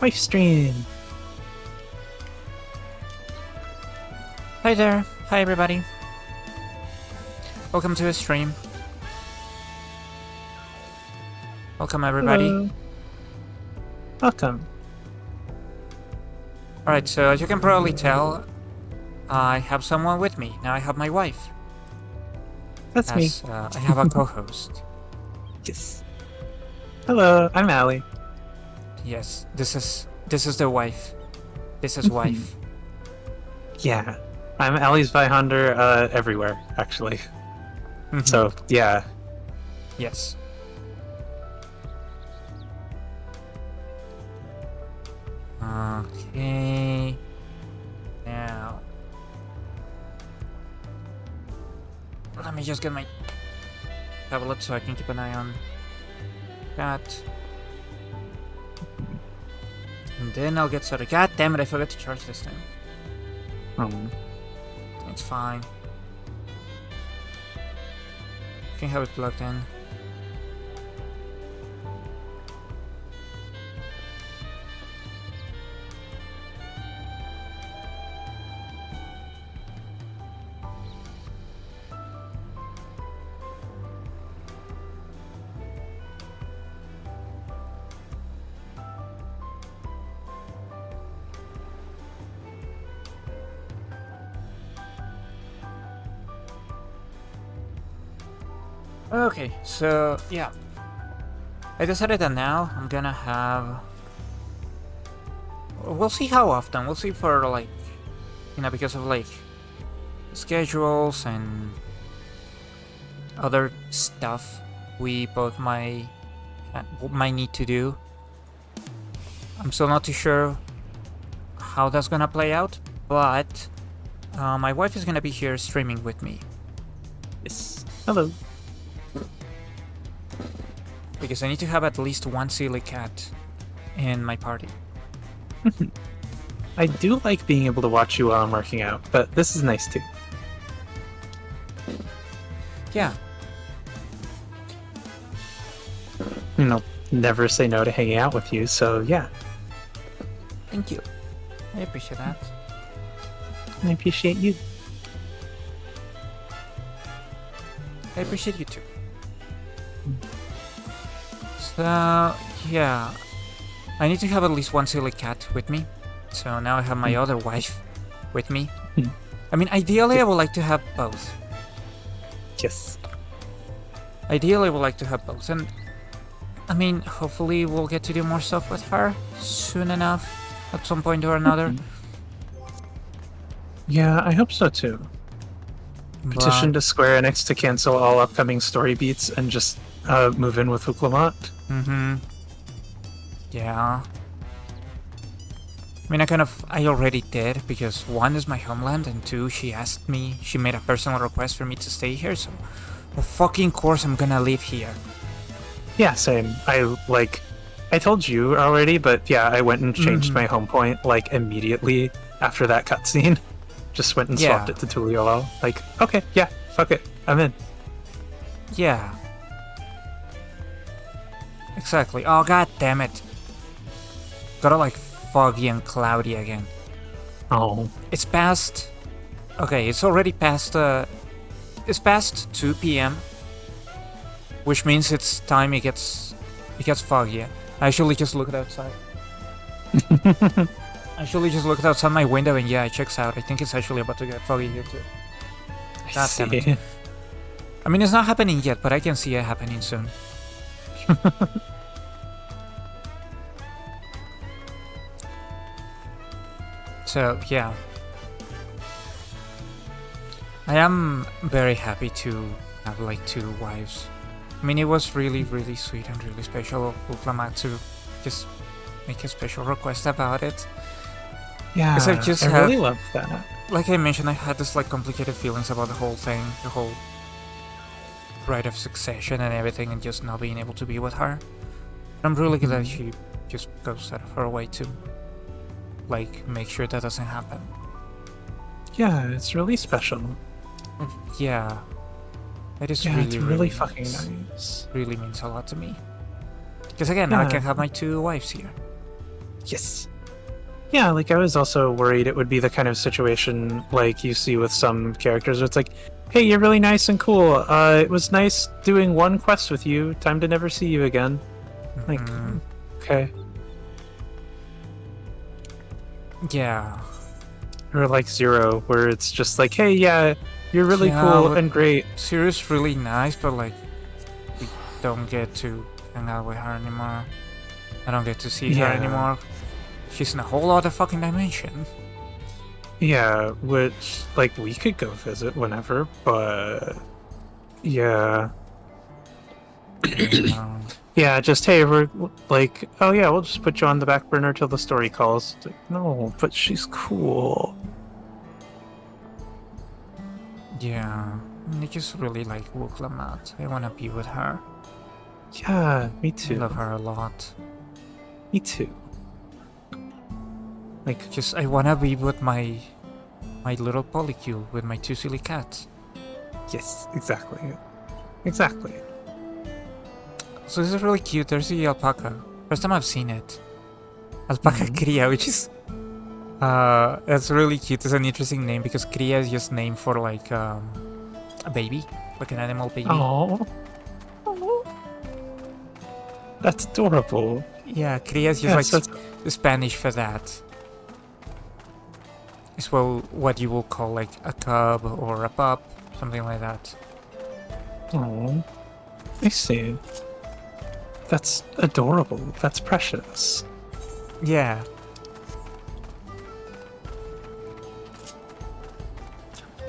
Wife stream. Hi there. Hi everybody. Welcome to a stream. Welcome everybody. Hello. Welcome. Alright, so as you can probably tell, I have someone with me. Now I have my wife. That's me. I have a co-host. Yes. Hello, I'm Allie. Yes, this is the wife. This is wife. Yeah. I'm Allie's Vihonder everywhere, actually. So, yeah. Yes. Okay. Now, let me just get my tablet so I can keep an eye on that. And then I'll get started. God damn it, I forgot to charge this thing. It's fine. I can have it plugged in. Okay, so yeah, I decided that now I'm gonna have. We'll see how often. We'll see for like, because of like schedules and other stuff we both might need to do. I'm still not too sure how that's gonna play out, but my wife is gonna be here streaming with me. Yes. Hello. Because I need to have at least one silly cat in my party. I do like being able to watch you while I'm working out, but this is nice too. Yeah. Never say no to hanging out with you, so yeah. Thank you. I appreciate that. I appreciate you. I appreciate you too. So, yeah. I need to have at least one silly cat with me. So now I have my other wife with me. I mean, ideally I would like to have both. Yes. Ideally I would like to have both. And, I mean, hopefully we'll get to do more stuff with her soon enough. At some point or another. Yeah, I hope so too. Petition to Square Enix to cancel all upcoming story beats and just move in with Huklamat. Yeah. I mean, I already did, because one is my homeland, and two, she made a personal request for me to stay here, so of fucking course I'm gonna live here. Yeah, same. I told you already, but yeah, I went and changed my home point, like, immediately after that cutscene. Just went and swapped it to Tuliolo. Like, okay, yeah, fuck it, I'm in. Yeah. Exactly. Oh, god damn it. Got it like foggy and cloudy again. Oh. It's past... Okay, it's already past... It's past 2 p.m. Which means it's time it gets foggy. I actually just looked outside. I actually just looked outside my window and yeah, it checks out. I think it's actually about to get foggy here too. God damn it. I mean, it's not happening yet, but I can see it happening soon. So, yeah. I am very happy to have like 2 wives. I mean, it was really, really sweet and really special of Uklamat to just make a special request about it. Yeah, I really love that. Like I mentioned, I had this like complicated feelings about the whole thing, the whole right of succession and everything, and just not being able to be with her. I'm really glad she just goes out of her way to like make sure that doesn't happen. Yeah, it's really special. Yeah. It is really fucking nice. Really means a lot to me. Because again, now I can have my 2 wives here. Yes. Yeah, like I was also worried it would be the kind of situation like you see with some characters where it's like, hey, you're really nice and cool. It was nice doing one quest with you. Time to never see you again. Like, okay. Yeah. Or like Zero, where it's just like, hey, yeah, you're really Yeah, cool but and great. Zero's really nice, but like, we don't get to hang out with her anymore. I don't get to see her anymore. She's in a whole other fucking dimension. Yeah, which, like, we could go visit whenever, but... Yeah. Yeah, just, hey, we're, like, oh yeah, we'll just put you on the back burner till the story calls. Like, no, but she's cool. Yeah, I just really like Wuklamat. I wanna be with her. Yeah, me too. I love her a lot. Me too. Like, just I wanna be with my little polycule with my 2 silly cats. Yes, exactly. Exactly. So this is really cute. There's the alpaca. First time I've seen it. Alpaca Cria, which is that's really cute. It's an interesting name because Cria is just named for like a baby, like an animal baby. Oh, that's adorable. Yeah, Cria is just like Spanish for that. It's what you will call like a cub or a pup, something like that. Oh, I see. That's adorable. That's precious. Yeah.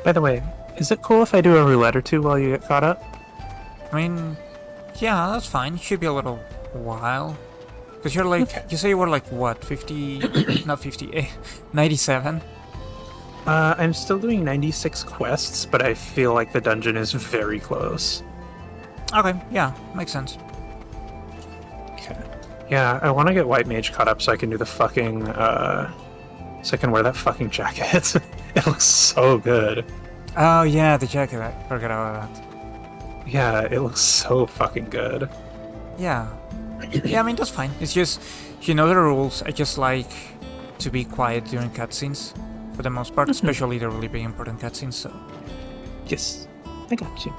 By the way, is it cool if I do a roulette or two while you get caught up? I mean, yeah, that's fine. It should be a little while. Because you're like, you say you were like, what, 50, not 50, 97? I'm still doing 96 quests, but I feel like the dungeon is very close. Okay, yeah, makes sense. Okay. Yeah, I want to get White Mage caught up so I can do the fucking, so I can wear that fucking jacket. It looks so good. Oh yeah, the jacket, I forgot about that. Yeah, it looks so fucking good. Yeah. Yeah, I mean, that's fine. It's just, you know the rules. I just like to be quiet during cutscenes, for the most part, especially the really big important cutscenes, so... Yes, I got you.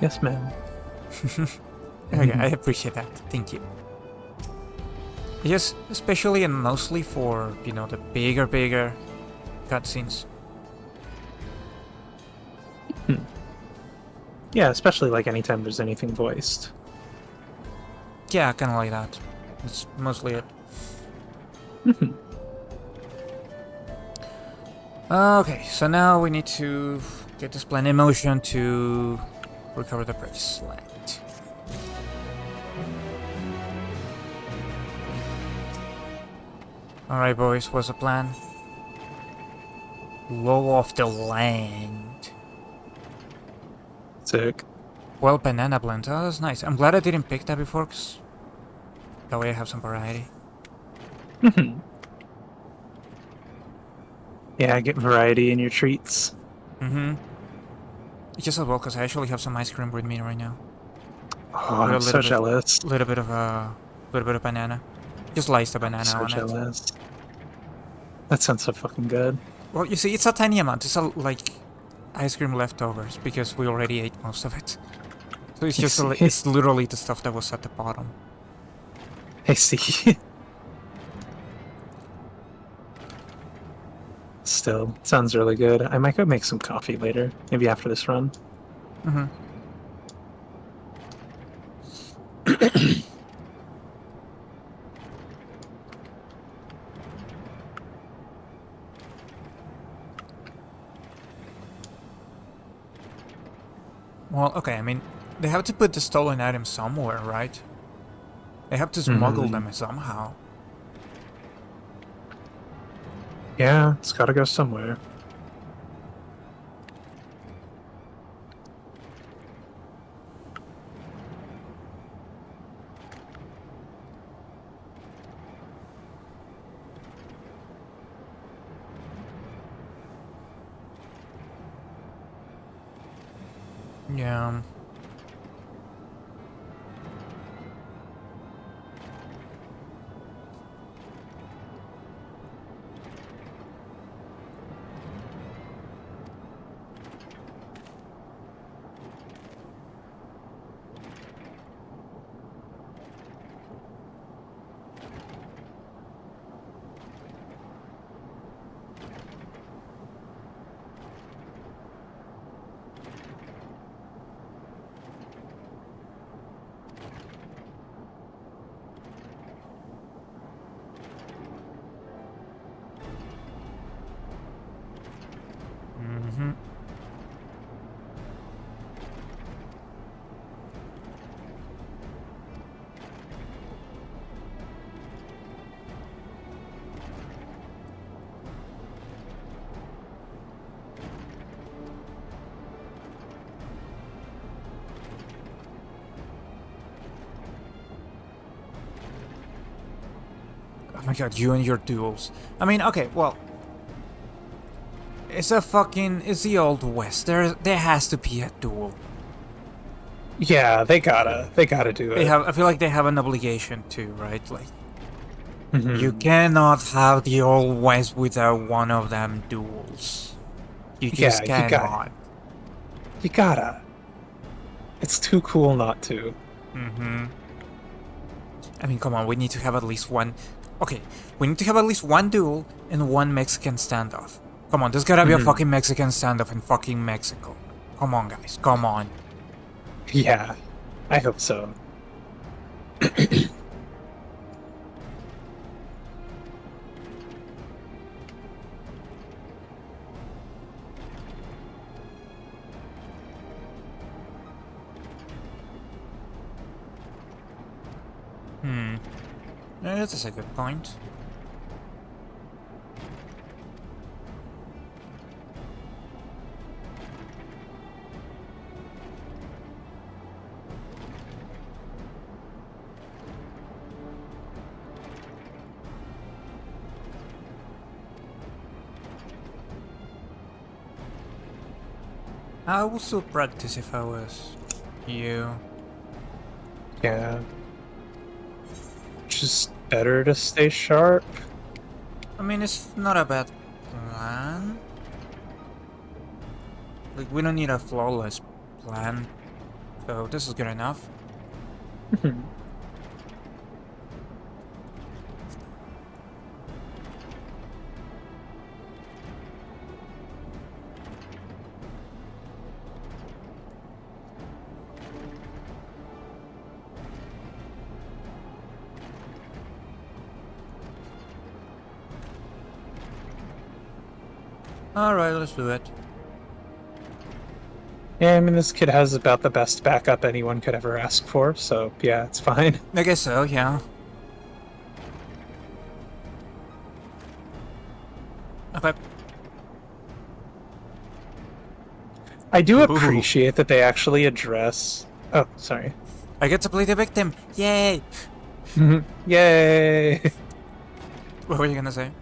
Yes, ma'am. Okay, I appreciate that. Thank you. Yes, especially and mostly for, you know, the bigger cutscenes. Yeah, especially like anytime there's anything voiced. Yeah, kind of like that. That's mostly it. Okay, so now we need to get this plan in motion to recover the bracelet. Alright boys, what's the plan? Blow off the land. Sick. Well, banana blend. Oh, that's nice. I'm glad I didn't pick that before, because that way I have some variety. Yeah, get variety in your treats. It's just as well, because I actually have some ice cream with me right now. Oh, I'm so jealous. Little bit of banana. Just slice the banana So on jealous. it. That sounds so fucking good. Well, you see, it's a tiny amount. It's like ice cream leftovers because we already ate most of it. So it's just it's literally the stuff that was at the bottom. I see. Still, sounds really good. I might go make some coffee later, maybe after this run. Well, okay, I mean, they have to put the stolen items somewhere, right? They have to smuggle them somehow. Yeah, it's gotta go somewhere. Yeah. my god, you and your duels. I mean, okay, well, it's the Old West. There has to be a duel. Yeah, they gotta do it. I feel like they have an obligation to, right? Like, Mhm. you cannot have the Old West without one of them duels. You just cannot. You gotta. It's too cool not to. Mm-hmm. I mean, come on, we need to have at least one. Okay, we need to have at least one duel and one Mexican standoff. Come on, there's gotta be a fucking Mexican standoff in fucking Mexico. Come on, guys, come on. Yeah, I hope so. Yeah, that's a good point. I would still practice if I was you. Yeah. Just better to stay sharp. I mean, it's not a bad plan. Like, we don't need a flawless plan. So, this is good enough. Alright, let's do it. Yeah, I mean, this kid has about the best backup anyone could ever ask for, so yeah, it's fine. I guess so, yeah. Okay. I do appreciate that they actually address... Oh, sorry. I get to play the victim! Yay! Yay! What were you gonna say?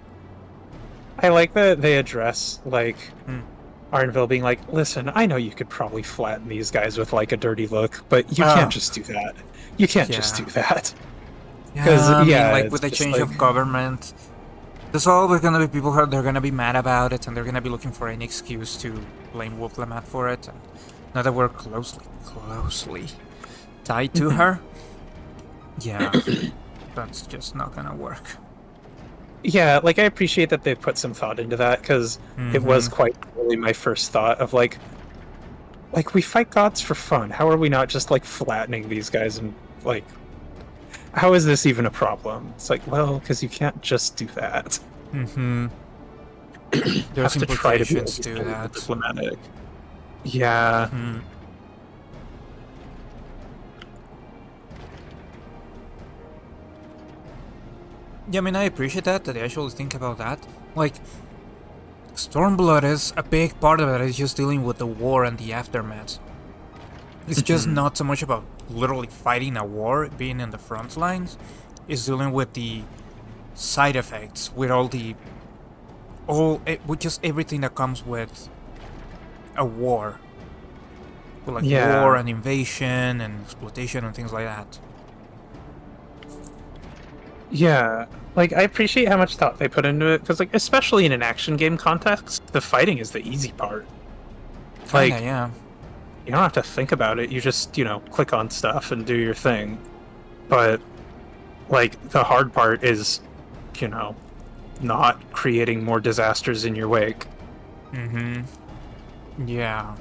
I like that they address, like, Arnville being like, listen, I know you could probably flatten these guys with, like, a dirty look, but you can't just do that. You can't just do that. Yeah, I mean, like, with the change of government, there's always gonna be people who they're gonna be mad about it, and they're gonna be looking for any excuse to blame Wolf Lamont for it. And now that we're closely tied to her, yeah, that's just not gonna work. Yeah, like, I appreciate that they put some thought into that, because it was quite really my first thought of, like, we fight gods for fun. How are we not just, like, flattening these guys and, like, how is this even a problem? It's like, well, because you can't just do that. There's have to try to be implications to that. Diplomatic. Yeah. Yeah, I mean, I appreciate that they actually think about that. Like, Stormblood is a big part of it. It's just dealing with the war and the aftermath. It's just not so much about literally fighting a war, being in the front lines. It's dealing with the side effects, with with just everything that comes with a war. With, like, war and invasion and exploitation and things like that. Yeah, like, I appreciate how much thought they put into it, because, like, especially in an action game context, the fighting is the easy part. Like, yeah. You don't have to think about it, you just, you know, click on stuff and do your thing. But, like, the hard part is, you know, not creating more disasters in your wake. Yeah.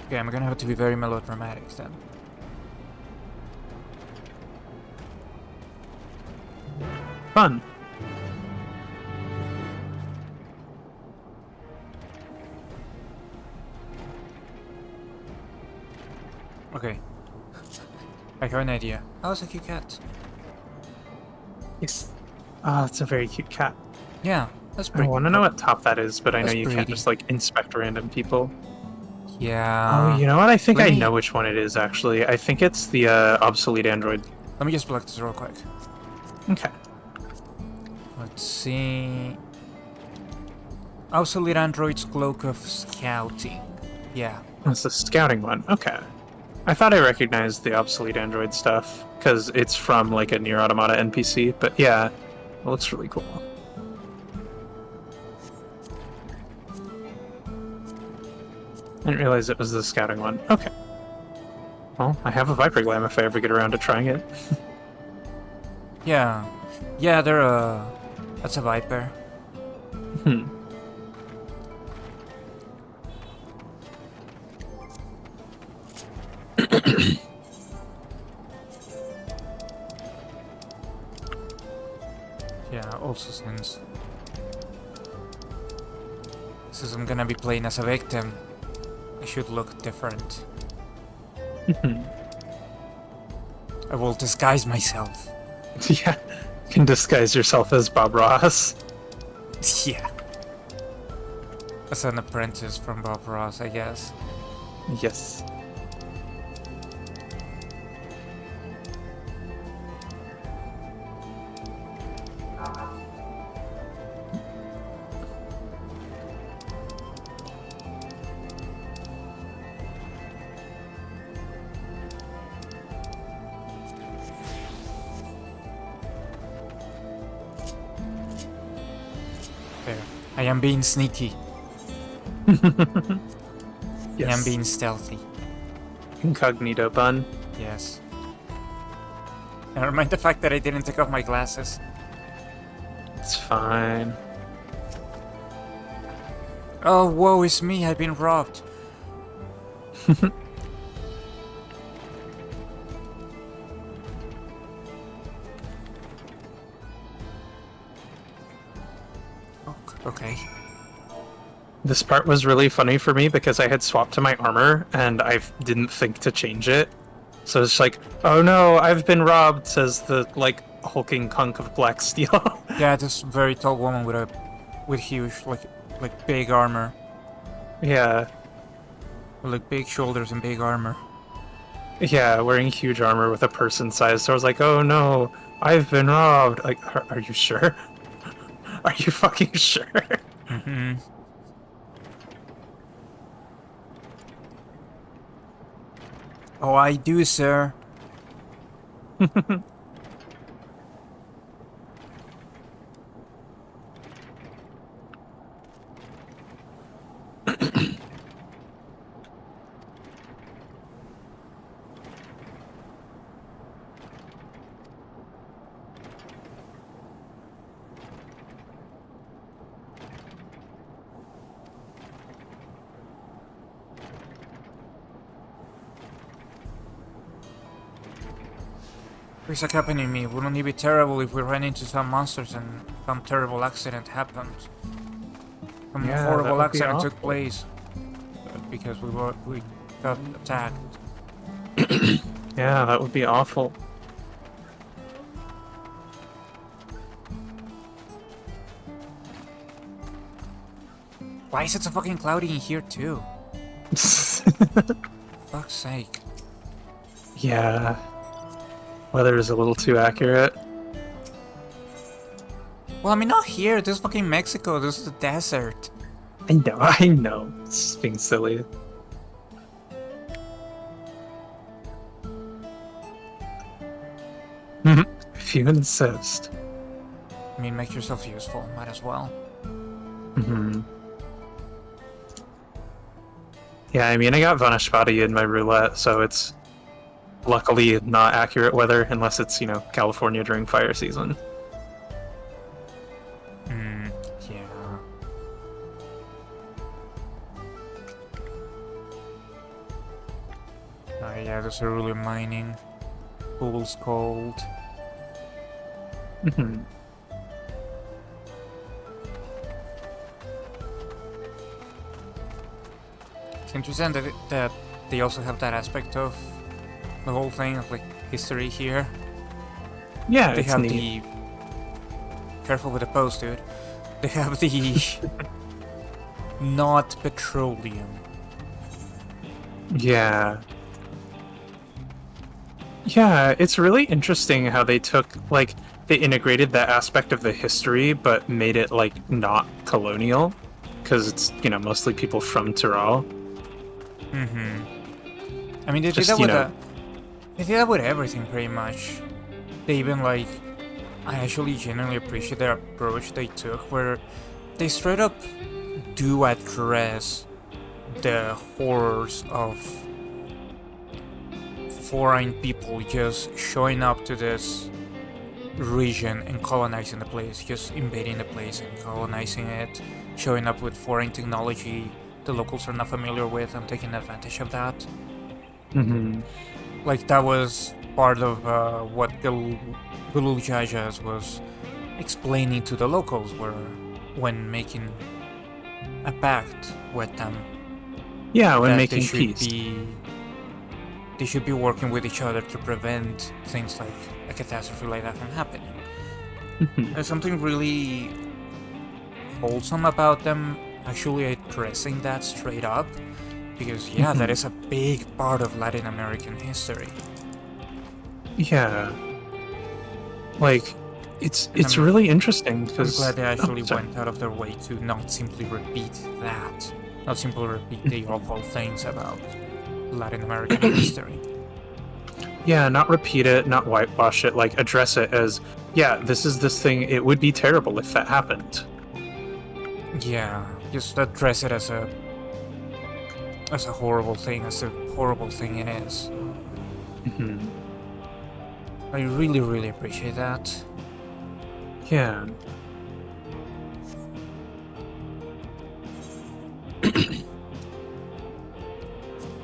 Okay, I'm gonna have to be very melodramatic then. Fun. Okay. I have an idea. How's a cute cat? Yes. Oh, it's a very cute cat. Yeah, that's I pretty. want to know what top that is, but I know That's you can't pretty. just like inspect random people. Oh, Yeah. you know what? I think Let I me know which one it is actually. I think it's the obsolete android. let me just block this real quick. Okay. Let's see. Obsolete android's cloak of scouting. Yeah. That's the scouting one. Okay. I thought I recognized the obsolete android stuff because it's from like a Nier Automata NPC, but yeah, it looks really cool. I didn't realize it was the scouting one. Okay. Well, I have a Viper Glam if I ever get around to trying it. Yeah. Yeah, they're that's a Viper. Hmm. Yeah, also since I'm gonna be playing as a victim, I should look different. I will disguise myself. Yeah. You can disguise yourself as Bob Ross. Yeah. As an apprentice from Bob Ross, I guess. Yes. There. I am being sneaky. Yes. I am being stealthy. Incognito bun. Yes. Never mind the fact that I didn't take off my glasses. It's fine. Oh, woe is me, I've been robbed. Okay. This part was really funny for me because I had swapped to my armor and I didn't think to change it. So it's like, oh no, I've been robbed, says the like hulking hunk of black steel. Yeah, this very tall woman with huge like big armor. Yeah. With, like big shoulders and big armor. Yeah, wearing huge armor with a person size. So I was like, oh no, I've been robbed. Like, are you sure? Are you fucking sure? Mm-hmm. Oh, I do, sir. Please accompany me. Wouldn't it be terrible if we ran into some monsters and some terrible accident happened? Some Yeah, that horrible would be accident took awful. place because we got attacked. Yeah, that would be awful. Why is it so fucking cloudy in here too? Fuck's sake. Yeah. Weather is a little too accurate. Well, I mean, not here. This is fucking Mexico. This is the desert. I know. It's just being silly. If you insist. I mean, make yourself useful. Might as well. Hmm. Yeah, I mean, I got Vanashpati in my roulette, so it's luckily not accurate weather unless it's, you know, California during fire season. Yeah. Oh yeah, there's a really mining. Pool's cold. Hmm. It's interesting that they also have that aspect of the whole thing of like history here. Yeah, They it's have neat. careful with the post, dude. They have the not petroleum. Yeah. Yeah, it's really interesting how they took, like, they integrated that aspect of the history, but made it, like, not colonial. Because it's, you know, mostly people from Tyrol. I mean, they did Just, that you with know, they did that with everything, pretty much. They even, like, I actually genuinely appreciate their approach they took, where they straight up do address the horrors of foreign people just showing up to this region and colonizing the place, just invading the place and colonizing it, showing up with foreign technology the locals are not familiar with and taking advantage of that. hmm Like, that was part of what Gulul Jajas was explaining to the locals when making a pact with them. yeah, when That making peace. they should be working with each other to prevent things like a catastrophe like that from happening. There's something really wholesome about them actually addressing that straight up, because yeah, that is a big part of Latin American history. Yeah. Like, it's I'm, really interesting, I'm because... glad they actually went out of their way to not simply repeat that, not simply repeat the awful things about Latin American history. Yeah, not repeat it, not whitewash it, like, address it as, yeah, this is this thing, it would be terrible if that happened. Yeah, just address it as a horrible thing, as the horrible thing it is. I really, really appreciate that. Yeah.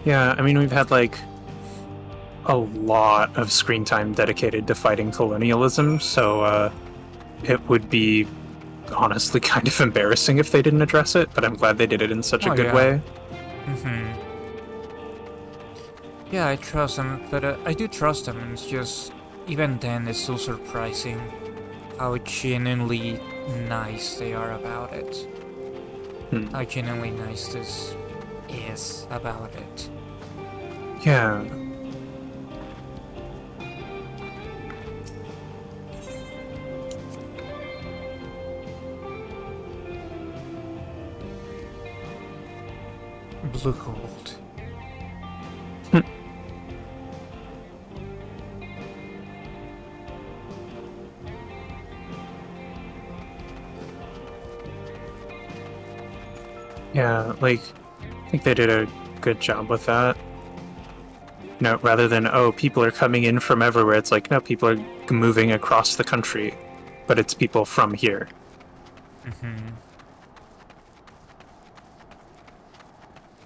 Yeah, I mean, we've had, like, a lot of screen time dedicated to fighting colonialism, so, it would be honestly kind of embarrassing if they didn't address it, but I'm glad they did it in such a good way. Yeah, I trust them, but I do trust them, and it's just, even then, it's still surprising how genuinely nice they are about it. How genuinely nice this is about it. Yeah. Blue gold. Yeah, like, I think they did a good job with that. You know, rather than, oh, people are coming in from everywhere, it's like, no, people are moving across the country, but it's people from here.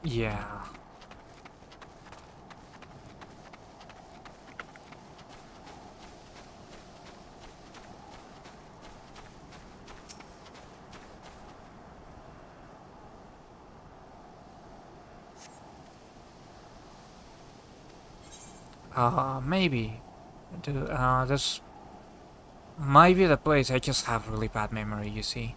Yeah. Maybe. This might be the place. I just have really bad memory, you see.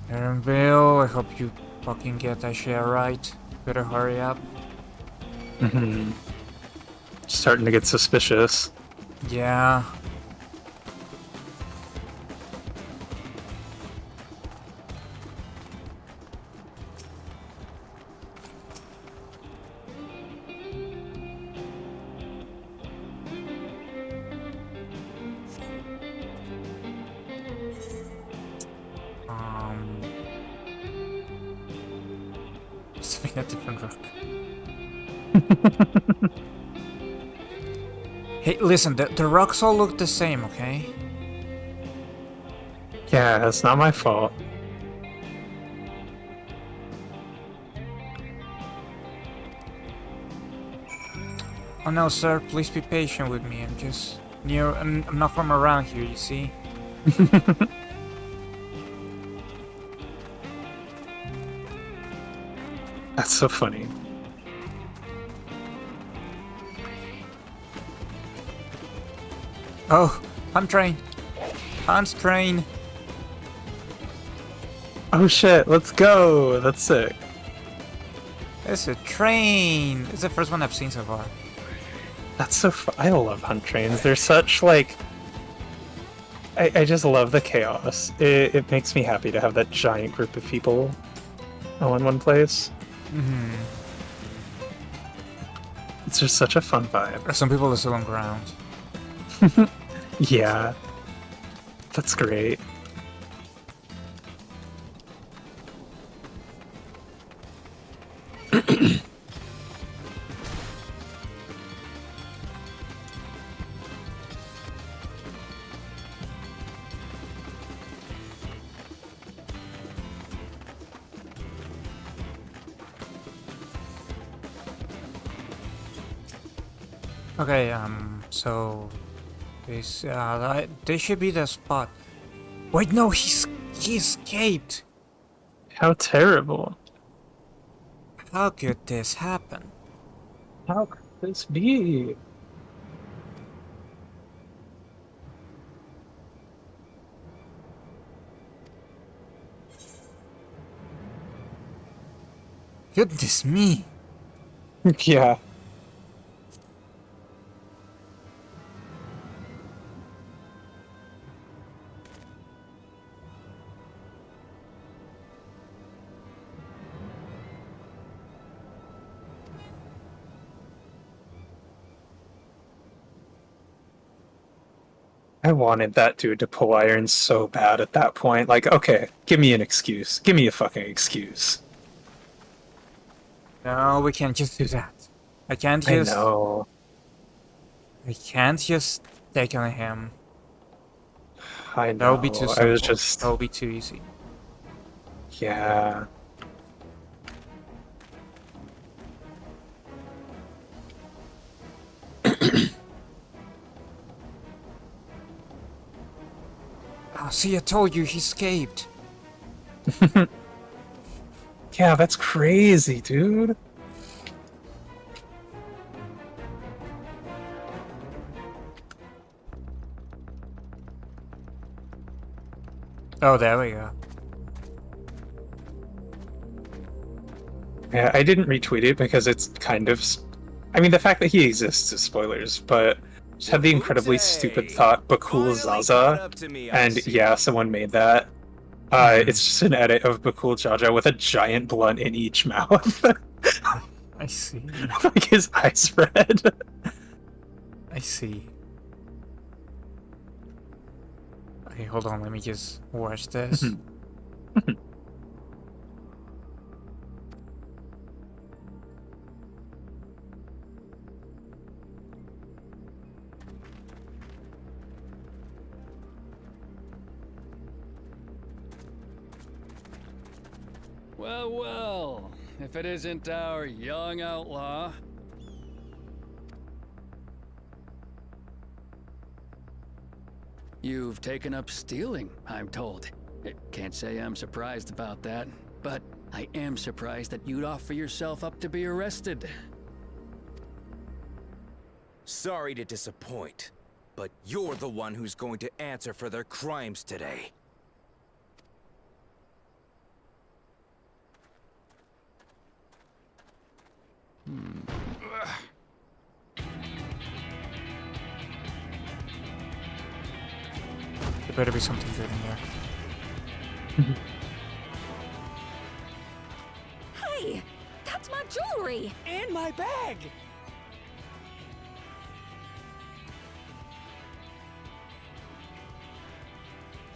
Aaron Bill, I hope you fucking get that shit right. Better hurry up. Starting to get suspicious. Yeah. Just a different rock. Hey, listen, the rocks all look the same, okay? Yeah, it's not my fault. Oh no, sir, please be patient with me. I'm just I'm not from around here, you see? That's so funny. Oh, hunt train. Hunt train. Oh shit, let's go! That's sick. It's a train. It's the first one I've seen so far. That's so I love hunt trains. They're such, like... I just love the chaos. It makes me happy to have that giant group of people all in one place. Mm-hmm. It's just such a fun vibe. Some people are still on ground. Yeah. That's great. Okay, so this this should be the spot. Wait, no, he escaped. How terrible. How could this happen? How could this be? Goodness me. Yeah. I wanted that dude to pull iron so bad at that point. Like, okay, give me an excuse. Give me a fucking excuse. No, we can't just do that. I can't I just... know. I can't just take on him. I know. That would be too simple. I was just... That would be too easy. Yeah. Oh, see, I told you, he escaped. Yeah, that's crazy, dude. Oh, there we go. Yeah, I didn't retweet it because it's kind of... I mean, the fact that he exists is spoilers, but just had the incredibly stupid thought, Bakul Zaza, and yeah, someone made that. It's just an edit of Bakul Jaja with a giant blunt in each mouth. I see. Like his eyes red. I see. Okay, hold on, let me just watch this. Well, well, if it isn't our young outlaw. You've taken up stealing, I'm told. Can't say I'm surprised about that, but I am surprised that you'd offer yourself up to be arrested. Sorry to disappoint, but you're the one who's going to answer for their crimes today. There better be something good in there. Hey, that's my jewelry! And my bag!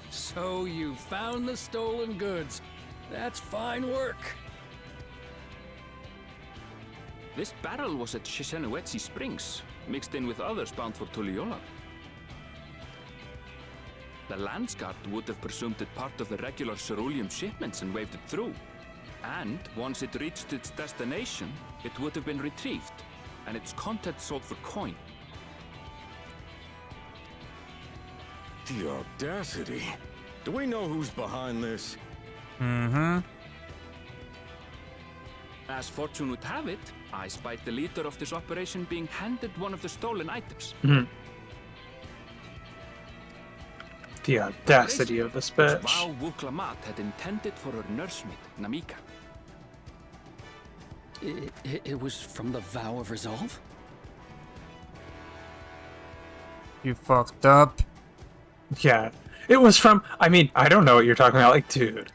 So you found the stolen goods. That's fine work. This barrel was at Shishenowetsi Springs, mixed in with others bound for Tuliyola. The Landsguard would have presumed it part of the regular ceruleum shipments and waved it through. And once it reached its destination, it would have been retrieved, and its contents sold for coin. The audacity. Do we know who's behind this? Mm-hmm. As fortune would have it, I spied the leader of this operation being handed one of the stolen items. The audacity of this Which bitch. Vau Wuklamat had intended for her nursemaid, Namika. It was from the Vow of Resolve? You fucked up. Yeah. It was from, I mean, I don't know what you're talking about. Like, dude.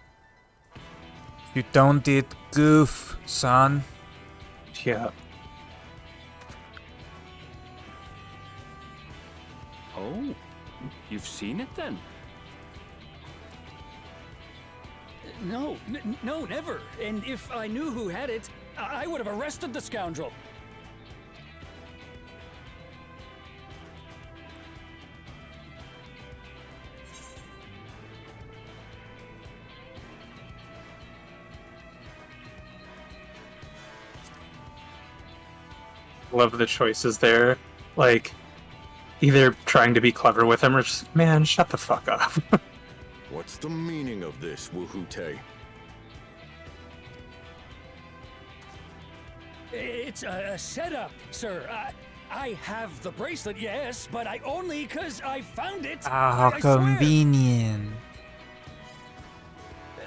You don't did goof, son. Yeah. Oh, you've seen it then? No, no, never. And if I knew who had it, I would have arrested the scoundrel. Love the choices there. Like, either trying to be clever with him or just, man, shut the fuck up. What's the meaning of this, Wuhute? It's a setup, sir. I have the bracelet, yes, but I only because I found it. Ah, I swear. convenient.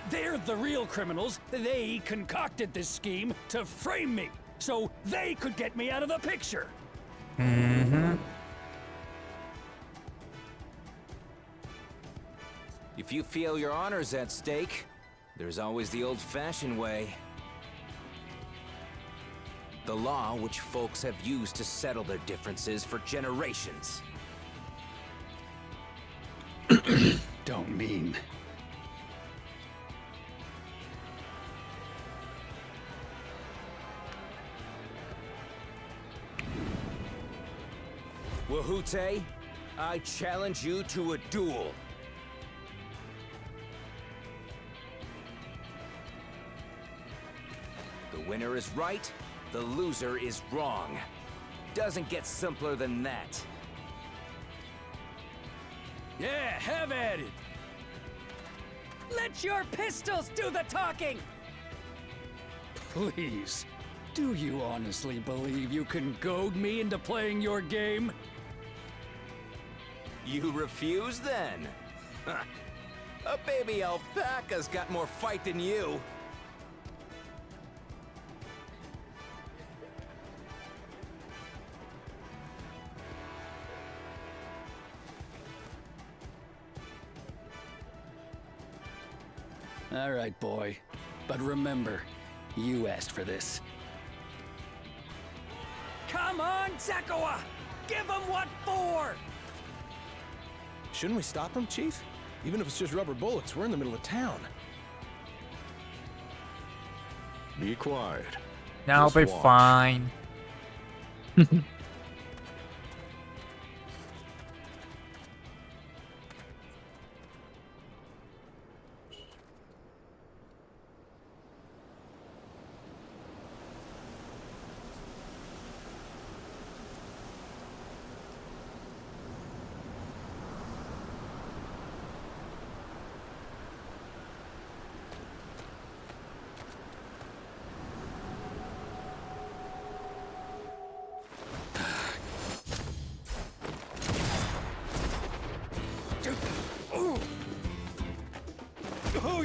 They're the real criminals. They concocted this scheme to frame me, so they could get me out of the picture. Mm-hmm. If you feel your honor's at stake, there's always the old-fashioned way. The law which folks have used to settle their differences for generations. Don't mean. Wuhute, I challenge you to a duel. The winner is right, the loser is wrong. Doesn't get simpler than that. Yeah, have at it. Let your pistols do the talking! Please, do you honestly believe you can goad me into playing your game? You refuse then? A baby alpaca's got more fight than you. All right, boy. But remember, you asked for this. Come on, Zakawa! Give them what for! Shouldn't we stop him, Chief? Even if it's just rubber bullets, we're in the middle of town. Be quiet. Now Just be watch. fine.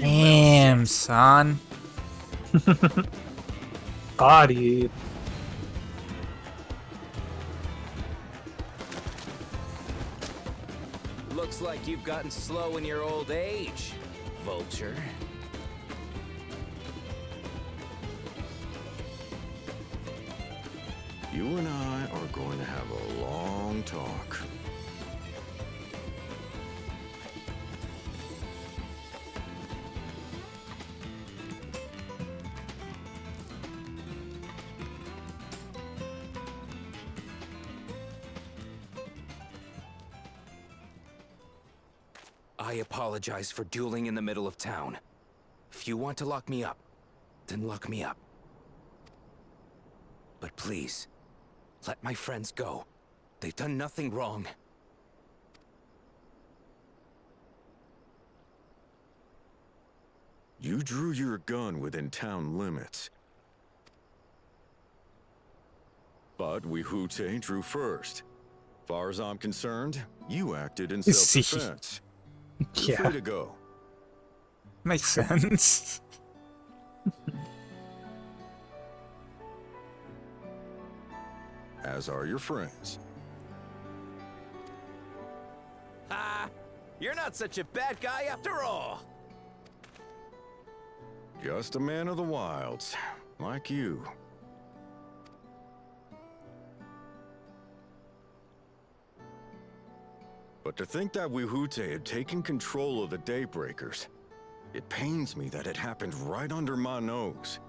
Damn, son. Body. Looks like you've gotten slow in your old age, Vulture. You and I are going to have a long talk. I apologize for dueling in the middle of town. If you want to lock me up, then lock me up. But please, let my friends go. They've done nothing wrong. You drew your gun within town limits. But Wihute drew first. Far as I'm concerned, you acted in self-defense. You're free to go. Makes sense. As are your friends. Ha! You're not such a bad guy after all! Just a man of the wilds, like you. But to think that Wihute had taken control of the Daybreakers, it pains me that it happened right under my nose.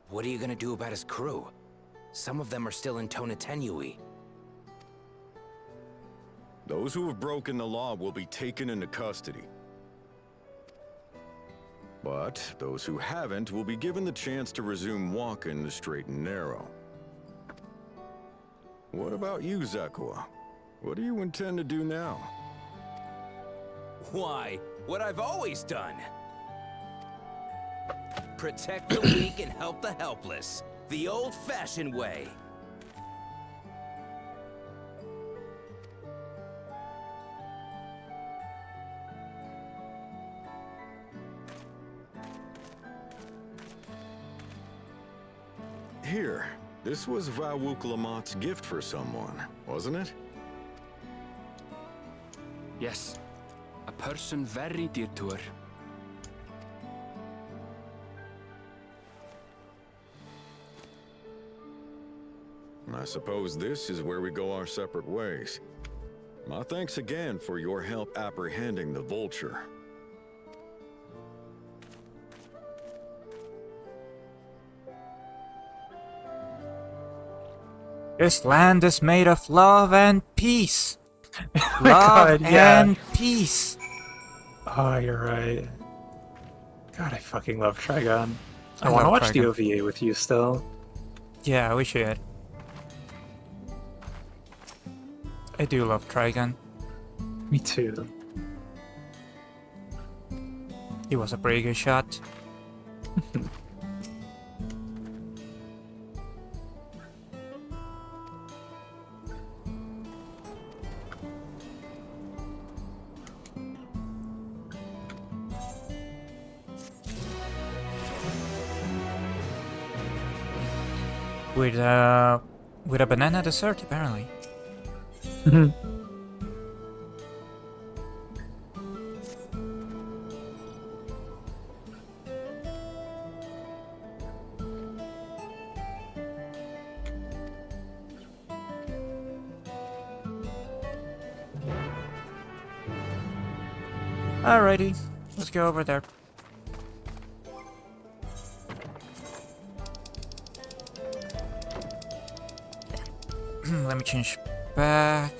What are you gonna do about his crew? Some of them are still in Tonatenui. Those who have broken the law will be taken into custody. But those who haven't will be given the chance to resume walking the straight and narrow. What about you, Zekua? What do you intend to do now? Why, what I've always done. Protect the weak and help the helpless. The old-fashioned way. Here, this was Vawuk Lamott's gift for someone, wasn't it? Yes. A person very dear to her. I suppose this is where we go our separate ways. My thanks again for your help apprehending the vulture. This land is made of love and peace. my Love God, yeah. and peace. Oh, you're right. God, I fucking love Trigon. I I want to love watch the Trigon. OVA with you still. Yeah, we should. I do love Trigon. Me too. He was a pretty good shot. With a banana dessert, apparently. Alrighty, let's go over there. Let me change back.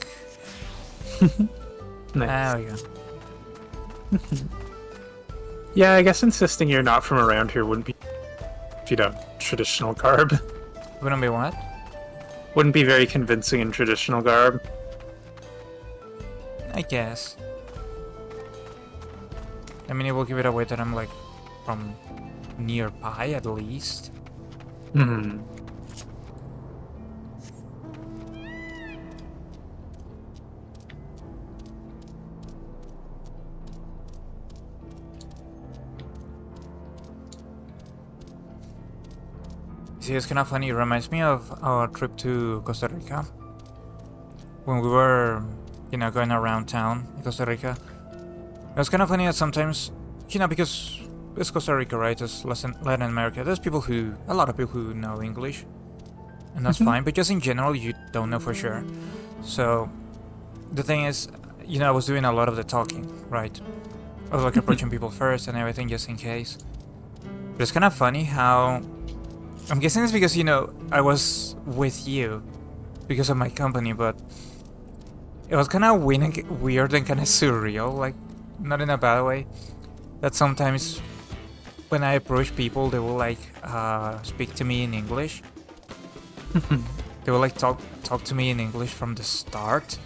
Nice. There we go. Yeah, I guess insisting you're not from around here wouldn't be, you know, traditional garb. Wouldn't be what? Wouldn't be very convincing in traditional garb. I guess. I mean, it will give it away that I'm like from nearby at least. Hmm. See, it's kind of funny. It reminds me of our trip to Costa Rica. When we were, you know, going around town in Costa Rica. It was kind of funny that sometimes, you know, because it's Costa Rica, right? It's Latin America. There's people who, a lot of people who know English. And that's fine, but just in general, you don't know for sure. So, the thing is, you know, I was doing a lot of the talking, right? I was like approaching people first and everything just in case. But it's kind of funny how... I'm guessing it's because, you know, I was with you because of my company, but it was kind of weird and kind of surreal, like, not in a bad way. That sometimes when I approach people, they will like speak to me in English. They will like talk to me in English from the start.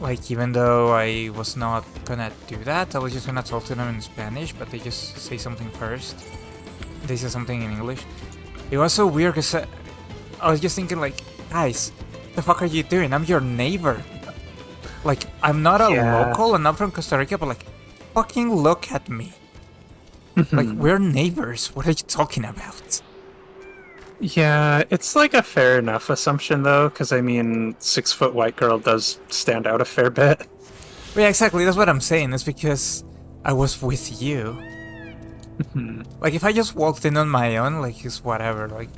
Like, even though I was not gonna do that, I was just gonna talk to them in Spanish, but they just say something first. They say something in English. It was so weird because I was just thinking, like, guys, the fuck are you doing? I'm your neighbor. Like, I'm not a local, I'm not from Costa Rica, but like, fucking look at me. Like, we're neighbors. What are you talking about? Yeah, it's like a fair enough assumption though, because I mean, 6-foot white girl does stand out a fair bit. Well, yeah, exactly. That's what I'm saying. It's because I was with you. Like, if I just walked in on my own, like, it's whatever. Like,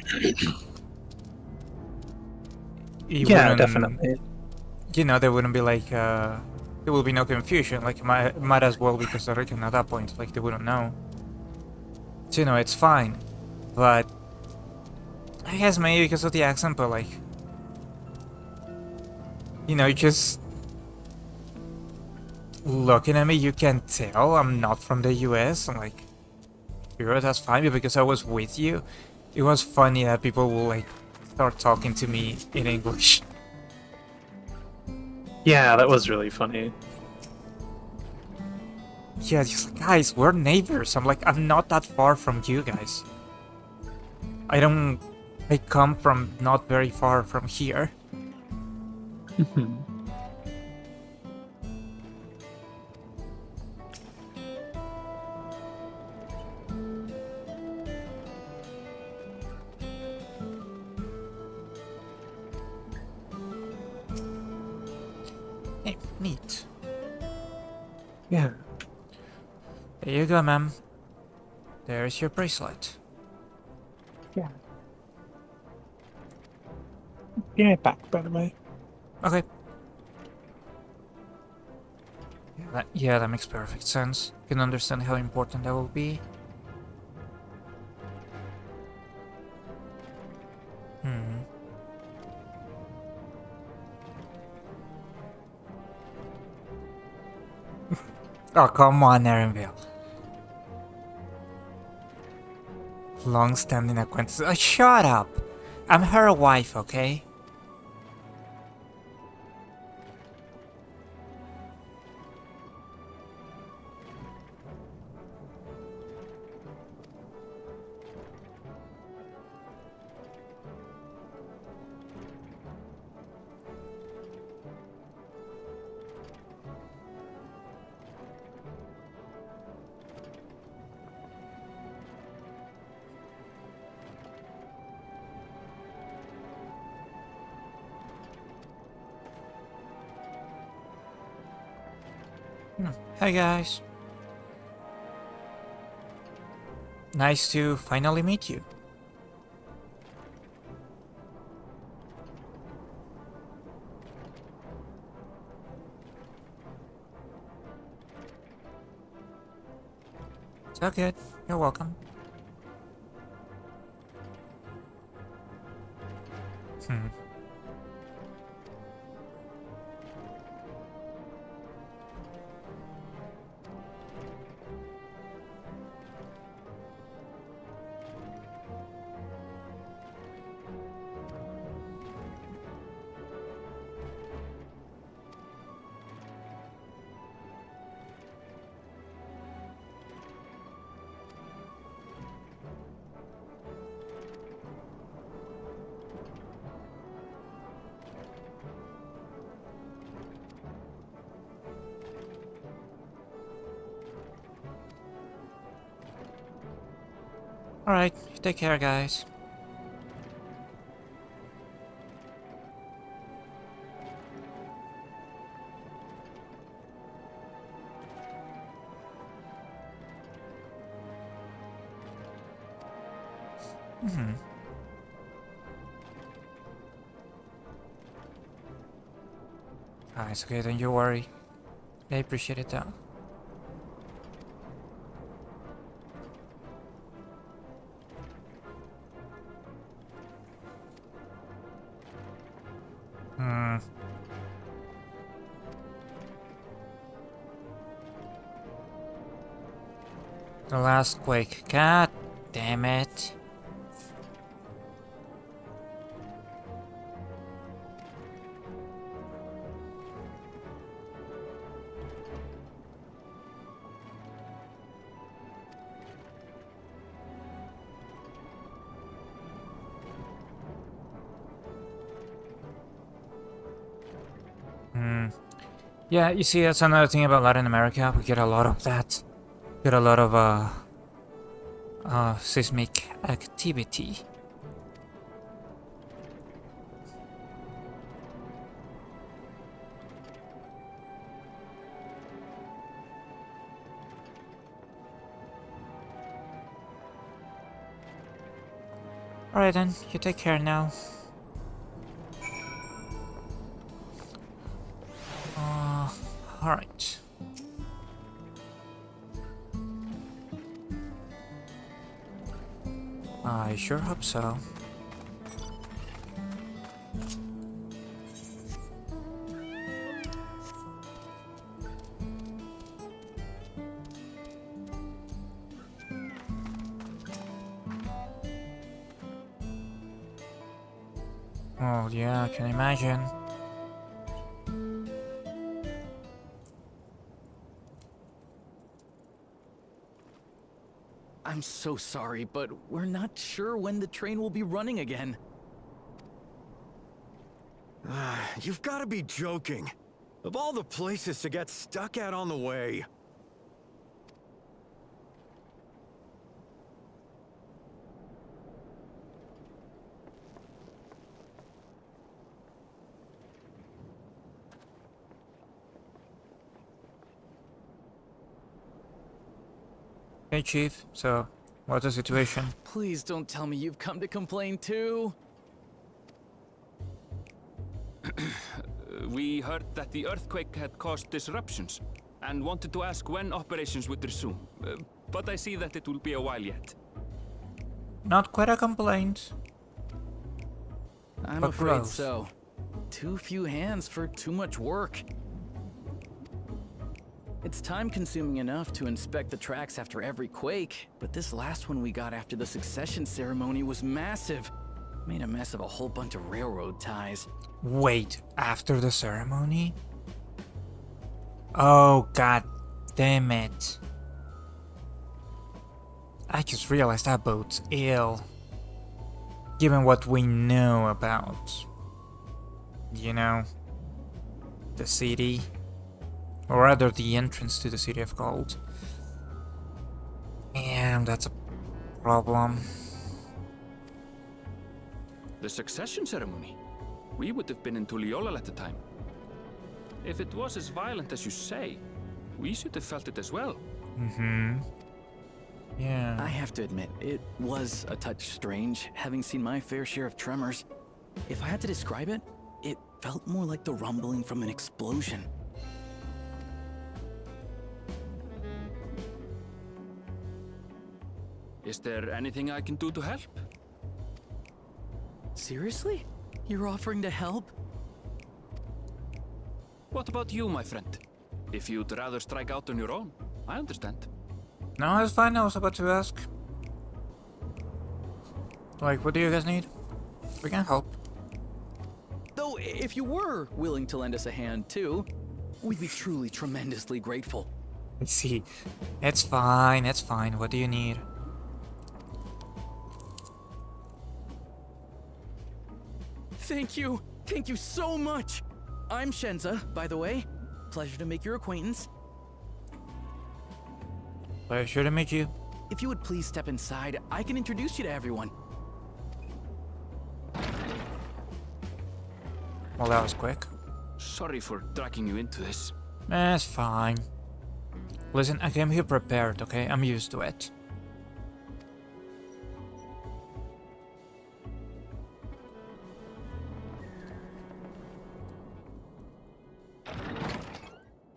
yeah, definitely. You know, there wouldn't be like, there will be no confusion. Like, might as well be Costa Rican at that point. Like, they wouldn't know. So, you know, it's fine. But I guess maybe because of the accent, but like, you know, just looking at me, you can tell I'm not from the US. I'm like, sure, that's fine, but because I was with you, it was funny that people will like start talking to me in English. Yeah, that was really funny. Yeah, just like, guys, we're neighbors. I'm like, I'm not that far from you guys. I come from not very far from here. Hey, neat. Yeah. There you go, ma'am. There's your bracelet. Yeah. Be right back, by the way. Okay. Yeah, that makes perfect sense. Can understand how important that will be. Oh, come on, Erenville. Long-standing acquaintance. Shut up! I'm her wife, okay? Hey guys. Nice to finally meet you. It's all good. You're welcome. Alright, take care, guys. Ah, it's okay, don't you worry. I appreciate it though. The last quake. God damn it. Yeah, you see, that's another thing about Latin America. We get a lot of that. Get a lot of seismic activity. Alright then, you take care now. Alright. I sure hope so. Oh yeah, I can imagine. I'm so sorry, but we're not sure when the train will be running again. You've got to be joking. Of all the places to get stuck at on the way. Hey Chief, so what's the situation? Please don't tell me you've come to complain too. We heard that the earthquake had caused disruptions and wanted to ask when operations would resume. But I see that it will be a while yet. Not quite a complaint. I'm But afraid close. so. Too few hands for too much work. It's time-consuming enough to inspect the tracks after every quake, but this last one we got after the succession ceremony was massive. Made a mess of a whole bunch of railroad ties. Wait, after the ceremony? Oh god damn it. I just realized that boat's ill. Given what we know about, you know, the city. Or rather, the entrance to the City of Gold. And that's a problem. The succession ceremony? We would have been in Tuliolal at the time. If it was as violent as you say, we should have felt it as well. Mm-hmm. Yeah. I have to admit, it was a touch strange, having seen my fair share of tremors. If I had to describe it, it felt more like the rumbling from an explosion. Is there anything I can do to help? Seriously? You're offering to help? What about you, my friend? If you'd rather strike out on your own, I understand. No, it's fine. I was about to ask. Like, what do you guys need? We can help. Though, if you were willing to lend us a hand too, we'd be truly tremendously grateful. Let's see. It's fine. It's fine. What do you need? Thank you! Thank you so much! I'm Shenza, by the way. Pleasure to make your acquaintance. Pleasure to meet you. If you would please step inside, I can introduce you to everyone. Well, that was quick. Sorry for dragging you into this. It's fine. Listen, I came here prepared, okay? I'm used to it.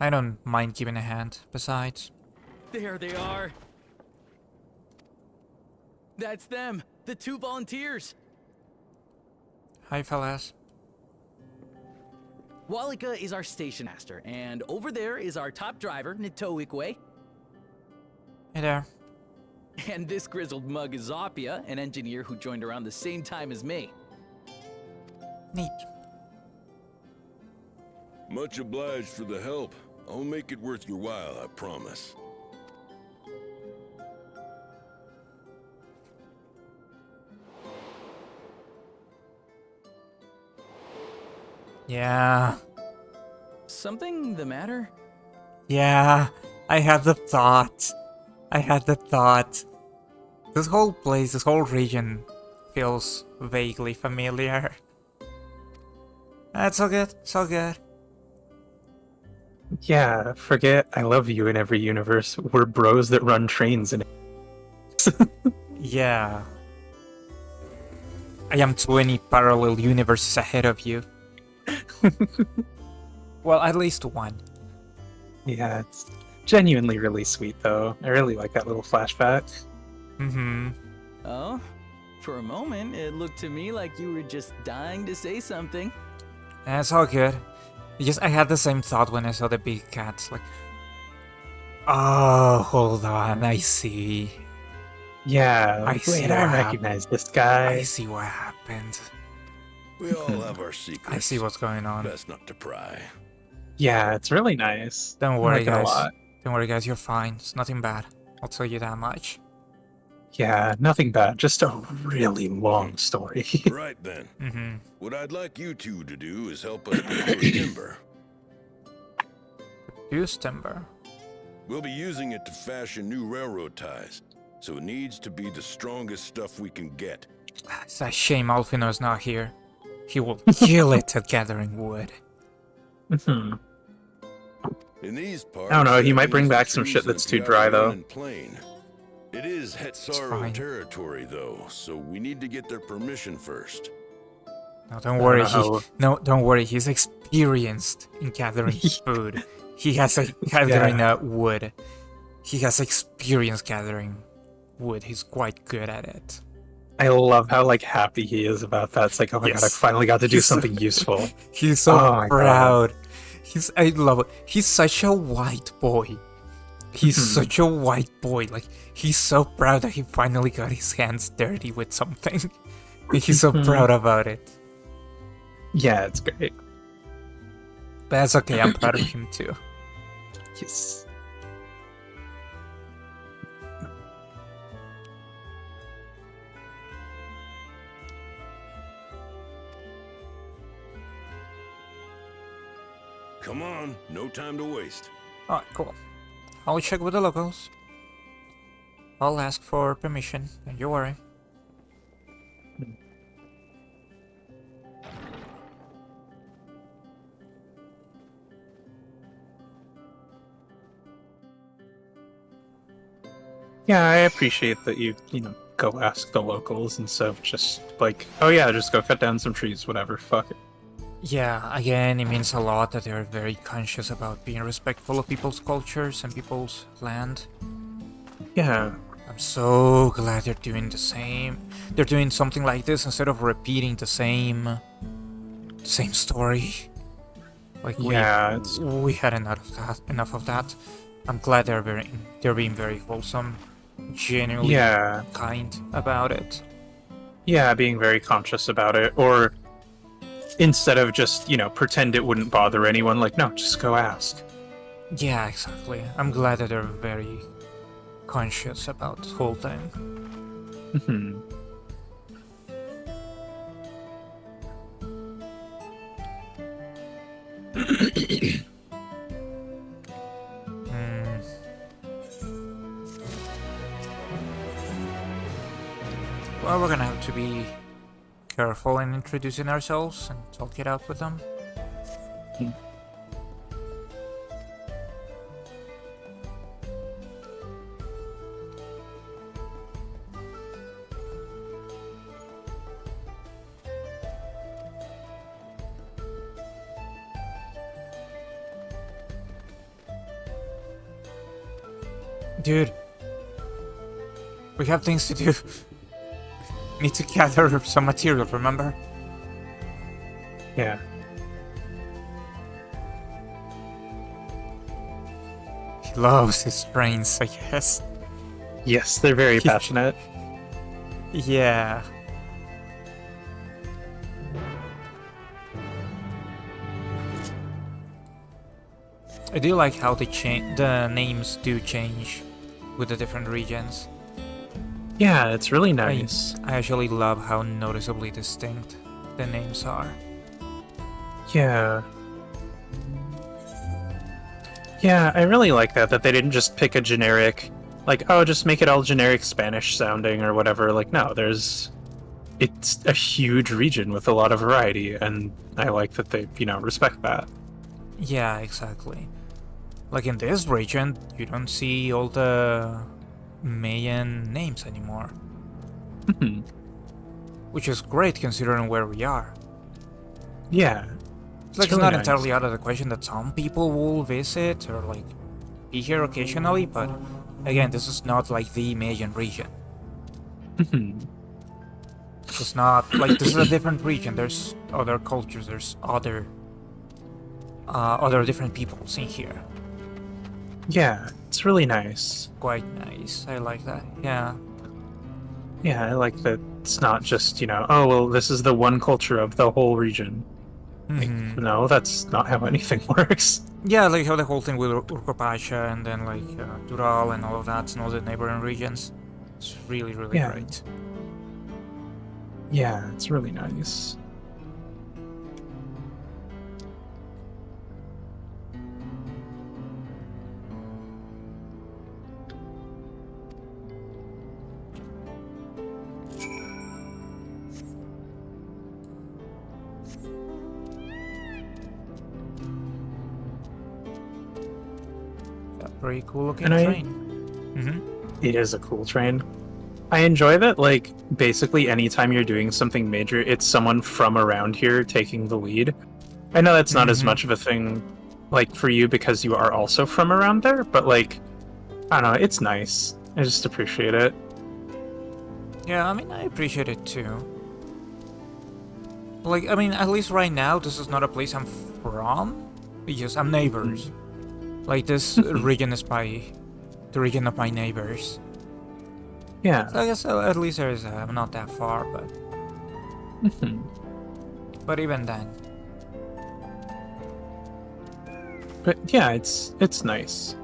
I don't mind giving a hand, besides. There they are. That's them, the 2 volunteers. Hi, fellas. Walika is our station master, and over there is our top driver, Nitoikwe. Hey there. And this grizzled mug is Zopia, an engineer who joined around the same time as me. Neat. Much obliged for the help. I'll make it worth your while, I promise. Yeah. something the matter? Yeah, I had the thought. This whole place, this whole region feels vaguely familiar. That's all good, it's all good. Yeah, forget I love you in every universe. We're bros that run trains in it. Yeah. I am 20 parallel universes ahead of you. Well, at least one. Yeah, it's genuinely really sweet, though. I really like that little flashback. Mm-hmm. Oh? For a moment, it looked to me like you were just dying to say something. It's all good. Just I had the same thought when I saw the big cats. Like, oh, hold on, I see. Yeah, I see wait, I what recognize this guy. I see what happened. We all have our secrets. I see what's going on. Best not to pry. Yeah, it's really nice. Don't I worry, like it a guys. lot. Don't worry, guys. You're fine. It's nothing bad. I'll tell you that much. Yeah, nothing bad. Just a really long story. Right then. Mm-hmm. What I'd like you two to do is help us procure timber. Use timber. We'll be using it to fashion new railroad ties, so it needs to be the strongest stuff we can get. It's a shame Alfino's not here. He will kill it at gathering wood. Hmm. In these parts, I don't know, he might that bring means back the some trees shit in the that's too dry, Piata though. Island Plain. It is fine. Hetsaro territory, though, so we need to get their permission first. No, don't worry. know. Don't worry. He's experienced in gathering food. He has gathering wood. He has experience gathering wood. He's quite good at it. I love how like happy he is about that. It's like, oh my god, I finally got to do something useful. He's so Oh my proud. I love it. He's such a white boy. He's such a white boy. Like, he's so proud that he finally got his hands dirty with something. He's so proud about it. Yeah, it's great. But that's okay. I'm proud of him too. Yes. Come on, no time to waste. Alright, cool. I'll check with the locals. I'll ask for permission, don't you worry. Yeah, I appreciate that you know, go ask the locals instead of just like, oh yeah, just go cut down some trees, whatever, fuck it. Yeah, again, it means a lot that they're very conscious about being respectful of people's cultures and people's land. Yeah. I'm so glad they're doing the same. They're doing something like this instead of repeating the same story. Like we had enough of that. I'm glad they're being very wholesome, genuinely kind about it. Yeah, being very conscious about it, or instead of just, you know, pretend it wouldn't bother anyone, like, no, just go ask. Yeah, exactly. I'm glad that they're very conscious about the whole thing. Mm-hmm. Well, we're gonna have to be careful in introducing ourselves and talk it out with them. Dude, we have things to do. Need to gather some material, remember? Yeah. He loves his trains, I guess. Yes, they're very passionate. Yeah. I do like how the names do change with the different regions. Yeah, it's really nice. I actually love how noticeably distinct the names are. Yeah. Yeah, I really like that they didn't just pick a generic, like, oh, just make it all generic Spanish sounding or whatever. Like, no, it's a huge region with a lot of variety, and I like that they, respect that. Yeah, exactly. Like in this region, you don't see all the Mayan names anymore. Which is great considering where we are. Yeah. It's like really it's not nice. entirely out of the question that some people will visit or like be here occasionally, but again, this is not like the Mayan region. It's not like this is a different region. There's other cultures. There's other different peoples in here. Yeah, it's really nice. Quite nice. I like that. Yeah. Yeah, I like that it's not just, oh, well, this is the one culture of the whole region. Like, no, that's not how anything works. Yeah, like how the whole thing with Urkopacha and then like Tural and all of that and all the neighboring regions. It's really, really great. Yeah, it's really nice. Very cool looking train. It is a cool train. I enjoy that, like, basically anytime you're doing something major, it's someone from around here taking the lead. I know that's not as much of a thing, like, for you because you are also from around there, but, like, I don't know, it's nice. I just appreciate it. Yeah, I mean, I appreciate it too. Like, I mean, at least right now, this is not a place I'm from, because I'm neighbors. Like, this region is the region of my neighbors. Yeah. So I guess at least there's not that far, but but even then. But yeah, it's nice.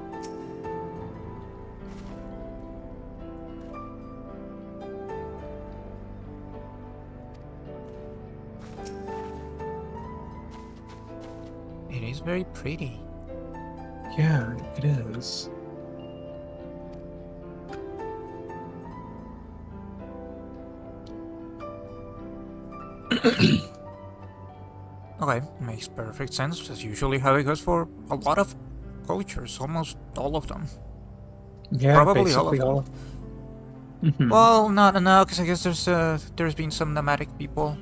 It is very pretty. Yeah, it is. Okay, makes perfect sense. That's usually how it goes for a lot of cultures, almost all of them. Yeah, probably all of them. Well, no, because I guess there's been some nomadic people.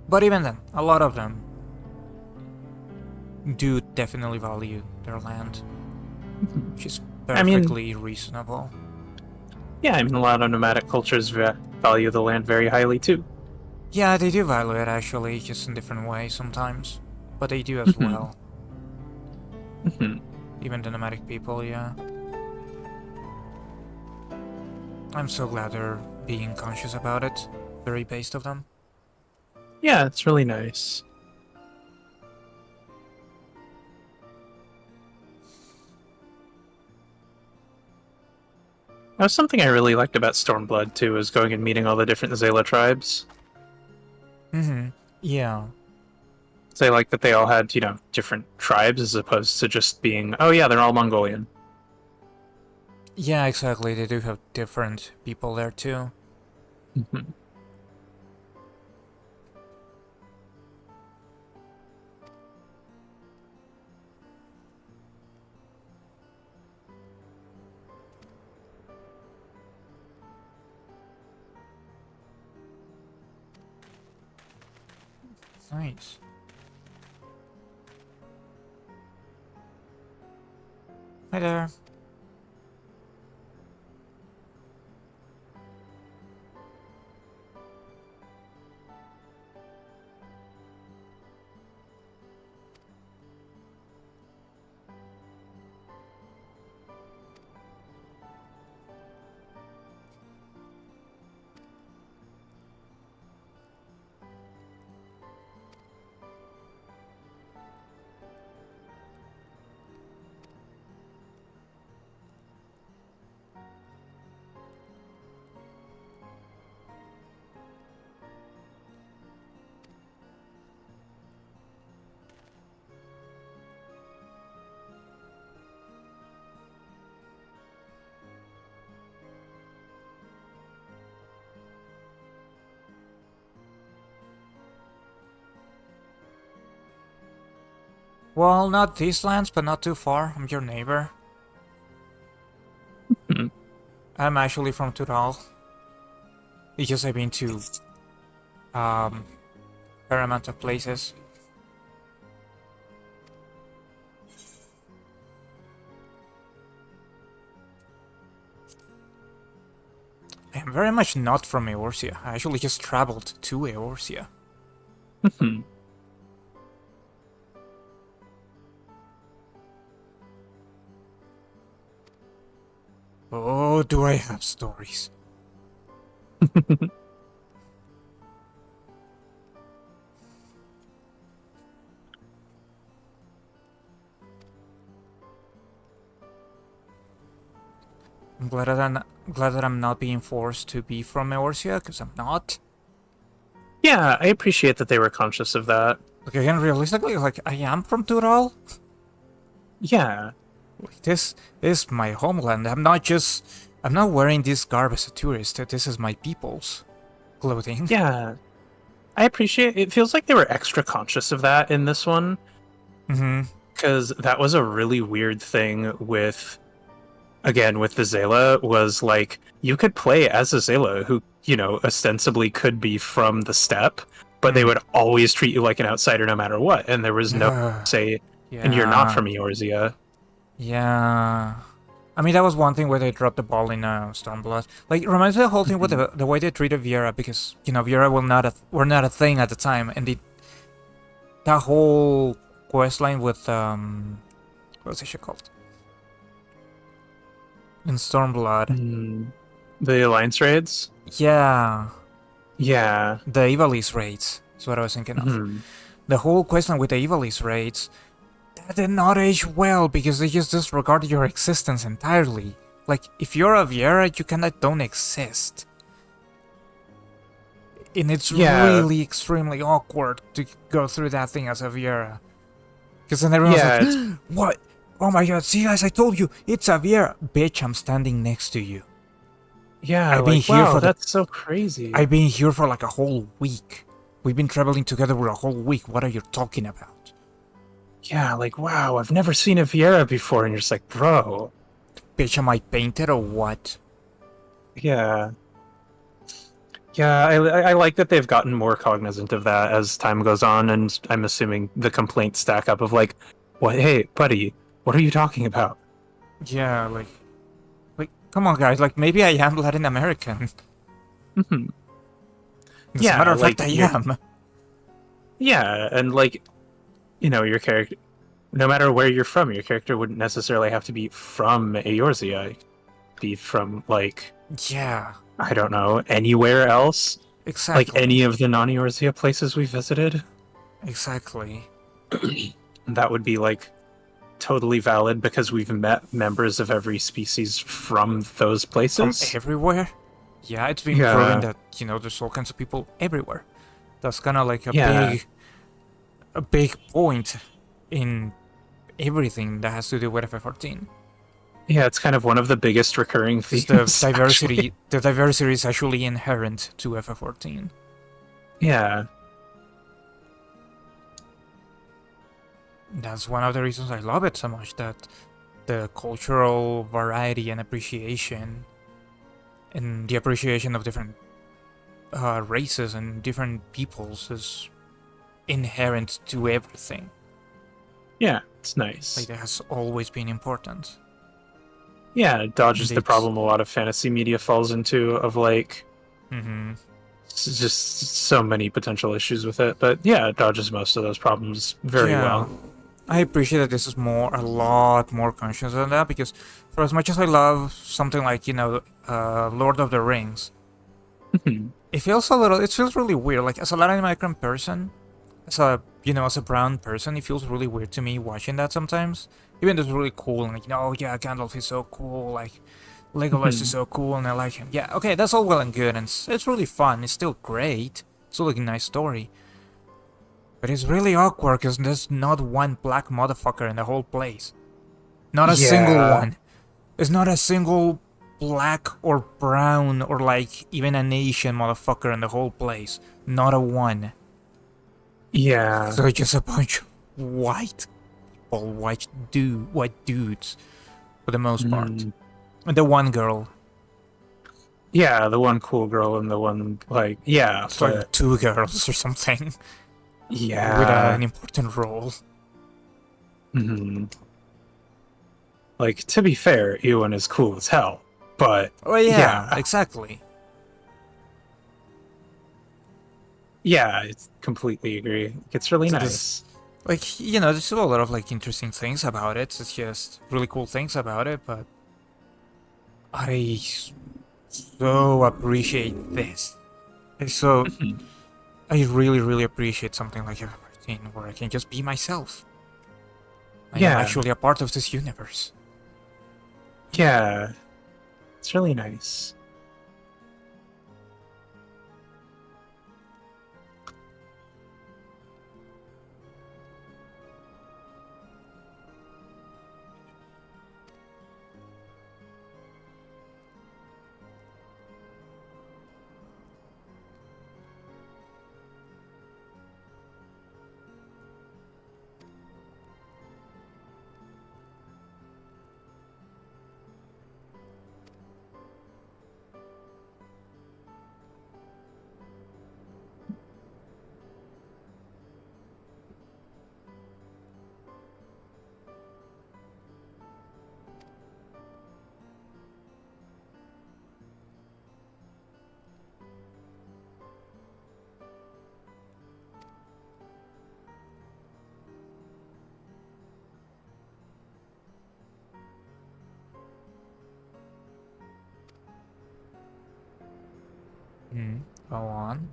But even then, a lot of them do definitely value their land, which is perfectly reasonable. Yeah, I mean, a lot of nomadic cultures value the land very highly too. Yeah, they do value it actually, just in different ways sometimes. But they do as well. Even the nomadic people, yeah. I'm so glad they're being conscious about it. Very based of them. Yeah, it's really nice. That was something I really liked about Stormblood too, is going and meeting all the different Zayla tribes. Yeah. So I like that they all had, different tribes as opposed to just being, oh yeah, they're all Mongolian. Yeah, exactly. They do have different people there too. Nice. Hi there. Well, not these lands, but not too far. I'm your neighbor. I'm actually from Tural. It's just I've been to fair amount of places. I'm very much not from Eorzea. I actually just traveled to Eorzea. Oh, do I have stories? I'm glad that I'm not being forced to be from Eorzea, because I'm not. Yeah, I appreciate that they were conscious of that. Like, again, realistically, like, I am from Tural. Yeah. Like, this is my homeland. I'm not wearing this garb as a tourist. This is my people's clothing. Yeah. I appreciate it. Feels like they were extra conscious of that in this one. Because that was a really weird thing with the Zayla, was like, you could play as a Zayla who, ostensibly could be from the steppe, but they would always treat you like an outsider no matter what, and there was no say, and you're not from Eorzea. Yeah. I mean, that was one thing where they dropped the ball in Stormblood. Like, it reminds me of the whole thing with the way they treated Viera, because, Viera were not a thing at the time, and that whole questline with, what's this shit called? In Stormblood. The Alliance raids? Yeah. Yeah. The Ivalice raids is what I was thinking of. The whole questline with the Ivalice raids, that did not age well, because they just disregarded your existence entirely. Like, if you're a Viera, you kinda don't exist. And it's really extremely awkward to go through that thing as a Viera. Because then everyone's like, what? Oh my god, see guys, I told you, it's a Viera. Bitch, I'm standing next to you. Yeah, I've been here for that's so crazy. I've been here for like a whole week. We've been traveling together for a whole week. What are you talking about? Yeah, like, wow, I've never seen a Viera before, and you're just like, bro. Bitch, am I painted or what? Yeah. Yeah, I like that they've gotten more cognizant of that as time goes on, and I'm assuming the complaints stack up of like, what, hey, buddy, what are you talking about? Yeah, like, come on, guys, like, maybe I am Latin American. As a matter of fact, I am. Yeah, and like, your character, no matter where you're from, your character wouldn't necessarily have to be from Eorzea. Be from, like... Yeah. I don't know, anywhere else? Exactly. Like any of the non-Eorzea places we visited? Exactly. That would be, like, totally valid because we've met members of every species from those places. From everywhere? Yeah, it's been proven that, there's all kinds of people everywhere. That's kind of like a big point in everything that has to do with FF14. Yeah, it's kind of one of the biggest recurring themes. The diversity is actually inherent to FF14. Yeah. That's one of the reasons I love it so much, that the cultural variety and appreciation, and the appreciation of different races and different peoples is inherent to everything. Yeah, it's nice. Like, that has always been important. Yeah, it dodges the problem a lot of fantasy media falls into of, like, just so many potential issues with it. But yeah, it dodges most of those problems very well. I appreciate that this is a lot more conscious than that, because for as much as I love something like, Lord of the Rings, it feels really weird. Like, as a Latin American person, as a brown person, it feels really weird to me watching that sometimes. Even though it's really cool, and like, Gandalf is so cool, like, Legolas is so cool, and I like him. Yeah, okay, that's all well and good, and it's really fun, it's still great, it's still like a nice story. But it's really awkward, because there's not one black motherfucker in the whole place. Not a single one. There's not a single black or brown or, like, even an Asian motherfucker in the whole place. Not a one. Yeah. So it's just a bunch of white simple white dudes for the most part. And the one girl. Yeah, the one cool girl and the one, like, yeah. It's like 2 girls or something. Yeah. With an important role. Like, to be fair, Ewan is cool as hell, but... Oh yeah, exactly. Yeah, I completely agree. It's really nice. Like, you know, there's still a lot of, like, interesting things about it. It's just really cool things about it, but... I so appreciate this. I really, really appreciate something like FF14 where I can just be myself. I am actually a part of this universe. Yeah. It's really nice. Go on.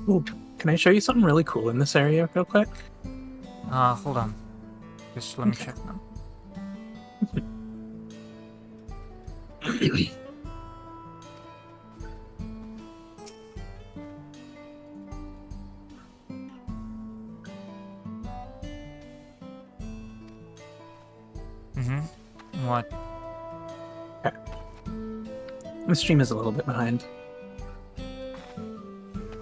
Ooh, can I show you something really cool in this area real quick? Hold on. Just let me check them. What? Okay. The stream is a little bit behind.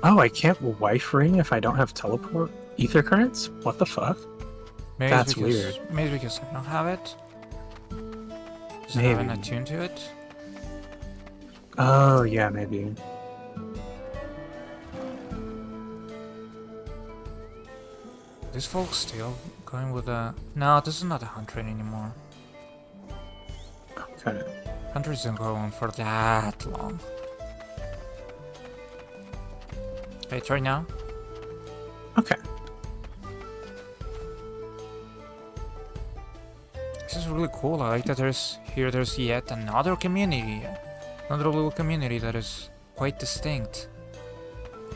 Oh, I can't wife ring if I don't have teleport ether currents? What the fuck? Maybe That's weird. Maybe because I don't have it. Because I haven't attuned to it. Oh, yeah, maybe. This folks still going with a... No, this is not a hunt train anymore. Okay. Hunters don't go on for that long. Okay, try now. Okay. This is really cool. I like that there's yet another community. Another little community that is quite distinct.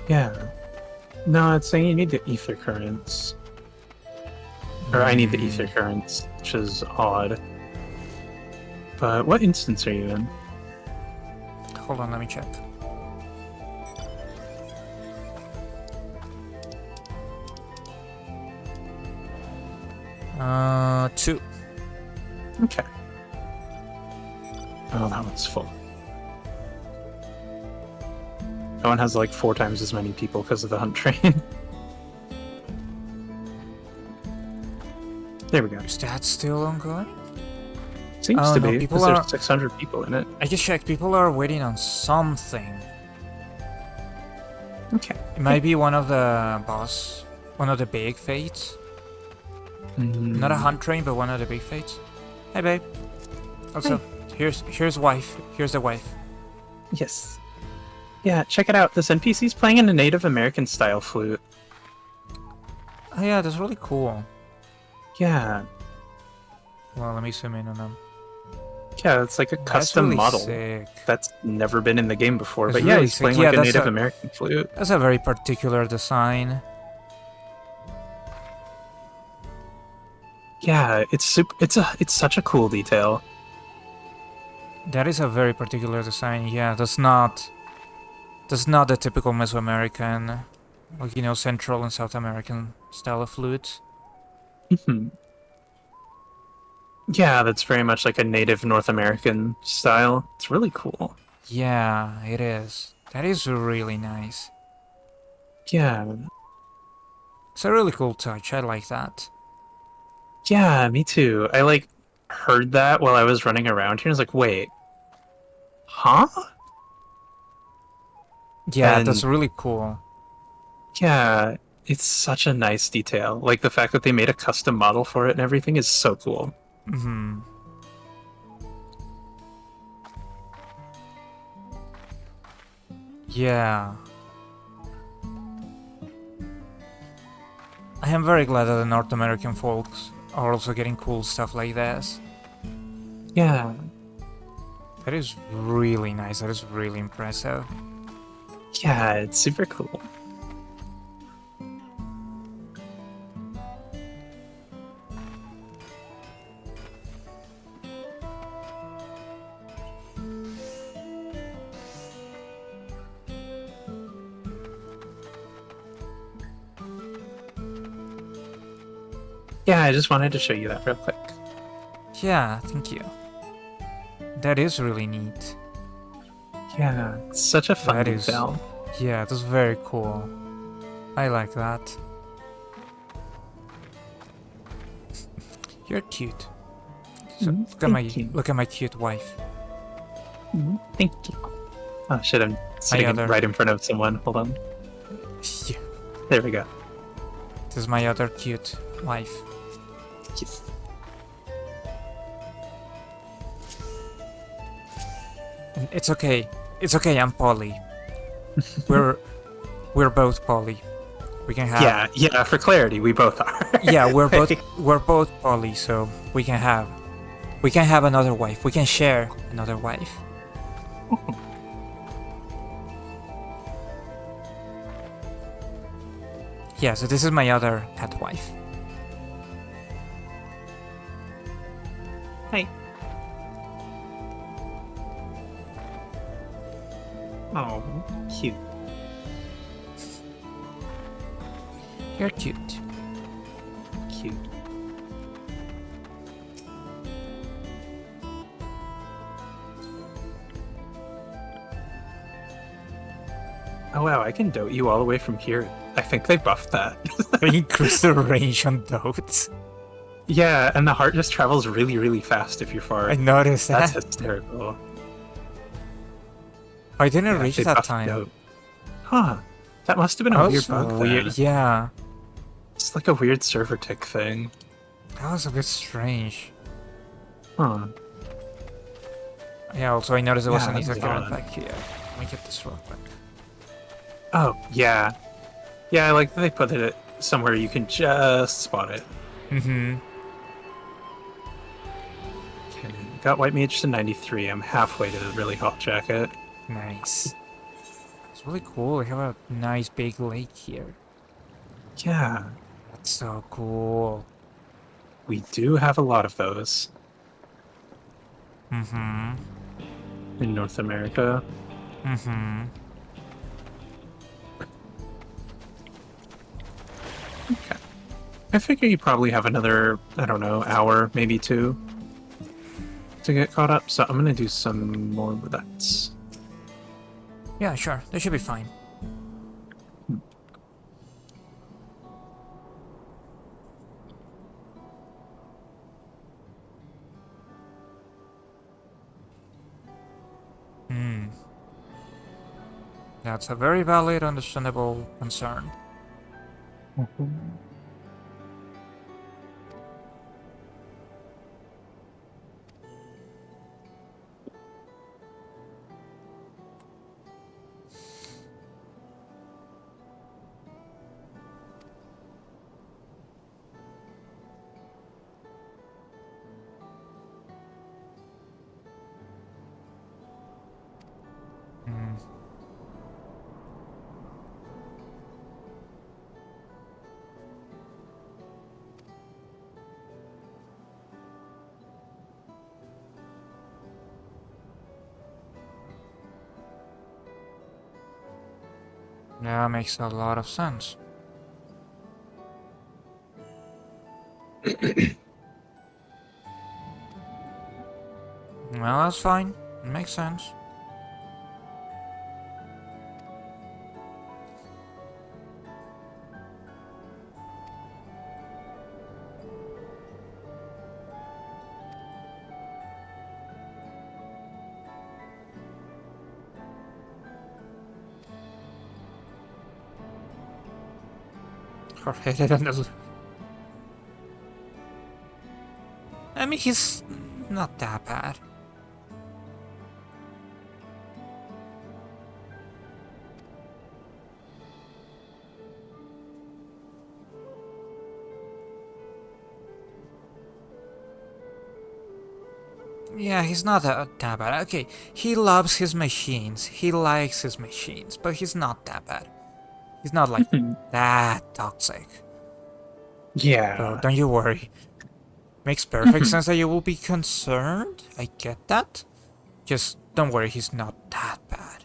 Yeah. No, it's saying you need the ether currents. Or I need the ether currents, which is odd. But what instance are you in? Hold on, let me check. Two. Okay. Oh, that one's full. That one has like 4 times as many people because of the hunt train. There we go. Is that still ongoing? Seems to be, because there's 600 people in it. I just checked, people are waiting on something. Okay. It might be one of the big fates. Not a hunt train, but one of the big fates. Hey, babe. Also, here's wife. Here's the wife. Yes. Yeah, check it out. This NPC's playing in a Native American style flute. Oh yeah, that's really cool. Yeah. Well, let me zoom in on them. Yeah, it's like a custom really model sick. that's never been in the game before. It's But yeah, really he's sick. playing Yeah, like a that's Native a- American flute. That's a very particular design. Yeah, it's such a cool detail. That is a very particular design. Yeah, that's not the typical Mesoamerican, like, you know, Central and South American style of flute. Mhm. Yeah, that's very much like a native North American style. It's really cool. Yeah, it is. That is really nice. Yeah. It's a really cool touch. I like that. Yeah, me too. I like heard that while I was running around here. I was like, wait, huh? Yeah, And that's really cool. yeah, it's such a nice detail. Like the fact that they made a custom model for it and everything is so cool. Hmm. Yeah. I am very glad that the North American folks are also getting cool stuff like this. Yeah. That is really nice. That is really impressive. Yeah, it's super cool. Yeah, I just wanted to show you that real quick. Yeah, thank you. That is really neat. Yeah, it's such a fun That is- detail. Yeah, that's very cool. I like that. You're cute. So, look at my cute wife. Thank you. Oh shit, I'm sitting right in front of someone. Hold on. Yeah. There we go. This is my other cute wife. Yes. It's okay. It's okay, I'm poly. we're both poly. We can have Yeah, for clarity, we both are. Yeah, we're both poly, so we can have another wife. We can share another wife. Yeah, so this is my other pet wife. Hi. Oh, cute. You're cute. Cute. Oh wow, I can dote you all the way from here. I think they buffed that. They increased the range on dotes. Yeah, and the heart just travels really, really fast if you're far. I noticed that. That's hysterical. I didn't Yeah, reach they that buffed time. dote. Huh. That must have been a weird bug then. Yeah. It's like a weird server tick thing. That was a bit strange. Huh. Yeah, also I noticed there was an that was ether current odd. back here. Let me get this real quick. Oh, yeah. Yeah, I like that they put it somewhere you can just spot it. Mm-hmm. Okay, got White Mage to 93. I'm halfway to the really hot jacket. Nice. It's really cool. We have a nice big lake here. Yeah, That's so cool. we do have a lot of those Mm-hmm. in North America. Mm-hmm. Okay. I figure you probably have another, I don't know, hour, maybe two, to get caught up, so I'm gonna do some more with that. Yeah, sure. That should be fine. Hmm. That's a very valid, understandable concern. Yeah, makes a lot of sense. Well, that's fine. It makes sense. I mean, he's not that bad. Yeah, he's not that bad. Okay, he loves his machines. He likes his machines, but he's not that bad. He's not like that toxic. Yeah. So don't you worry. Makes perfect sense that you will be concerned. I get that. Just don't worry, he's not that bad.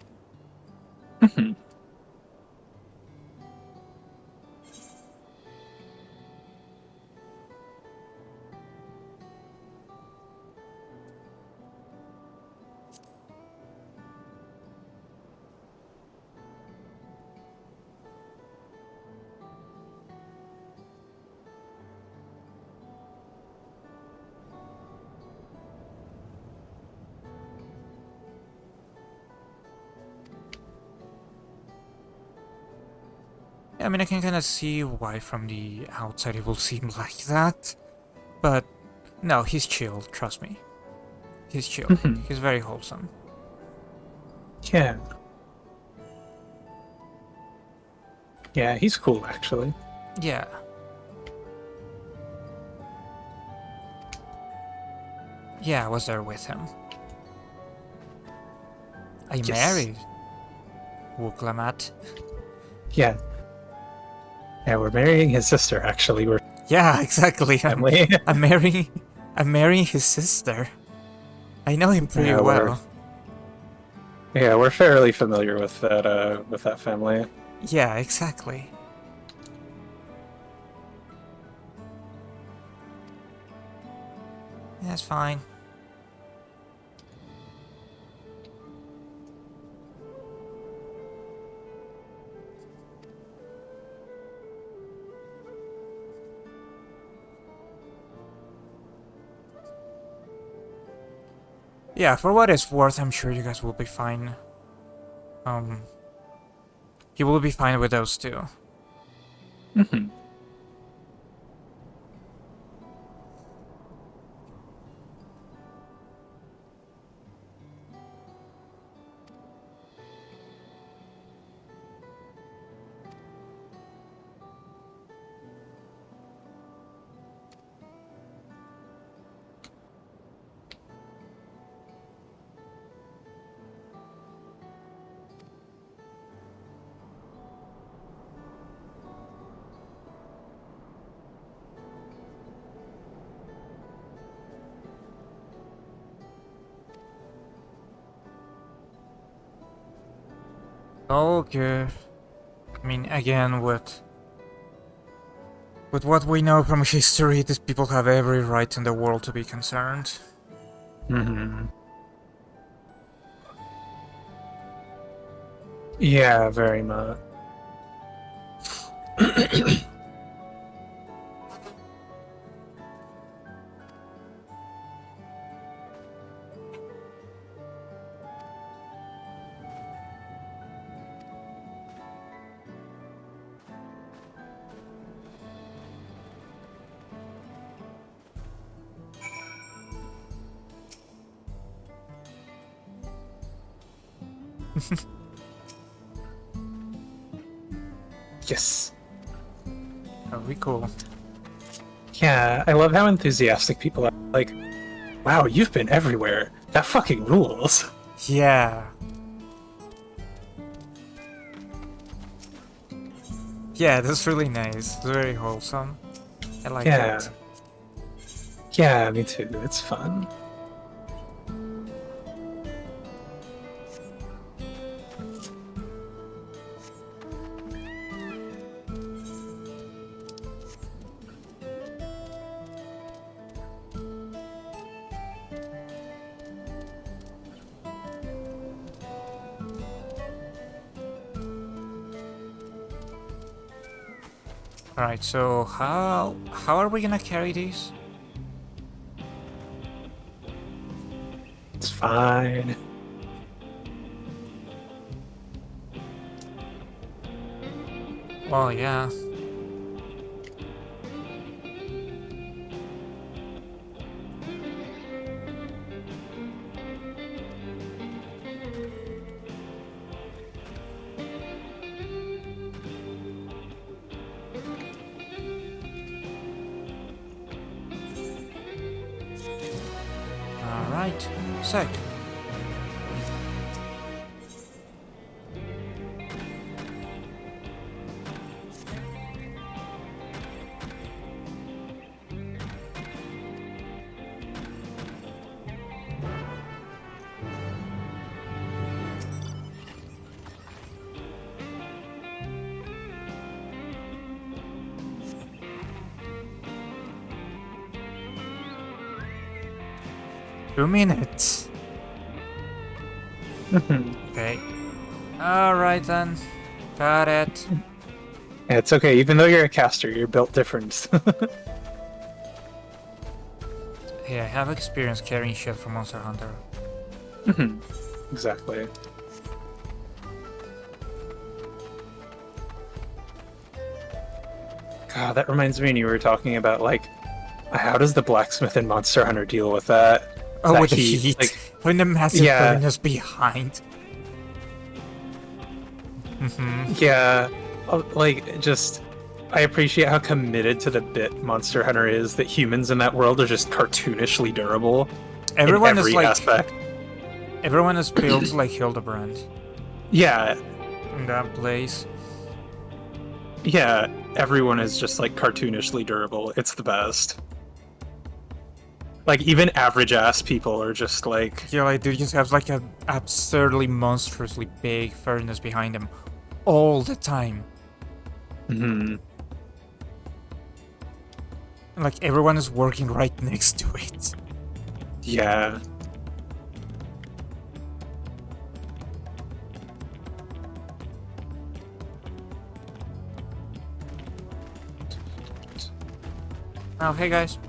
I mean, I can kind of see why from the outside it will seem like that. But no, he's chill, trust me. He's chill. He's very wholesome. Yeah. Yeah, he's cool, actually. Yeah. Yeah, I was there with him. Are you married? Wuklamat. Yeah. Yeah, we're marrying his sister, actually. We're Yeah, exactly. family. I'm marrying his sister. I know him pretty well. Yeah, we're fairly familiar with that family. Yeah, exactly. That's fine. Yeah, for what it's worth, I'm sure you guys will be fine. You will be fine with those two. Okay. I mean, again, with what we know from history, these people have every right in the world to be concerned. Yeah, very much. Yes. Very cool. Yeah, I love how enthusiastic people are. Like, wow, you've been everywhere. That fucking rules. Yeah. Yeah, that's really nice. It's very wholesome. I like it. Yeah, me too. It's fun. Alright, so how are we gonna carry these? It's fine. Well, yeah. Alright, sick. Two minutes. Okay. Alright then. Got it. Yeah, it's okay. Even though you're a caster, you're built different. Hey, I have experience carrying shit from Monster Hunter. Exactly. God, that reminds me when you were talking about, like, how does the blacksmith in Monster Hunter deal with that? Oh, that with the heat. Like, when the massive Yeah. furnace behind. yeah, like, just... I appreciate how committed to the bit Monster Hunter is, that humans in that world are just cartoonishly durable. Everyone in every is like... aspect. Everyone is built like Hildebrand Yeah, in that place. yeah, everyone is just, like, cartoonishly durable. It's the best. Like, even average-ass people are just, like... Yeah, like, dude just has like an absurdly monstrously big furnace behind him all the time. Like, everyone is working right next to it. Yeah. Oh, hey guys.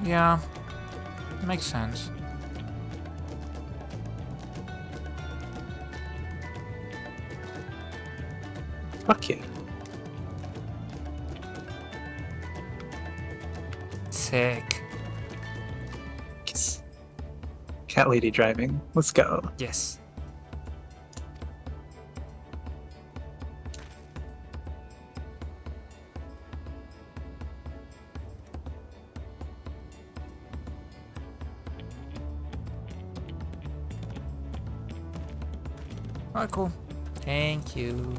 Yeah, makes sense. Fuck yeah. Sick. Yes. Cat lady driving. Let's go. Yes. Oh, cool. Thank you.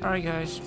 Alright, guys.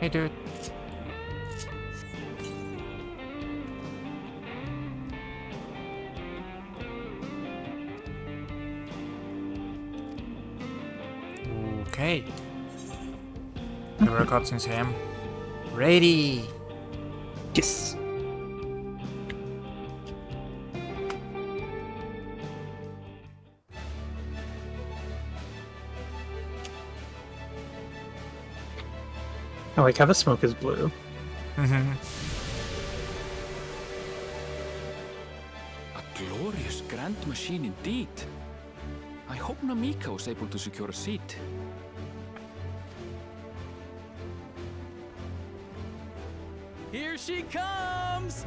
Hey, dude. Okay. The record since I am ready. Yes. I like how the smoke is blue. Mm-hmm. A glorious grand machine indeed. I hope Namika was able to secure a seat. Here she comes!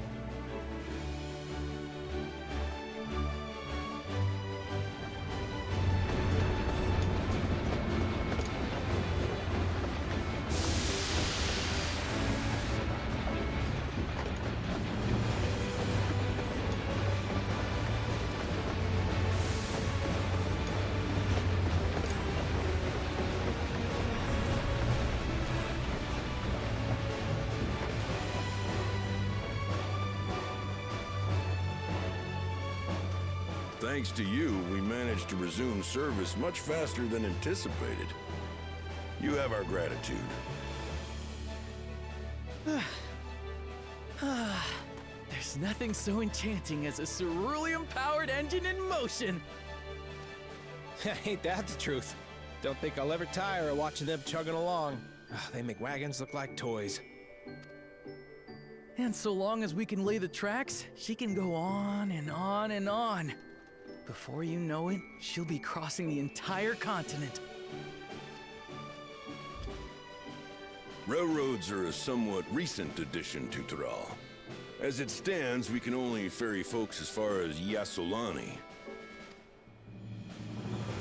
Thanks to you, we managed to resume service much faster than anticipated. You have our gratitude. There's nothing so enchanting as a cerulean-powered engine in motion! Ain't that the truth? Don't think I'll ever tire of watching them chugging along. They make wagons look like toys. And so long as we can lay the tracks, she can go on and on and on. Before you know it, she'll be crossing the entire continent. Railroads are a somewhat recent addition to Thrall. As it stands, we can only ferry folks as far as Yassolani.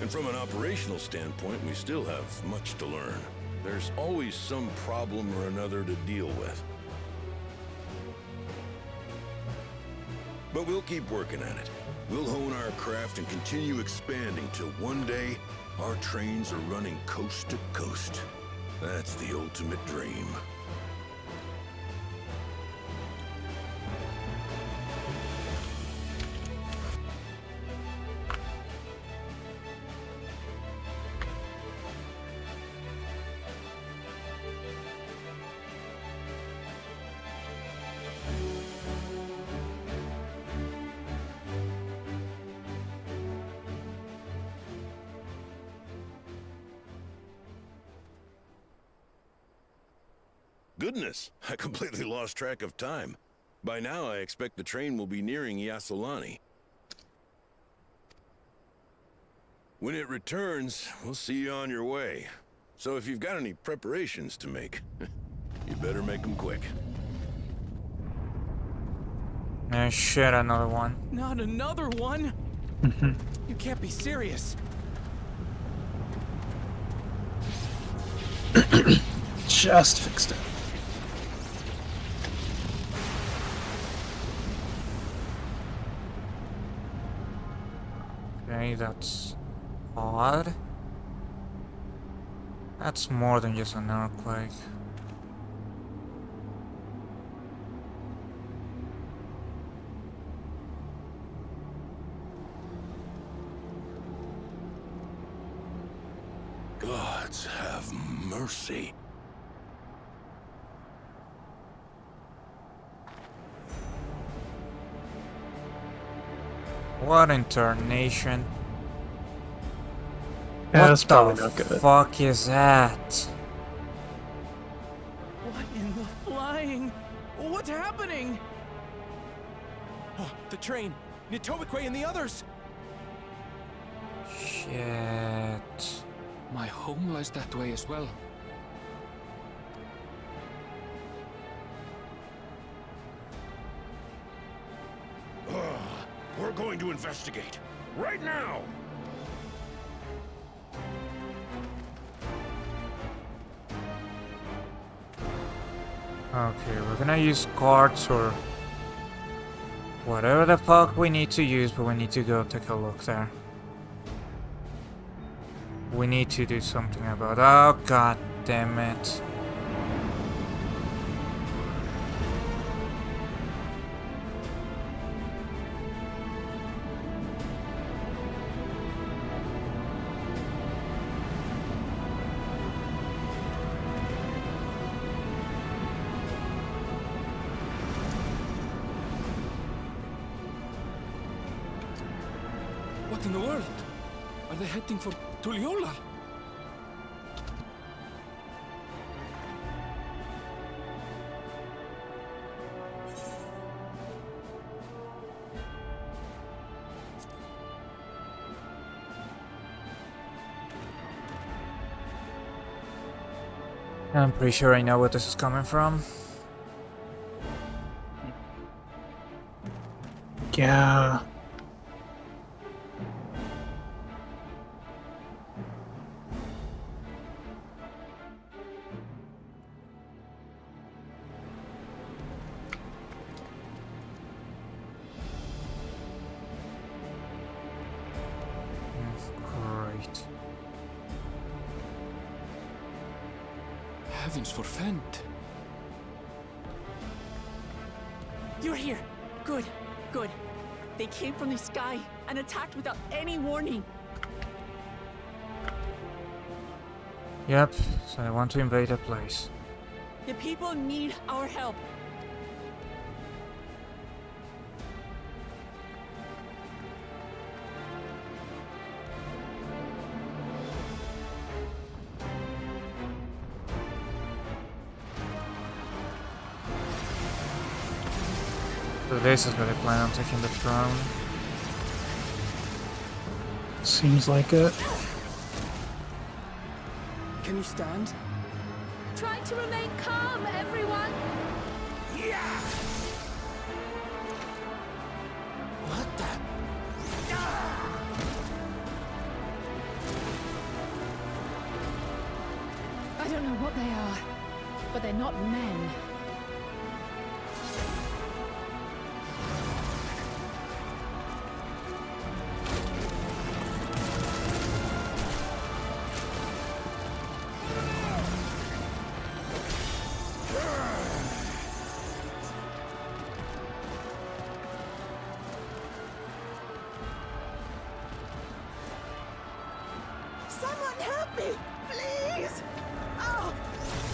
And from an operational standpoint, we still have much to learn. There's always some problem or another to deal with. But we'll keep working at it. We'll hone our craft and continue expanding till one day, our trains are running coast to coast. That's the ultimate dream. Goodness, I completely lost track of time. By now, I expect the train will be nearing Yassolani. When it returns, we'll see you on your way. So if you've got any preparations to make, you better make them quick. Shit, another one. Not another one? You can't be serious. Just fixed it. Okay, that's odd. That's more than just an earthquake. Gods have mercy. What incarnation? Yeah, that's what probably the not good. fuck is that? What in the flying? What's happening? Oh, the train! Nitobekwe and the others! Shit. My home lies that way as well. We're going to investigate. Right now! Okay, we're gonna use cards or whatever the fuck we need to use, but we need to go take a look there. We need to do something about. Oh, god damn it. What in the world? Are they heading for Tuliyollal? I'm pretty sure I know where this is coming from. Yeah. Great. Heavens forfend. You're here. Good, good. They came from the sky and attacked without any warning. Yep, so I want to invade a place. The people need our help. So this is where they plan on taking the throne. Seems like it. Can you stand? Try to remain calm, everyone! What the? I don't know what they are, but they're not men. Someone help me, please! Oh!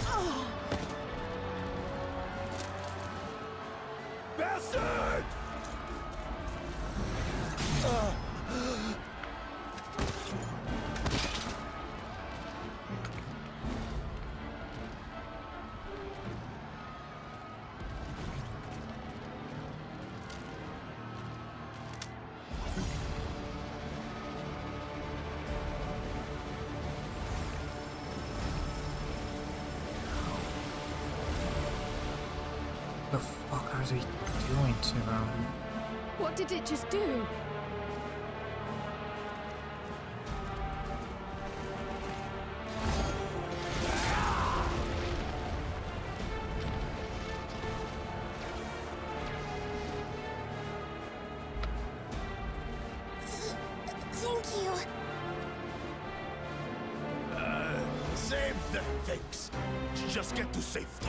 Oh! Bastard! The fuck are they doing to them? What did it just do? Thank you. Save the things. Just get to safety.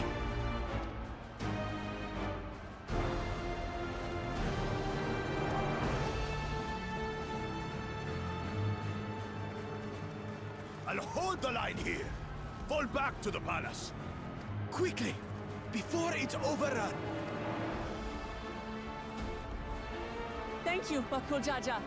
I'll hold the line here. Fall back to the palace. Quickly, before it's overrun. Thank you, Bakul Jaja.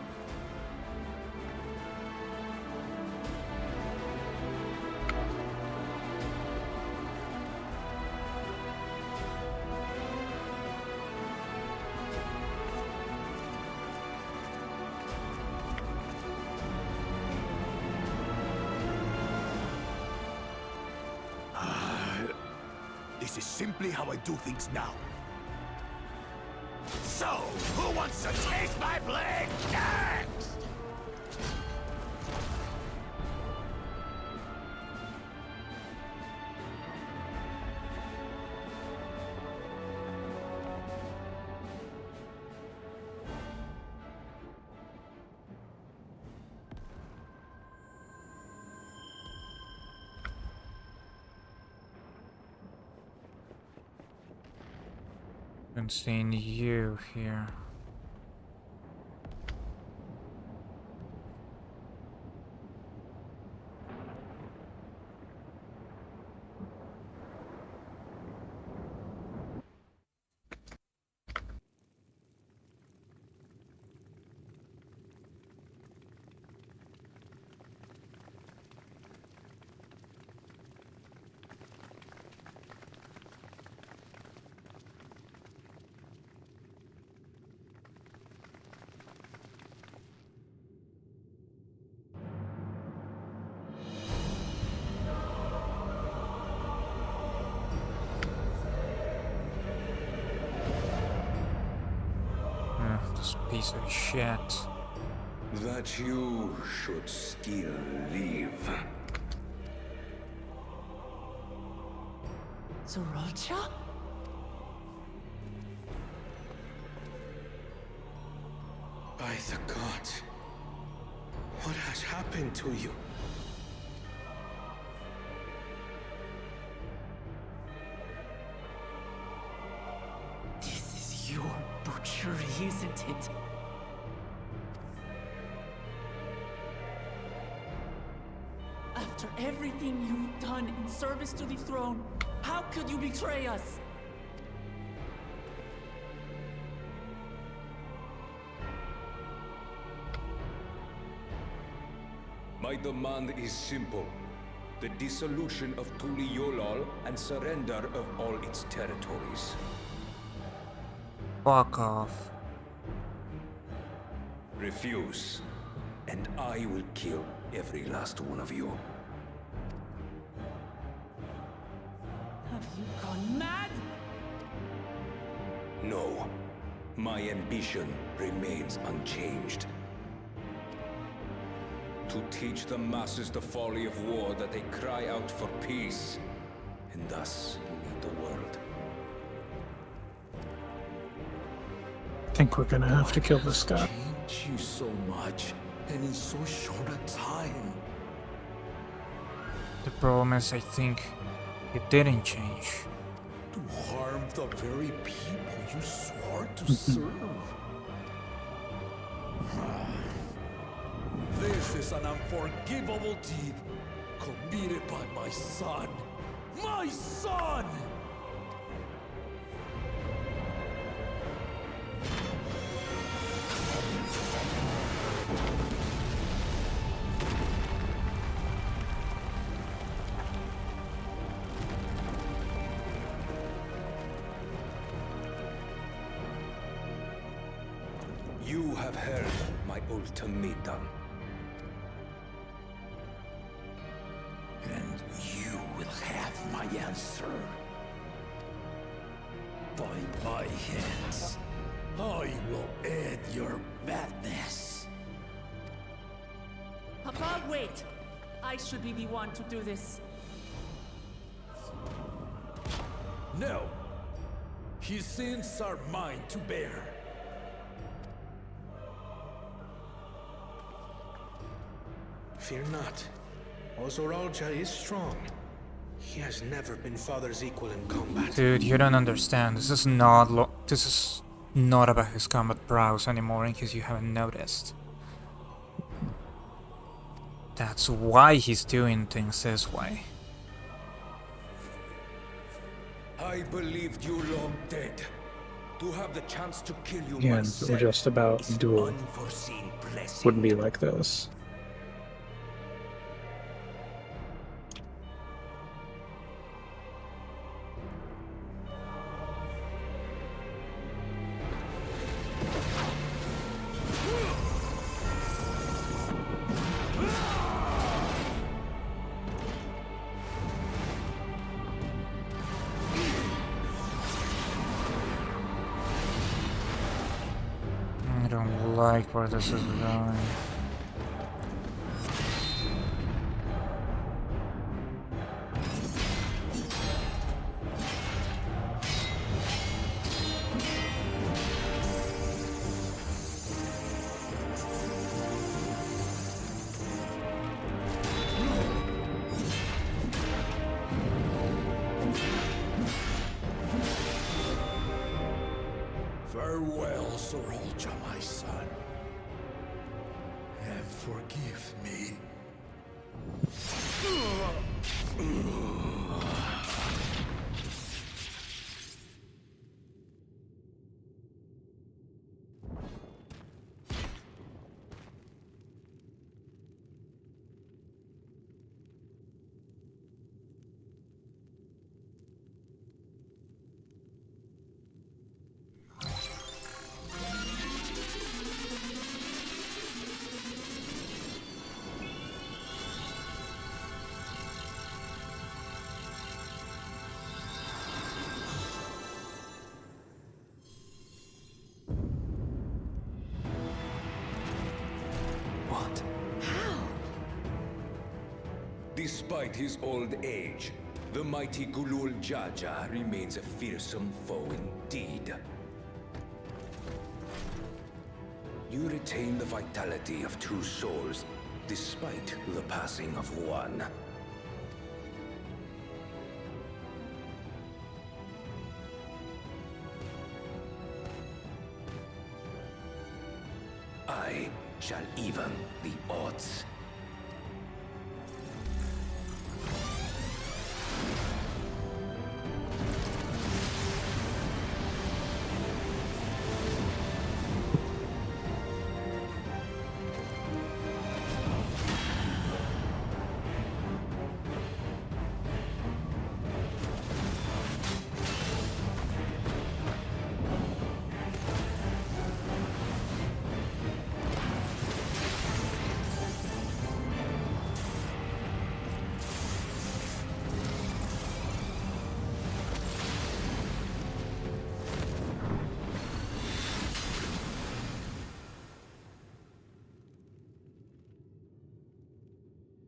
This is simply how I do things now. So, who wants to taste my blade next? Been seeing you here. piece of shit. That you should still live. Zorolcha? By the gods. What has happened to you? This is your butchery, isn't it? After everything you've done in service to the throne, how could you betray us? My demand is simple. The dissolution of Tuliyollal and surrender of all its territories. Fuck off. Refuse, and I will kill every last one of you. Have you gone mad? No. My ambition remains unchanged. To teach the masses the folly of war, that they cry out for peace, and thus lead the world. I think we're gonna have to kill this guy. Changed you so much, and in so short a time. The problem is, I think it didn't change. To harm the very people you swore to serve. This is an unforgivable deed committed by my son. My son! You have heard my ultimatum. And you will have my answer. By my hands, I will end your madness. Papa, wait! I should be the one to do this. No. His sins are mine to bear. Fear not. Zorolcha is strong. He has never been father's equal in combat. Dude, you don't understand. This is not about his combat prowess anymore, in case you haven't noticed. That's why he's doing things this way. I believed you long dead. To have the chance to kill you Yeah, myself we're just about is duel. unforeseen blessing. Wouldn't be like this. I don't like where this is going. Farewell, Zorolcha, my son. And forgive me. not. How? Despite his old age, the mighty Gulul Jaja remains a fearsome foe indeed. You retain the vitality of 2 souls, despite the passing of one. I shall even the odds.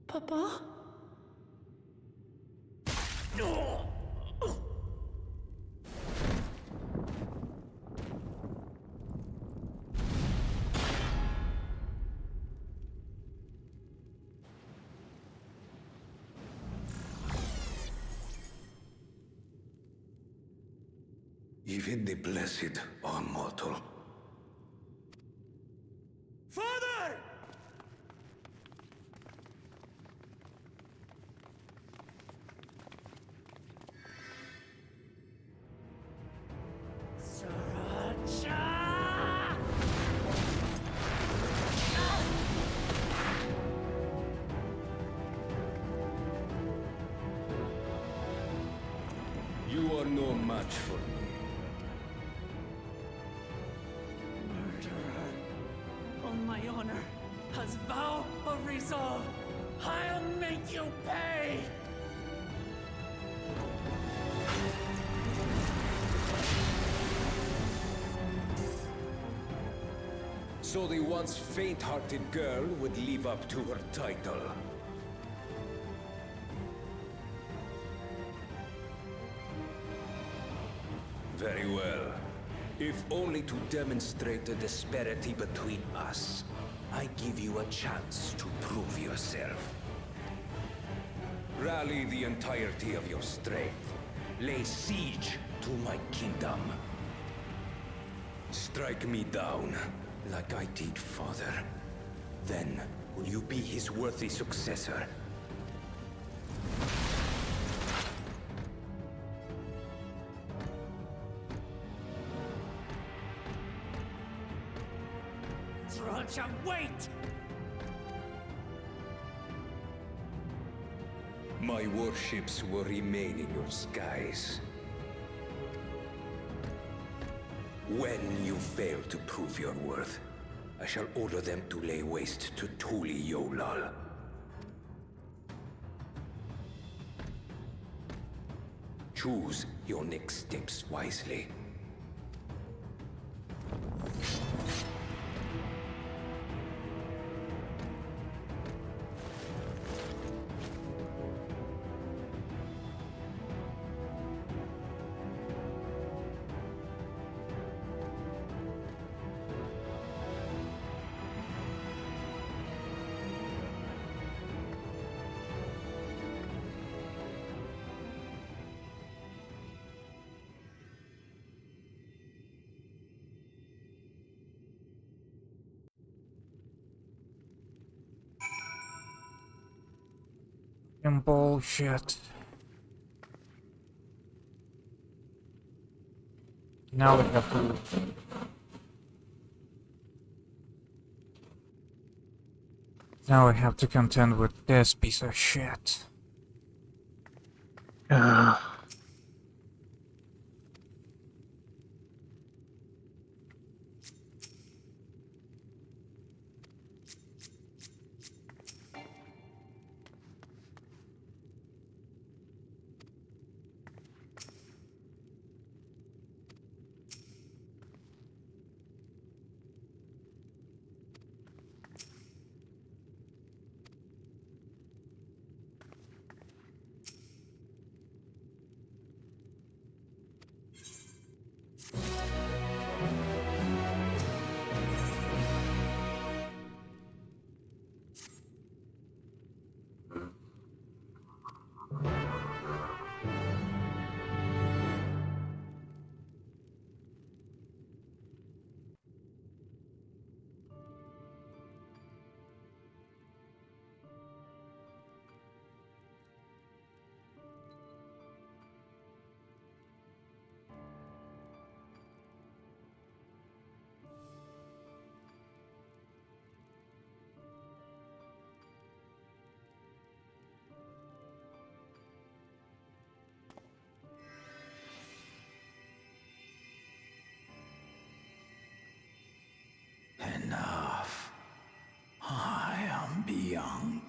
Papa? Even the blessed are mortal. Father! You are no match for me. Murderer. On my honor, as vow of resolve, I'll make you pay! So the once faint-hearted girl would live up to her title. Very well. If only to demonstrate the disparity between us, I give you a chance to prove yourself. Rally the entirety of your strength. Lay siege to my kingdom. Strike me down, like I did father. Then, will you be his worthy successor? Roger, wait! My warships will remain in your skies. When you fail to prove your worth, I shall order them to lay waste to Tuli Yolal. Choose your next steps wisely. Bullshit. Now we have to... Now I have to contend with this piece of shit.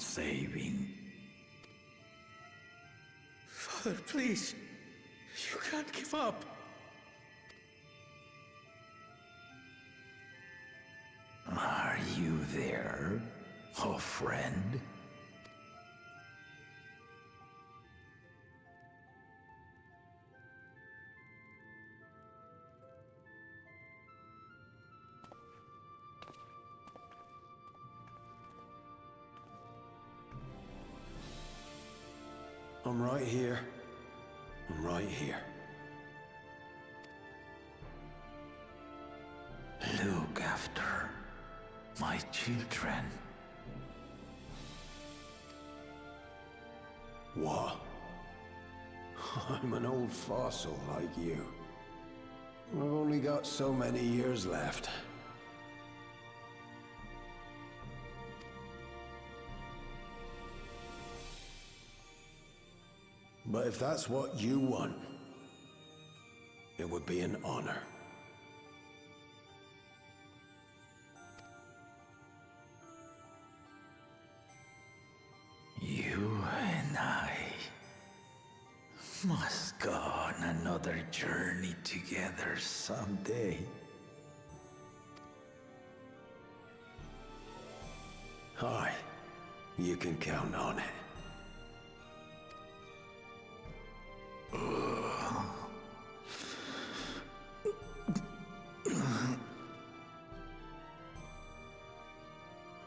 saving. Father, please. You can't give up. Are you there, oh friend? I'm right here. I'm right here. Look after my children. What? I'm an old fossil like you. I've only got so many years left. But if that's what you want, it would be an honor. You and I must go on another journey together someday. Aye, you can count on it.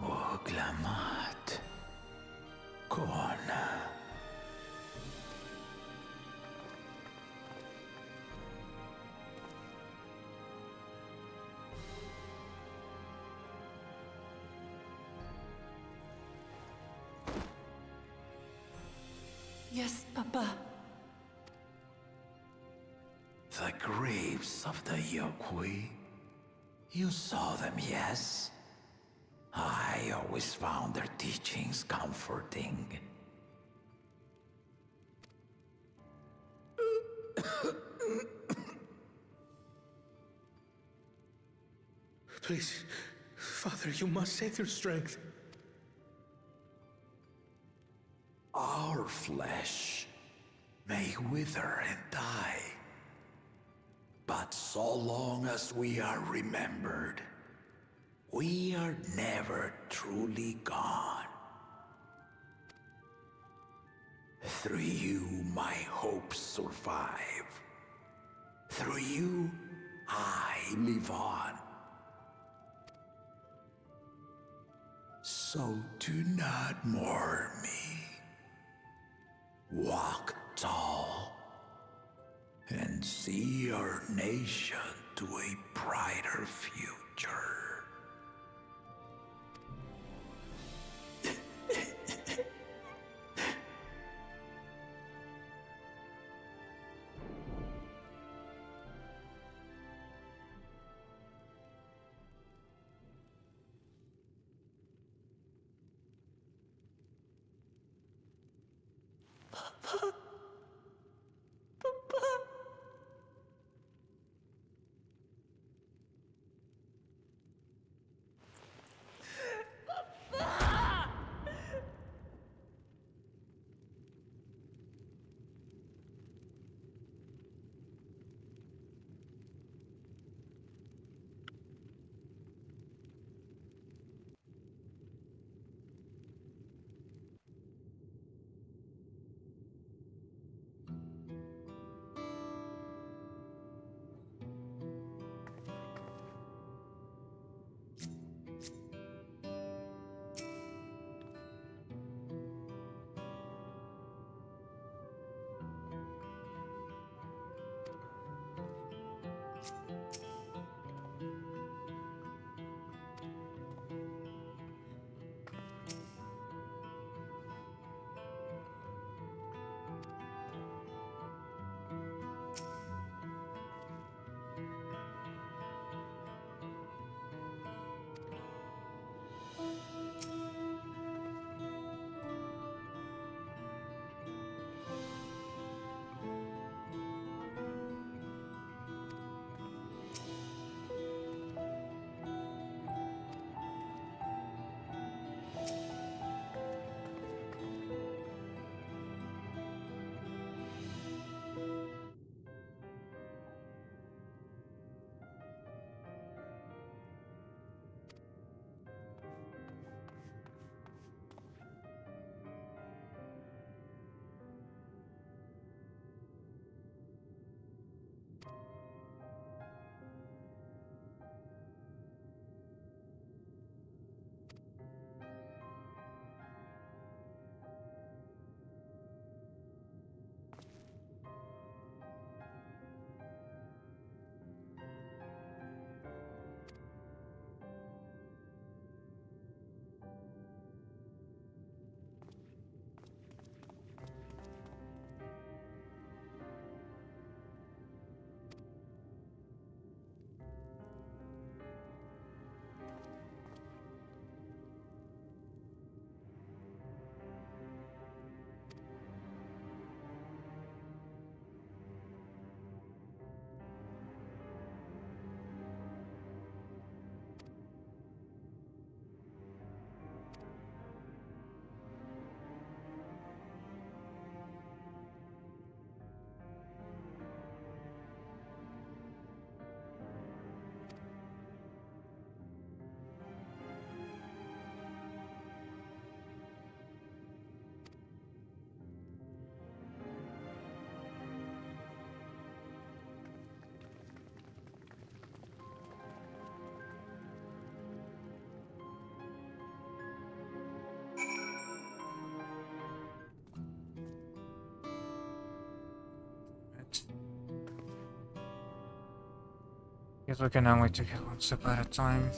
Oglamat. Kona. Yes, Papa. The graves of the Yokwi. You saw them, yes? I always found their teachings comforting. Please, Father, you must save your strength. Our flesh may wither and die, but so long as we are remembered, we are never truly gone. Through you, my hopes survive. Through you, I live on. So do not mourn me. Walk tall and see our nation to a brighter future. Guess we can only take it one step at a time.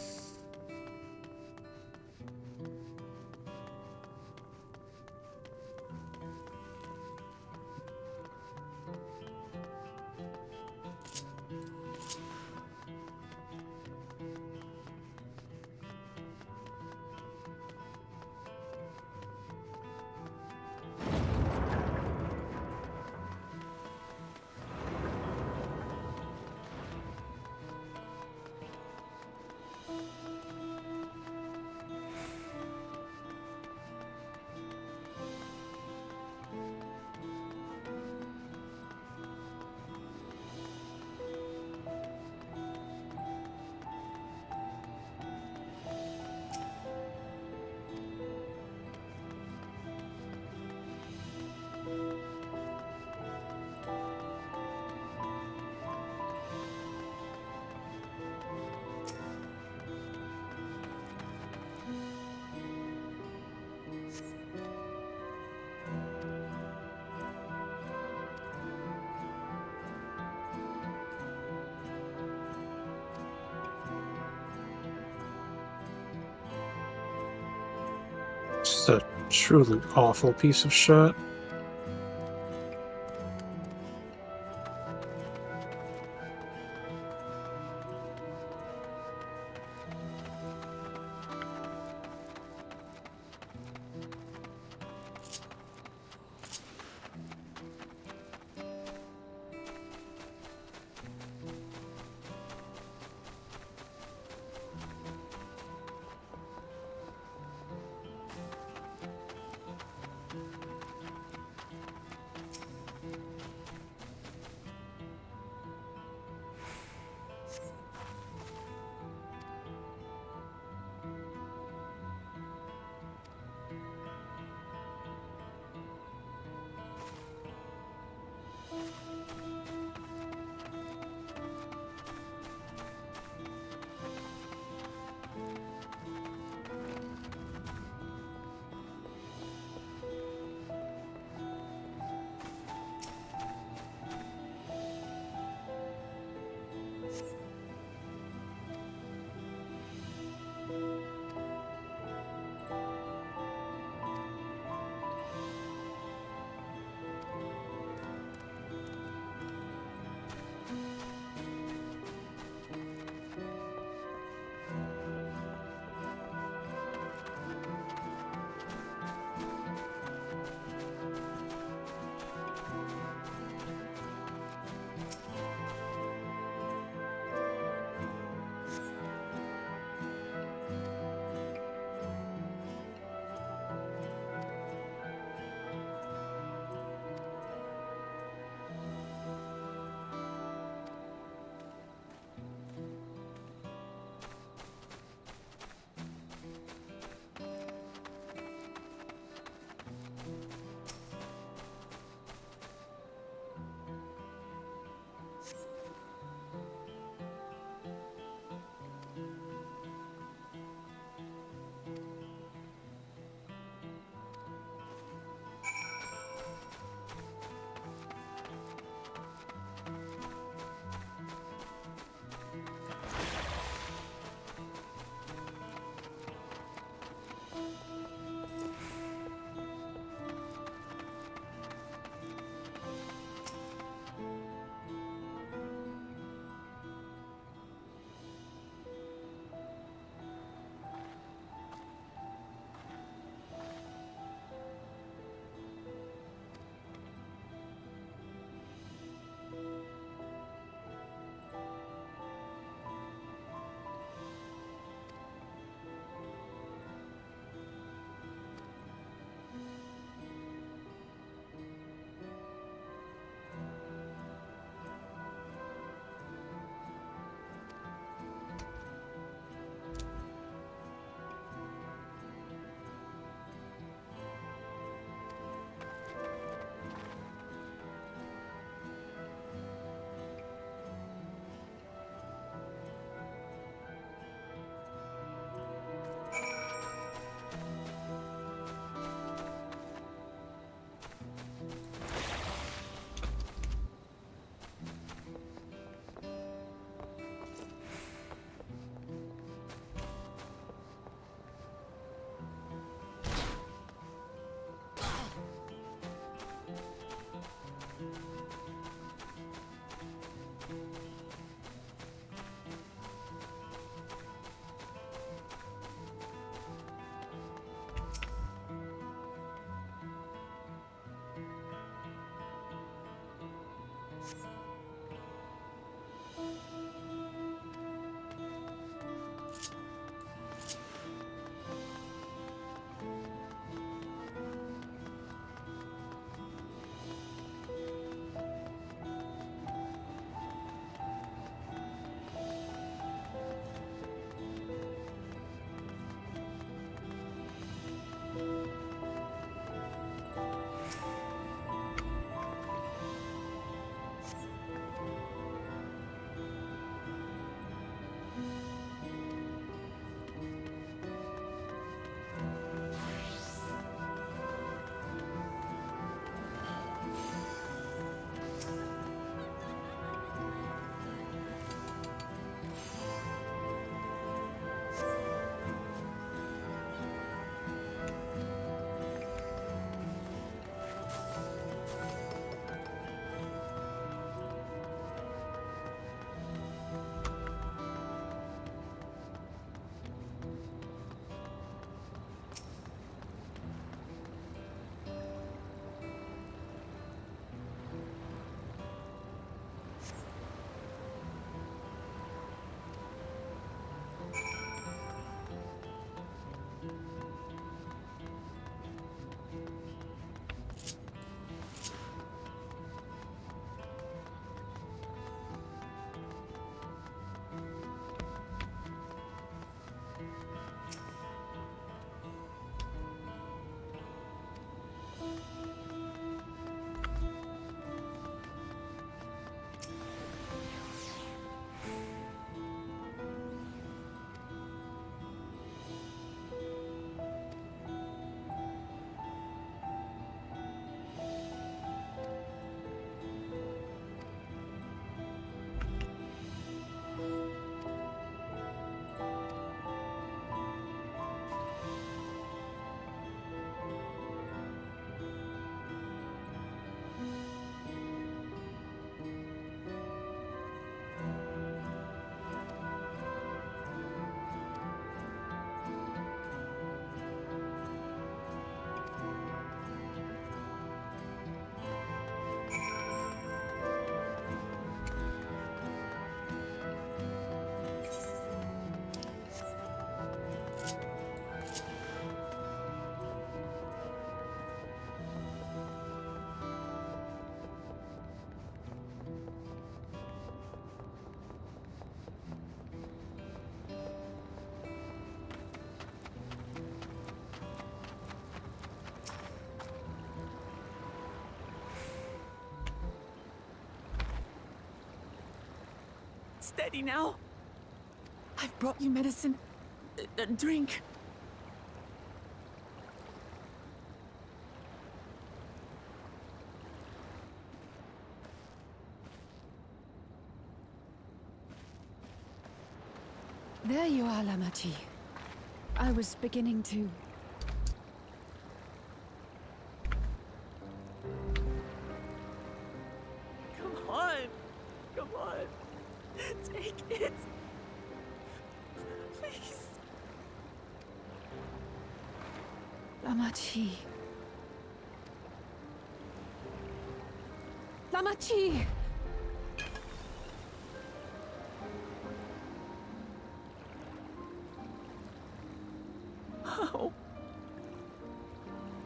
Just a truly awful piece of shit. steady now. I've brought you medicine. Drink. There you are, Lamachi. I was beginning to... Come on. Come on. Take it. Please. Lamachi. Lamachi!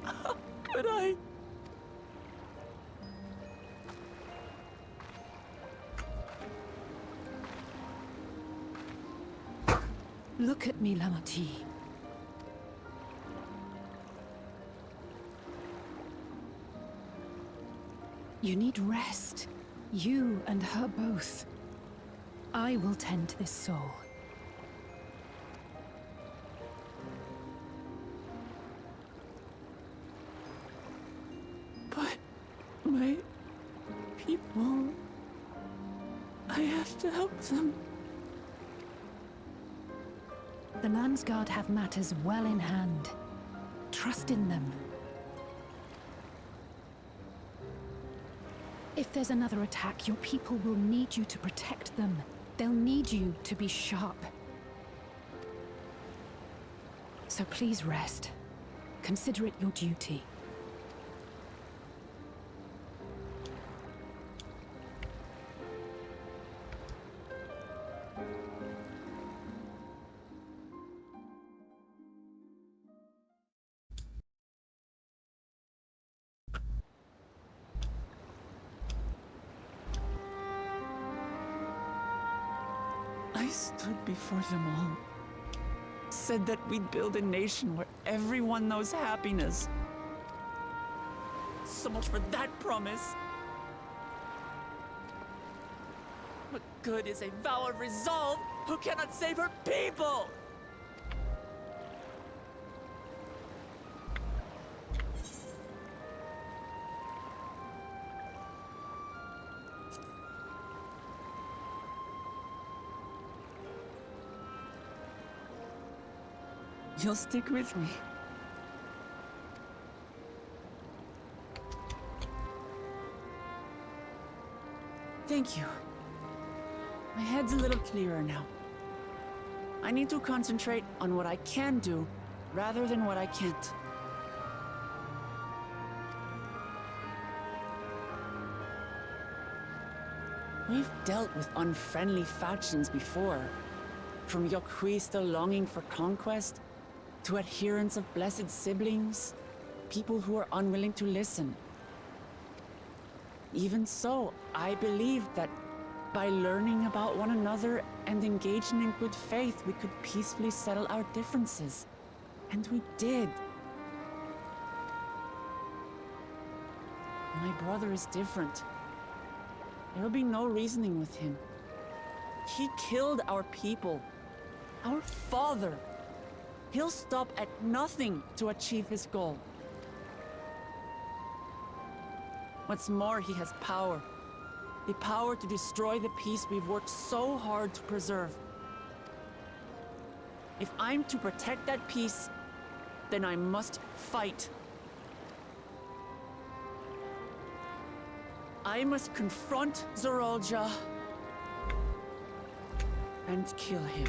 How could I? Look at me, Lamachi. You need rest. You and her both. I will tend to this soul. But my people... I have to help them. The Landsguard have matters well in hand. Trust in them. If there's another attack, your people will need you to protect them. They'll need you to be sharp. So please rest. Consider it your duty. I stood before them all. Said that we'd build a nation where everyone knows happiness. So much for that promise. What good is a vow of resolve who cannot save her people? You'll stick with me. Thank you. My head's a little clearer now. I need to concentrate on what I can do rather than what I can't. We've dealt with unfriendly factions before. From Yokhui still longing for conquest, to adherents of blessed siblings, people who are unwilling to listen. Even so, I believed that by learning about one another and engaging in good faith, we could peacefully settle our differences. And we did. My brother is different. There will be no reasoning with him. He killed our people, our father. He'll stop at nothing to achieve his goal. What's more, he has power. The power to destroy the peace we've worked so hard to preserve. If I'm to protect that peace, then I must fight. I must confront Zorolja and kill him.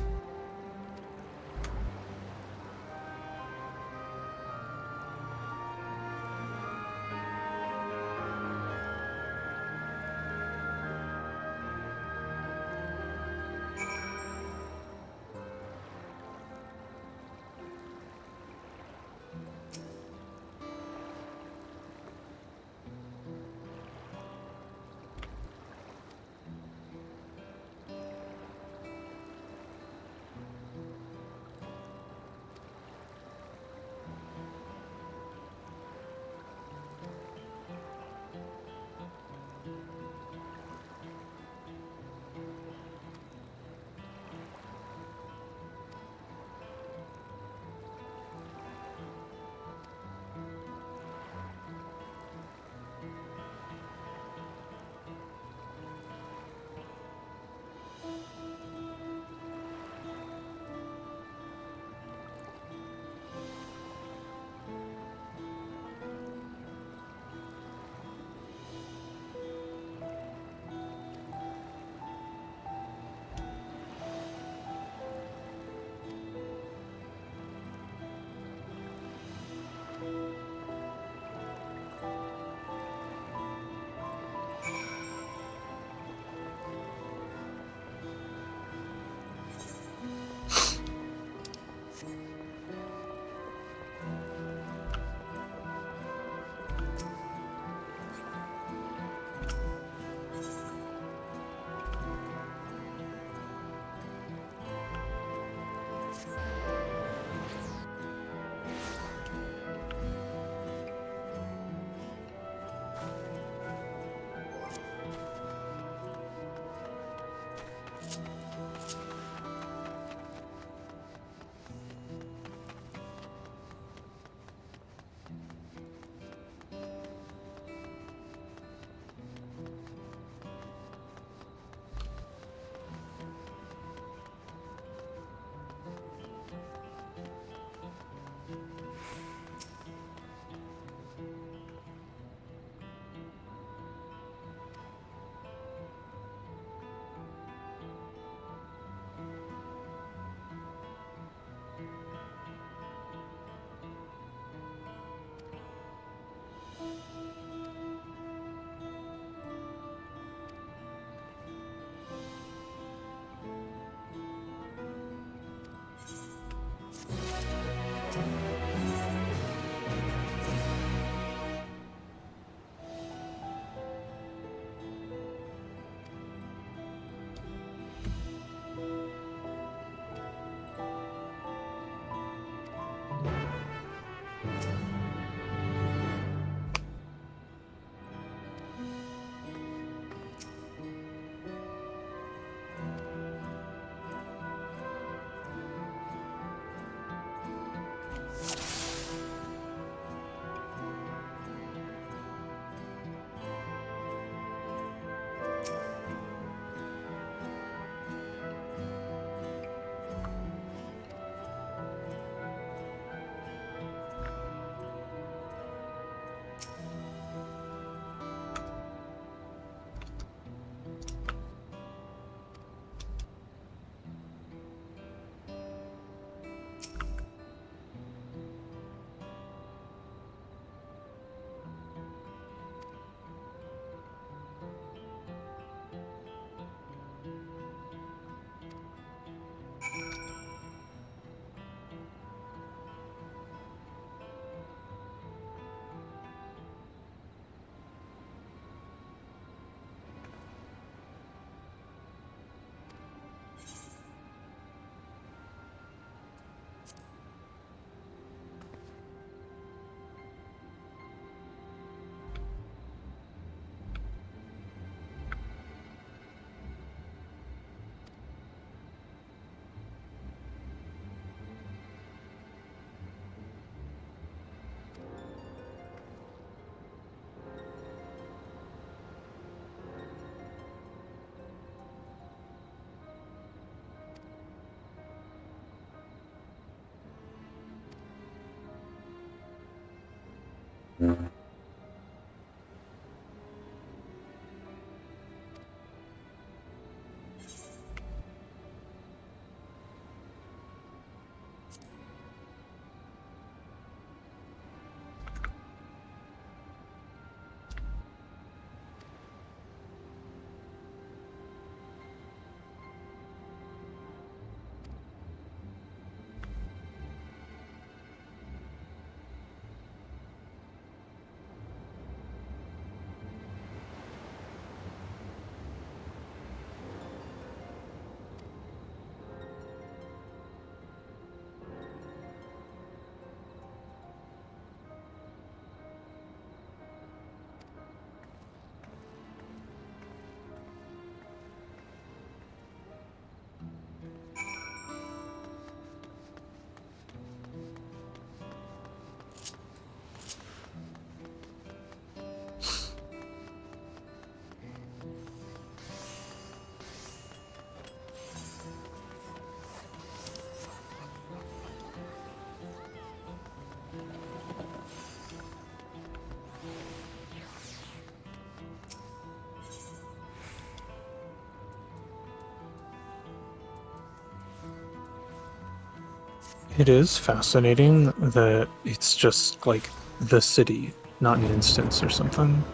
It is fascinating that it's just like the city, not an instance or something.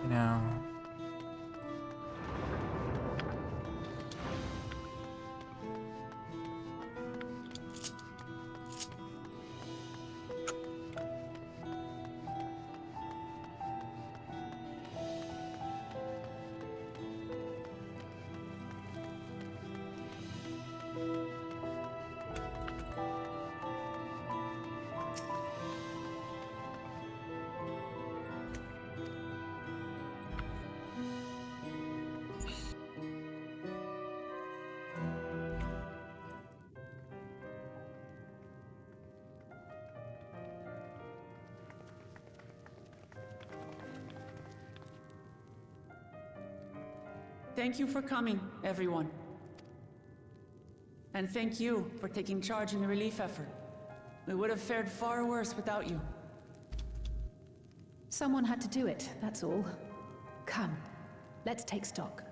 No. Thank you for coming, everyone. And thank you for taking charge in the relief effort. We would have fared far worse without you. Someone had to do it, that's all. Come, let's take stock.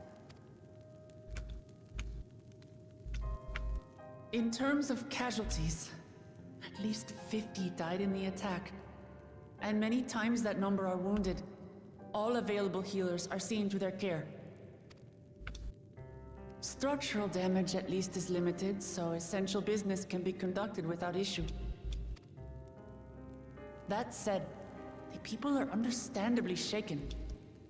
In terms of casualties, at least 50 died in the attack. And many times that number are wounded. All available healers are seen to their care. Structural damage at least is limited, so essential business can be conducted without issue. That said, the people are understandably shaken.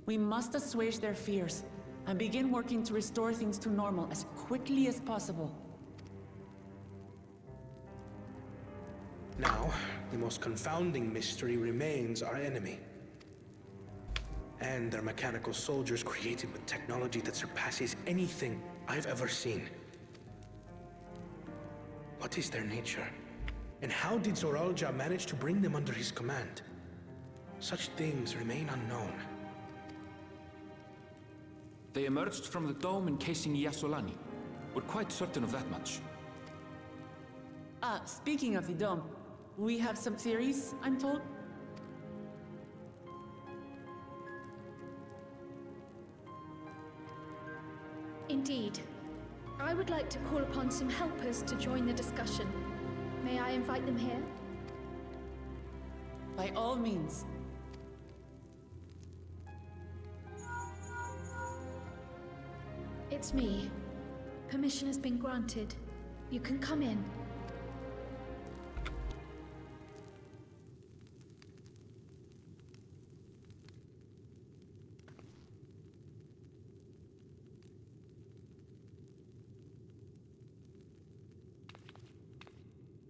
We must assuage their fears and begin working to restore things to normal as quickly as possible. Now, the most confounding mystery remains our enemy. And their mechanical soldiers created with technology that surpasses anything I've ever seen. What is their nature? And how did Zoralja manage to bring them under his command? Such things remain unknown. They emerged from the dome encasing Yasolani. We're quite certain of that much. Speaking of the dome, we have some theories, I'm told? Indeed. I would like to call upon some helpers to join the discussion. May I invite them here? By all means. It's me. Permission has been granted. You can come in.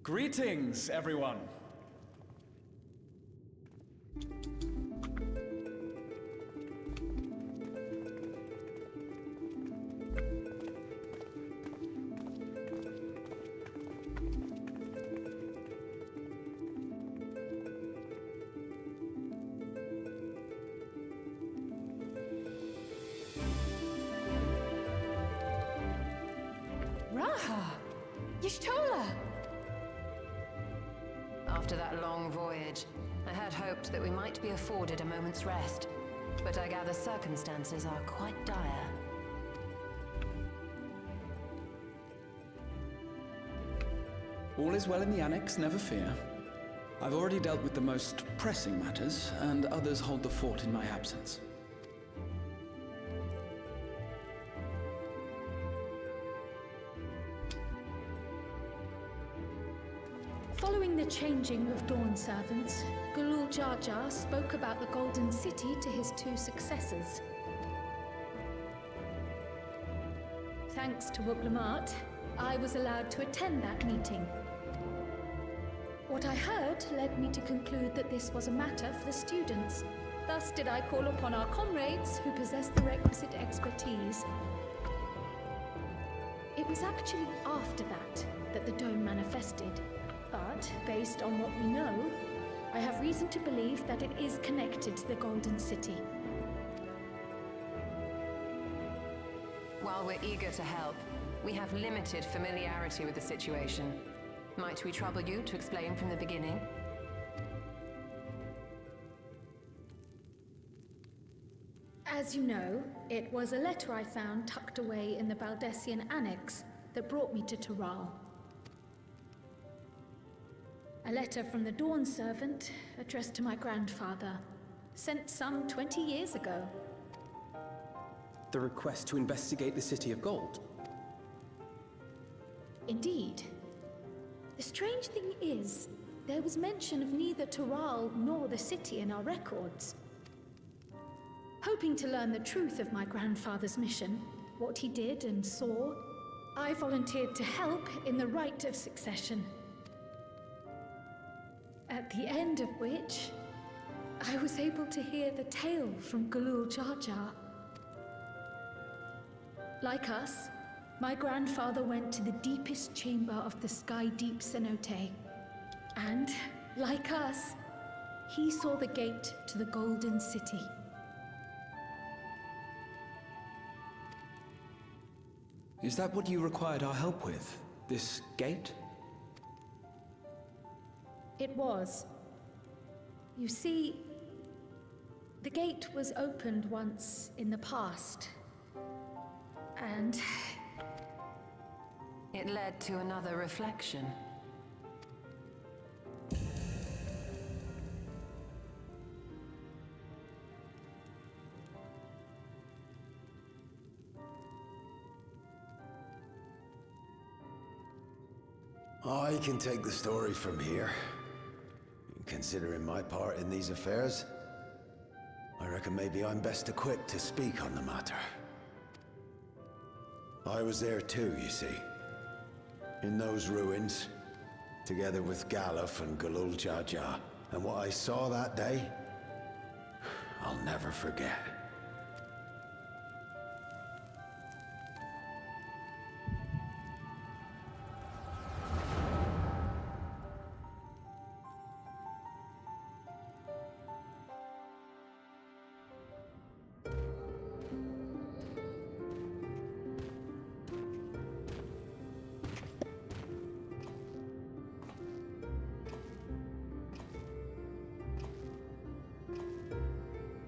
Greetings, everyone. Raha! Y'shtola! After that long voyage, I had hoped that we might be afforded a moment's rest, but I gather circumstances are quite dire. All is well in the Annex, never fear. I've already dealt with the most pressing matters, and others hold the fort in my absence. Following the changing of Dawn servants, Gulul Jar Jar spoke about the Golden City to his two successors. Thanks to Wublamart, I was allowed to attend that meeting. What I heard led me to conclude that this was a matter for the students. Thus did I call upon our comrades who possess the requisite expertise. It was actually after that the dome manifested. But, based on what we know, I have reason to believe that it is connected to the Golden City. While we're eager to help, we have limited familiarity with the situation. Might we trouble you to explain from the beginning? As you know, it was a letter I found tucked away in the Baldessian Annex that brought me to Tural. A letter from the Dawn servant, addressed to my grandfather, sent some 20 years ago. The request to investigate the City of Gold? Indeed. The strange thing is, there was mention of neither Tural nor the city in our records. Hoping to learn the truth of my grandfather's mission, what he did and saw, I volunteered to help in the rite of succession. At the end of which, I was able to hear the tale from Gulul Jar Jar. Like us, my grandfather went to the deepest chamber of the Sky Deep cenote. And, like us, he saw the gate to the Golden City. Is that what you required our help with? This gate? It was. You see, the gate was opened once in the past. And it led to another reflection. I can take the story from here. Considering my part in these affairs, I reckon maybe I'm best equipped to speak on the matter. I was there too, you see. In those ruins, together with Galuf and Gulul Jar Jar. And what I saw that day, I'll never forget.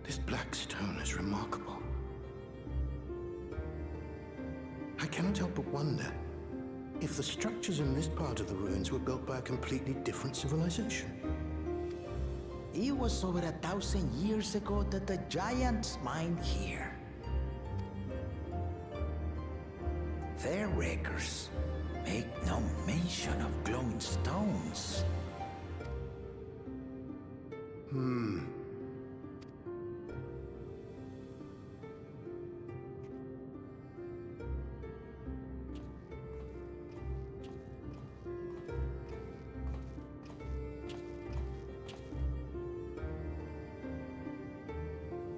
This black stone is remarkable. I cannot help but wonder if the structures in this part of the ruins were built by a completely different civilization. It was over 1,000 years ago that the giants mined here. Their records make no mention of glowing stones.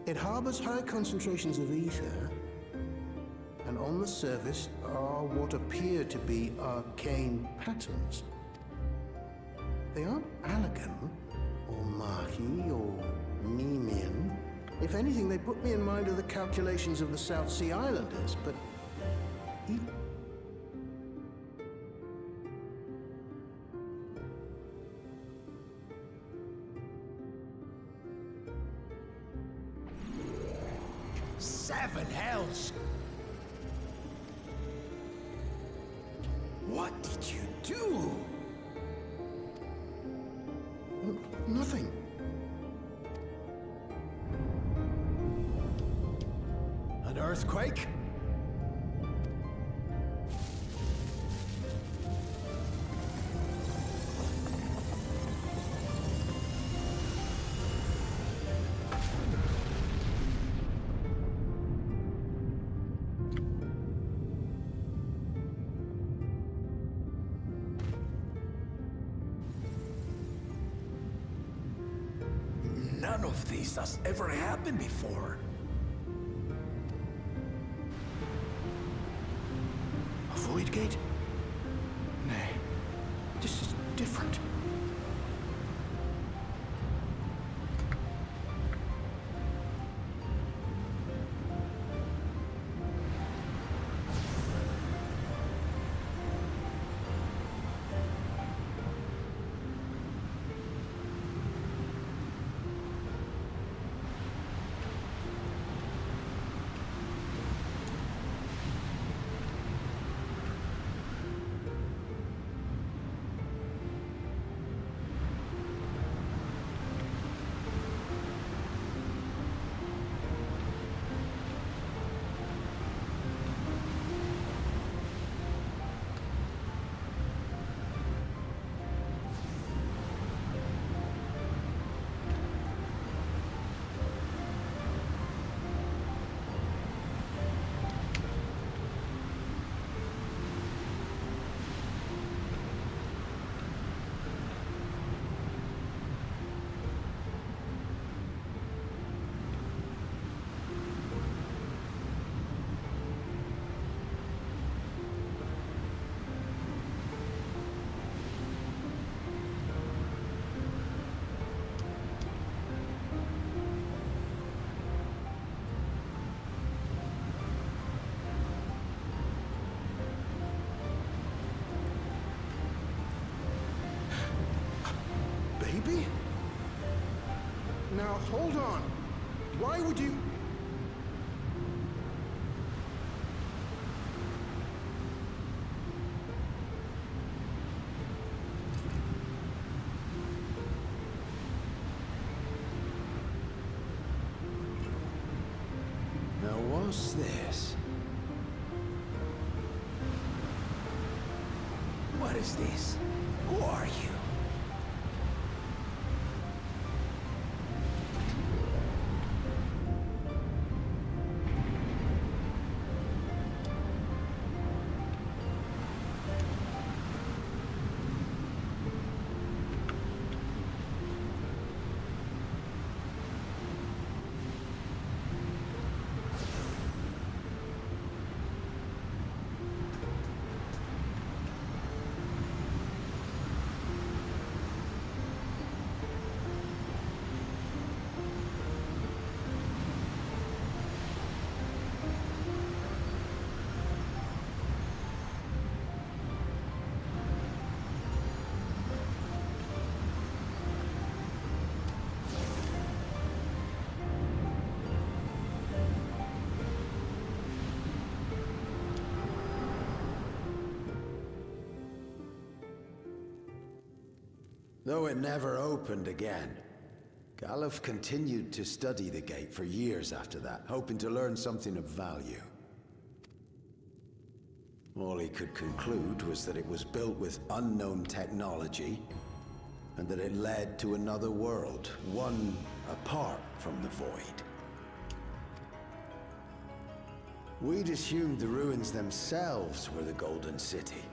It harbors high concentrations of ether, and on the surface are what appear to be arcane patterns. They aren't Allagan, or Mahi, or Nemean. If anything, they put me in mind of the calculations of the South Sea Islanders, but 7 hells! What did you do? Nothing. An earthquake? None of this has ever happened before. A void gate? Nay, this is different. Baby? Now, hold on. Why would you... Now, what's this? What is this? Who are you? Though it never opened again, Galuf continued to study the gate for years after that, hoping to learn something of value. All he could conclude was that it was built with unknown technology, and that it led to another world, one apart from the Void. We'd assumed the ruins themselves were the Golden City,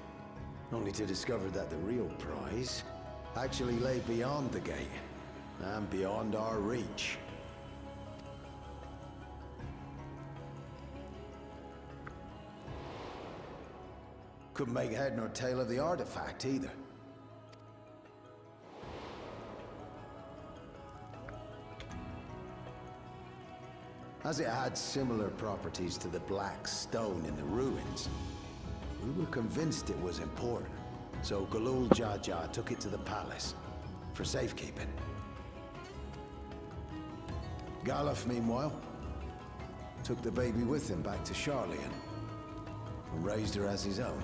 only to discover that the real prize actually lay beyond the gate, and beyond our reach. Couldn't make head nor tail of the artifact either. As it had similar properties to the black stone in the ruins, we were convinced it was important. So Galul Jaja took it to the palace for safekeeping. Galuf, meanwhile, took the baby with him back to Charlian and raised her as his own.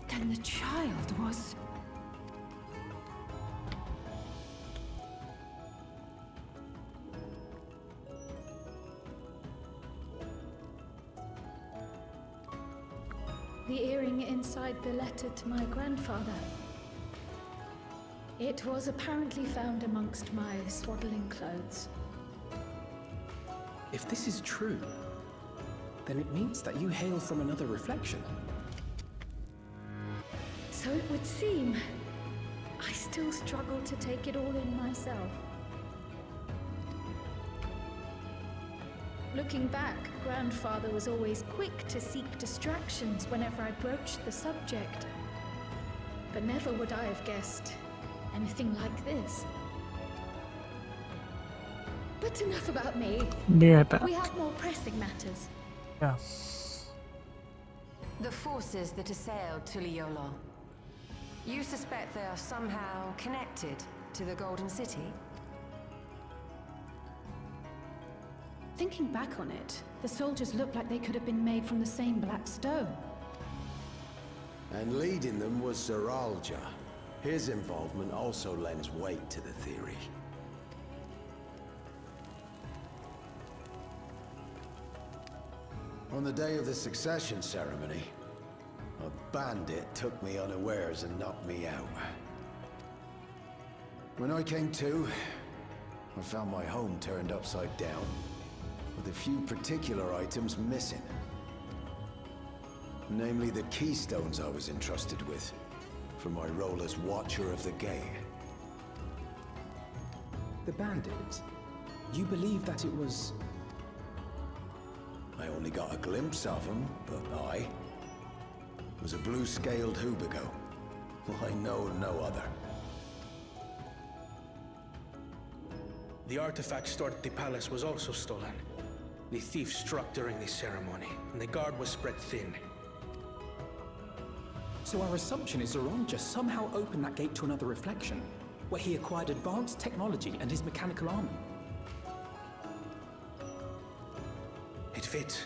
Then the child was... The earring inside the letter to my grandfather. It was apparently found amongst my swaddling clothes. If this is true, then it means that you hail from another reflection. So it would seem. I still struggle to take it all in myself. Looking back, Grandfather was always quick to seek distractions whenever I broached the subject. But never would I have guessed anything like this. But enough about me. Be right back. We have more pressing matters. Yeah. The forces that assailed Tuliyollal. You suspect they are somehow connected to the Golden City? Thinking back on it, the soldiers looked like they could have been made from the same black stone. And leading them was Zeralja. His involvement also lends weight to the theory. On the day of the succession ceremony, a bandit took me unawares and knocked me out. When I came to, I found my home turned upside down, with a few particular items missing. Namely the keystones I was entrusted with, for my role as Watcher of the Gate. The bandit? You believe that it was... I only got a glimpse of him, but I was a blue-scaled Hubigo. I know no other. The artifact stored at the palace was also stolen. The thief struck during the ceremony, and the guard was spread thin. So our assumption is Zeralja somehow opened that gate to another reflection, where he acquired advanced technology and his mechanical army. It fits.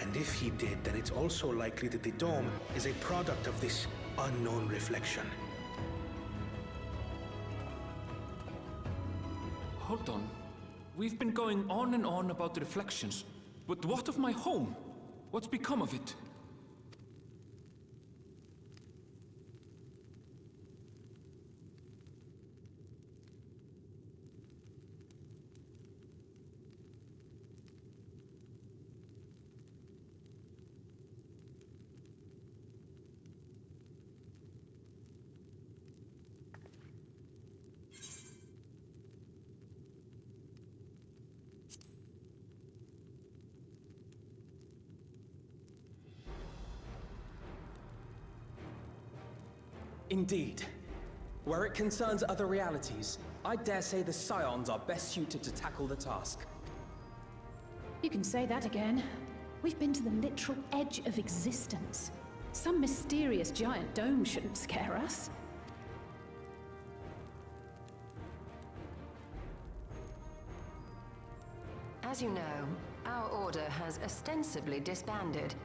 And if he did, then it's also likely that the dome is a product of this unknown reflection. Hold on. We've been going on and on about the reflections, but what of my home? What's become of it? Indeed. Where it concerns other realities, I dare say the Scions are best suited to tackle the task. You can say that again. We've been to the literal edge of existence. Some mysterious giant dome shouldn't scare us. As you know, our order has ostensibly disbanded.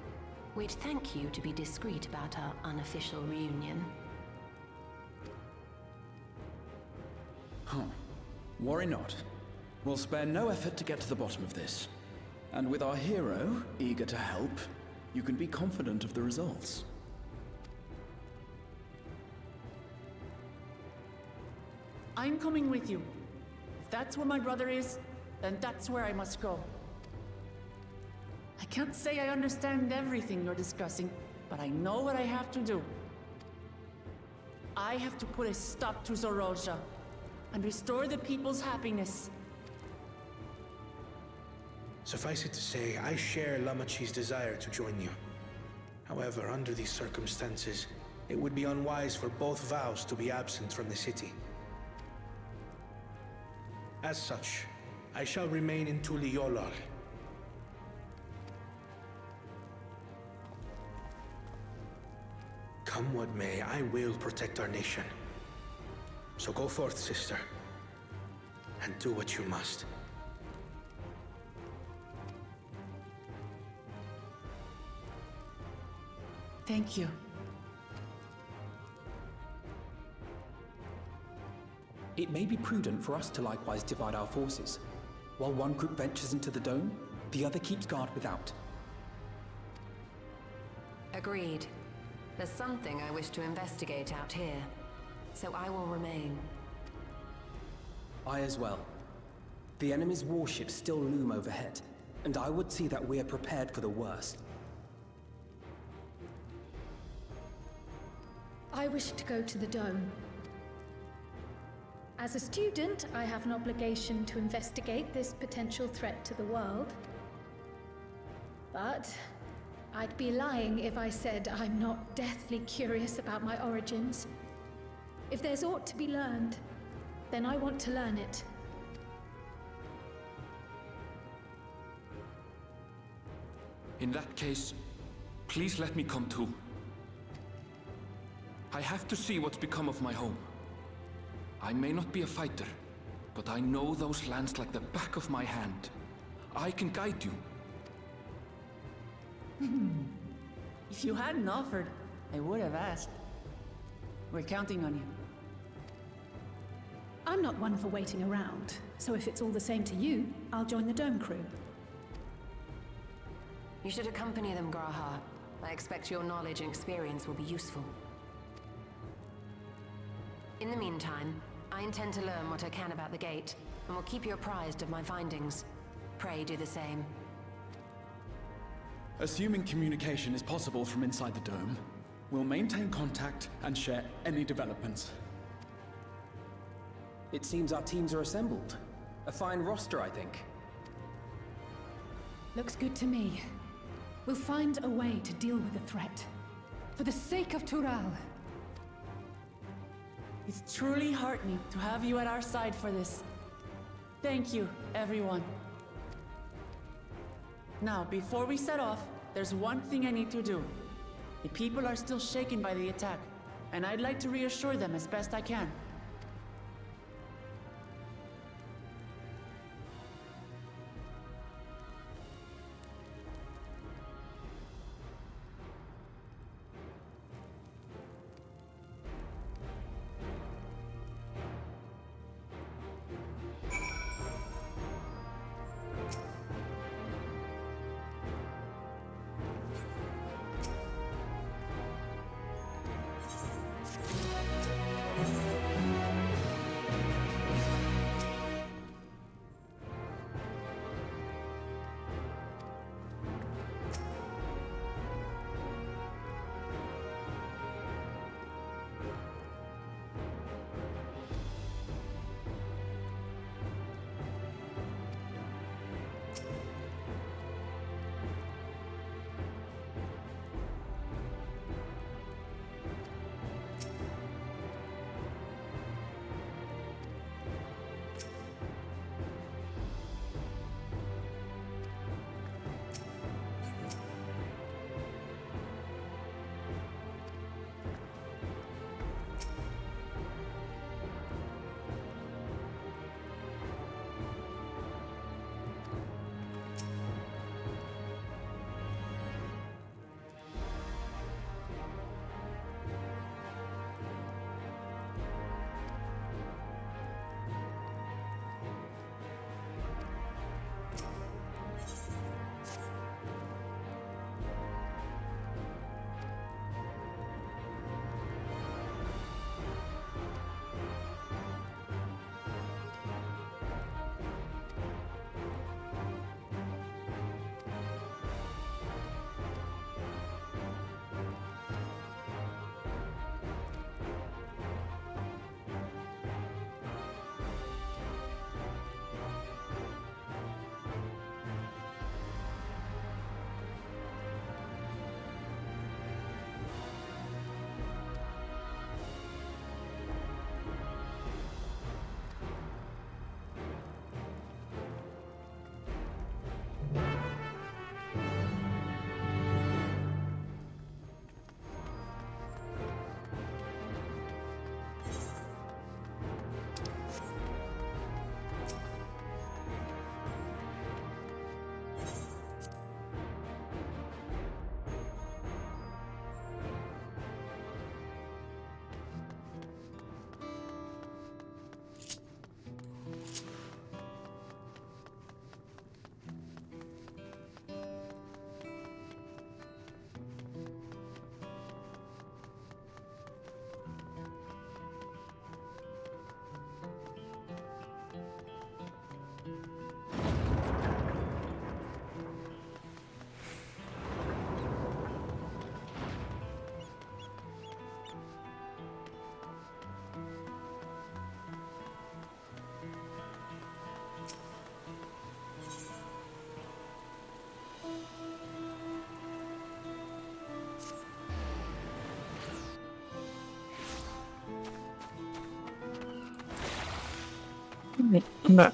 We'd thank you to be discreet about our unofficial reunion. Huh. Worry not. We'll spare no effort to get to the bottom of this. And with our hero eager to help, you can be confident of the results. I'm coming with you. If that's where my brother is, then that's where I must go. I can't say I understand everything you're discussing, but I know what I have to do. I have to put a stop to Zeralja and restore the people's happiness. Suffice it to say, I share Lamachi's desire to join you. However, under these circumstances, it would be unwise for both vows to be absent from the city. As such, I shall remain in Tuliyollal. Come what may, I will protect our nation. So go forth, sister. and do what you must. Thank you. It may be prudent for us to likewise divide our forces. While one group ventures into the dome, the other keeps guard without. Agreed. There's something I wish to investigate out here, so I will remain. I as well. The enemy's warships still loom overhead, and I would see that we are prepared for the worst. I wish to go to the dome. As a student, I have an obligation to investigate this potential threat to the world. But I'd be lying if I said I'm not deathly curious about my origins. If there's aught to be learned, then I want to learn it. In that case, please let me come too. I have to see what's become of my home. I may not be a fighter, but I know those lands like the back of my hand. I can guide you. If you hadn't offered, I would have asked. We're counting on you. I'm not one for waiting around, so if it's all the same to you, I'll join the dome crew. You should accompany them, Graha. I expect your knowledge and experience will be useful. In the meantime, I intend to learn what I can about the gate, and will keep you apprised of my findings. Pray do the same. Assuming communication is possible from inside the dome, we'll maintain contact and share any developments. It seems our teams are assembled. A fine roster, I think. Looks good to me. We'll find a way to deal with the threat. For the sake of Tural. It's truly heartening to have you at our side for this. Thank you, everyone. Now, before we set off, there's one thing I need to do. The people are still shaken by the attack, and I'd like to reassure them as best I can. I'm back.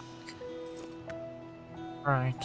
Right.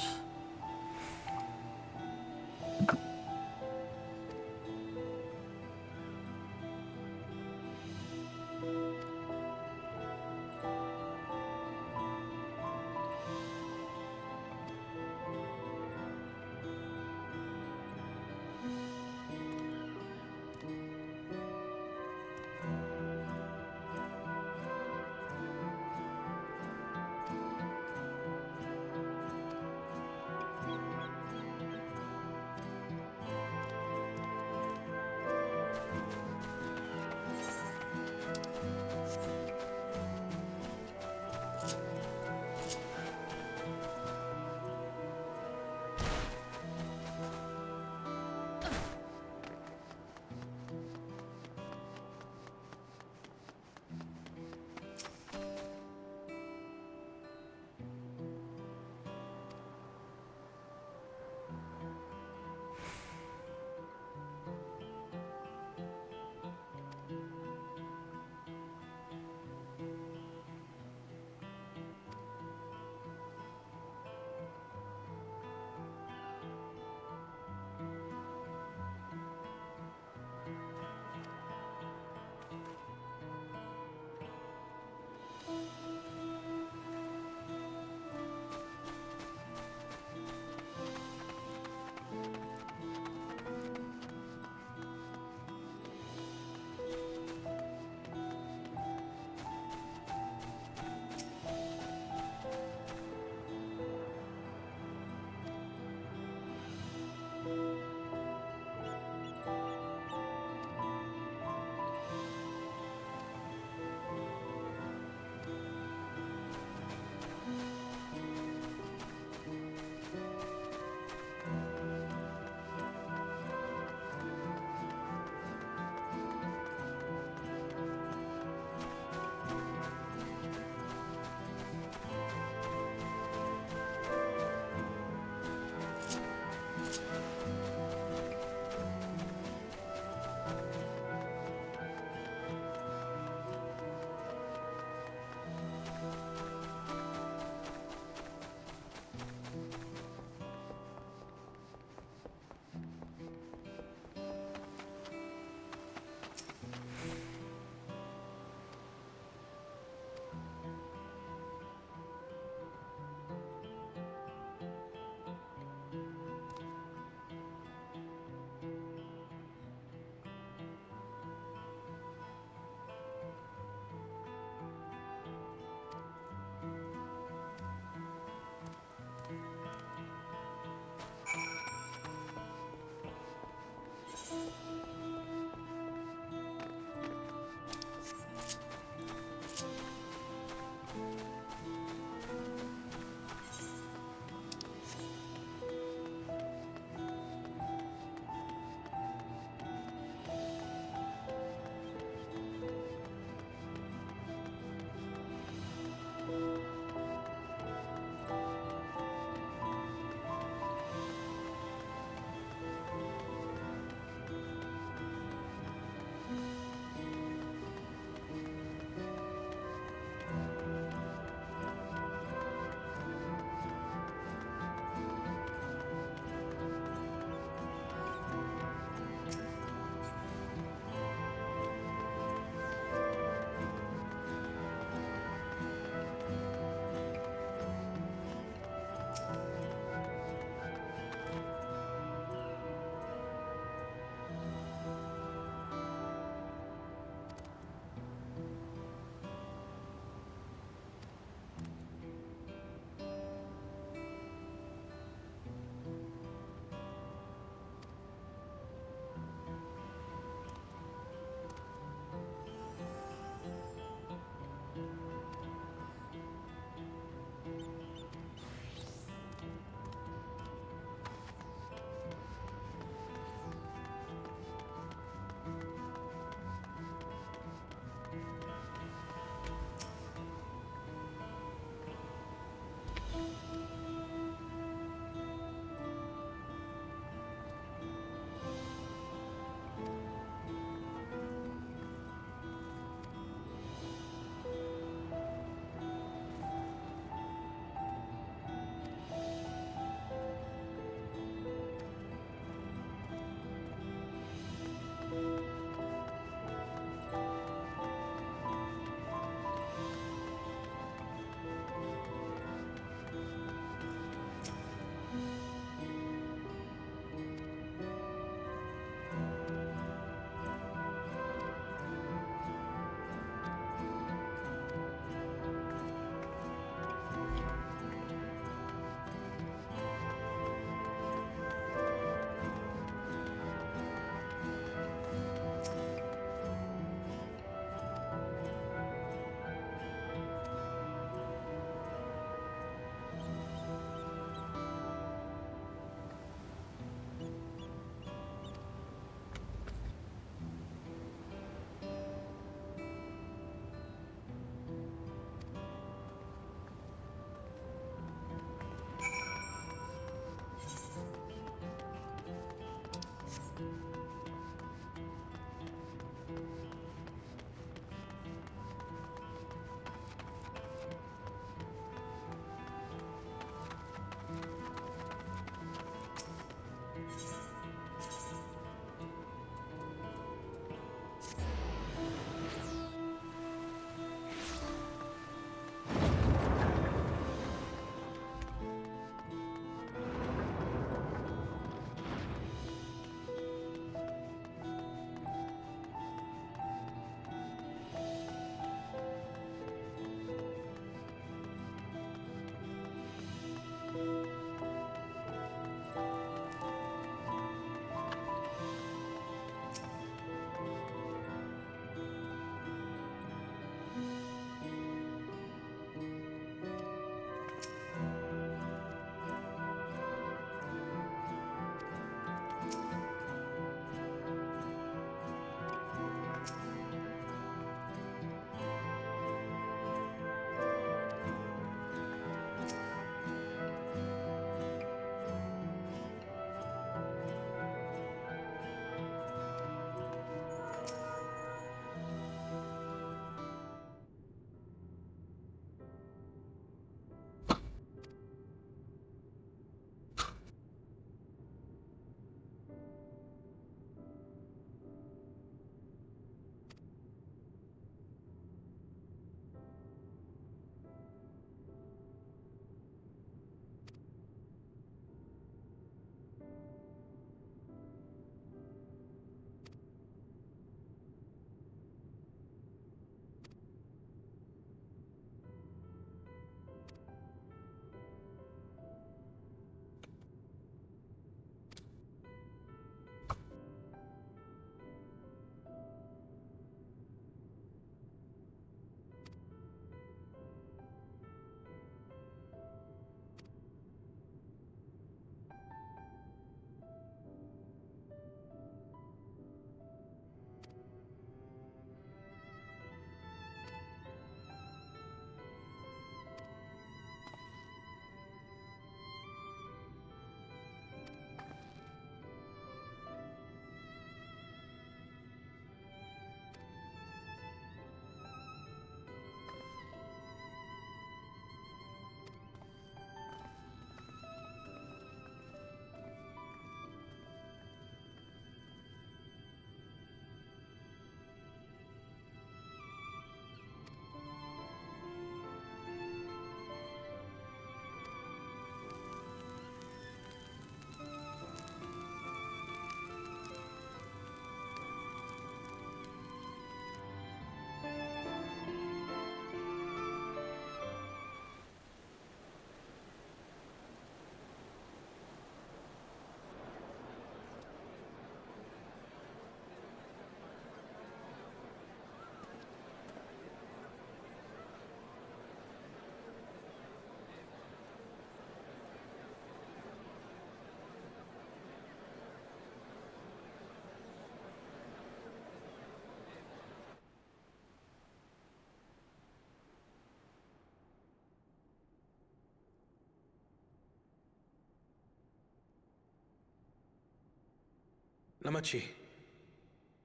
Lamachi,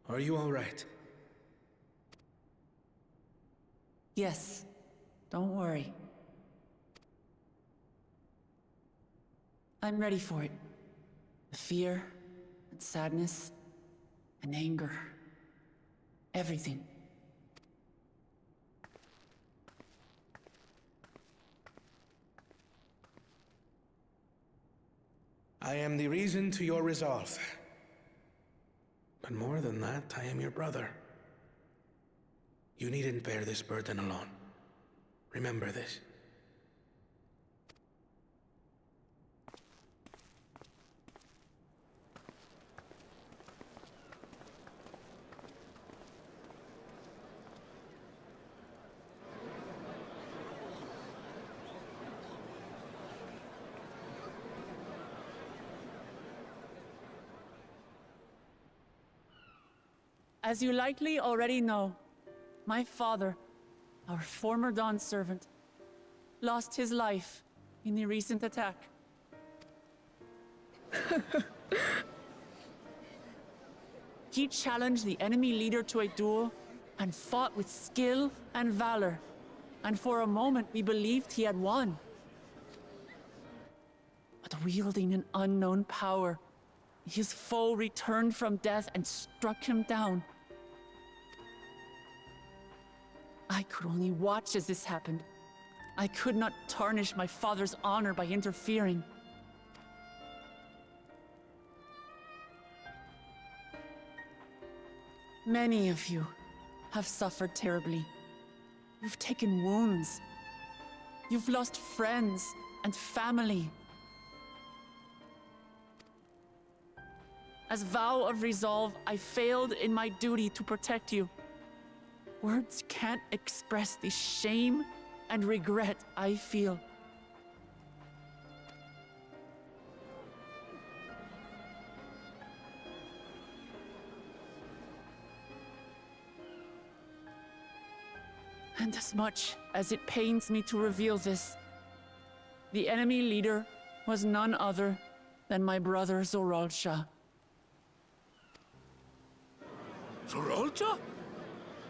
are you all right? Yes. Don't worry. I'm ready for it. The fear, and sadness, and anger. Everything. I am the reason to your resolve. But more than that, I am your brother. You needn't bear this burden alone. Remember this. As you likely already know, my father, our former Dawn servant, lost his life in the recent attack. He challenged the enemy leader to a duel and fought with skill and valor, and for a moment we believed he had won. But wielding an unknown power, his foe returned from death and struck him down. I could only watch as this happened. I could not tarnish my father's honor by interfering. Many of you have suffered terribly. You've taken wounds. You've lost friends and family. As vow of resolve, I failed in my duty to protect you. Words can't express the shame and regret I feel. And as much as it pains me to reveal this, the enemy leader was none other than my brother Zoralsha. Zoralsha?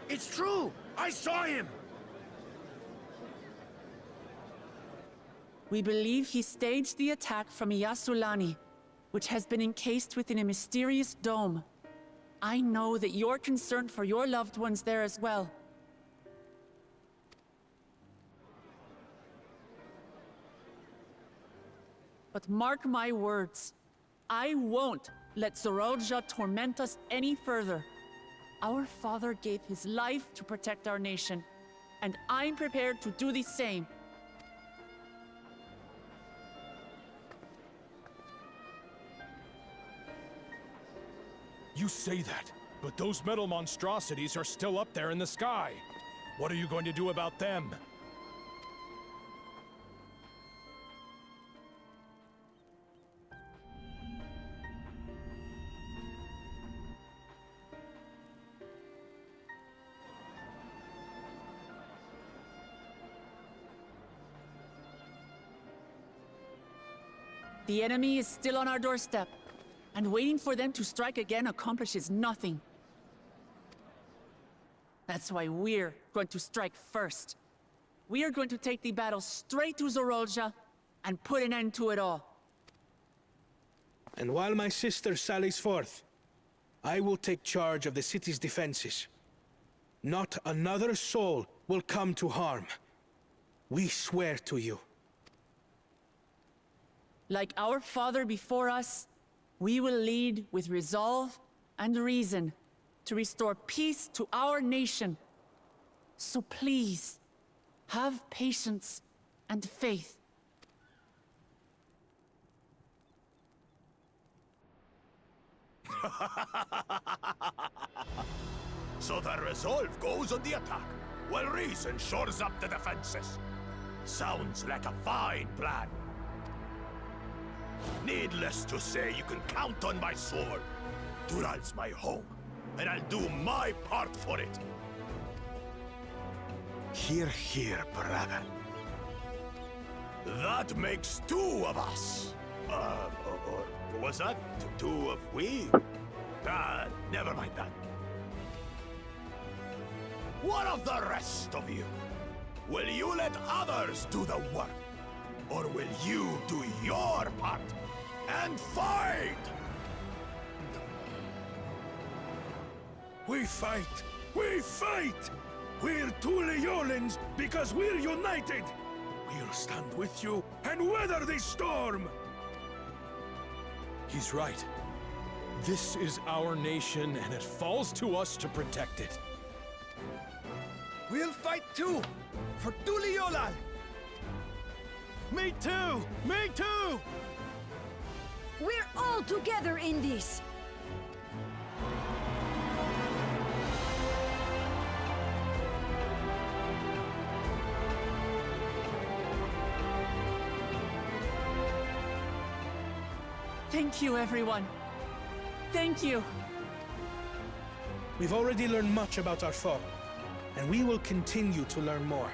It's true! I saw him! We believe he staged the attack from Yasulani, which has been encased within a mysterious dome. I know that you're concerned for your loved ones there as well. But mark my words, I won't let Zoralsha torment us any further. Our father gave his life to protect our nation, and I'm prepared to do the same. You say that, but those metal monstrosities are still up there in the sky. What are you going to do about them? The enemy is still on our doorstep, and waiting for them to strike again accomplishes nothing. That's why we're going to strike first. We are going to take the battle straight to Zoralsha and put an end to it all. And while my sister sallies forth, I will take charge of the city's defenses. Not another soul will come to harm. We swear to you. Like our father before us, we will lead with resolve and reason to restore peace to our nation. So please, have patience and faith. So the resolve goes on the attack, while reason shores up the defenses. Sounds like a fine plan. Needless to say, you can count on my sword. Dural's my home, and I'll do my part for it. Hear, hear, brother. That makes two of us. Or was that two of we? Never mind that. What of the rest of you? Will you let others do the work? Or will you do your part and fight? We fight! We fight! We're Tuliolans because we're united! We'll stand with you and weather this storm! He's right. This is our nation, and it falls to us to protect it. We'll fight too! For Tuliolal! Me too! Me too! We're all together in this! Thank you, everyone. Thank you. We've already learned much about our foe, and we will continue to learn more.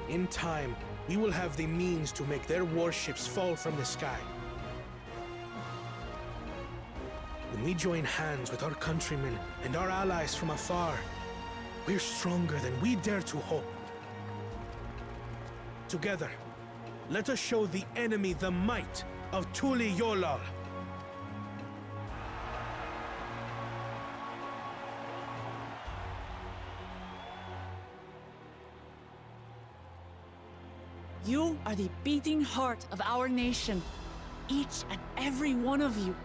In time, we will have the means to make their warships fall from the sky. When we join hands with our countrymen and our allies from afar, we're stronger than we dare to hope. Together, let us show the enemy the might of Tuliolal. You are the beating heart of our nation, each and every one of you.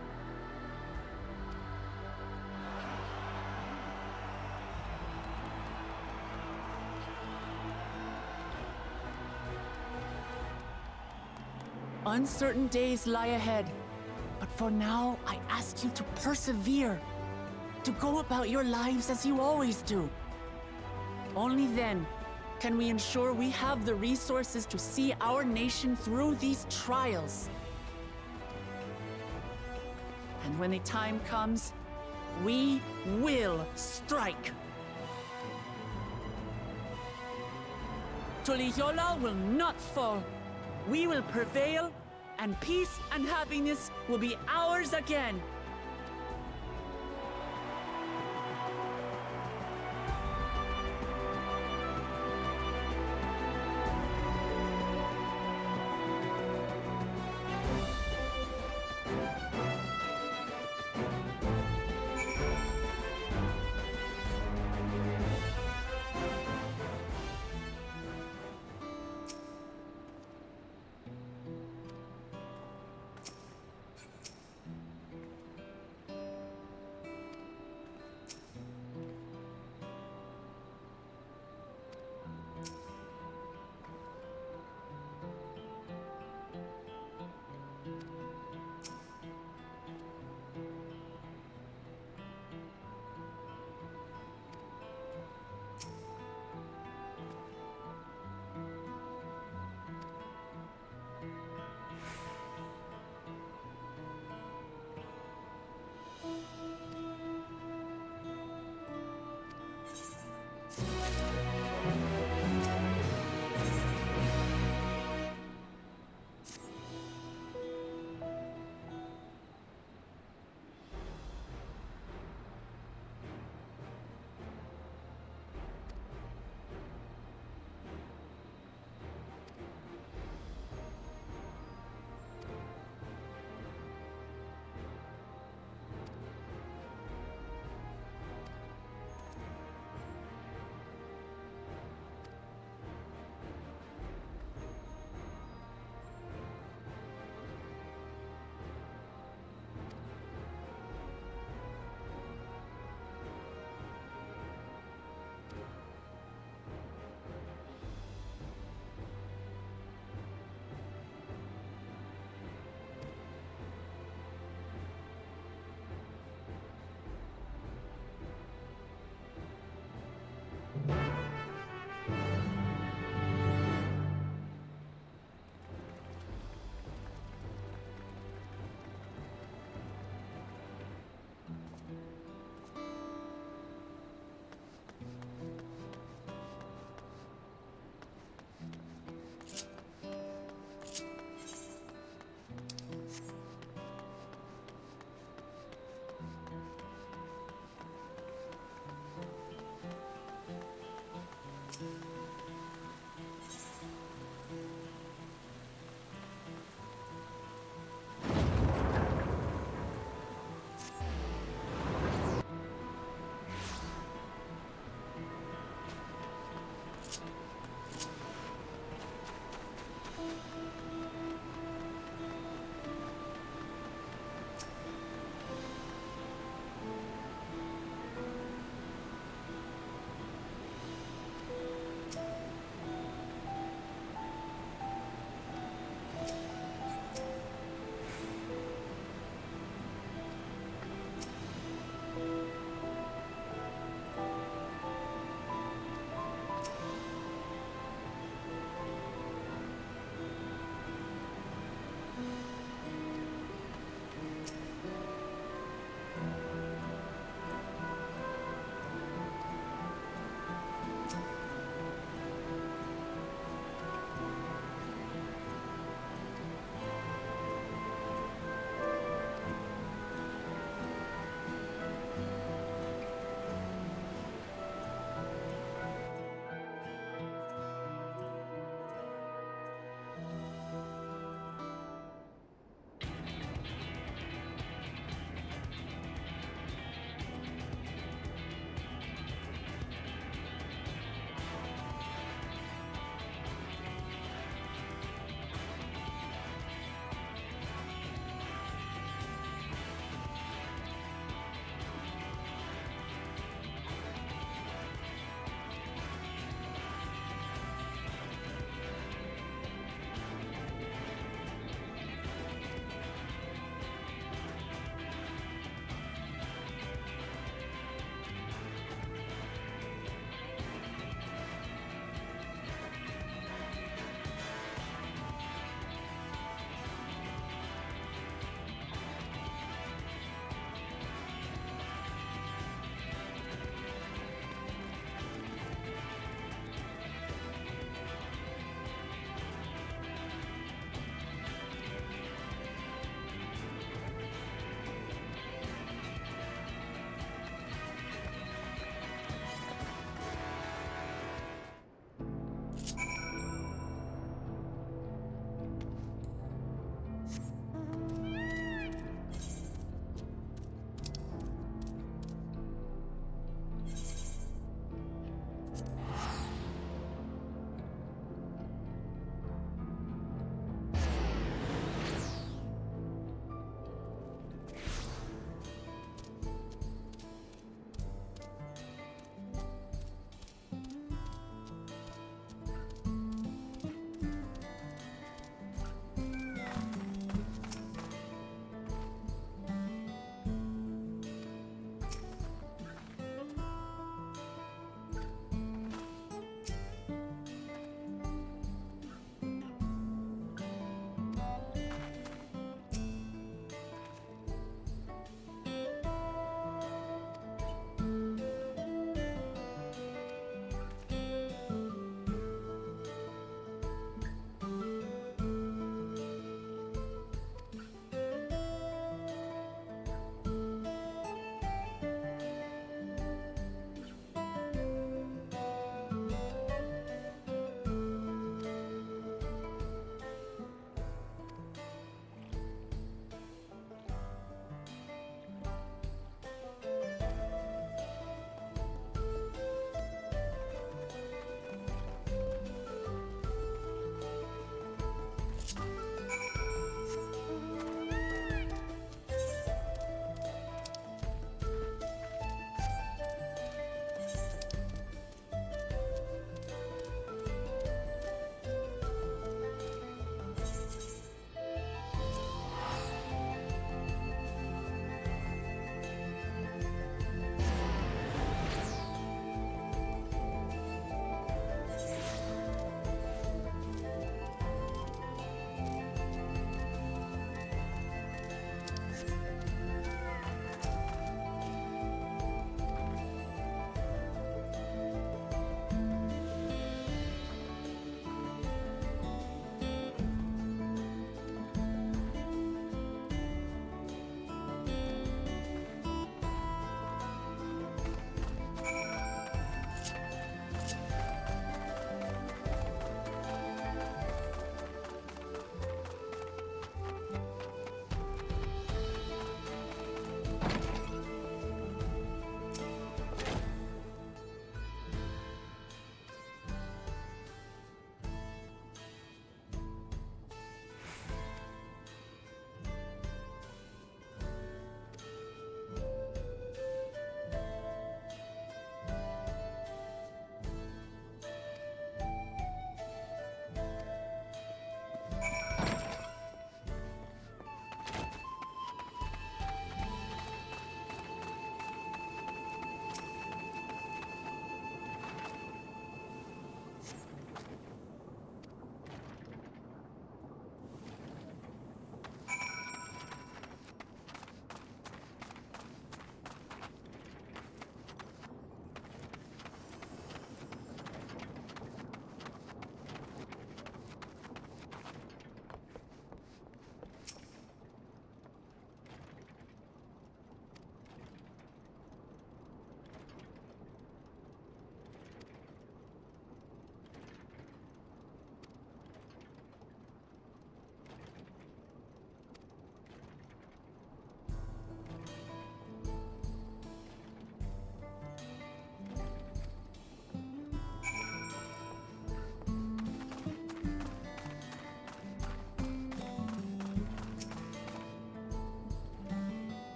Uncertain days lie ahead, but for now, I ask you to persevere, to go about your lives as you always do. Only then can we ensure we have the resources to see our nation through these trials. And when the time comes, we will strike. Tuliyola will not fall. We will prevail, and peace and happiness will be ours again.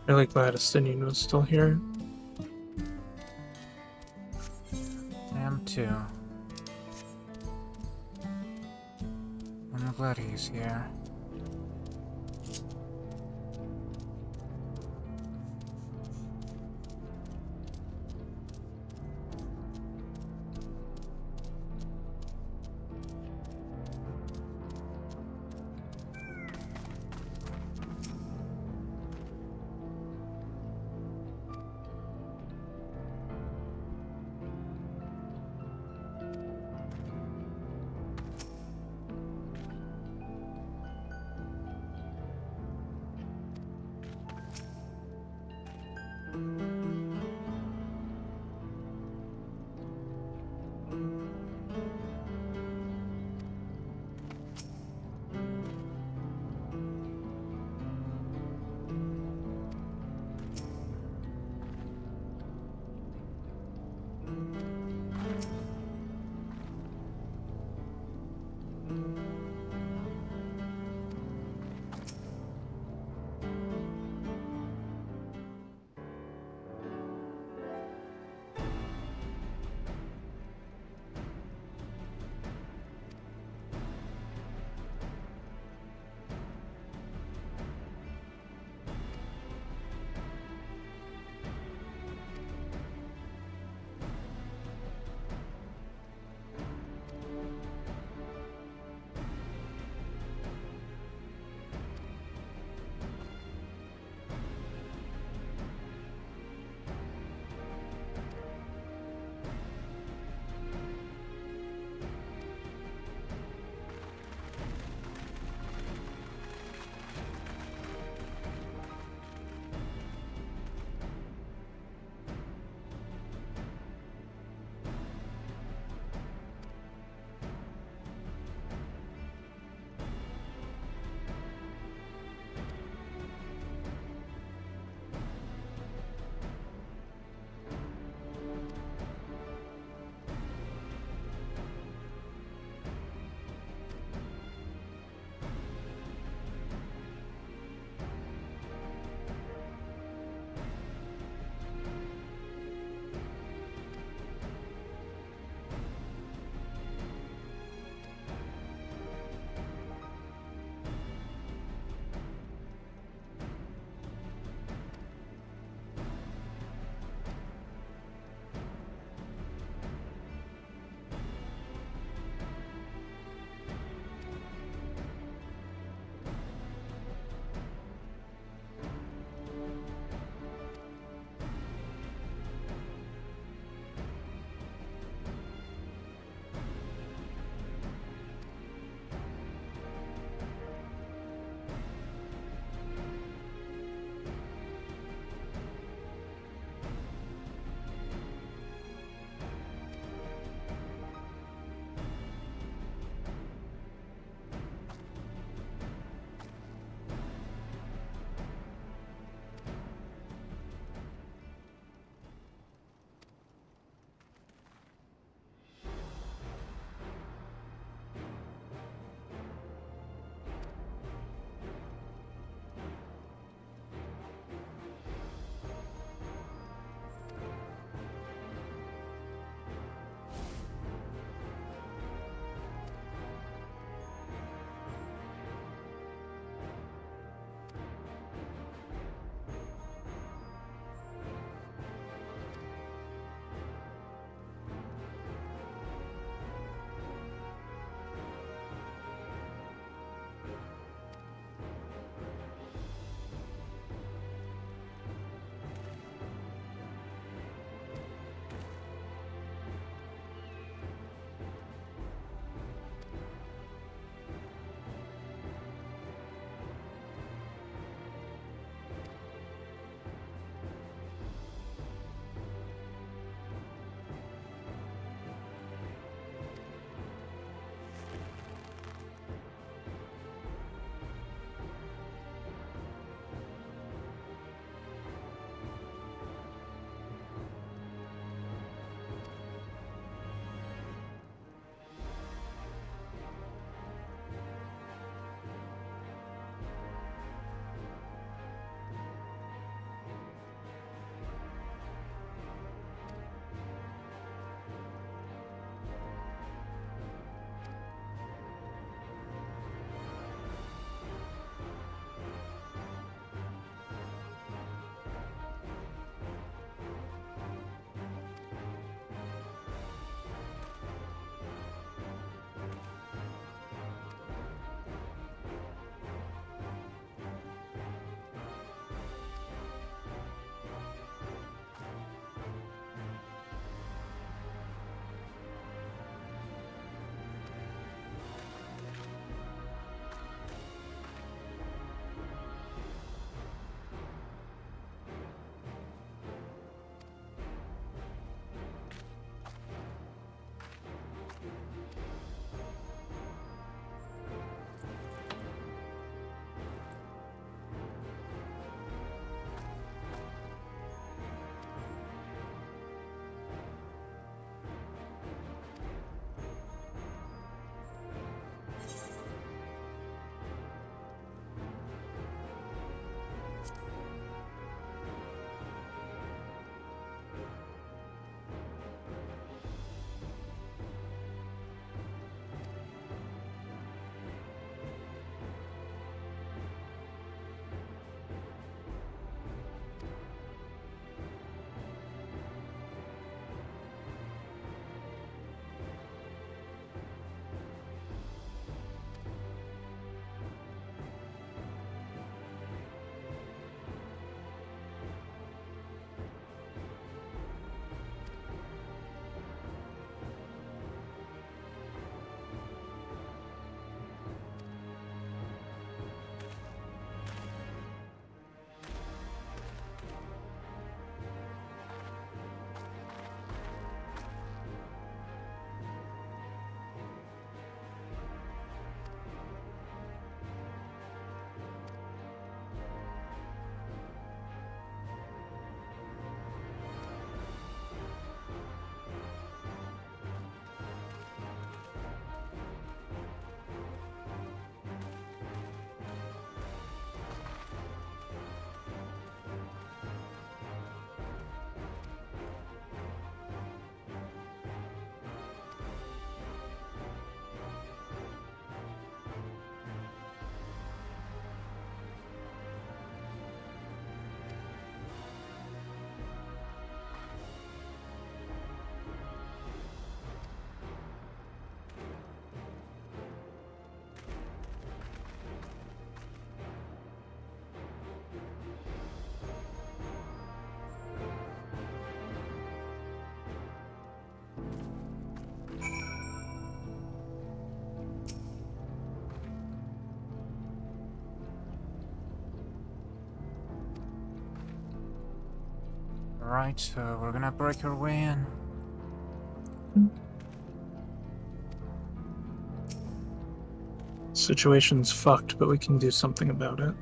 Really glad Estinian was still here. I am too. I'm glad he's here. Alright, so we're gonna break our way in. Situation's fucked, but we can do something about it.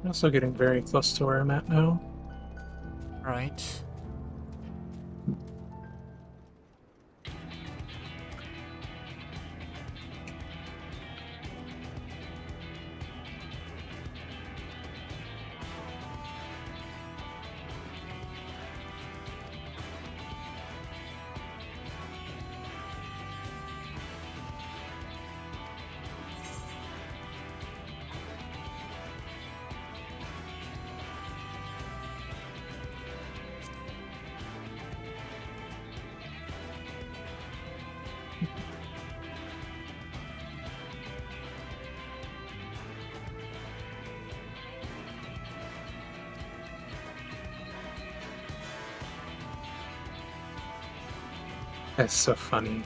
I'm also getting very close to where I'm at now. Right. That's so funny.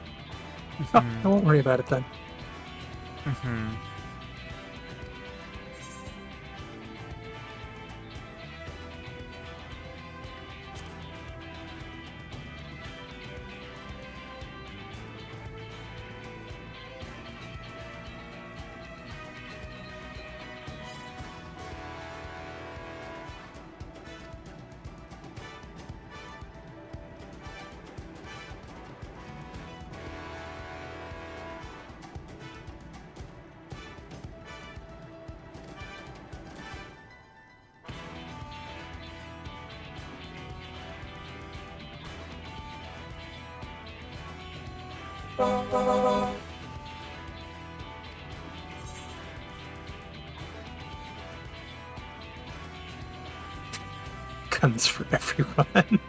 Oh, I won't worry about it then. Guns for everyone.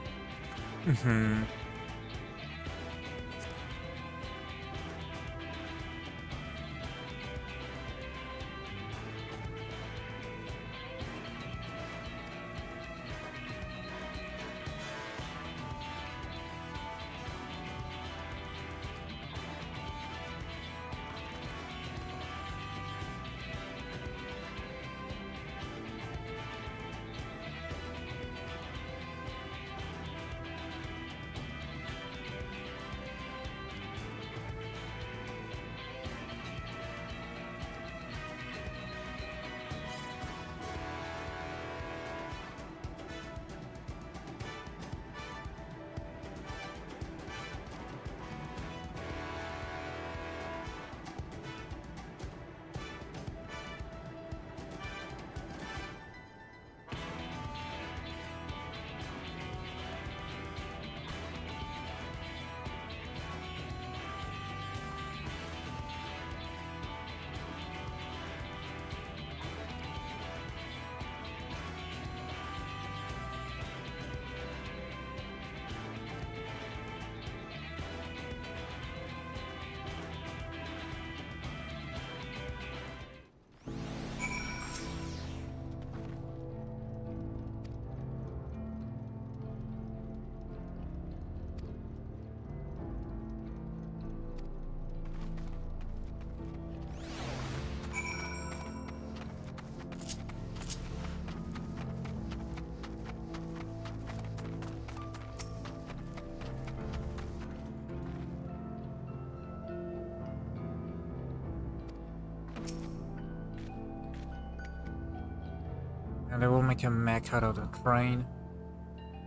And they will make a mech out of the train.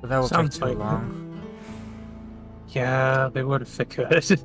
But that will Sounds take too like long. Yeah, they would if they could.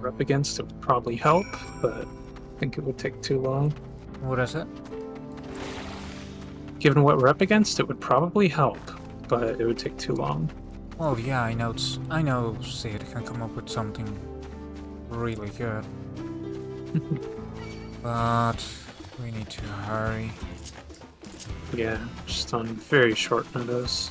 We're up against it would probably help, but I think it would take too long. What is it? Given what we're up against, it would probably help, but it would take too long. Well, yeah, I know Sid can come up with something really good. But we need to hurry. Yeah, just on very short notice.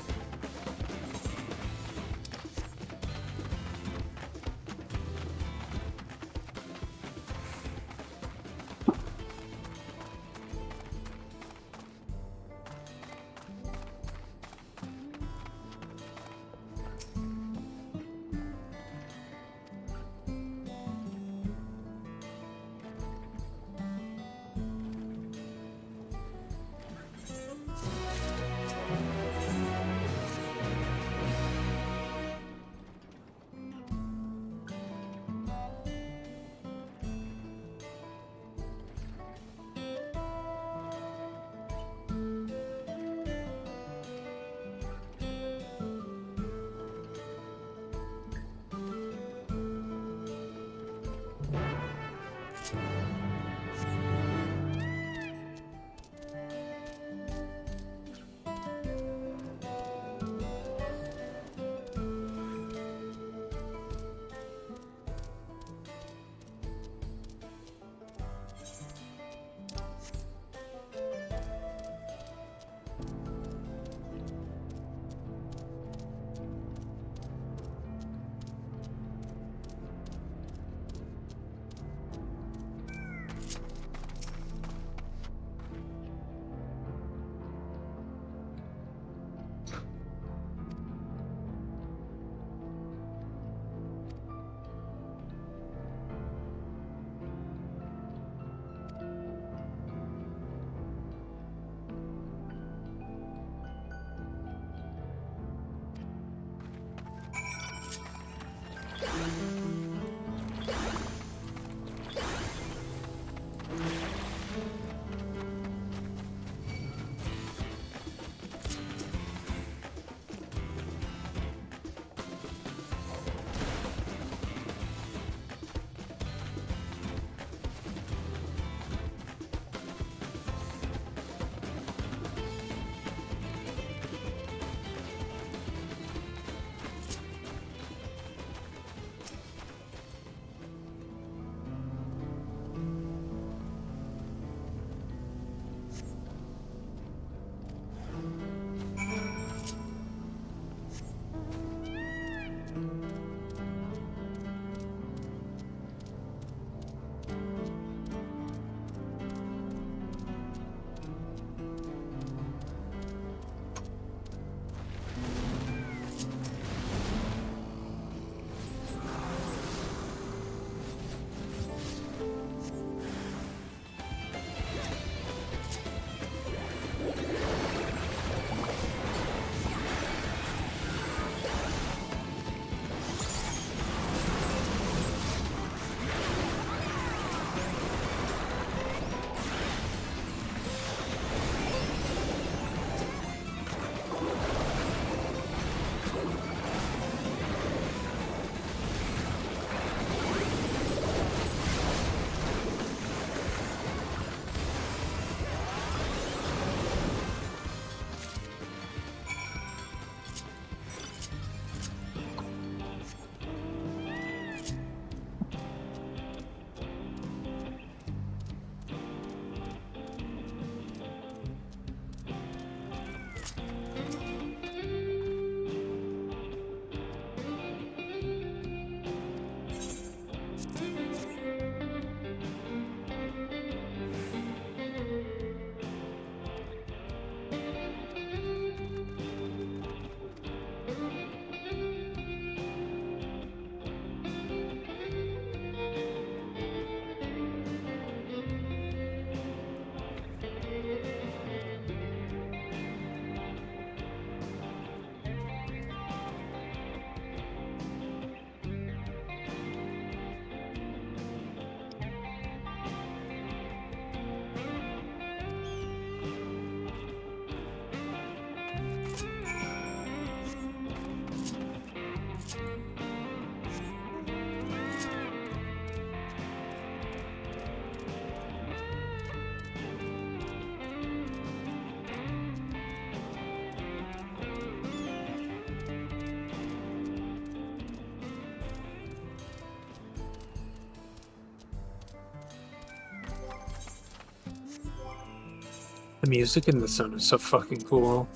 The music in this zone is so fucking cool.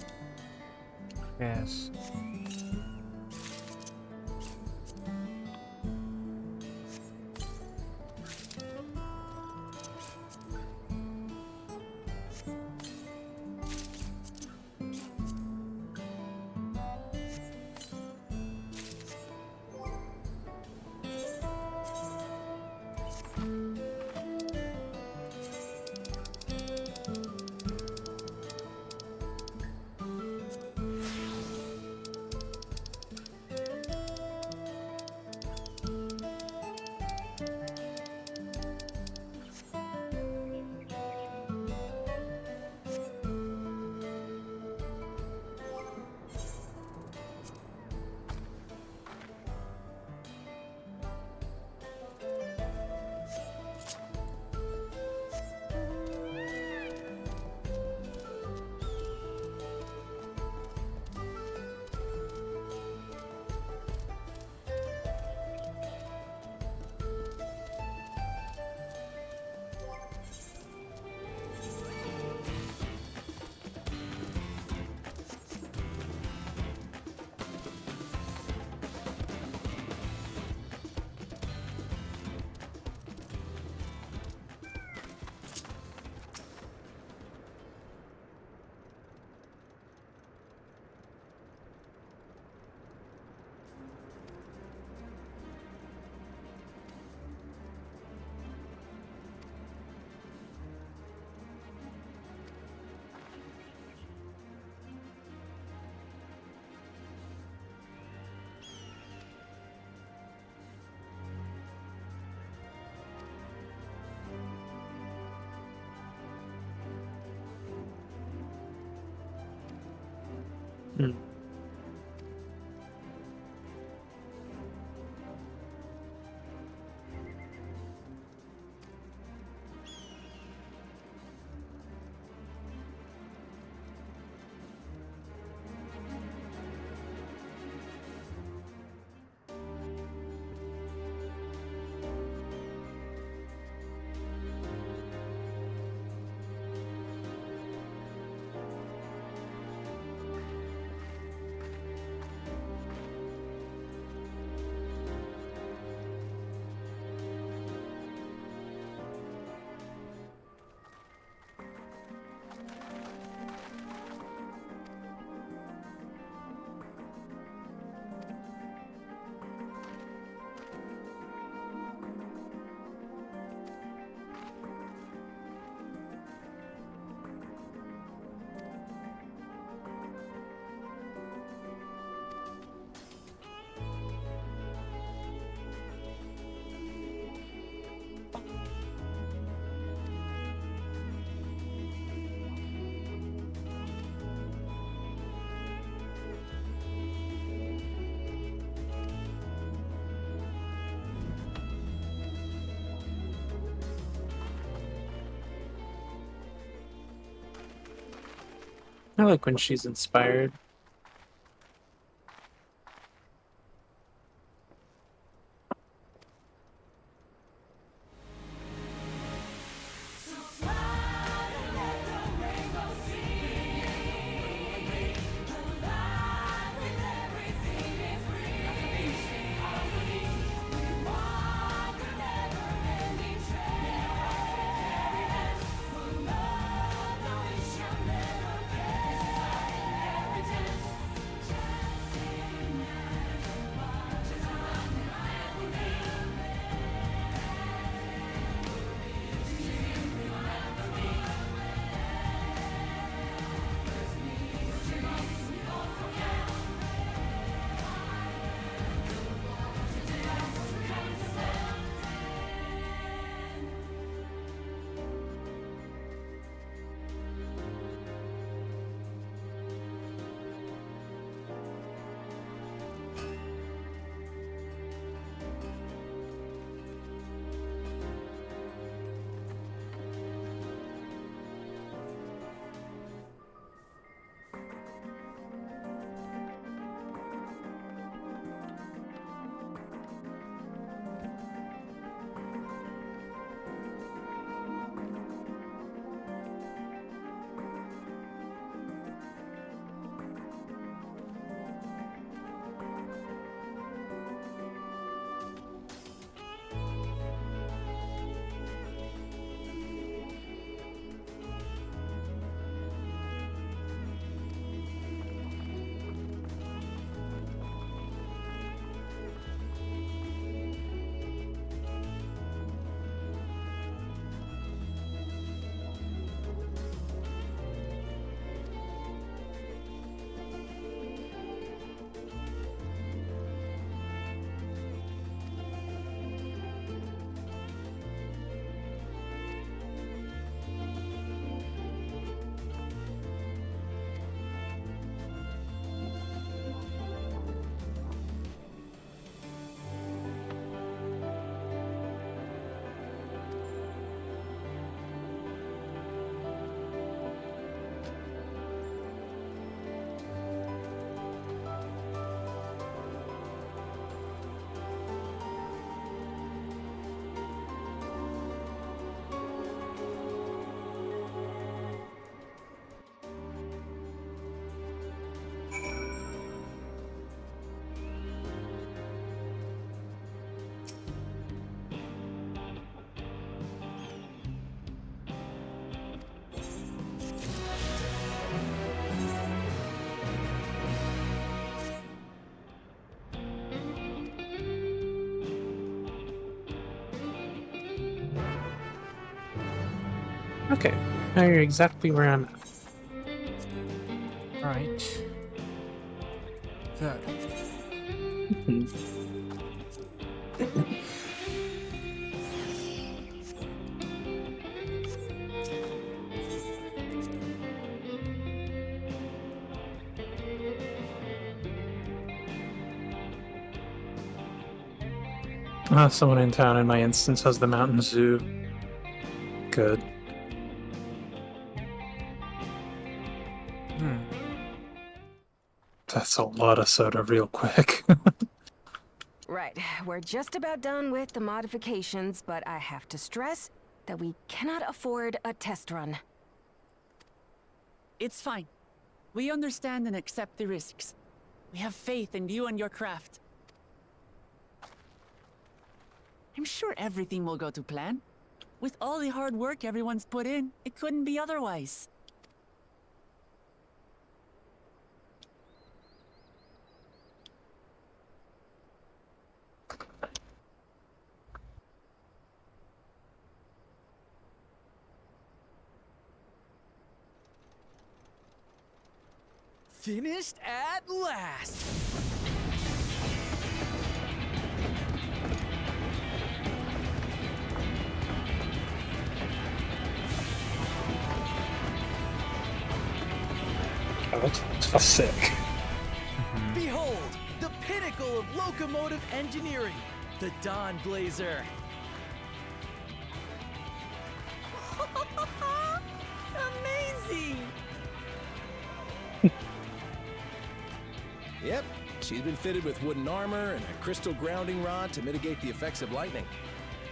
Yes. Mm. I like when she's inspired. Okay, now you're exactly where I'm at. Right. Good. Someone in town in my instance has the mountain zoo. Good. That's a lot of soda real quick. Right, we're just about done with the modifications, but I have to stress that we cannot afford a test run. It's fine. We understand and accept the risks. We have faith in you and your craft. I'm sure everything will go to plan. With all the hard work everyone's put in, it couldn't be otherwise. Finished at last! Oh, that's sick. Behold, the pinnacle of locomotive engineering, the Dawn Blazer. Amazing! Yep, she's been fitted with wooden armor and a crystal grounding rod to mitigate the effects of lightning.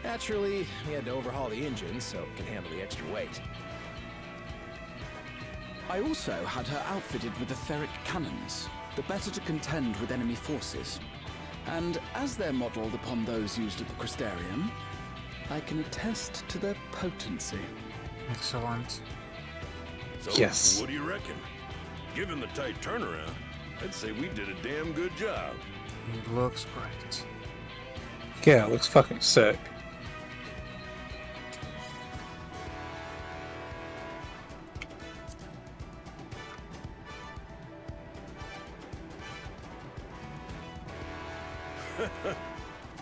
Naturally, we had to overhaul the engine so it can handle the extra weight. I also had her outfitted with etheric cannons, the better to contend with enemy forces. And as they're modeled upon those used at the Crystarium, I can attest to their potency. Excellent. So, yes. What do you reckon? Given the tight turnaround, I'd say we did a damn good job. It looks great. Yeah, it looks fucking sick.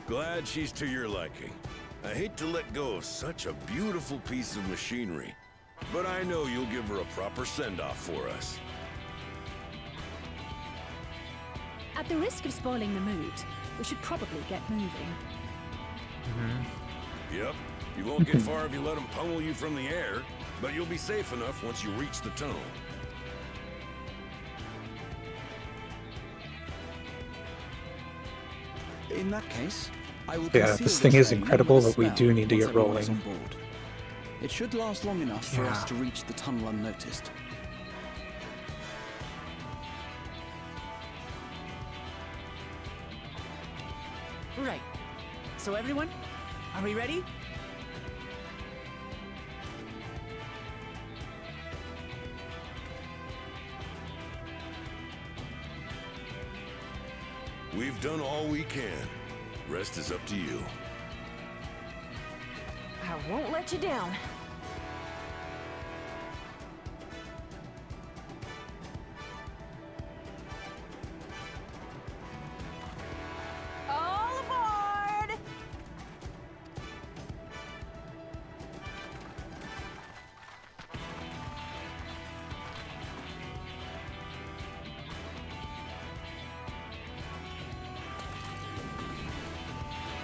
Glad she's to your liking. I hate to let go of such a beautiful piece of machinery, but I know you'll give her a proper send-off for us. At the risk of spoiling the mood, we should probably get moving. Yep, you won't get far if you let them pummel you from the air, but you'll be safe enough once you reach the tunnel. In that case, I will Yeah, conceal this the thing is train incredible, with a but we spell do need to once get everyone's rolling. on board. It should last long enough for us Yeah. to reach the tunnel unnoticed. Right. So everyone, are we ready? We've done all we can. Rest is up to you. I won't let you down. All aboard!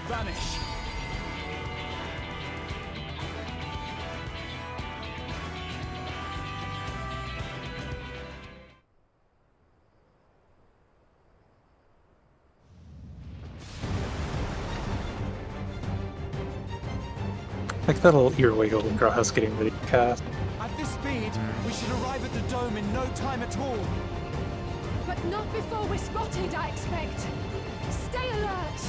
Vanish! Like that little ear wiggle when Graha's getting ready to cast. At this speed, we should arrive at the dome in no time at all. But not before we're spotted, I expect. Stay alert!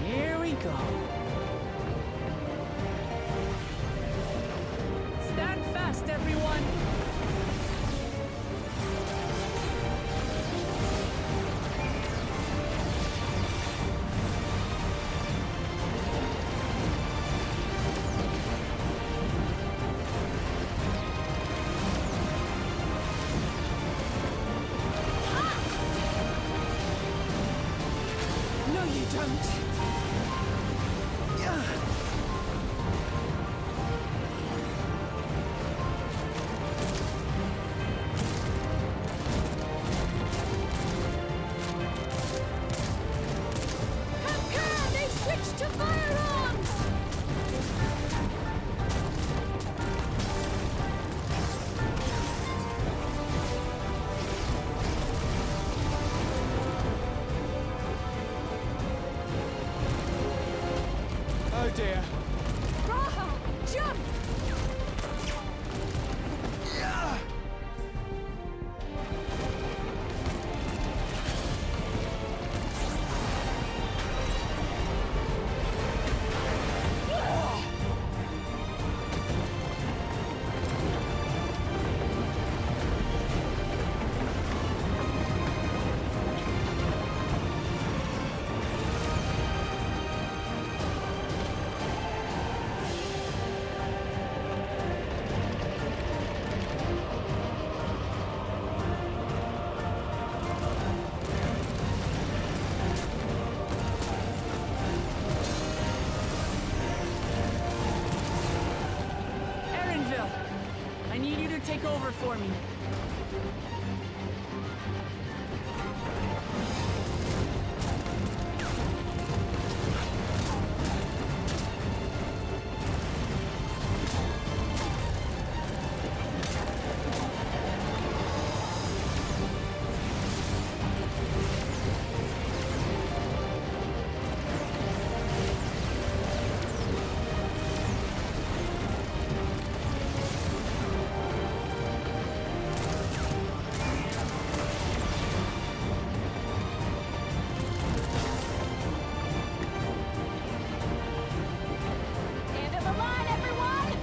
Here we go. Stand fast, everyone! They switched to firearms! Oh dear. Raha, jump! Erenville, I need you to take over for me. End of the line, everyone!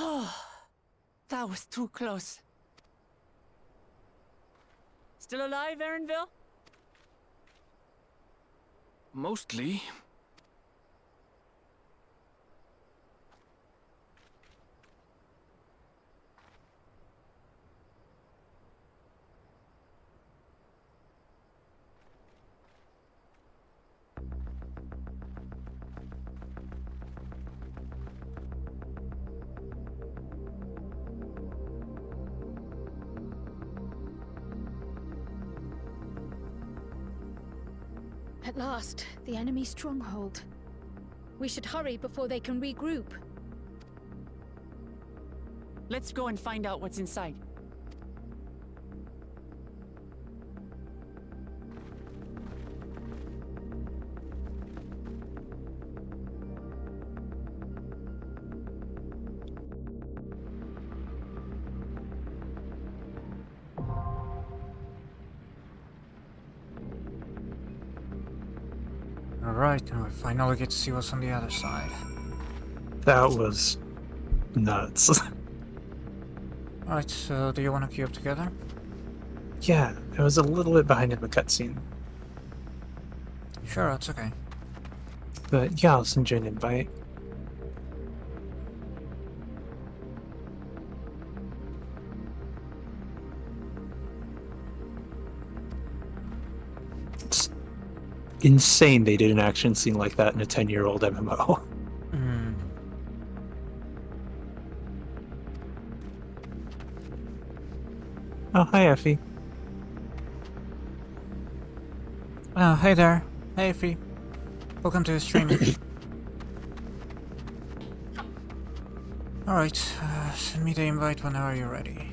Oh, that was too close. Still alive, Erenville? Mostly. At last, the enemy stronghold. We should hurry before they can regroup. Let's go and find out what's inside. Alright, and we finally get to see what's on the other side. That was nuts. Alright, so do you want to queue up together? Yeah, it was a little bit behind in the cutscene. Sure, that's okay. But yeah, I'll send you an invite. It's insane they did an action scene like that in a 10-year-old MMO. Oh, hi, Effie. Hey there. Hey, Effie. Welcome to the stream. Alright, send me the invite whenever you're ready.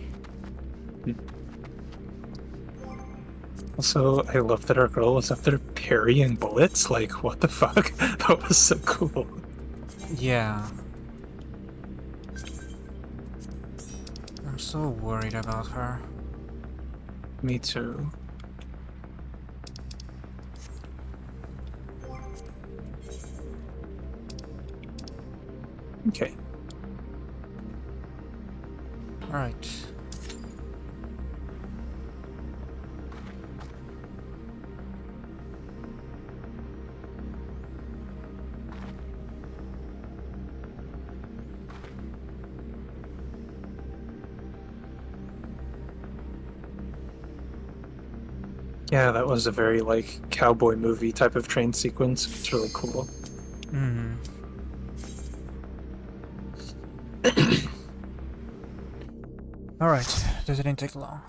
Also, I love that our girl was up there parrying bullets. Like, what the fuck? That was so cool. Yeah. I'm so worried about her. Me too. Okay. Alright. Yeah, that was a very, like, cowboy movie type of train sequence. It's really cool. Mm-hmm. Alright, that didn't take long.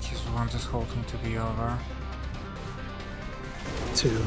Just want this whole thing to be over. 2.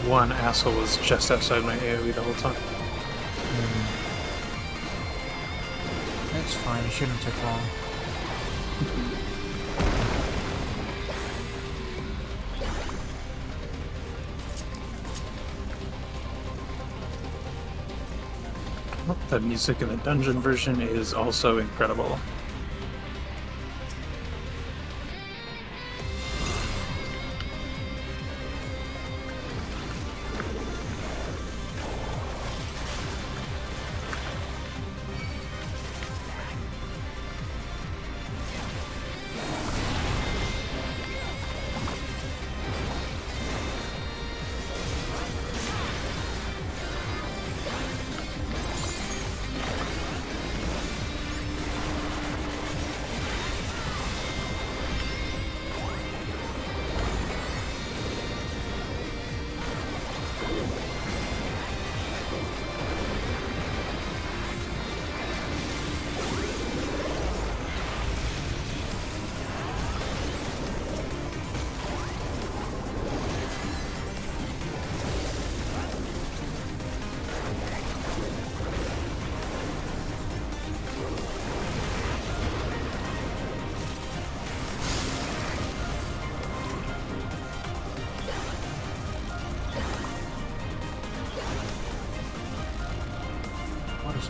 One asshole was just outside my AoE the whole time. It's fine, it shouldn't take long. The music in the dungeon version is also incredible.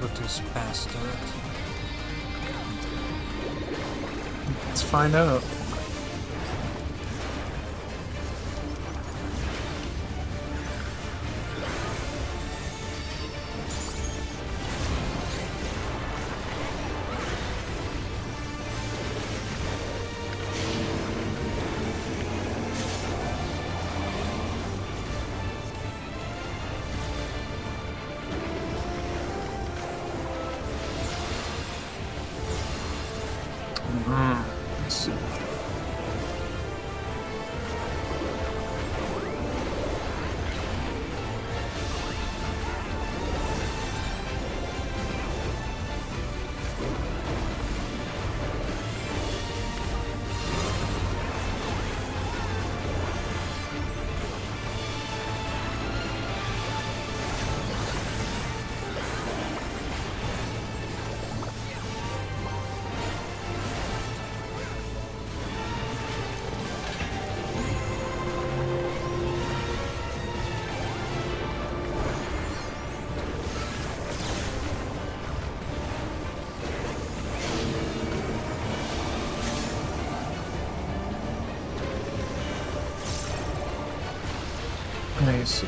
With this bastard. Let's find out. Let's see. me see.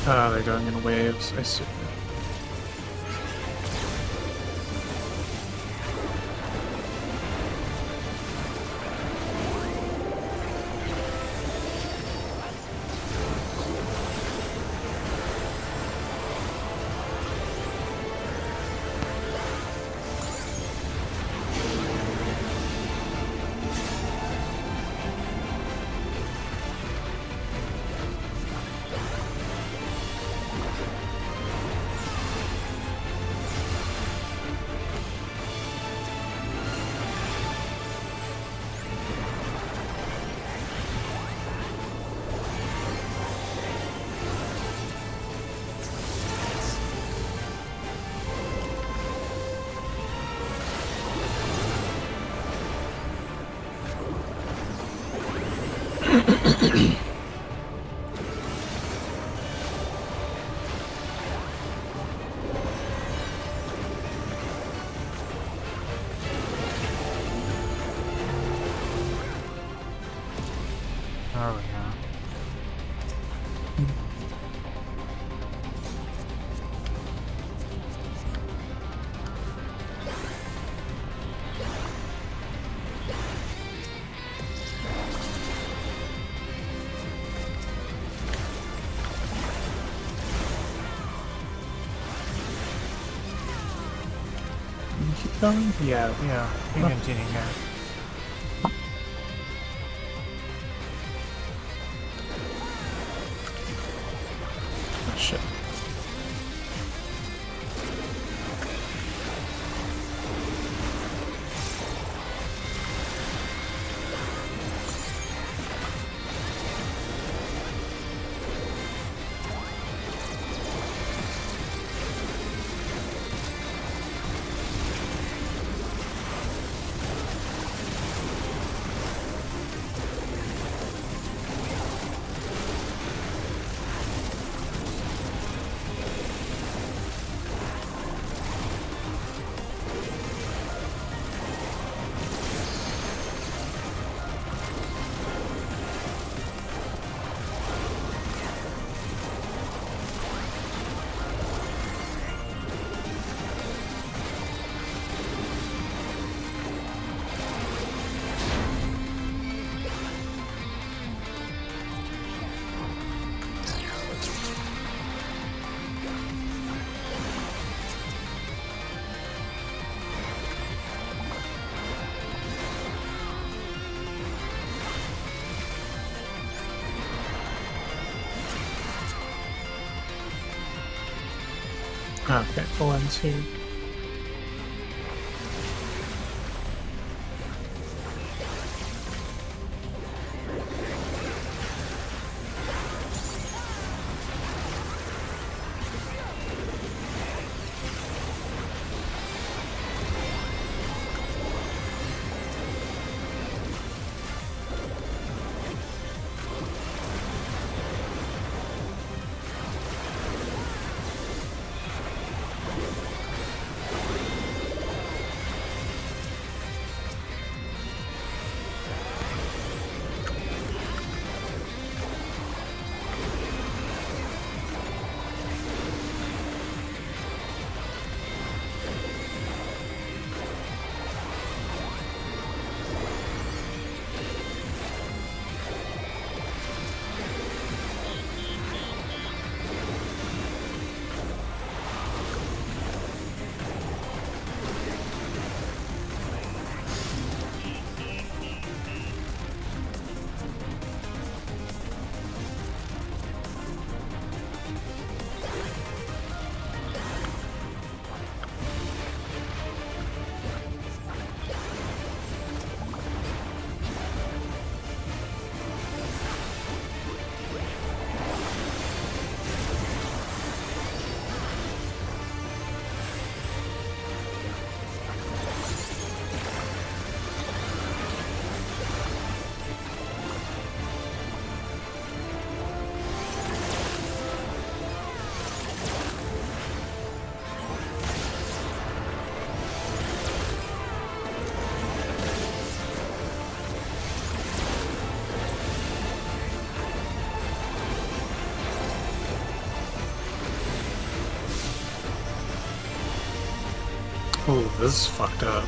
Oh, they're going in waves, I see. There we go. Keep going? Yeah, we can continue here. Oh, shit. Okay, full ends here. Oh, this is fucked up.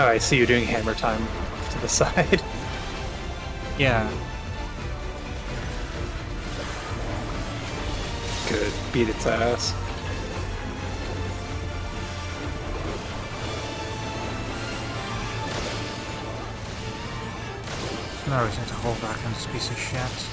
Oh, I see you doing hammer time off to the side. Yeah. Good. Beat its ass. There's no reason to hold back on this piece of shit.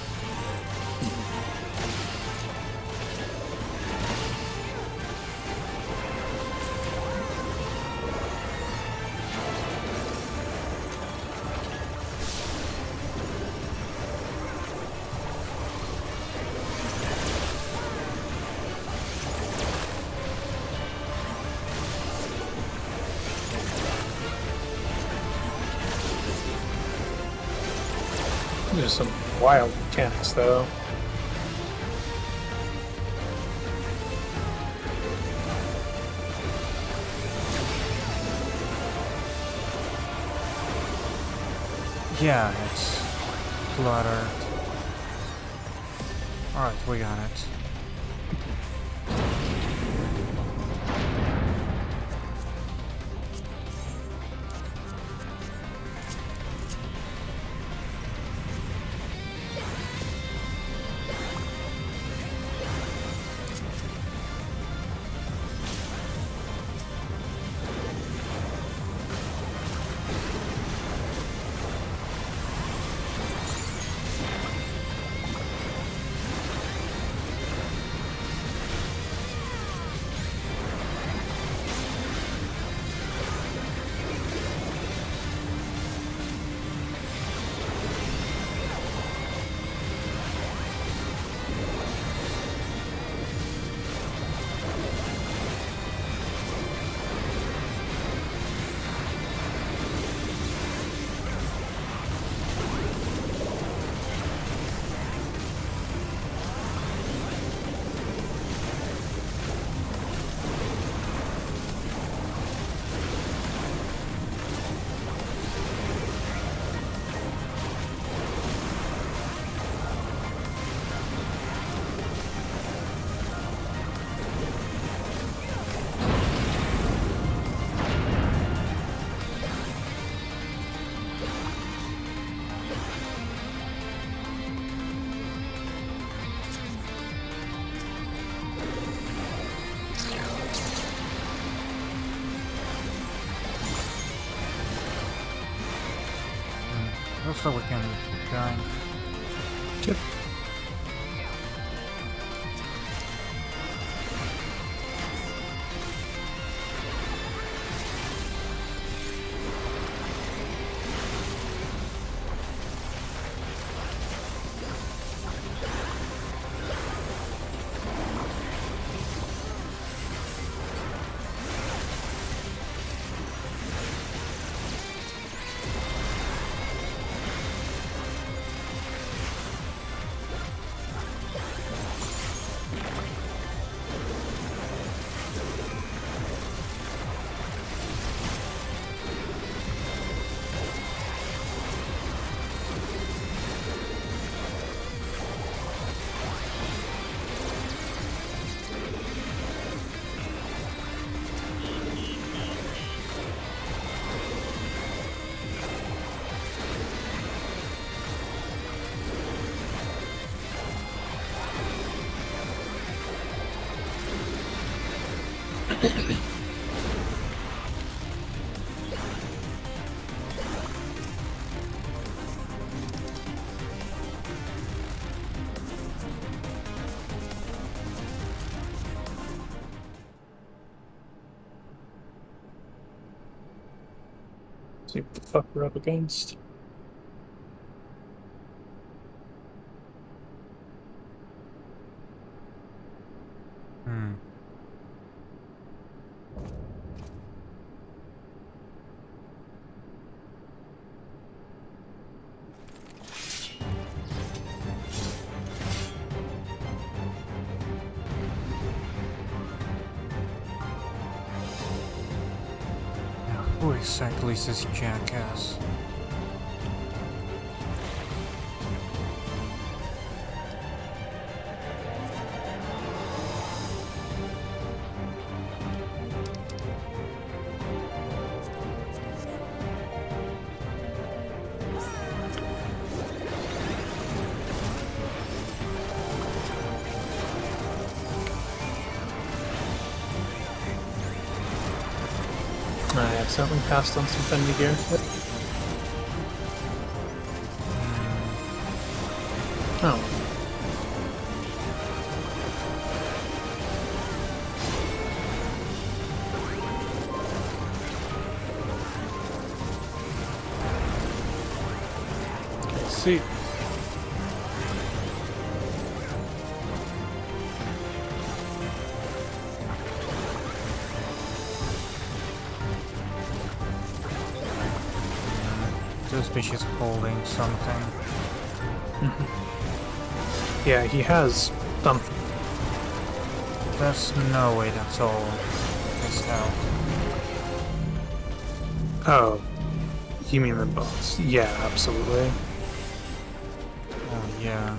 There's some wild mechanics, though. Yeah, it's cluttered. Alright, we got it. Looks like we can keep going. Yep. See what the fuck we're up against. Who exactly is this jackass? I accidentally passed on some Fendi gear. Oh. I see. This bitch is holding something. Yeah, he has something. There's no way that's all his health. Oh, you mean the boss? Yeah, absolutely. Oh, yeah.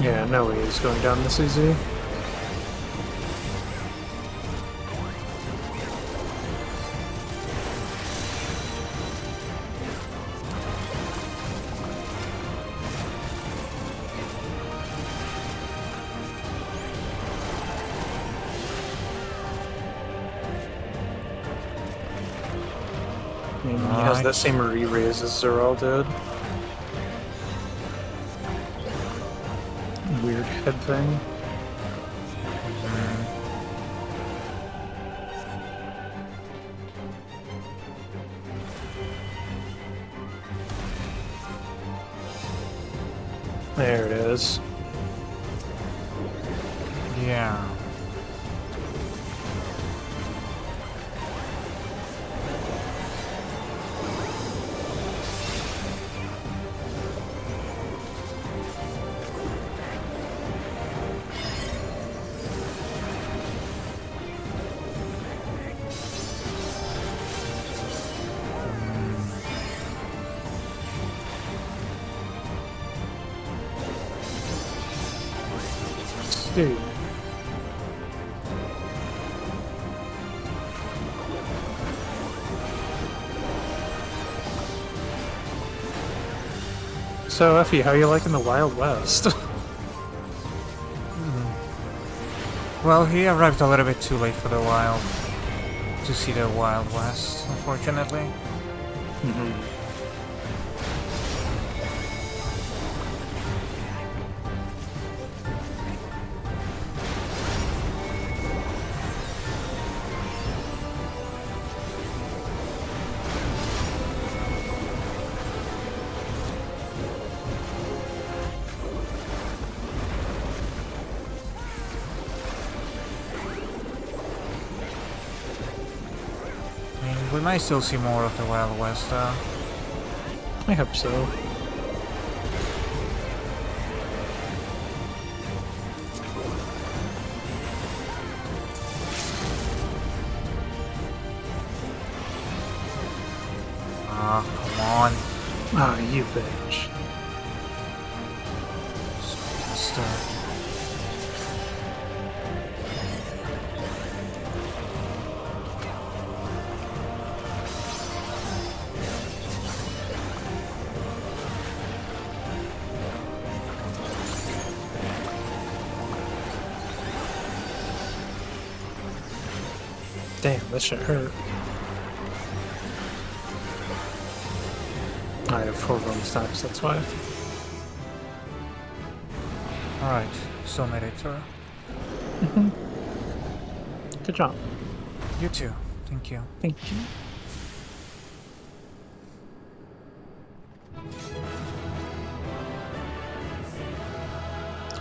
Yeah, no way he's going down this easy. He has that same re-raise as Zeral did. Weird head thing. There it is. Yeah. Dude. So, Effie, how are you liking the Wild West? Well, he arrived a little bit too late for the Wild to see the Wild West, unfortunately. We might still see more of the Wild West, though. I hope so. Ah, come on. Ah, you bitch. Bastard. Damn, this shit hurt. I have 4 bone stacks, that's why. Alright, so made it, sir. Good job. You too. Thank you. Thank you.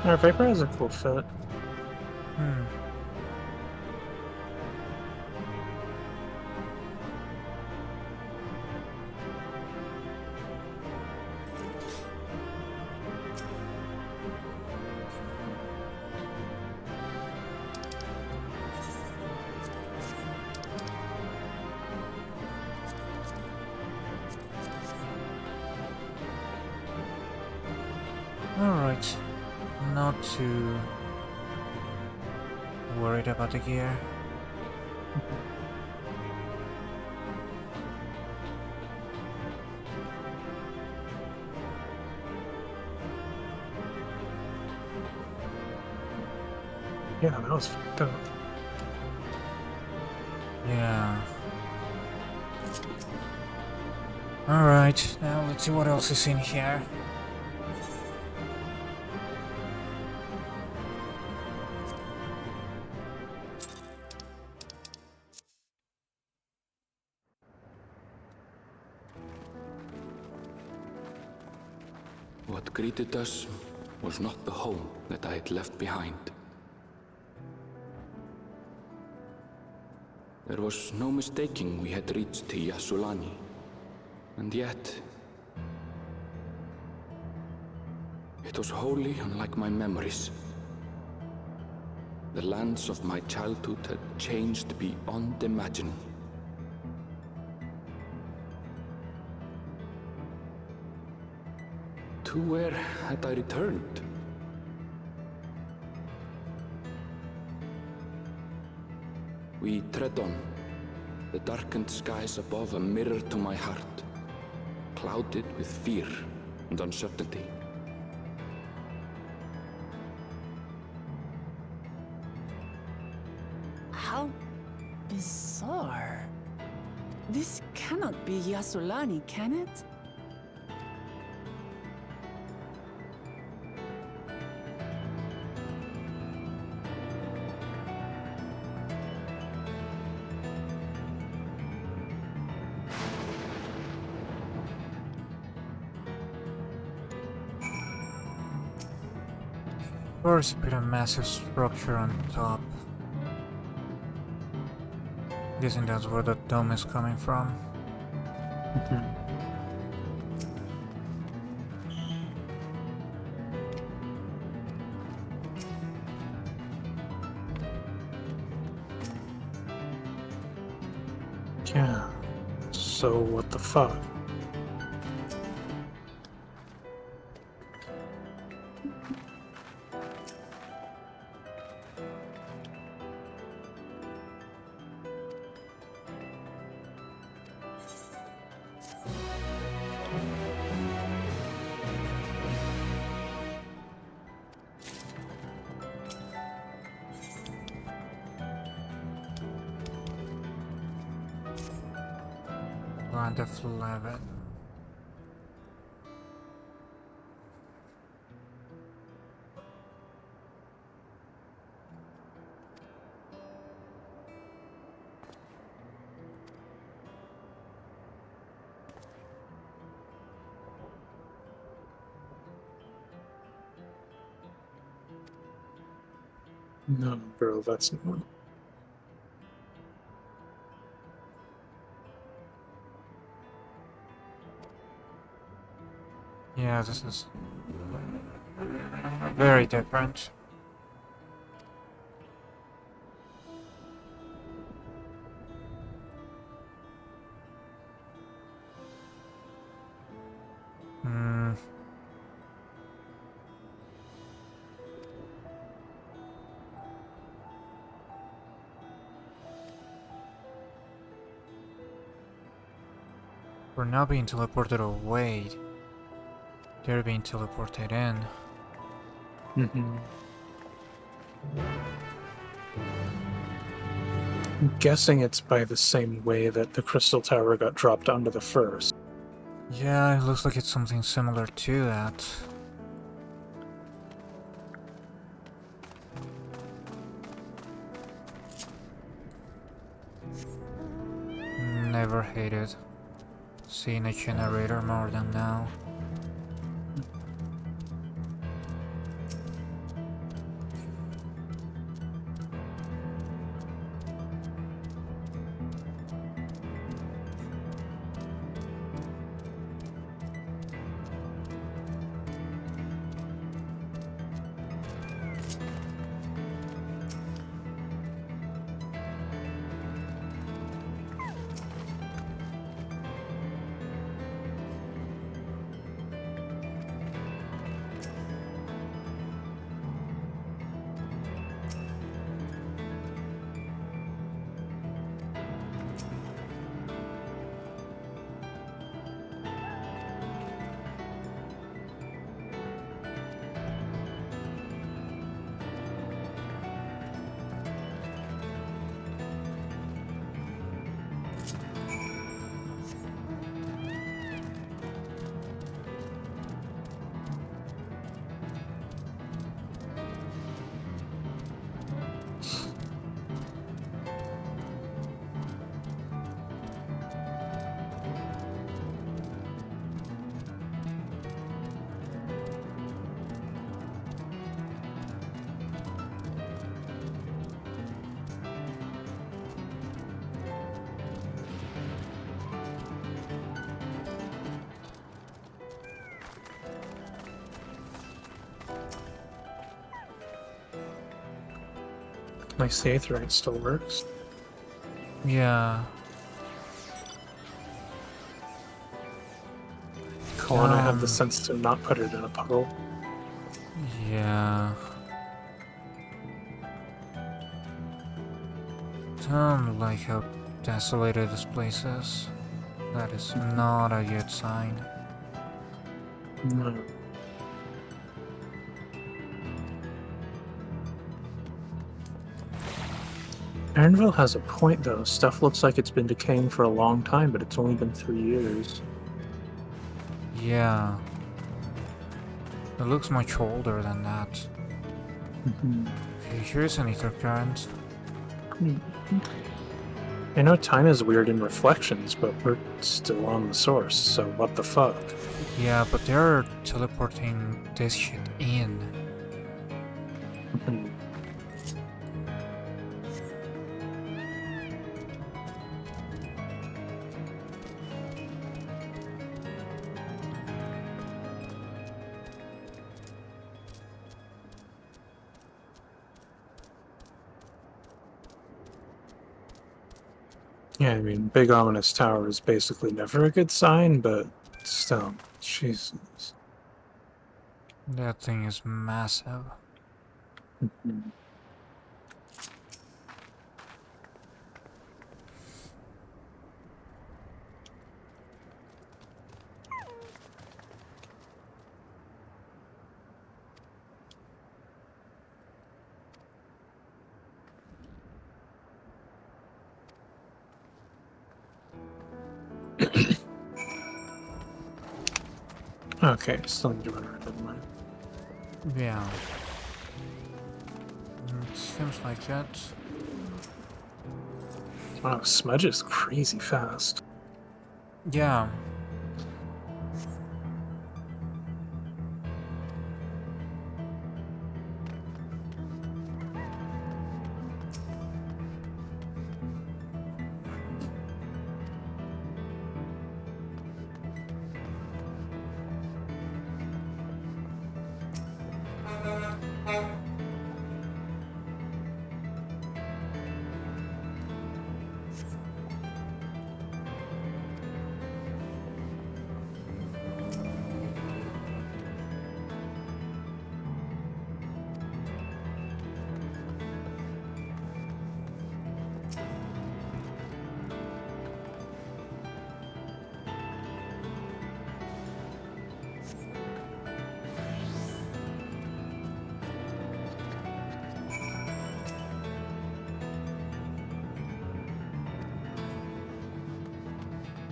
Our Viper has a cool fit. Alright. Not too worried about the gear. Yeah, that was fucked up. Yeah. Alright, now let's see what else is in here. What greeted us was not the home that I had left behind. There was no mistaking we had reached Yassulani, and yet it was wholly unlike my memories. The lands of my childhood had changed beyond imagining. To where had I returned? We tread on, the darkened skies above a mirror to my heart, clouded with fear and uncertainty. How bizarre. This cannot be Yassulani, can it? Of course, put a massive structure on top. Guessing that's where the dome is coming from. Yeah. So what the fuck? Land of 11. No, bro, that's not. Yeah, this is very different. We're now being teleported away. They're being teleported in. I'm guessing it's by the same way that the crystal tower got dropped onto the first. Yeah, it looks like it's something similar to that. Never hated seeing a generator more than now. My Aetherite still works. Yeah. Come on, I have the sense to not put it in a puddle. Yeah. Don't like how desolated this place is. That is not a good sign. No. Aaronville has a point, though. Stuff looks like it's been decaying for a long time, but it's only been 3 years. Yeah. It looks much older than that. Okay, here's an ether current. I know time is weird in reflections, but we're still on the source, so what the fuck? Yeah, but they're teleporting this shit in. Yeah, I mean, big ominous tower is basically never a good sign, but still, Jesus. That thing is massive. Okay, still need to run around, never mind. Yeah. It seems like that. Wow, Smudge is crazy fast. Yeah.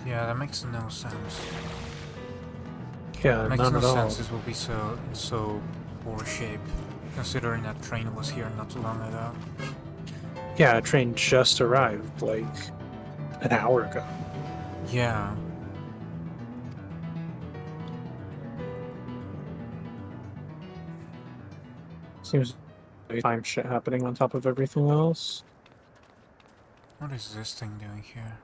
Yeah, that makes no sense. Yeah, Makes none no at all. sense this will be so poor shape, considering that train was here not too long ago. Yeah, a train just arrived like an hour ago. Yeah. Seems like time shit happening on top of everything else. What is this thing doing here?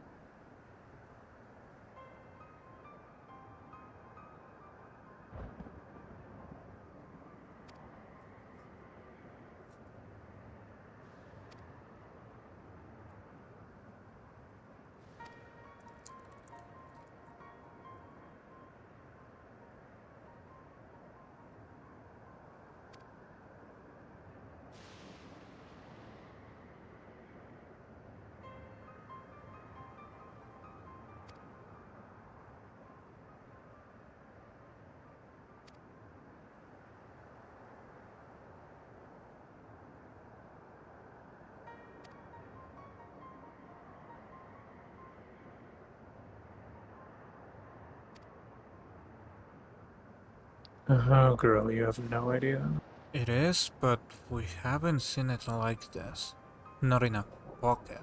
Oh, girl, you have no idea. It is, but we haven't seen it like this. Not in a pocket.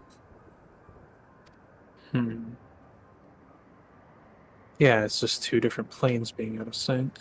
Yeah, it's just two different planes being out of sync.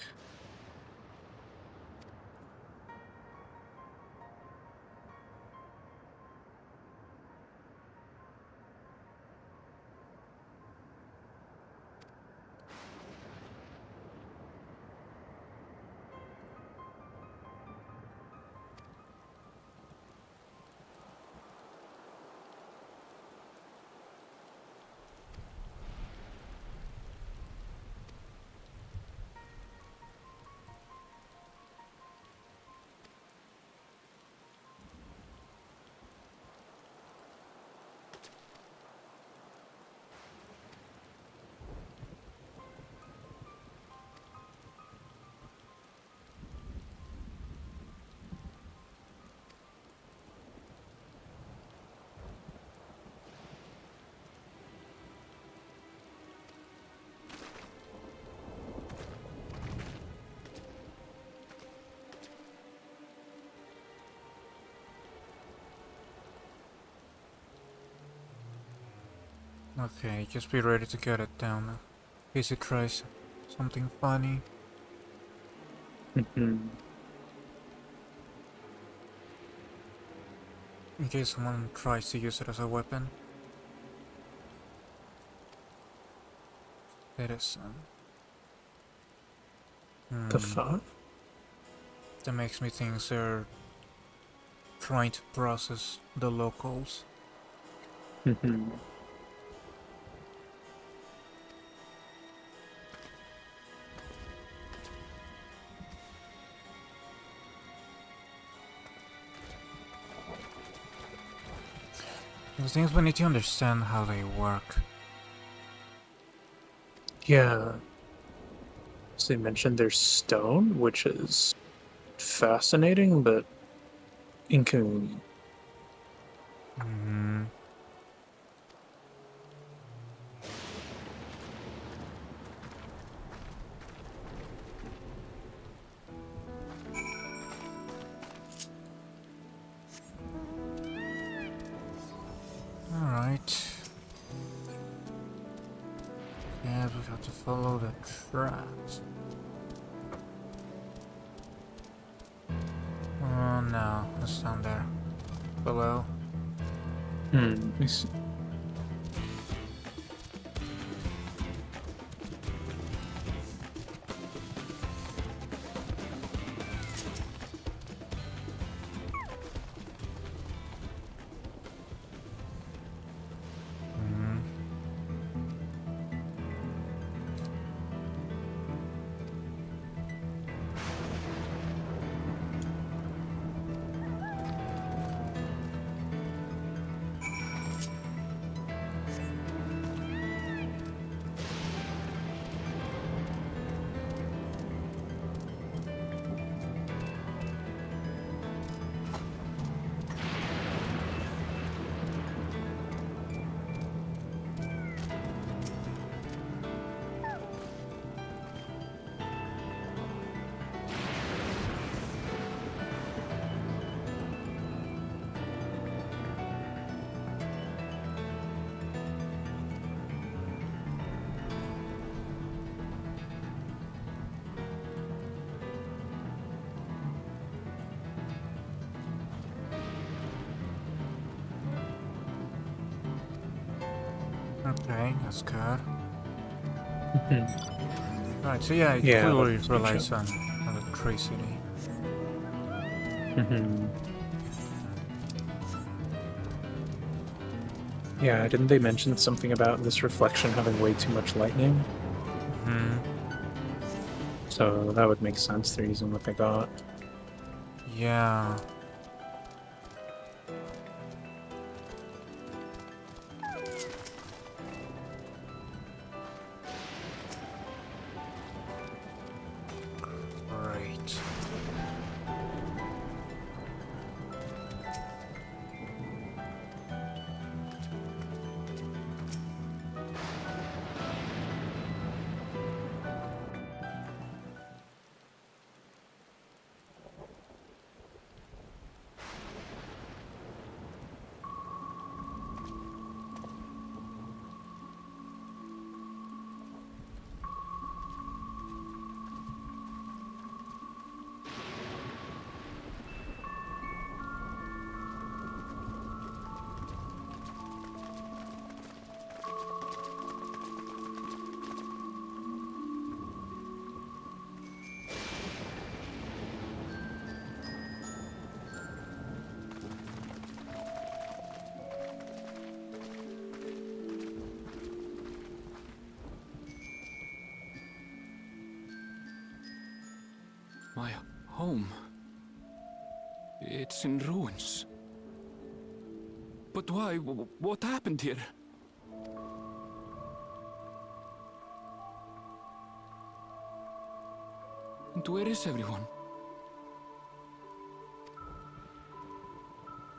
Okay, just be ready to get it down. In case it tries something funny. In case someone tries to use it as a weapon. Citizen. The fuck? That makes me think they're trying to process the locals. The things we need to understand how they work. Yeah. So they mentioned there's stone, which is fascinating, but inconvenient. Alright. Yeah, we have to follow the tracks. Oh no, it's down there. Below. Let me see. Okay, that's good. Right, so yeah, it clearly relies on electricity. Yeah, didn't they mention something about this reflection having way too much lightning? So that would make sense, they're using what they got. Yeah. Great. My home. It's in ruins. But why? What happened here? And where is everyone?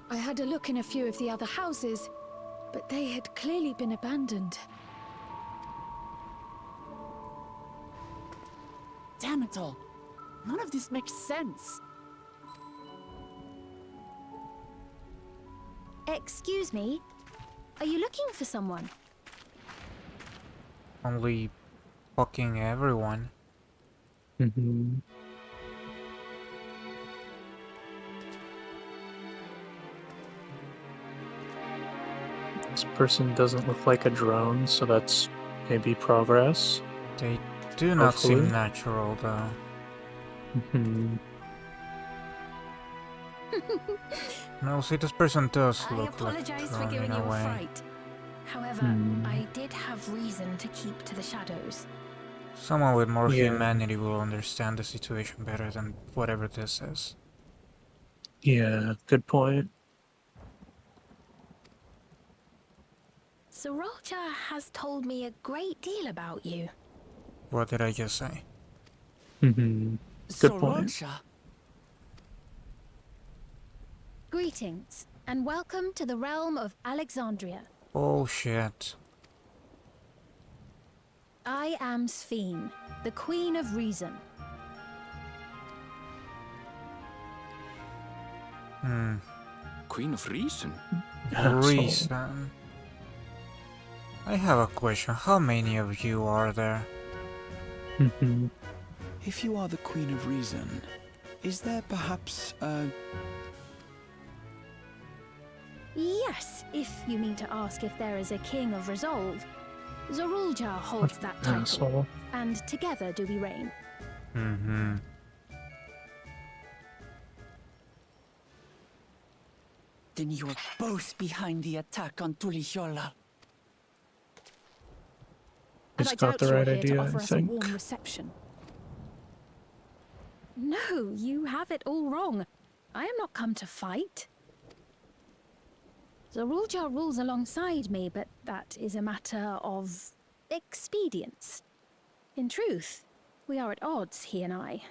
I had a look in a few of the other houses, but they had clearly been abandoned. Damn it all. None of this makes sense. Excuse me? Are you looking for someone? Only fucking everyone. This person doesn't look like a drone, so that's maybe progress. They do not seem natural, though. No, see, this person does look like a apologize for drone giving in you a a way. fright. However, I did have reason to keep to the shadows. Someone with more Yeah. humanity will understand the situation better than whatever this is. Yeah, good point. Sriracha has told me a great deal about you. What did I just say? Good point. Sriracha? Greetings, and welcome to the realm of Alexandria. Bullshit. I am Sphene, the Queen of Reason. Queen of Reason? Reason. I have a question. How many of you are there? If you are the Queen of Reason, is there perhaps a... Yes, if you mean to ask if there is a King of Resolve. Zorulja holds that title, Asshole. and together do we reign. Then you are both behind the attack on Tulihiola. He's I got doubt the you're right here to idea, I offer us a think. warm reception. No, you have it all wrong. I am not come to fight. Zorulja rules alongside me, but that is a matter of expedience. In truth, we are at odds, he and I.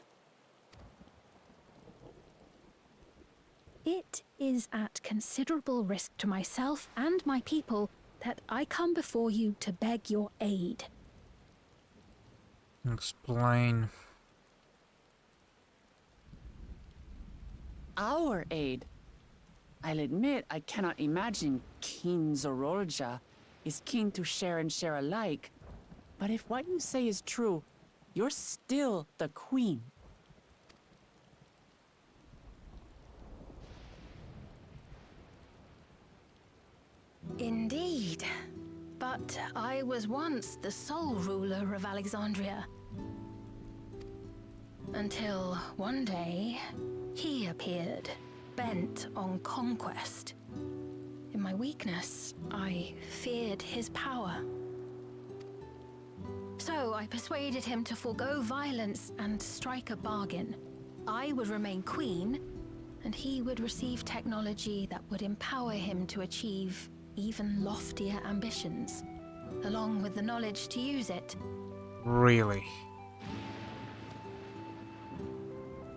It is at considerable risk to myself and my people that I come before you to beg your aid. Explain. Our aid? I'll admit I cannot imagine King Zorolja is keen to share and share alike. But if what you say is true, you're still the queen. Indeed. But I was once the sole ruler of Alexandria. Until one day, he appeared, bent on conquest. In my weakness, I feared his power. So I persuaded him to forego violence and strike a bargain. I would remain queen, and he would receive technology that would empower him to achieve even loftier ambitions, along with the knowledge to use it. Really?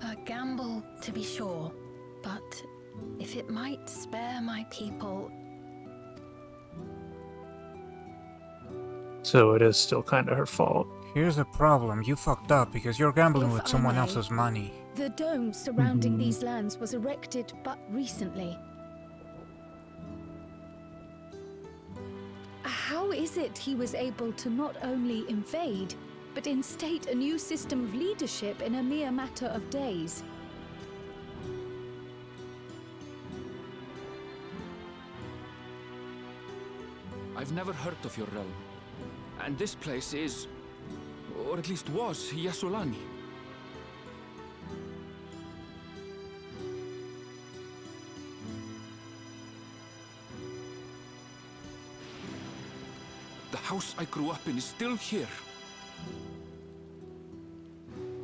A gamble, to be sure, but if it might spare my people... So it is still kind of her fault. Here's the problem. You fucked up because you're gambling If with I someone may, else's money. The dome surrounding these lands was erected but recently. How is it he was able to not only invade, but instate a new system of leadership in a mere matter of days? I've never heard of your realm. And this place is, or at least was, Yassolani. The house I grew up in is still here.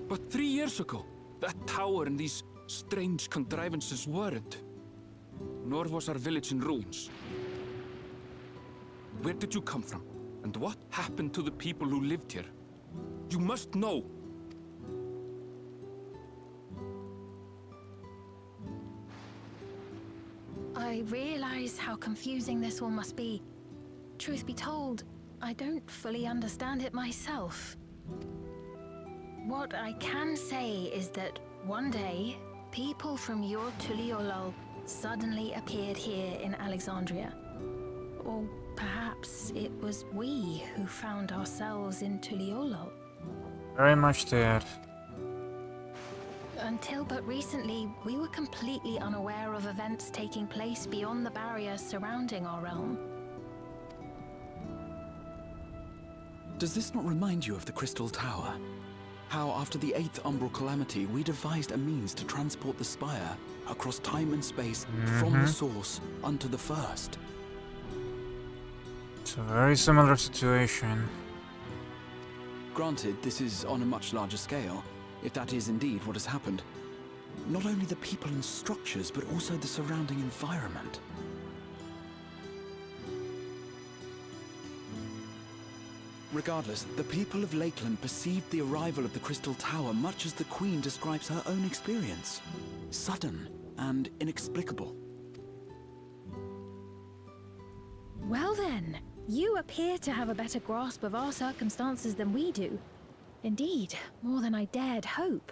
But 3 years ago, that tower and these strange contrivances weren't. Nor was our village in ruins. Where did you come from? And what happened to the people who lived here? You must know! I realize how confusing this all must be. Truth be told, I don't fully understand it myself. What I can say is that one day, people from your Tuliolol suddenly appeared here in Alexandria. Or perhaps it was we who found ourselves in Tuliolol. Very much did. Until but recently, we were completely unaware of events taking place beyond the barriers surrounding our realm. Does this not remind you of the Crystal Tower? How after the 8th Umbral Calamity, we devised a means to transport the Spire across time and space from the source unto the First. It's a very similar situation. Granted, this is on a much larger scale, if that is indeed what has happened. Not only the people and structures, but also the surrounding environment. Regardless, the people of Lakeland perceived the arrival of the Crystal Tower much as the Queen describes her own experience. Sudden and inexplicable. Well then, you appear to have a better grasp of our circumstances than we do. Indeed, more than I dared hope.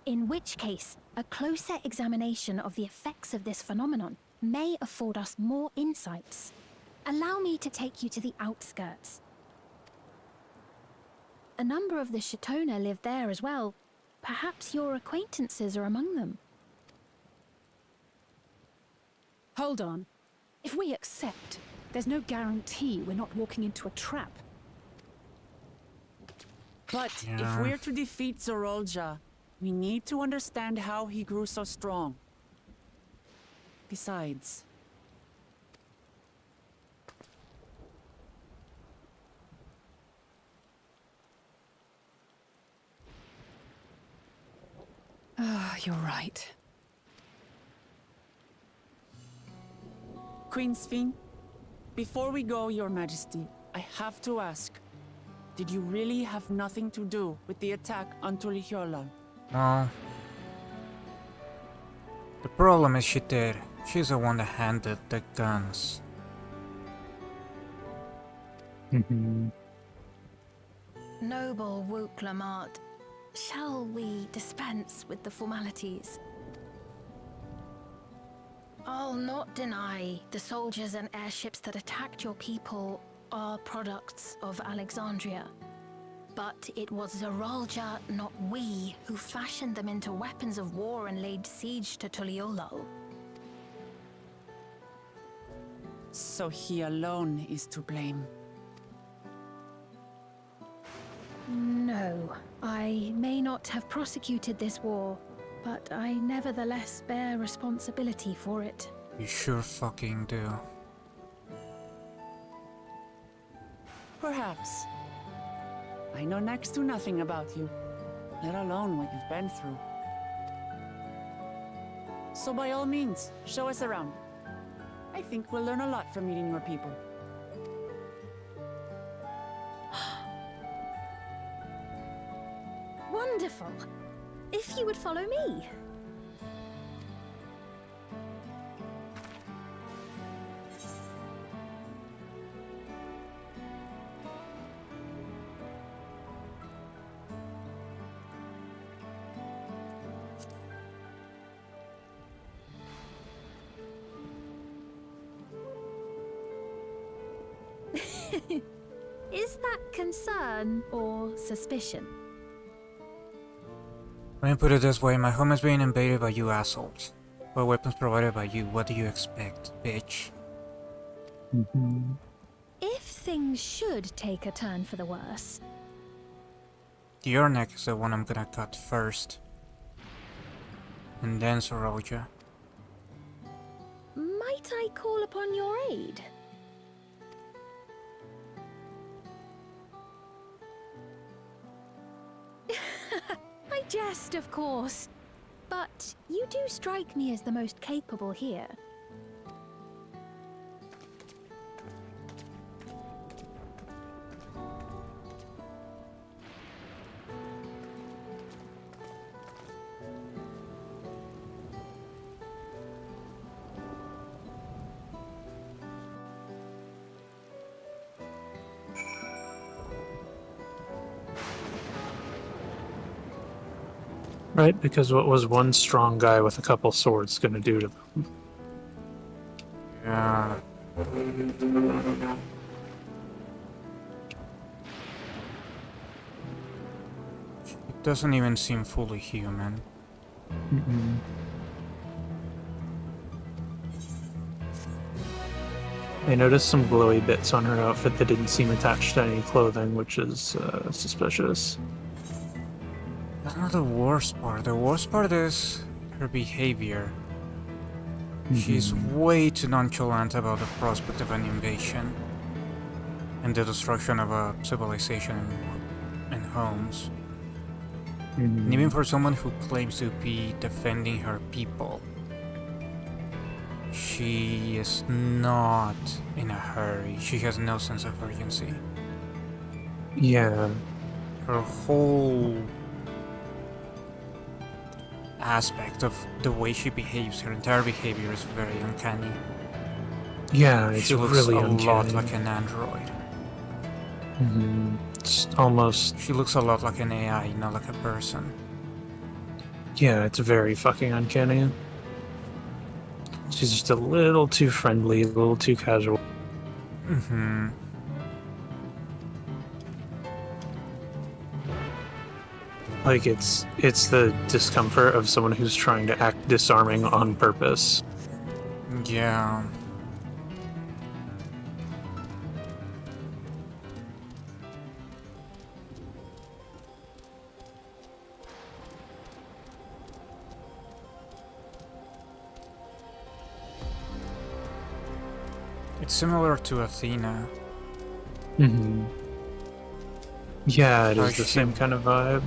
In which case, a closer examination of the effects of this phenomenon may afford us more insights. Allow me to take you to the outskirts. A number of the Shatona live there as well. Perhaps your acquaintances are among them. Hold on. If we accept, there's no guarantee we're not walking into a trap. But if we're to defeat Zorolja, we need to understand how he grew so strong. Besides... You're right. Queen Sphene, before we go, Your Majesty, I have to ask, did you really have nothing to do with the attack on Tuliolol? No. The problem is she did. She's the one that handed the guns. Noble Wook Lamart, shall we dispense with the formalities? I'll not deny the soldiers and airships that attacked your people are products of Alexandria. But it was Zorolja, not we, who fashioned them into weapons of war and laid siege to Tuliolol. So he alone is to blame. No, I may not have prosecuted this war, but I nevertheless bear responsibility for it. You sure fucking do. Perhaps. I know next to nothing about you, let alone what you've been through. So by all means, show us around. I think we'll learn a lot from meeting your people. Wonderful! If you would follow me. Is that concern or suspicion? Let me put it this way, my home is being invaded by you assholes. With weapons provided by you, what do you expect, bitch? If things should take a turn for the worse... Your neck is the one I'm gonna cut first. And then Soroja. Might I call upon your aid? I jest, of course. But you do strike me as the most capable here. Right, because what was one strong guy with a couple swords gonna do to them? Yeah. It doesn't even seem fully human. I noticed some glowy bits on her outfit that didn't seem attached to any clothing, which is suspicious. That's not the worst part. The worst part is her behavior. She's way too nonchalant about the prospect of an invasion and the destruction of a civilization and homes. And even for someone who claims to be defending her people, she is not in a hurry. She has no sense of urgency. Yeah. Her whole aspect of the way she behaves, her entire behavior is very uncanny. Yeah, it's she looks really a uncanny. lot like an android. It's almost... She looks a lot like an AI, not like a person. Yeah, it's very fucking uncanny. She's just a little too friendly, a little too casual. Like, it's the discomfort of someone who's trying to act disarming on purpose. Yeah. It's similar to Athena. Yeah, it is the same kind of vibe.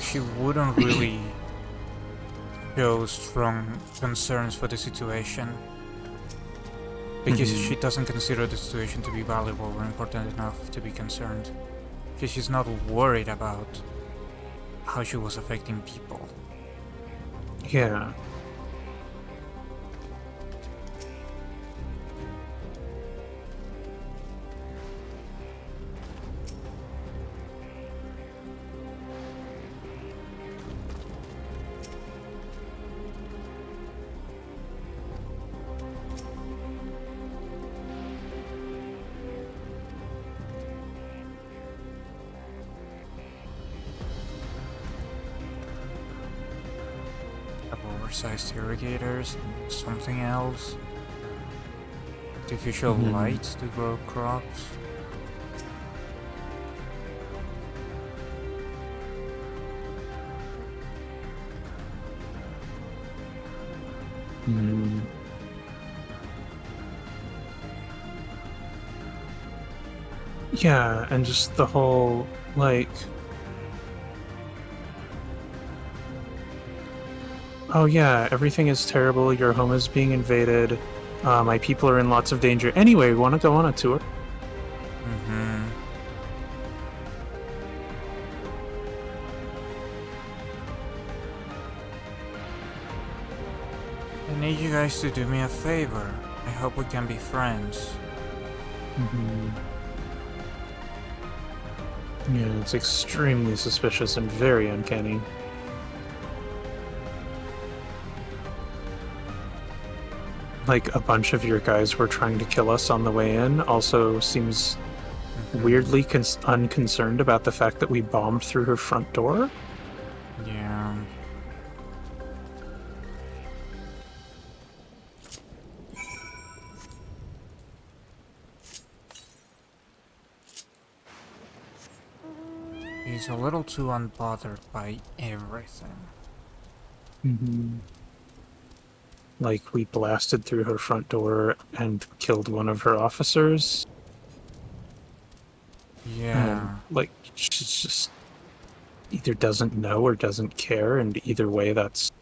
She wouldn't really show strong concerns for the situation. Because she doesn't consider the situation to be valuable or important enough to be concerned. Because she's not worried about how she was affecting people. Yeah. Oversized irrigators, something else. artificial light to grow crops. Yeah, and just the whole, like... Oh yeah, everything is terrible, your home is being invaded, my people are in lots of danger. Anyway, wanna go on a tour? I need you guys to do me a favor. I hope we can be friends. Yeah, it's extremely suspicious and very uncanny. Like, a bunch of your guys were trying to kill us on the way in also seems weirdly unconcerned about the fact that we bombed through her front door. Yeah. He's a little too unbothered by everything. Like, we blasted through her front door and killed one of her officers. Yeah. And, like, she's just either doesn't know or doesn't care, and either way, that's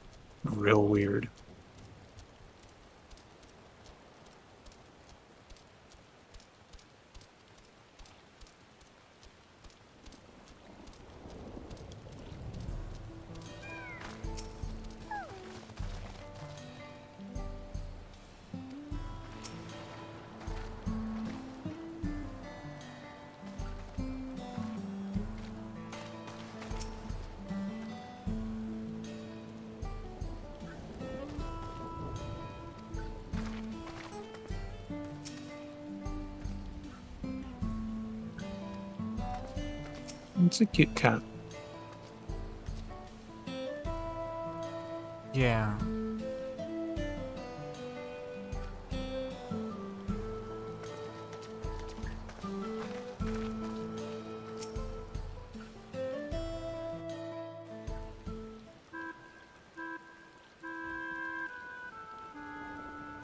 real weird. It's a cute cat. Yeah.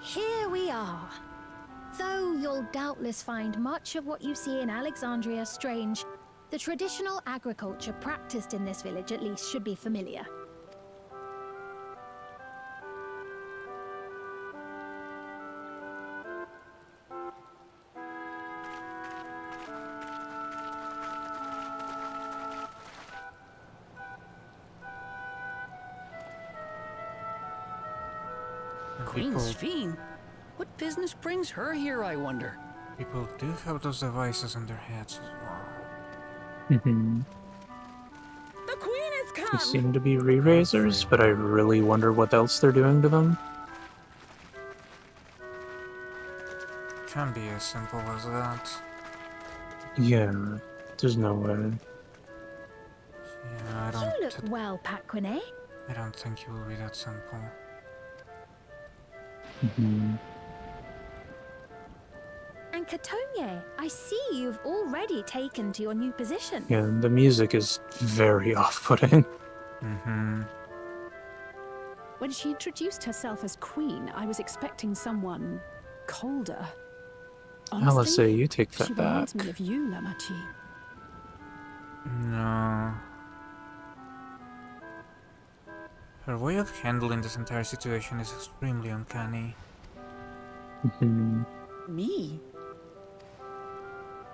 Here we are. Though you'll doubtless find much of what you see in Alexandria strange, the traditional agriculture practiced in this village at least should be familiar. People, Fiend? What business brings her here, I wonder? people do have those devices in their heads as well. The queen has come! They seem to be re-raisers, but I really wonder what else they're doing to them. Can be as simple as that. Yeah, there's no way. Yeah, I don't. You look well, Paquine. I don't think it will be that simple. And Katonya, I see you've already taken to your new position. Yeah, the music is very off-putting. When she introduced herself as queen, I was expecting someone colder. Honestly, you take that she back. reminds me of you, Lamachi. No. Her way of handling this entire situation is extremely uncanny. Me?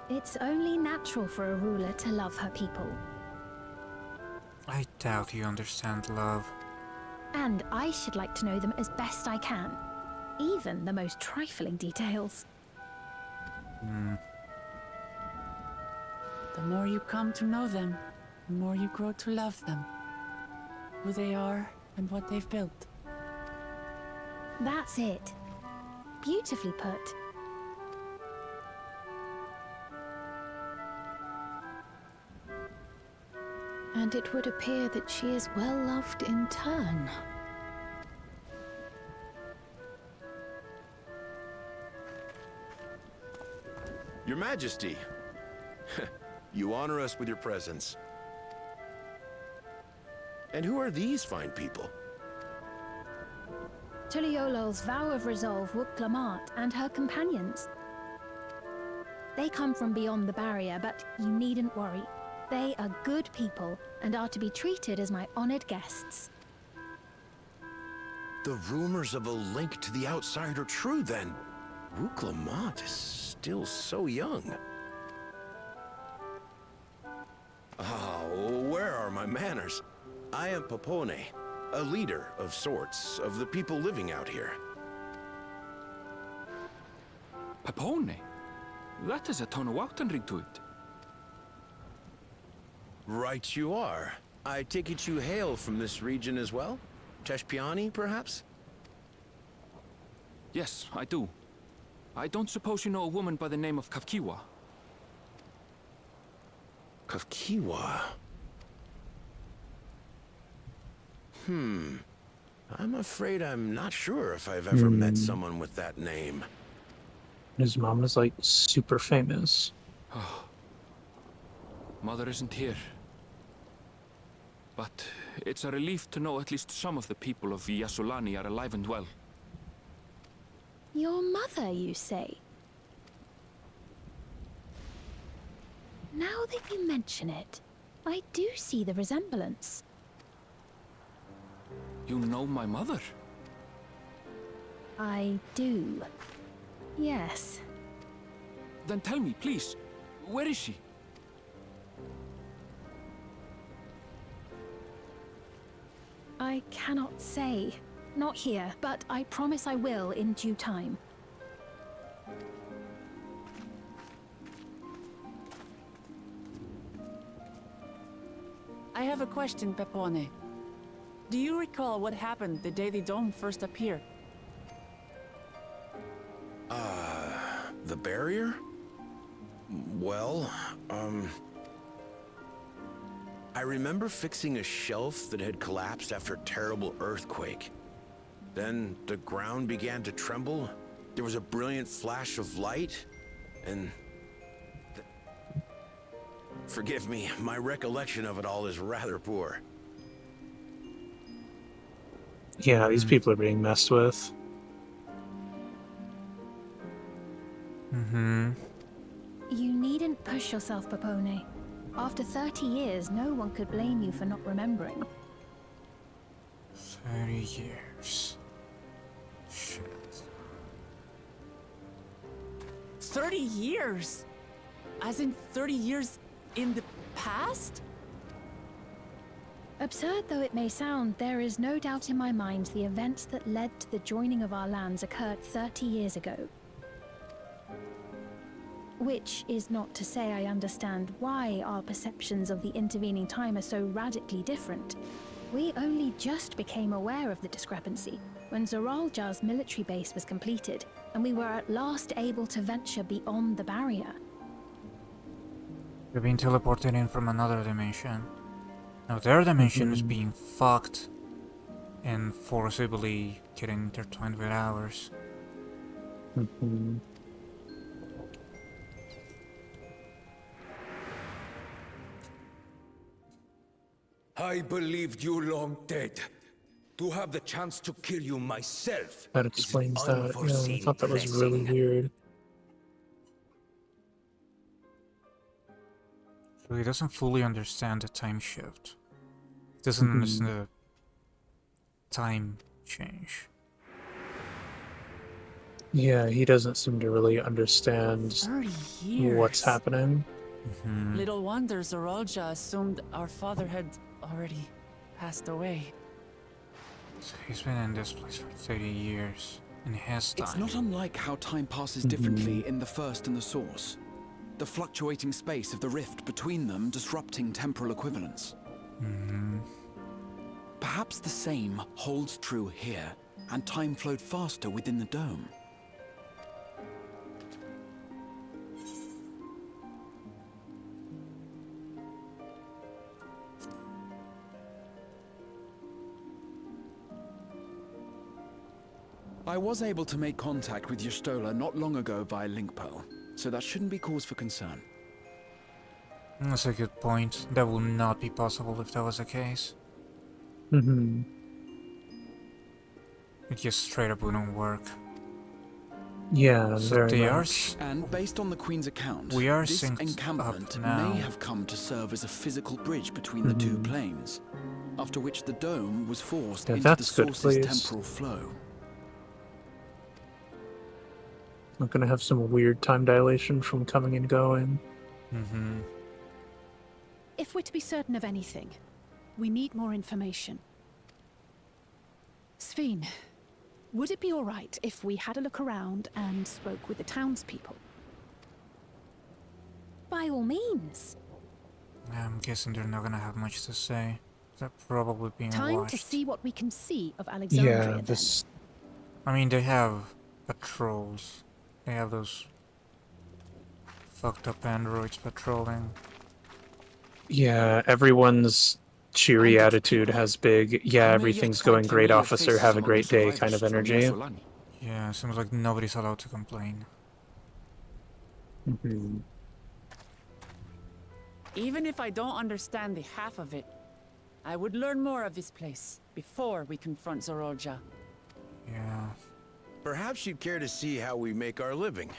It's only natural for a ruler to love her people. I doubt you understand love. And I should like to know them as best I can. Even the most trifling details. The more you come to know them, the more you grow to love them. Who they are and what they've built. That's it. Beautifully put. And it would appear that she is well loved in turn. Your Majesty, you honor us with your presence. And who are these fine people? Tuliolol's vow of resolve Wook Lamart and her companions. They come from beyond the barrier, but you needn't worry. They are good people and are to be treated as my honored guests. The rumors of a link to the outside are true, then. Wook Lamart is still so young. Oh, where are my manners? I am Papone, a leader of sorts of the people living out here. Papone? That has a Tonawautan ring to it. Right you are. I take it you hail from this region as well? Teshpiani, perhaps? Yes, I do. I don't suppose you know a woman by the name of Kafkiwa? Kafkiwa? I'm afraid I'm not sure if I've ever met someone with that name. His mom is like super famous. Oh. Mother isn't here. But it's a relief to know at least some of the people of Yasulani are alive and well. Your mother, you say? Now that you mention it, I do see the resemblance. You know my mother? I do. Yes. Then tell me, please, where is she? I cannot say. Not here, but I promise I will in due time. I have a question, Pepone. Do you recall what happened the day the dome first appeared? The barrier? Well, I remember fixing a shelf that had collapsed after a terrible earthquake. Then the ground began to tremble. There was a brilliant flash of light, and... Forgive me, my recollection of it all is rather poor. Yeah, these people are being messed with. You needn't push yourself, Papone. After 30 years, no one could blame you for not remembering. 30 years. Shit. 30 years? As in 30 years in the past? Absurd though it may sound, there is no doubt in my mind the events that led to the joining of our lands occurred 30 years ago. Which is not to say I understand why our perceptions of the intervening time are so radically different. We only just became aware of the discrepancy when Zoraljar's military base was completed, and we were at last able to venture beyond the barrier. You're being teleported in from another dimension. Now their dimension is being fucked and forcibly getting intertwined with ours. I believed you long dead. To have the chance to kill you myself. That explains that. Yeah, I thought that was really weird. So he doesn't fully understand the time shift. He doesn't understand the time change. Yeah, he doesn't seem to really understand 30 years. what's happening. Little wonder Zoralja assumed our father had already passed away. So he's been in this place for 30 years, in his time. It's not unlike how time passes differently in the First and the Source. The fluctuating space of the rift between them disrupting temporal equivalence. Perhaps the same holds true here, and time flowed faster within the dome. I was able to make contact with Y'shtola not long ago via link pearl. so that shouldn't be cause for concern. That's a good point. That would not be possible if that was the case. Mm-hmm. It just straight up wouldn't work. Yeah, so very they much. And based on the Queen's account, we are this synced encampment up now. may have come to serve as a physical bridge between the two planes, after which the dome was forced into the source's temporal flow. Not gonna have some weird time dilation from coming and going. Mm-hmm. If we're to be certain of anything, we need more information. Sphene, would it be all right if we had a look around and spoke with the townspeople? By all means. I'm guessing they're not gonna have much to say. They're probably being Time watched. to see what we can see of Alexandria. Yeah, this. I mean, they have patrols. They have those fucked up androids patrolling. Yeah, everyone's cheery attitude has big, yeah, everything's going great, officer, have a great day kind of energy. Yeah, seems like nobody's allowed to complain. Mm-hmm. Even if I don't understand the half of it, I would learn more of this place before we confront Zorolja. Yeah. Perhaps you'd care to see how we make our living.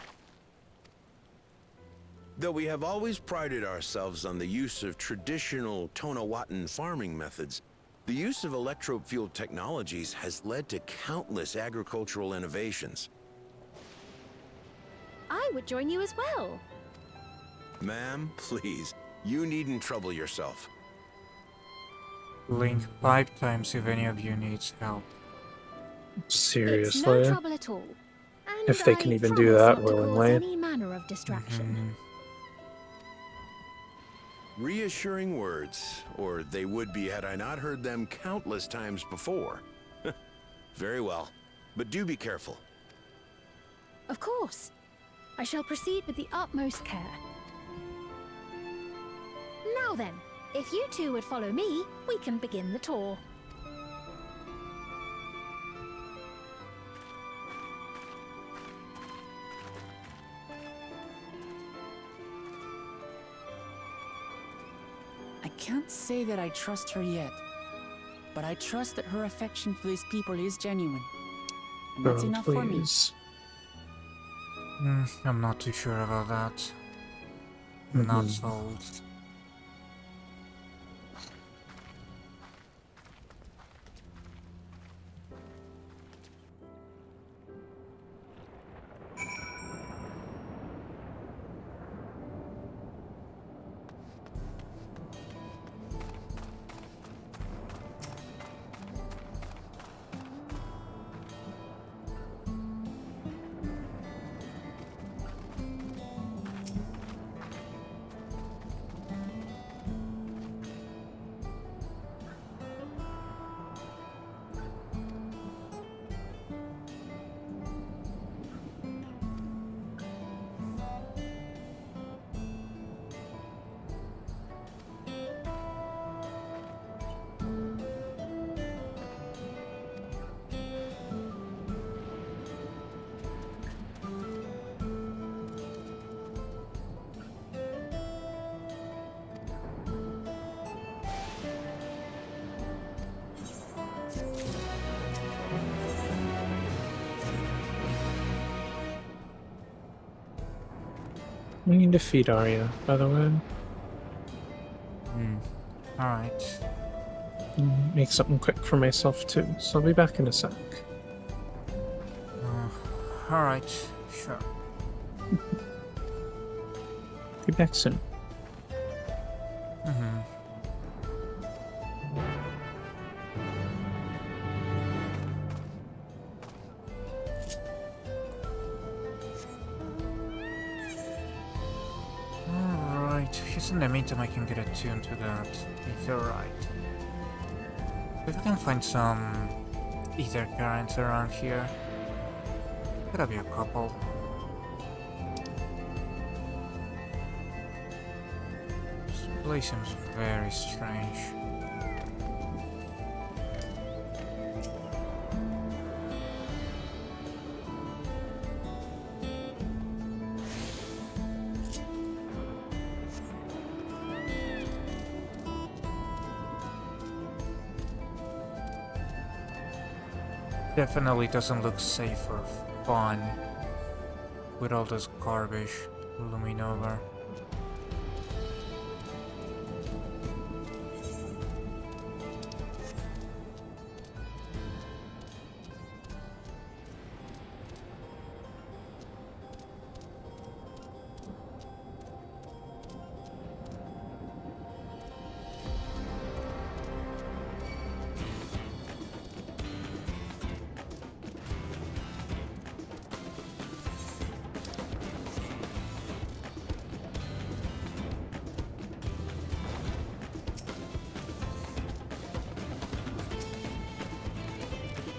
Though we have always prided ourselves on the use of traditional Tonawatan farming methods, the use of electro-fueled technologies has led to countless agricultural innovations. I would join you as well. Ma'am, please, you needn't trouble yourself. Link 5 times if any of you needs help. Seriously? It's no trouble at all. And if they can I even do promise that not to cause willingly. any manner of distraction. Reassuring words, or they would be had I not heard them countless times before. Very well, but do be careful. Of course. I shall proceed with the utmost care. Now then, if you two would follow me, we can begin the tour. I can't say that I trust her yet, but I trust that her affection for these people is genuine. And that's enough for me. I'm not too sure about that. Not sold. We need to feed Arya, by the way. Alright. Make something quick for myself too, so I'll be back in a sec. Alright, sure. Be back soon. In the meantime, I can get attuned to that. It's alright. If I can find some ether currents around here, gotta be a couple. This place seems very strange. definitely doesn't look safe or fun with all this garbage looming over.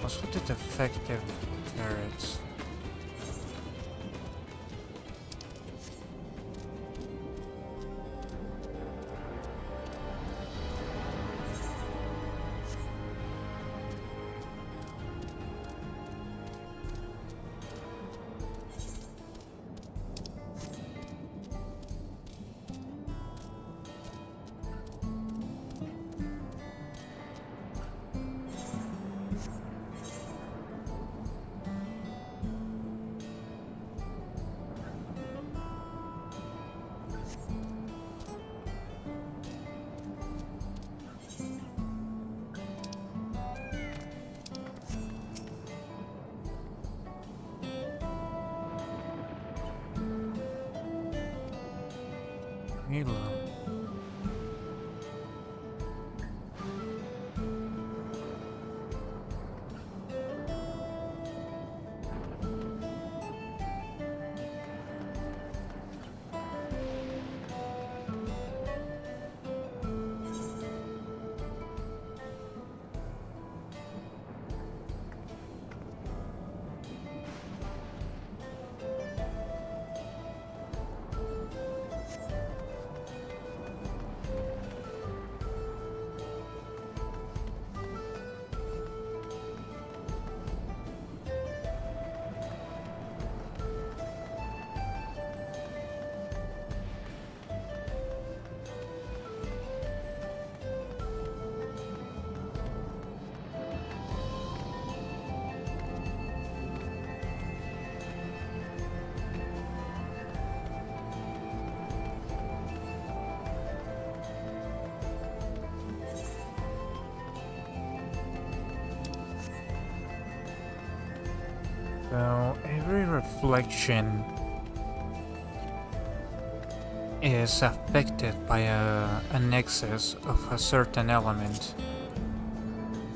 What's with the defective carrots? Milo. So every reflection is affected by an excess of a certain element,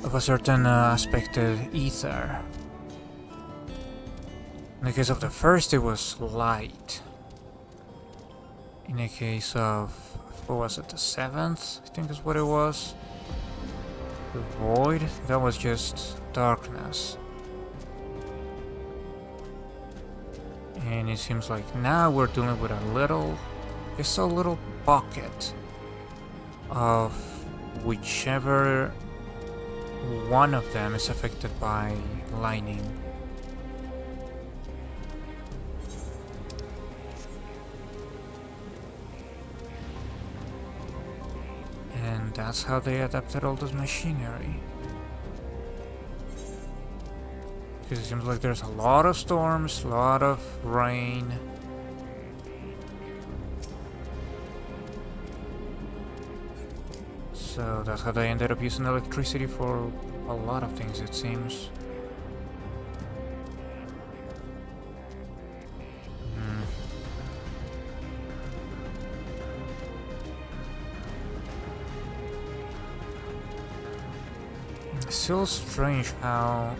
of a certain aspected ether. In the case of the first, it was light. In the case of, what was it, the seventh, I think is what it was. The void, that was just darkness. And it seems like now we're dealing with just a little pocket of whichever one of them is affected by lightning. And that's how they adapted all this machinery. Because it seems like there's a lot of storms, a lot of rain. So that's how they ended up using electricity for a lot of things, it seems. It's still strange how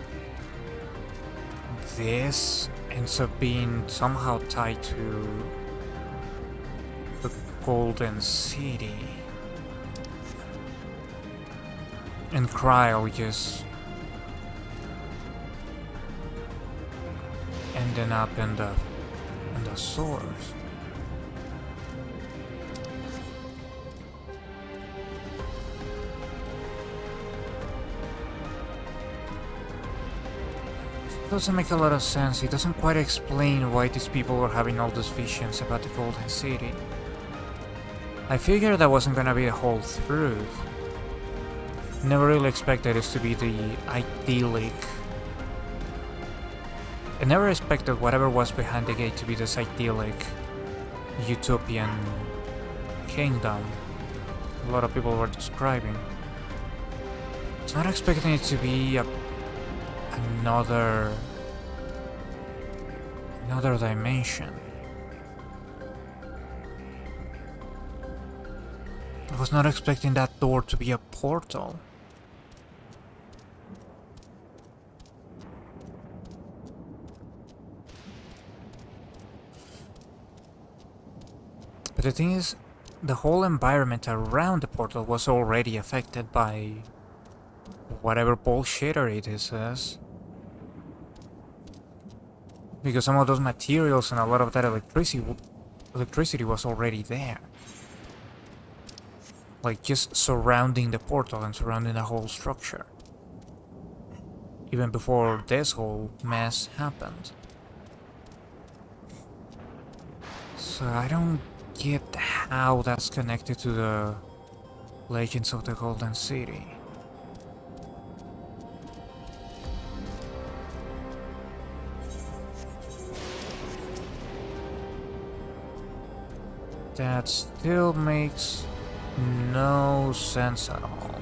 this ends up being somehow tied to the Golden City. And Cryle just ending up in the source. Doesn't make a lot of sense. It doesn't quite explain why these people were having all these visions about the Golden City. I figured that wasn't gonna be the whole truth. Never really expected this to be the idyllic I never expected whatever was behind the gate to be this idyllic, utopian kingdom a lot of people were describing. I was not expecting it to be another dimension. I was not expecting that door to be a portal. But the thing is, the whole environment around the portal was already affected by whatever bullshitter it is. Because some of those materials and a lot of that electricity was already there. Like just surrounding the portal and surrounding the whole structure. Even before this whole mess happened. So I don't get how that's connected to the Legends of the Golden City. That still makes no sense at all.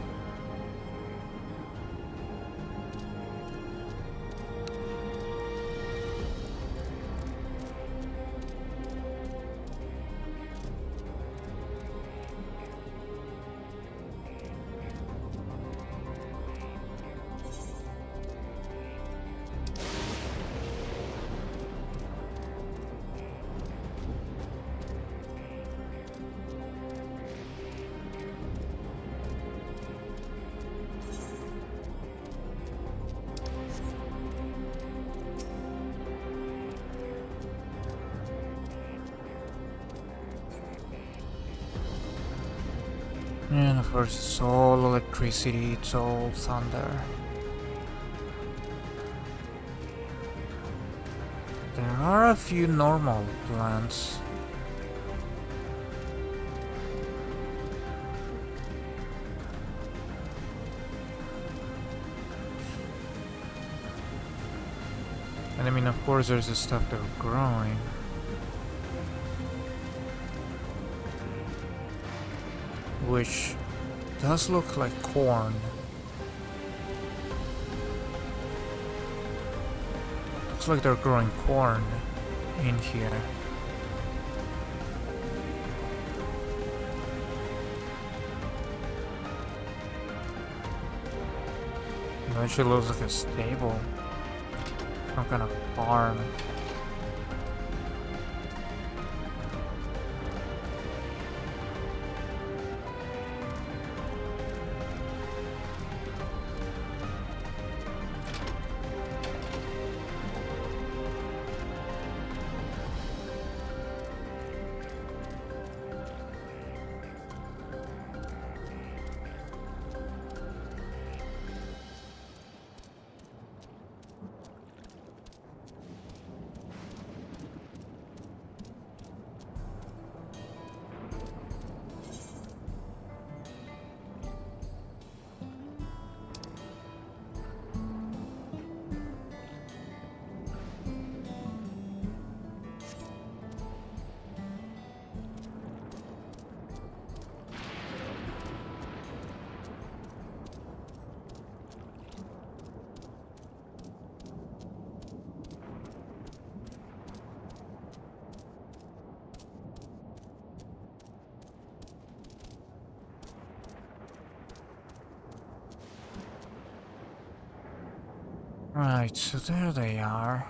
And of course it's all electricity, it's all thunder. There are a few normal plants. And I mean, of course there's the stuff that are growing. Which does look like corn. Looks like they're growing corn in here. It actually looks like a stable. Some kind of farm. Right, so there they are.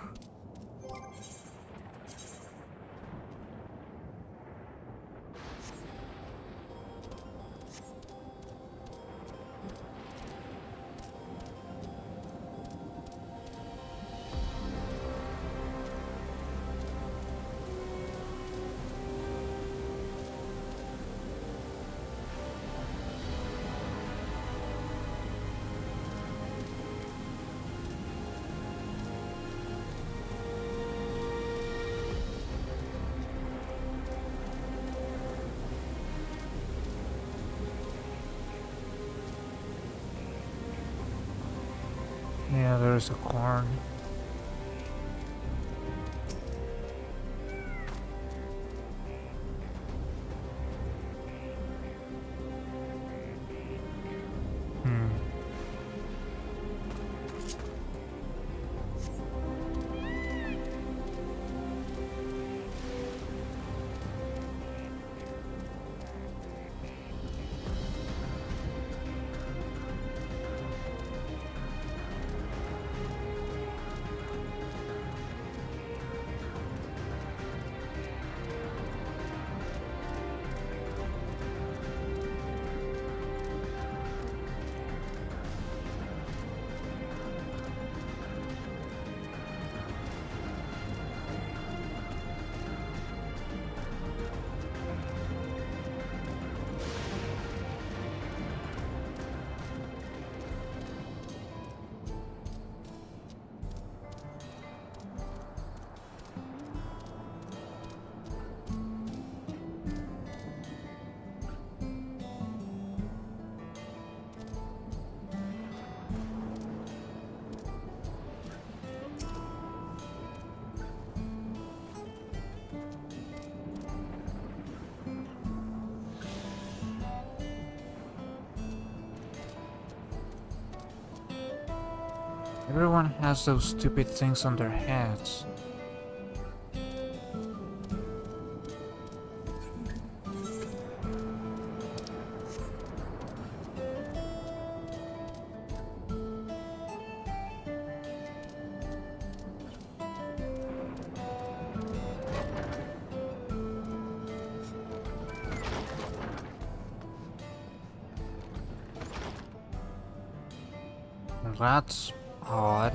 Yeah, there's a corn. Everyone has those stupid things on their heads. That's odd.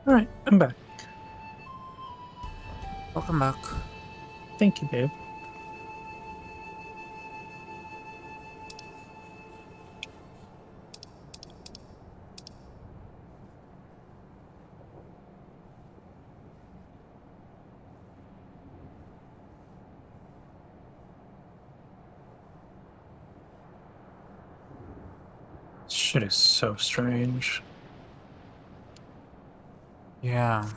Alright, I'm back. Welcome back. Thank you, babe. Shit is so strange. Yeah.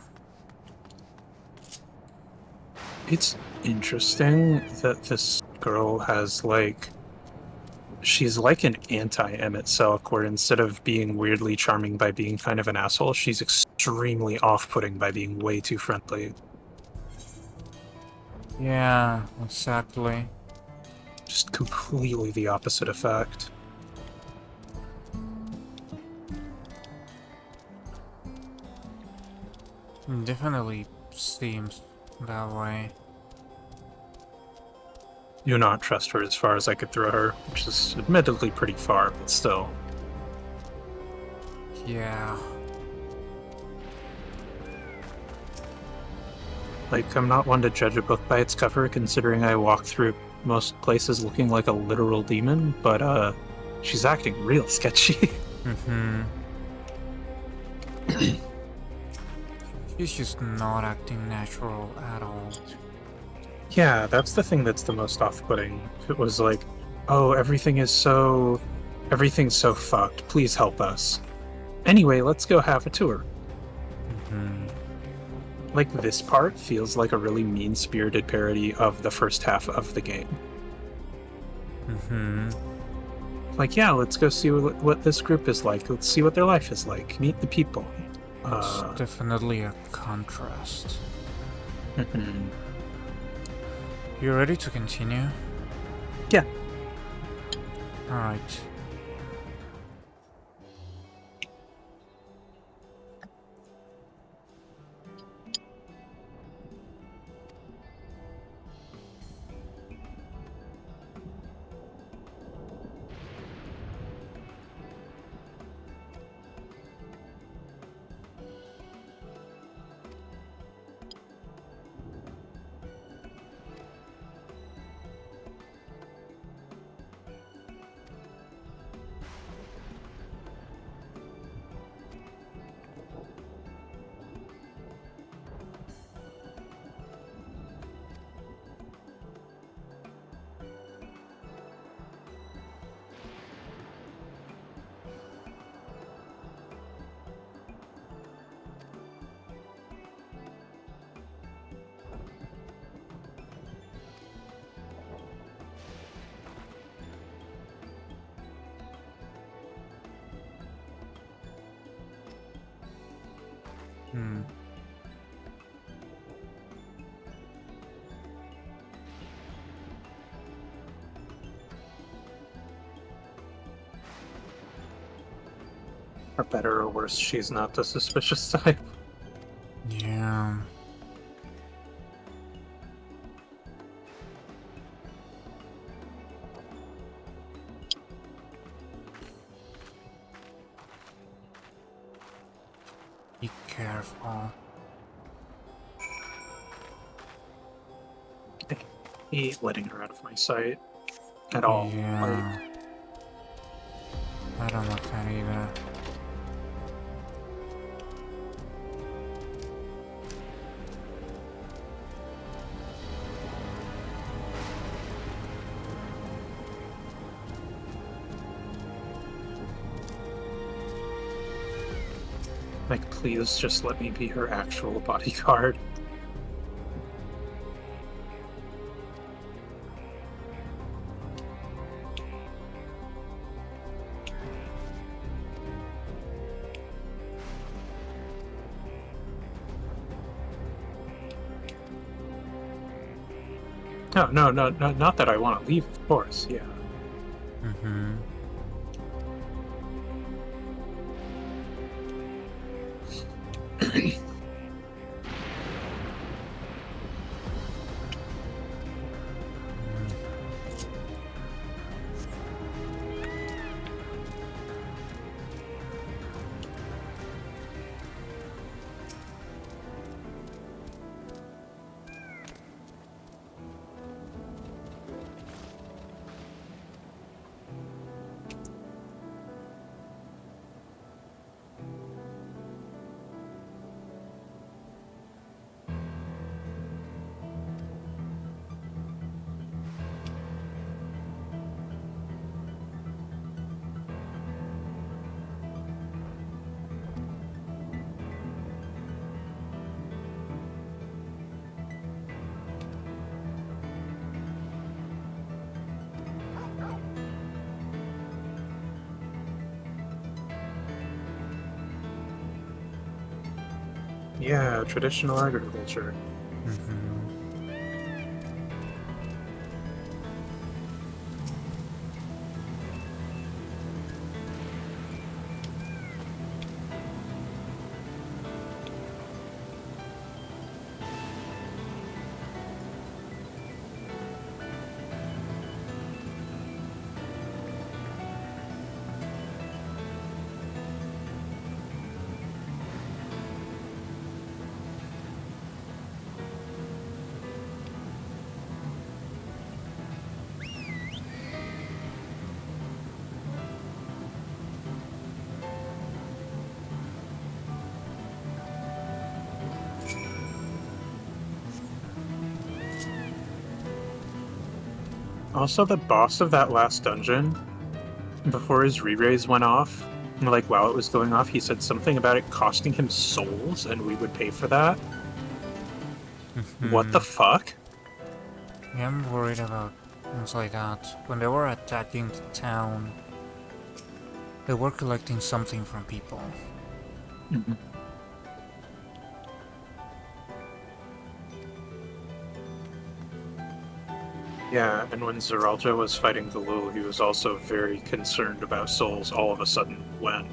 It's interesting that this girl has, like... She's like an anti-Emmett Selk, where instead of being weirdly charming by being kind of an asshole, she's extremely off-putting by being way too friendly. Yeah, exactly. Just completely the opposite effect. Definitely seems that way. Do not trust her as far as I could throw her, which is admittedly pretty far, but still. Yeah. Like, I'm not one to judge a book by its cover, considering I walk through most places looking like a literal demon, but, she's acting real sketchy. Mm-hmm. She's just not acting natural at all. Yeah, that's the thing that's the most off-putting. If it was like, oh, everything's so fucked, please help us. Anyway, let's go have a tour. Mm-hmm. Like, this part feels like a really mean-spirited parody of the first half of the game. Mm-hmm. Like, yeah, let's go see what this group is like. Let's see what their life is like. Meet the people. It's definitely a contrast. Mm-hmm. You ready to continue? Yeah. Alright. Hmm. For better or worse, she's not the suspicious type. Yeah. Be careful. I hate letting her out of my sight at all. Yeah. Like, I don't like that either. like, please just let me be her actual bodyguard. No, not that I want to leave, of course, yeah. Mm-hmm. Yeah, traditional agriculture. Also, the boss of that last dungeon, before his re-raise went off, like while it was going off, he said something about it costing him souls and we would pay for that. What the fuck? Yeah, I'm worried about things like that. When they were attacking the town, they were collecting something from people. Mm-hmm. Yeah, and when Zeralja was fighting Galul, he was also very concerned about souls all of a sudden when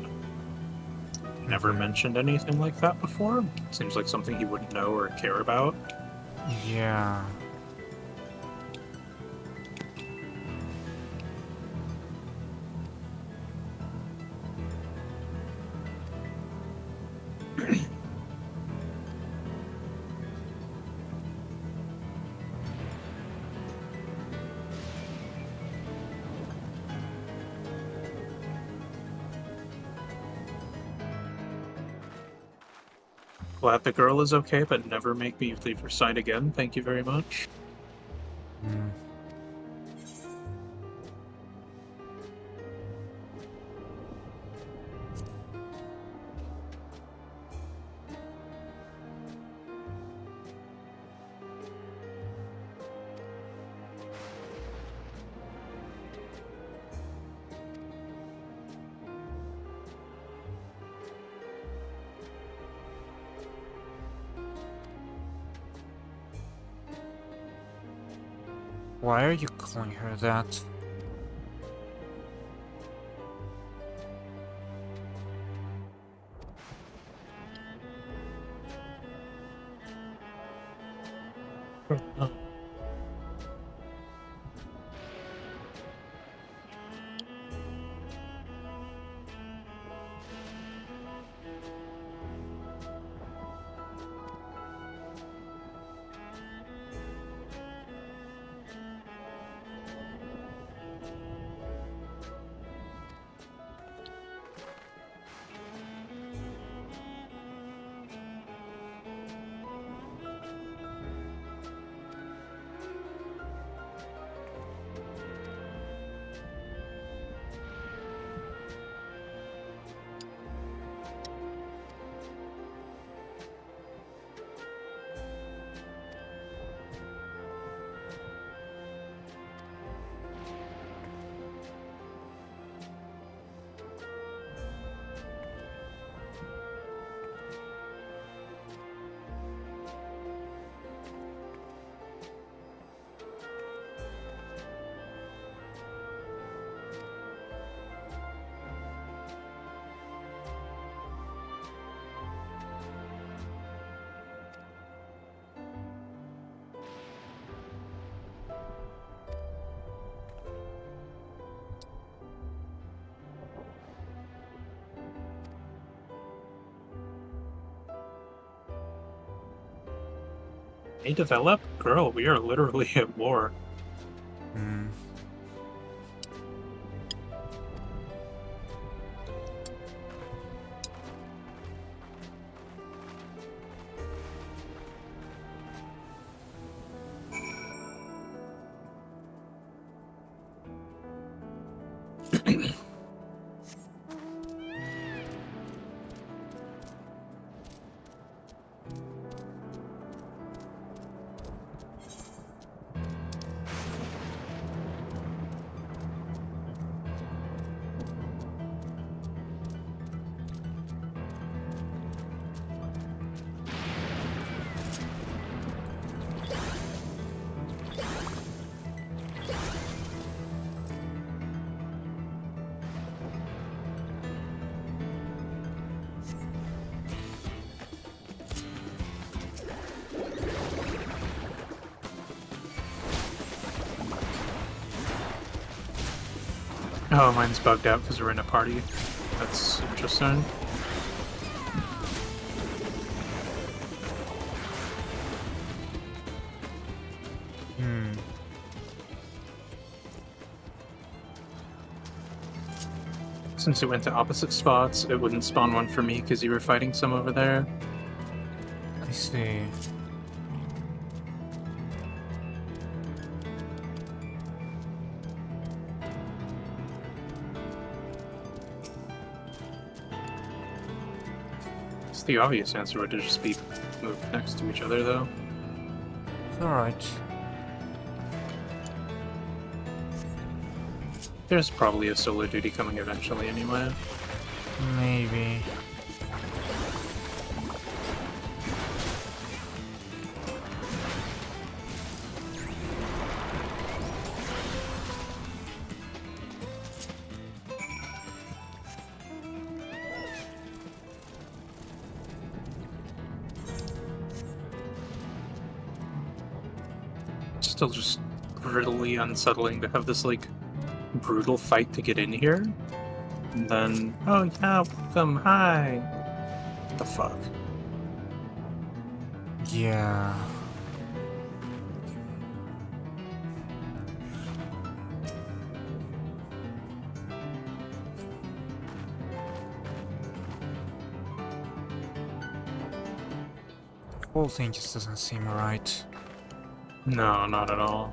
never mentioned anything like that before. Seems like something he wouldn't know or care about. Yeah. Glad the girl is okay, but never make me leave her side again. Thank you very much. Why are you calling her that? They develop? Girl, we are literally at war. Hmm. Oh, mine's bugged out because we're in a party. That's interesting. Hmm. Since it went to opposite spots, it wouldn't spawn one for me because you were fighting some over there. I see. The obvious answer would just be move next to each other, though. Alright. There's probably a solo duty coming eventually anyway. Maybe. Still just really unsettling to have this, like, brutal fight to get in here. And then, oh yeah, welcome, hi. What the fuck? Yeah. The whole thing just doesn't seem right. No, not at all.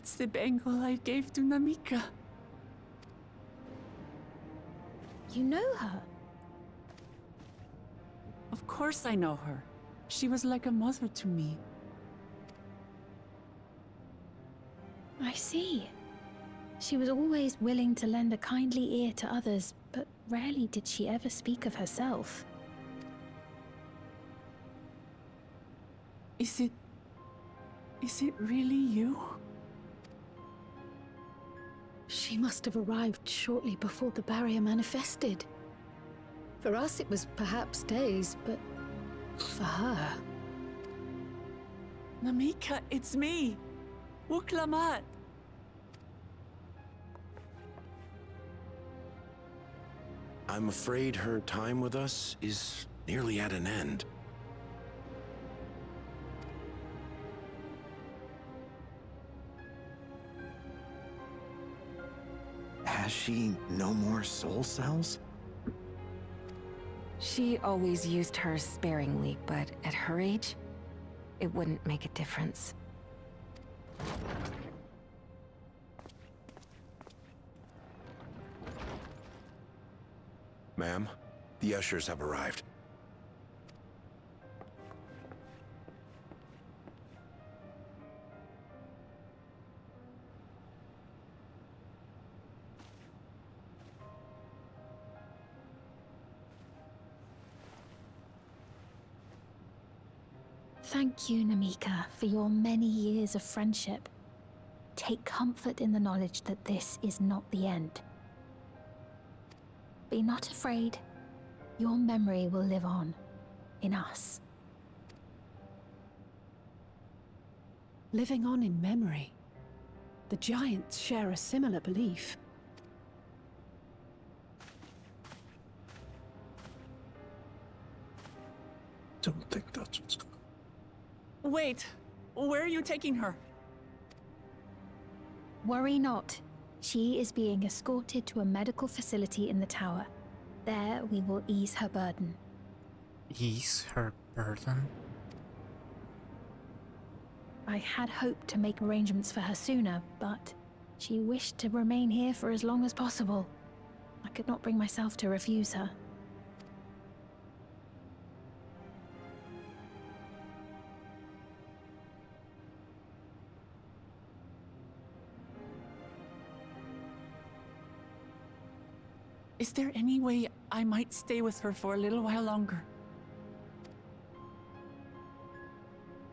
That's the bangle I gave to Namika. You know her? Of course I know her. She was like a mother to me. I see. She was always willing to lend a kindly ear to others, but rarely did she ever speak of herself. Is it really you? She must have arrived shortly before the barrier manifested. For us, it was perhaps days, but for her... Namika, it's me! Wuklamat! I'm afraid her time with us is nearly at an end. Has she no more soul cells? She always used hers sparingly, but at her age, it wouldn't make a difference. Ma'am, the ushers have arrived. Thank you, Namika, for your many years of friendship. Take comfort in the knowledge that this is not the end. Be not afraid. Your memory will live on, in us. Living on in memory. The Giants share a similar belief. Don't think that's what's going on. Wait, where are you taking her? Worry not. She is being escorted to a medical facility in the tower. There we will ease her burden. Ease her burden? I had hoped to make arrangements for her sooner, but she wished to remain here for as long as possible. I could not bring myself to refuse her. Is there any way I might stay with her for a little while longer?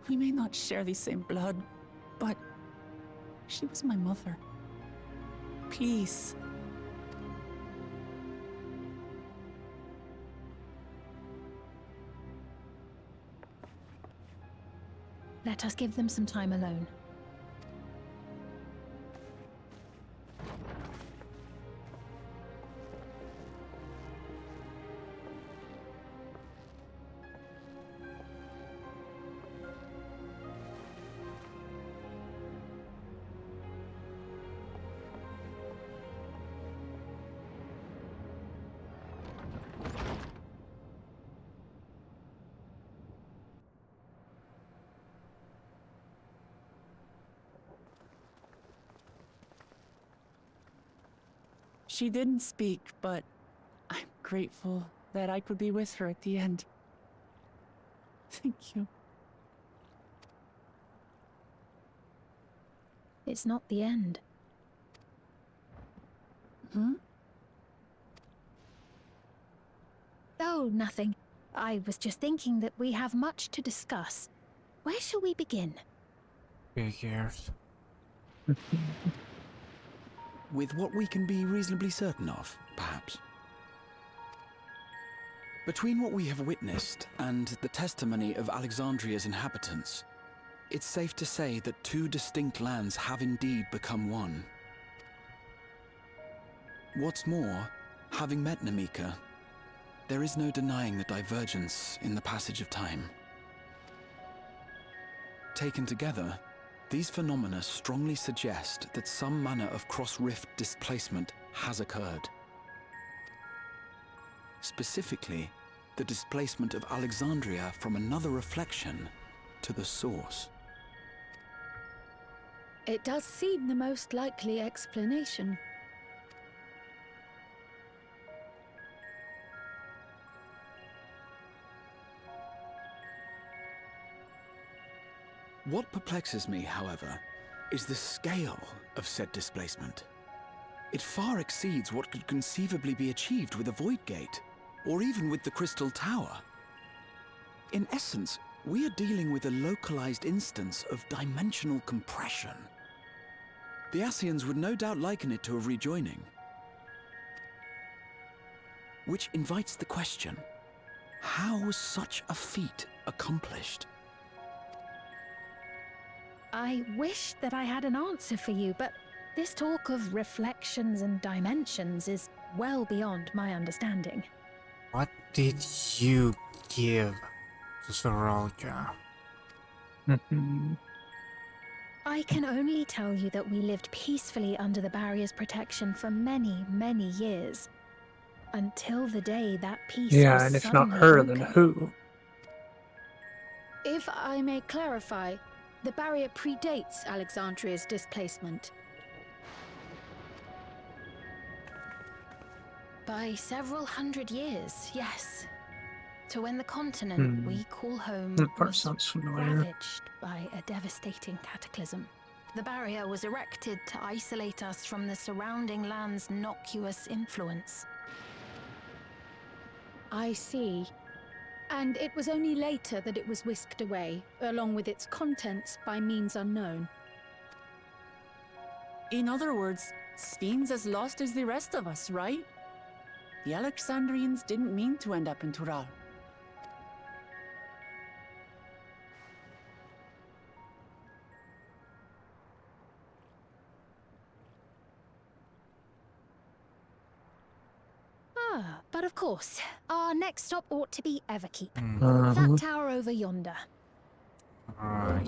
We may not share the same blood, but she was my mother. Please. Let us give them some time alone. She didn't speak, but I'm grateful that I could be with her at the end. Thank you. It's not the end. Hmm? Oh, nothing. I was just thinking that we have much to discuss. Where shall we begin? Figures. With what we can be reasonably certain of, perhaps. Between what we have witnessed and the testimony of Alexandria's inhabitants, it's safe to say that two distinct lands have indeed become one. What's more, having met Namika, there is no denying the divergence in the passage of time. Taken together, these phenomena strongly suggest that some manner of cross-rift displacement has occurred. Specifically, the displacement of Alexandria from another reflection to the source. It does seem the most likely explanation. What perplexes me, however, is the scale of said displacement. It far exceeds what could conceivably be achieved with a Void Gate, or even with the Crystal Tower. In essence, we are dealing with a localized instance of dimensional compression. The Ascians would no doubt liken it to a rejoining. Which invites the question, how was such a feat accomplished? I wish that I had an answer for you, but this talk of reflections and dimensions is well beyond my understanding. What did you give to Sorolja? I can only tell you that we lived peacefully under the barrier's protection for many, many years. Until the day that peace Yeah, was and if not suddenly her, broken. then who? If I may clarify, the barrier predates Alexandria's displacement. By several hundred years, yes. To when the continent we call home That part was sounds familiar. ravaged by a devastating cataclysm. The barrier was erected to isolate us from the surrounding land's noxious influence. I see. And it was only later that it was whisked away, along with its contents, by means unknown. In other words, Sphyn's as lost as the rest of us, right? The Alexandrians didn't mean to end up in Tural. But of course, our next stop ought to be Everkeep. Uh-huh. That tower over yonder. Right.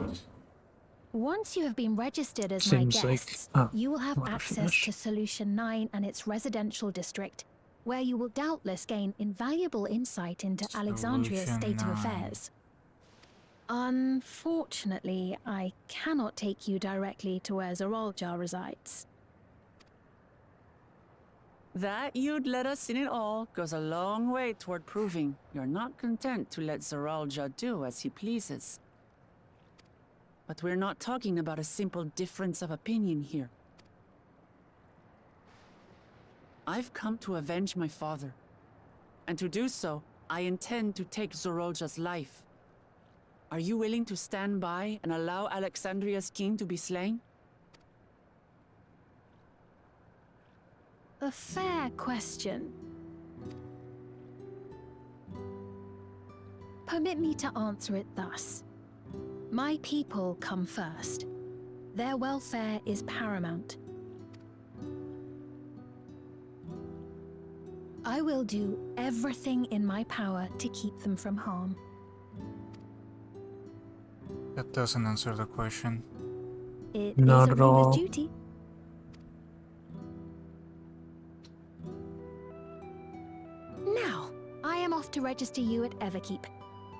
Once you have been registered as Seems my like- guests, oh, you will have let her access finish. to Solution 9 and its residential district, where you will doubtless gain invaluable insight into Alexandria's Solution state of 9. affairs. Unfortunately, I cannot take you directly to where Zoralja resides. That you'd let us in it all goes a long way toward proving you're not content to let Zoralja do as he pleases. But we're not talking about a simple difference of opinion here. I've come to avenge my father. And to do so, I intend to take Zoralja's life. Are you willing to stand by and allow Alexandria's king to be slain? A fair question. Permit me to answer it thus. My people come first. Their welfare is paramount. I will do everything in my power to keep them from harm. That doesn't answer the question. It Not is a at ruler's all. duty. Now, I am off to register you at Everkeep.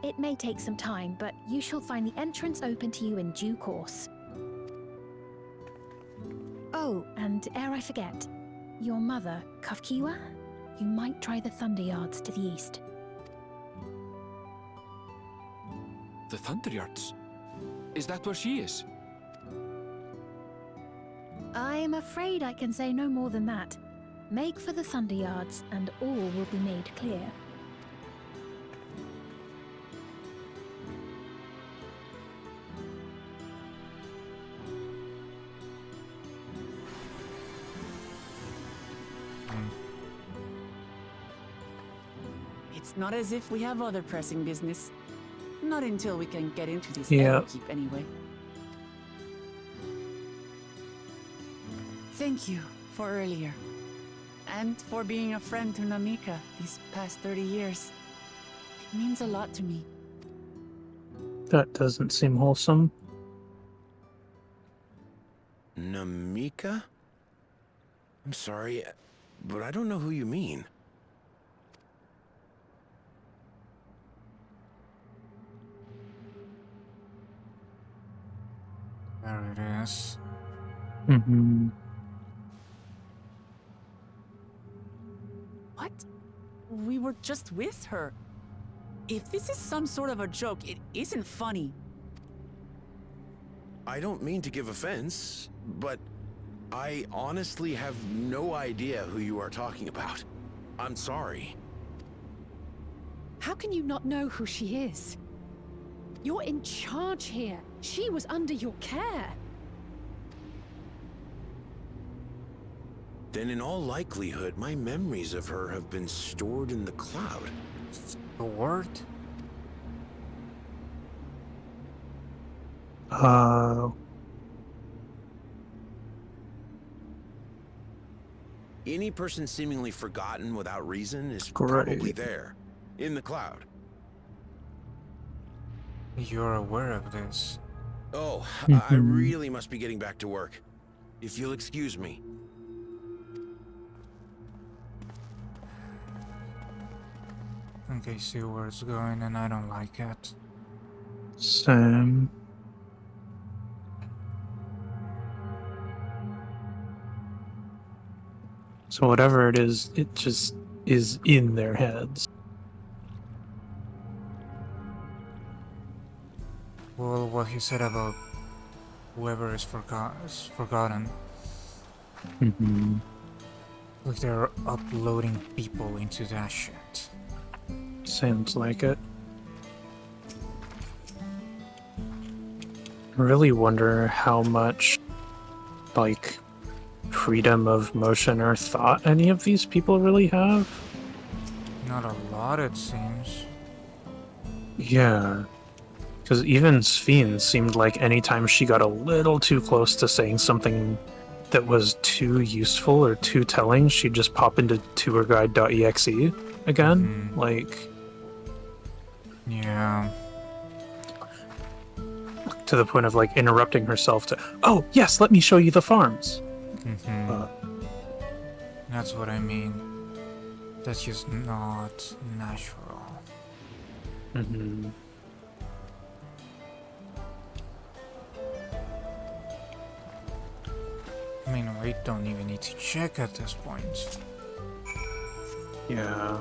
It may take some time, but you shall find the entrance open to you in due course. Oh, and ere I forget, your mother, Kafkiwa, you might try the Thunder Yards to the east. The Thunder Yards? Is that where she is? I'm afraid I can say no more than that. Make for the Thunder Yards, and all will be made clear. It's not as if we have other pressing business. Not until we can get into this Yeah. Everkeep anyway. Thank you for earlier. And for being a friend to Namika these past 30 years. It means a lot to me. That doesn't seem wholesome. Namika? I'm sorry, but I don't know who you mean. There it is. Mm-hmm. What? We were just with her. If this is some sort of a joke, it isn't funny. I don't mean to give offense, but I honestly have no idea who you are talking about. I'm sorry. How can you not know who she is? You're in charge here. She was under your care. Then in all likelihood, my memories of her have been stored in the cloud. Stored? Any person seemingly forgotten without reason is Great. probably there, in the cloud. You're aware of this. Oh, I really must be getting back to work. If you'll excuse me. I think I see where it's going and I don't like it. Same. So whatever it is just is in their heads. Well, what he said about whoever is forgotten. Mm-hmm. Like they're uploading people into that shit. Sounds like it. I really wonder how much, like, freedom of motion or thought any of these people really have. Not a lot, it seems. Yeah. Because even Sphene seemed like anytime she got a little too close to saying something that was too useful or too telling, she'd just pop into tourguide.exe again. Like... Yeah. To the point of, like, interrupting herself to, oh, yes, let me show you the farms. That's what I mean. That's just not natural. I mean, we don't even need to check at this point. Yeah.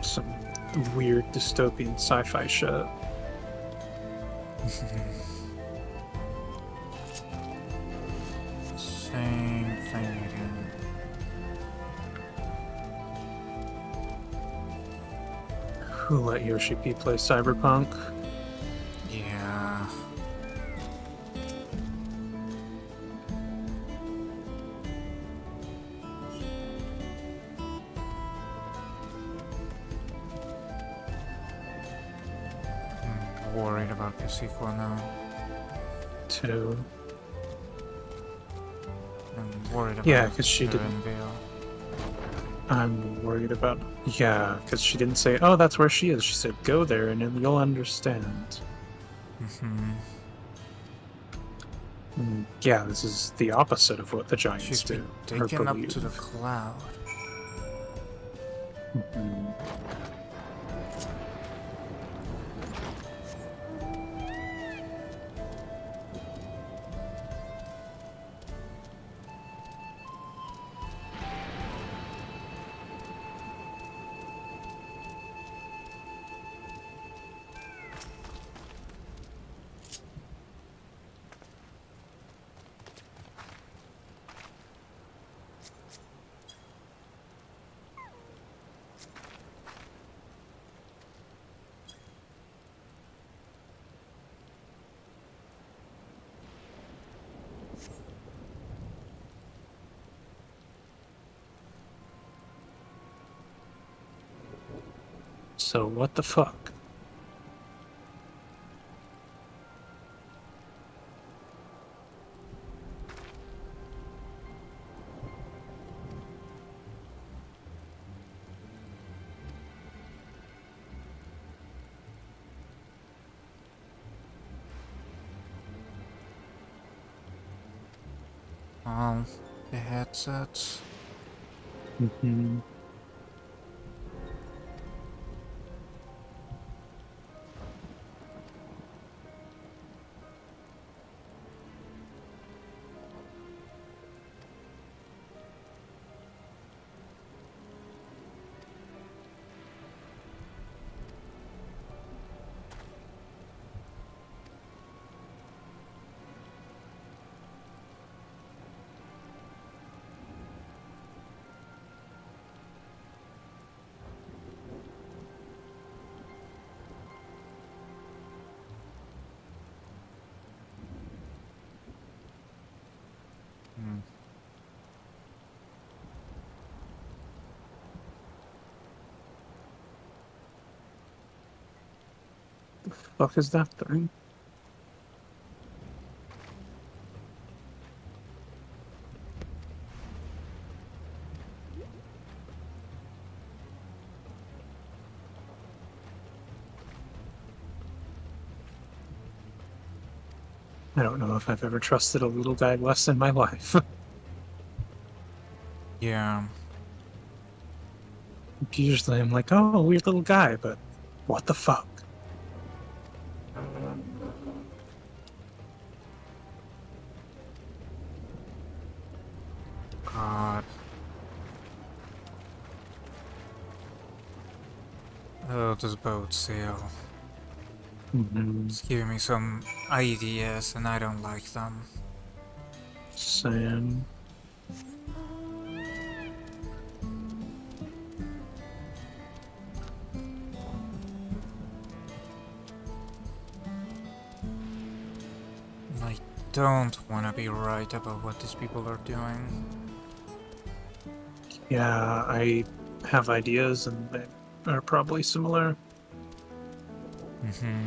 Some weird dystopian sci-fi shit. Same thing again. Who let Yoshi P play Cyberpunk? Yeah. I'm worried about the sequel now. Too. I'm worried about Yeah, because she the didn't. unveil. I'm worried about. Yeah, because she didn't say, "Oh, that's where she is." She said, "Go there, and then you'll understand." Yeah, this is the opposite of what the giants She's do. been or taken up believe. to the cloud. So what the fuck? all the headsets. Mm-hmm. The fuck is that thing? I don't know if I've ever trusted a little guy less in my life. Yeah. Usually I'm like, oh, weird little guy, but what the fuck? God. Oh, this boat sail. It's giving me some ideas and I don't like them. Same. I don't want to be right about what these people are doing. Yeah, I have ideas and they are probably similar. Mm-hmm.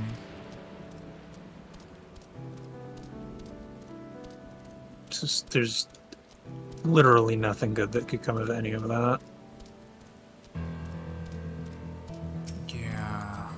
Just there's literally nothing good that could come of any of that. Yeah.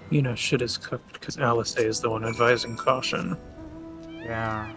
You know, shit is cooked because Alice is the one advising caution. Yeah.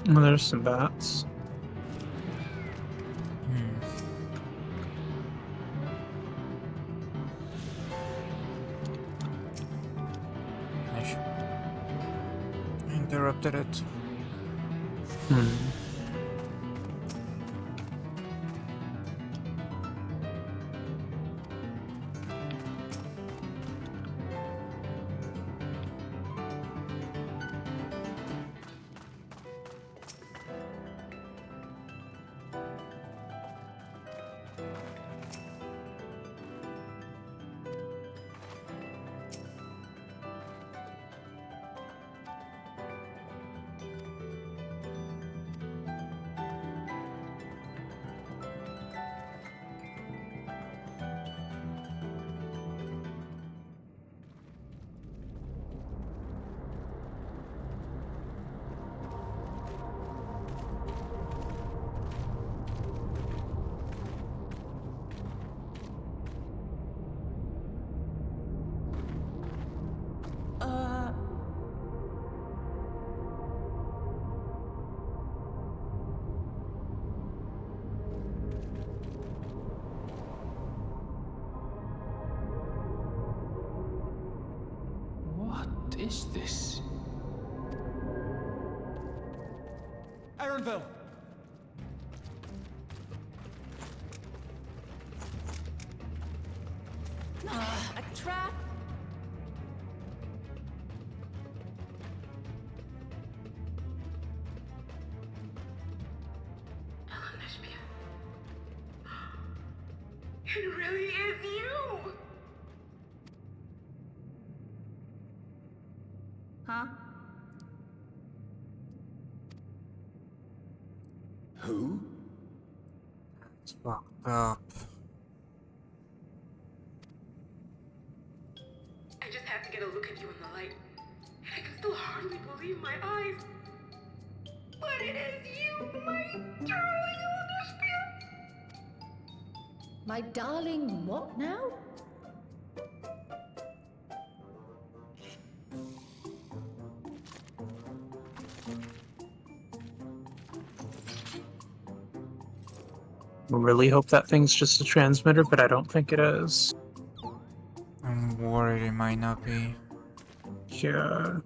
Well, there's some bats. Interrupted it. What is this? Aaronville! A trap? It really is you! Huh? Who? It's fucked up. I just have to get a look at you in the light. And I can still hardly believe my eyes. But it is you, my darling Elderspiel! My darling, what now? Really hope that thing's just a transmitter, but I don't think it is. I'm worried it might not be. Yeah.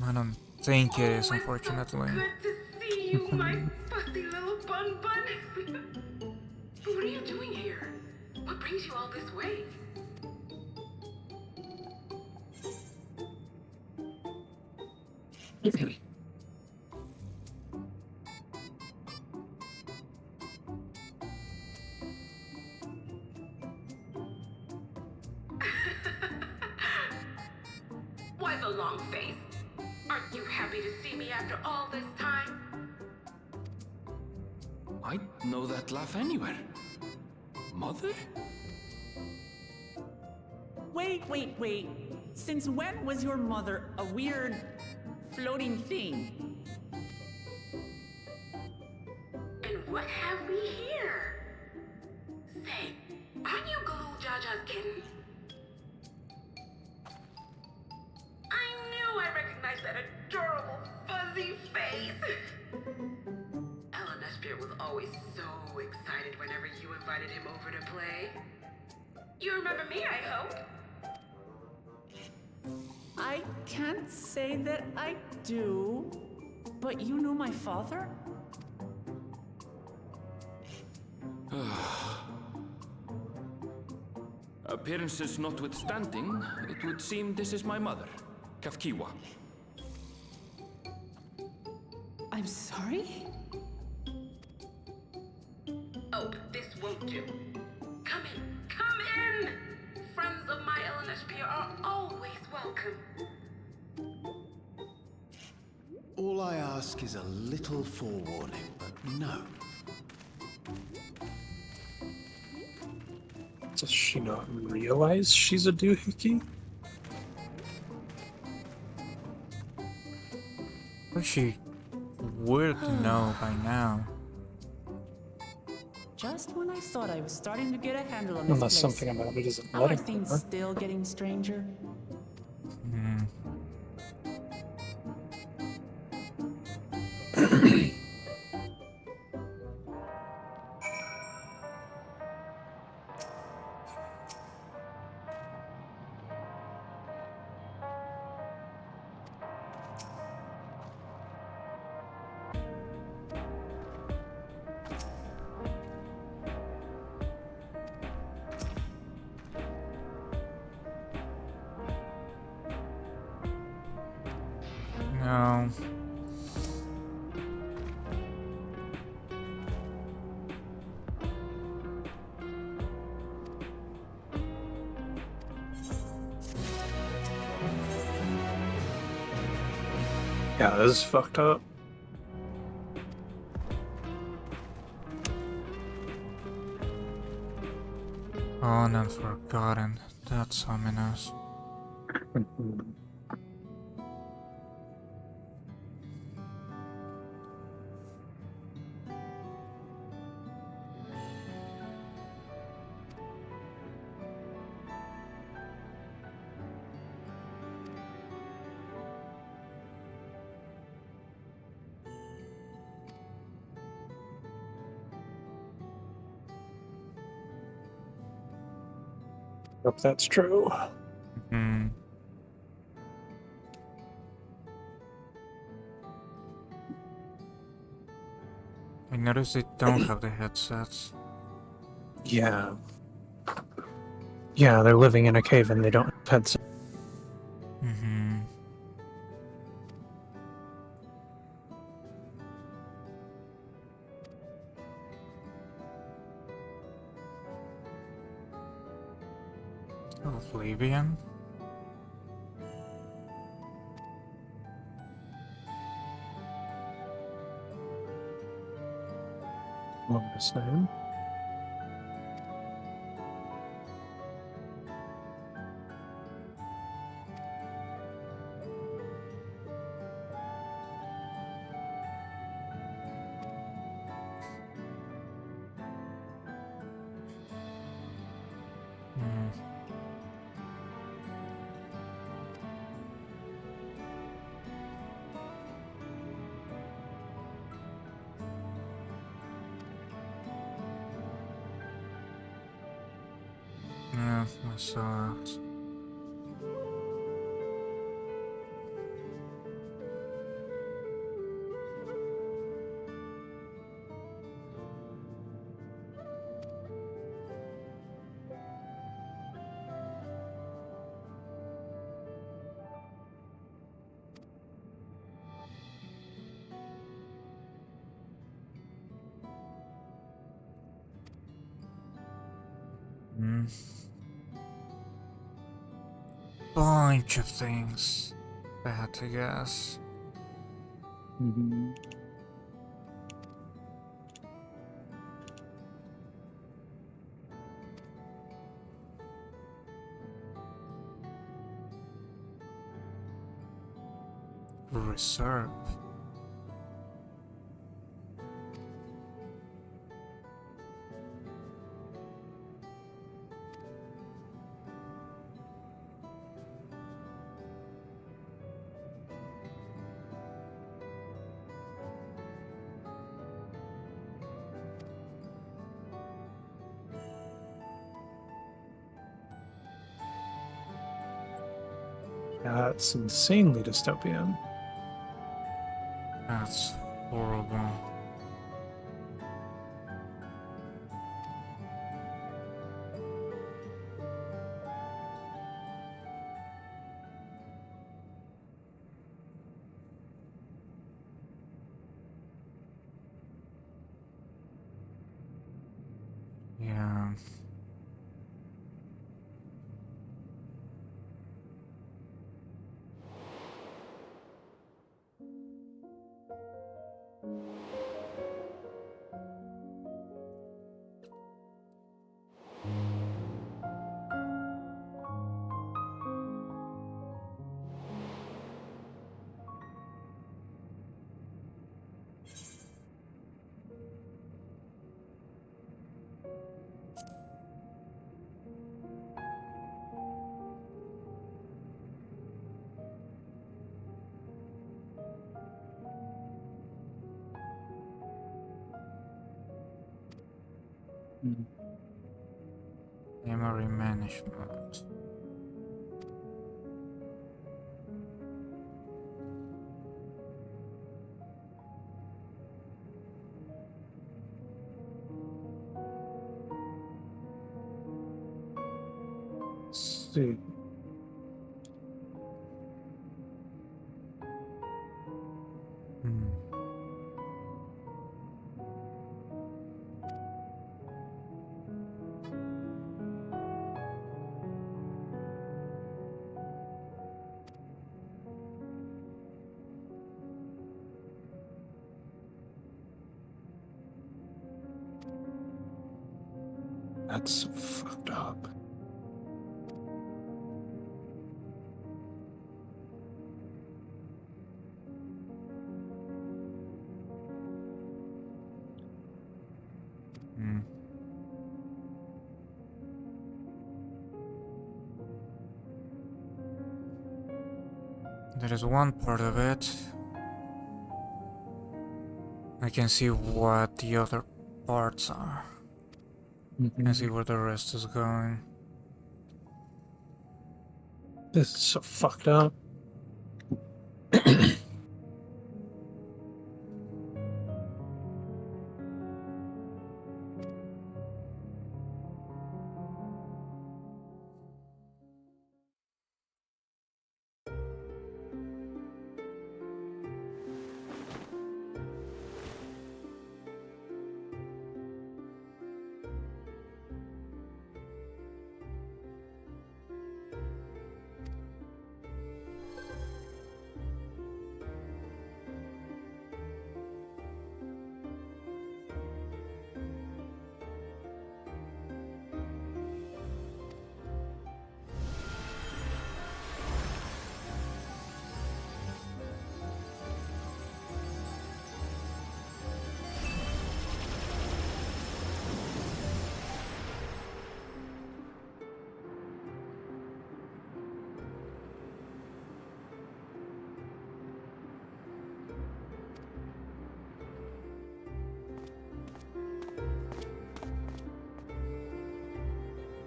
I don't think it is, unfortunately. Good to see you, my fussy little bun bun. What are you doing here? What brings you all this way? Why the long face? Aren't you happy to see me after all this time? I'd know that laugh anywhere. Mother? Wait. Since when was your mother a weird floating thing? And what have we here? Say, aren't you Galul Jaja's kitten? I knew I recognized that adorable fuzzy face! Elderspiel was always so excited whenever you invited him over to play. You remember me, I hope? I can't say that I do, but you know my father? Appearances notwithstanding, it would seem this is my mother, Kafkiwa. I'm sorry? Oh, this won't do. Come in! Friends of my Elderspiel are always welcome. All I ask is a little forewarning, but no. Does she not realize she's a doohickey? But she would know by now. Just when I thought I was starting to get a handle on this Unless place, something about it isn't are letting things her. still getting stranger? know. Yeah, this is fucked up. Oh, and Unforgotten. That's ominous. Hope that's true. Hmm. I noticed they don't have the headsets. Yeah. Yeah, they're living in a cave and they don't have headsets. Mm-hmm. Oblivion? Ominous name. Mm. Yeah, I saw it. Mm. Bunch of things I had to guess. Mm-hmm. Reserve. That's insanely dystopian. That's horrible. Yeah. Memory management. Let's see. That's so fucked up. Hmm. There is one part of it. I can see what the other parts are. I can see where the rest is going. This is so fucked up.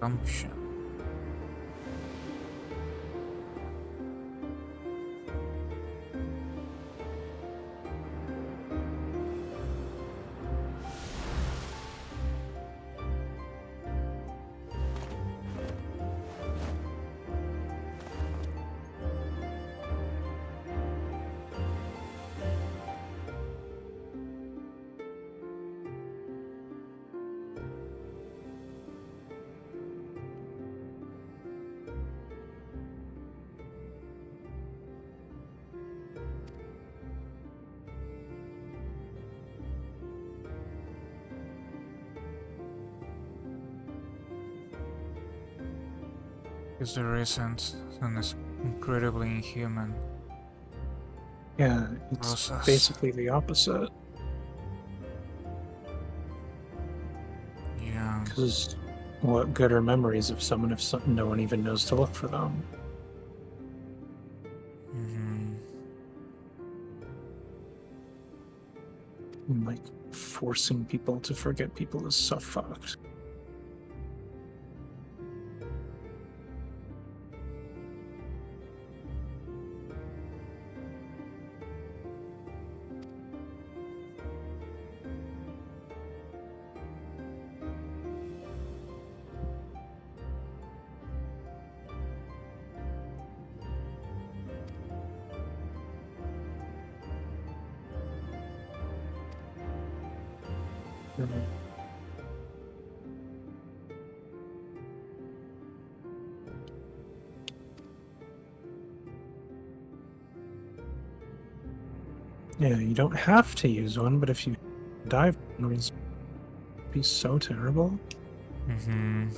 Gumption. Because there isn't, and it's incredibly inhuman. Yeah, it's process. basically the opposite. Yeah. Because what good are memories of someone if no one even knows to look for them? Like, forcing people to forget people is so fucked. Yeah, you don't have to use one, but if you dive, it'd be so terrible. Mm-hmm.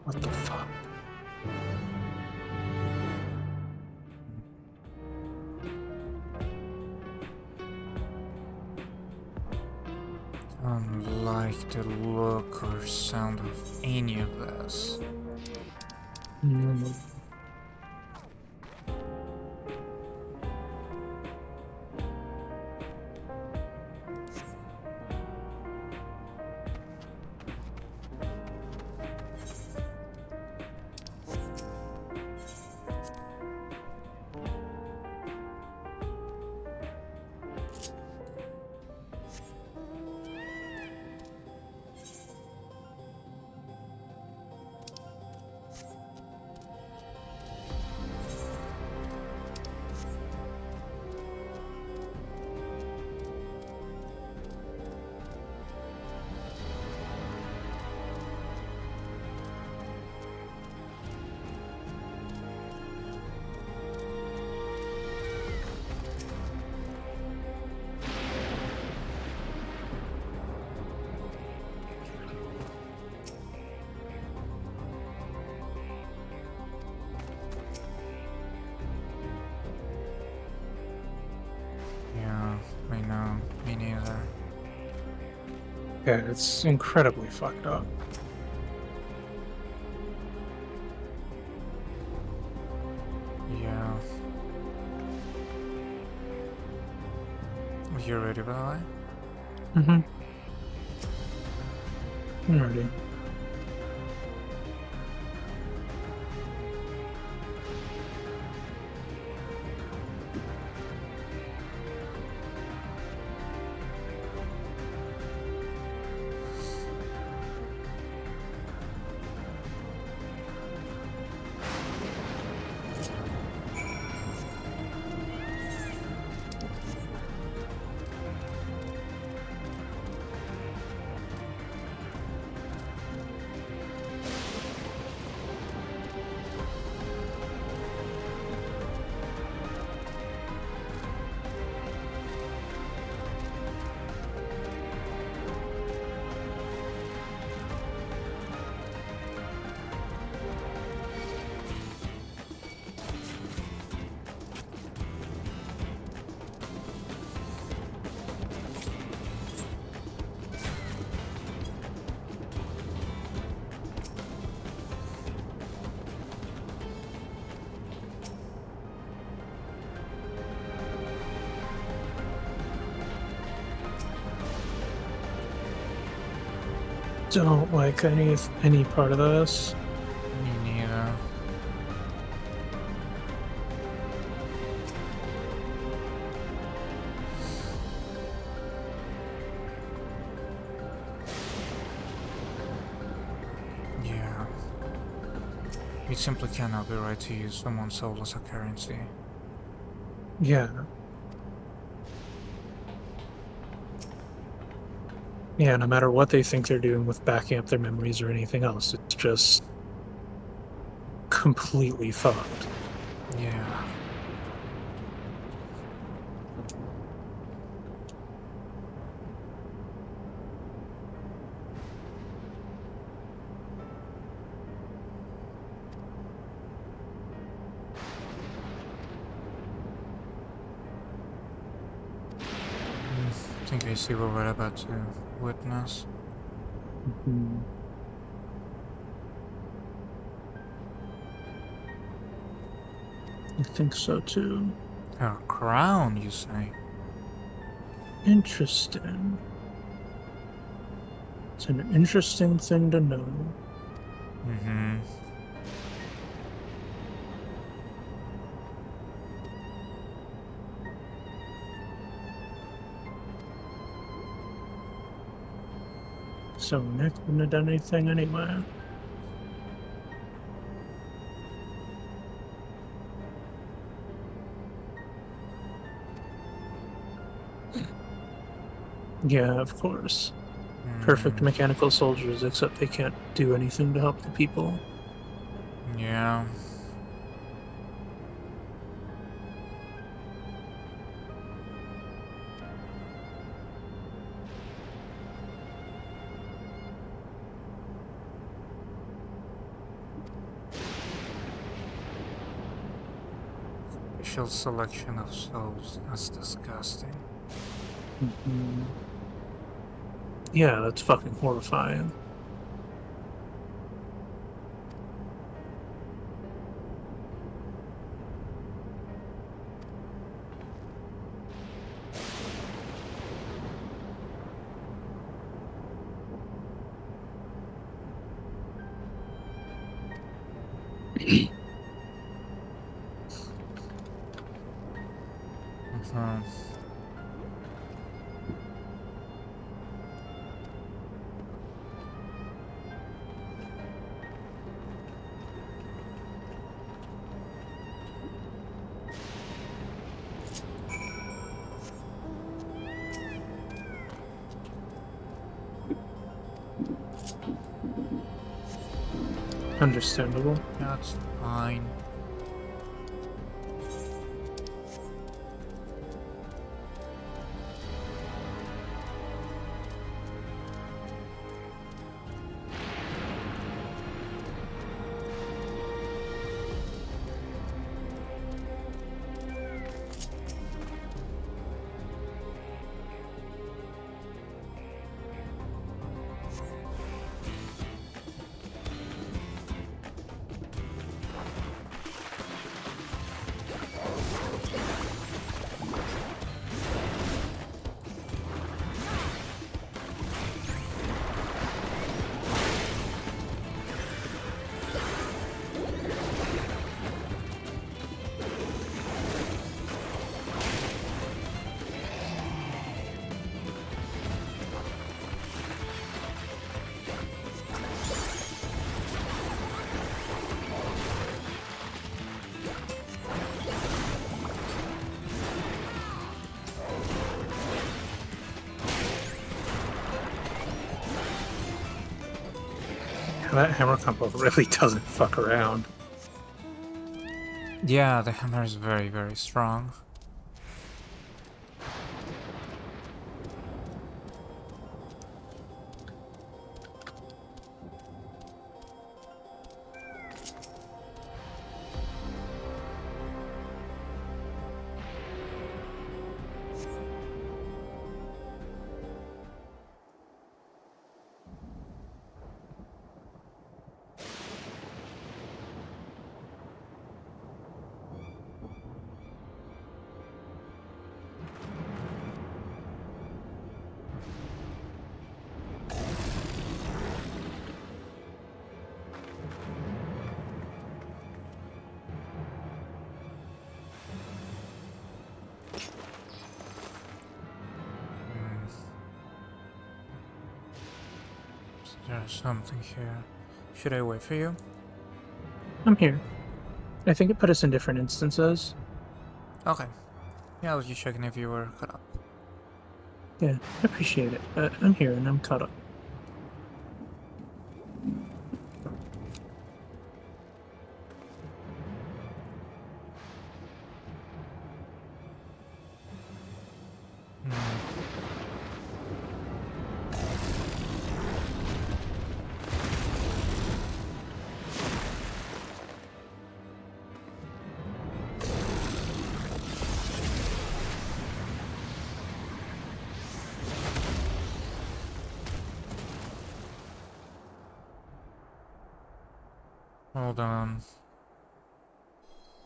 What the fuck? I don't like the look or sound of any of this. Yeah, I know. Me neither. Yeah, it's incredibly fucked up. Yeah. You ready, by the way? Mm-hmm. I'm ready. Don't like any part of this. Me neither. Yeah. It simply cannot be right to use someone's soul as a currency. Yeah. Yeah, no matter what they think they're doing with backing up their memories or anything else, it's just completely fucked. Yeah. I think I see what we're about to witness. Mm-hmm. I think so too. A crown, you say? Interesting. It's an interesting thing to know. Mm-hmm. So Nick wouldn't have done anything anyway. Yeah, of course. Perfect mechanical soldiers, except they can't do anything to help the people. Yeah. artificial selection of souls. That's disgusting. Yeah, that's fucking horrifying. Understandable. That's fine. That hammer combo really doesn't fuck around. Yeah, the hammer is very, very strong. There's something here. Should I wait for you? I'm here. I think it put us in different instances. Okay. Yeah, I was just checking if you were caught up. Yeah, I appreciate it. I'm here and I'm caught up. Hold on.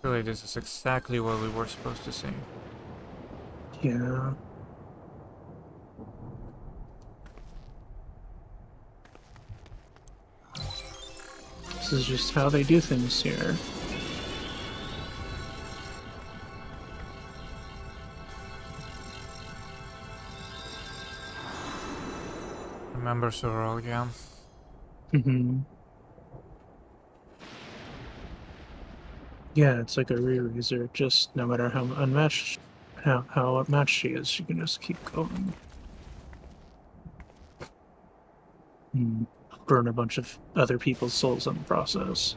Really, this is exactly what we were supposed to see. Yeah. This is just how they do things here. Remember Sorrel, yeah? Yeah, it's like a re-raiser. Just no matter how unmatched, how matched she is, she can just keep going. Burn a bunch of other people's souls in the process.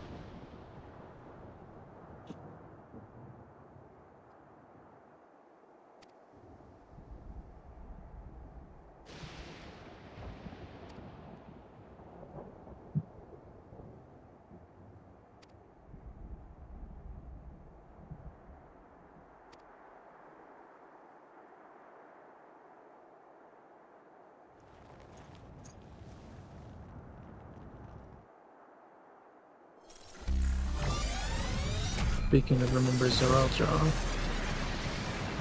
Speaking of remember Zeraljaw.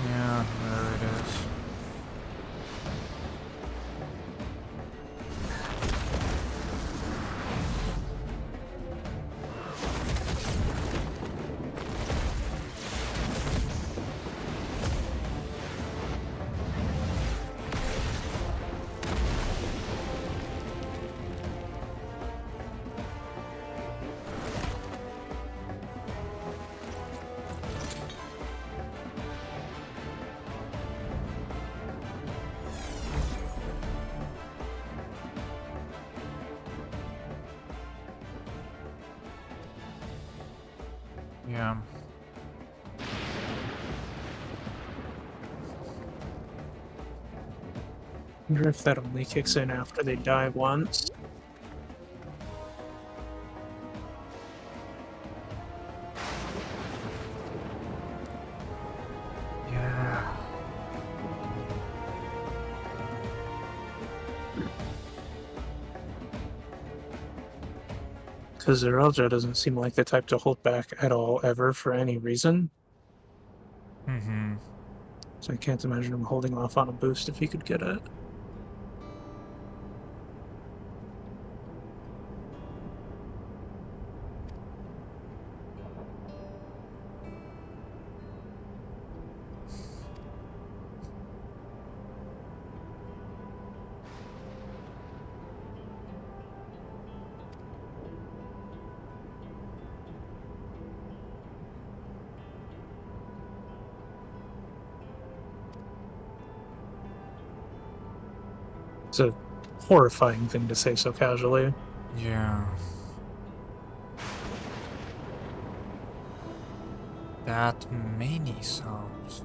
Yeah, there it is. Yeah. Wonder if that only kicks in after they die once. Yeah. Because Zeraljaw doesn't seem like the type to hold back at all, ever, for any reason. Mm-hmm. So I can't imagine him holding off on a boost if he could get it. It's a horrifying thing to say so casually. Yeah. That many souls.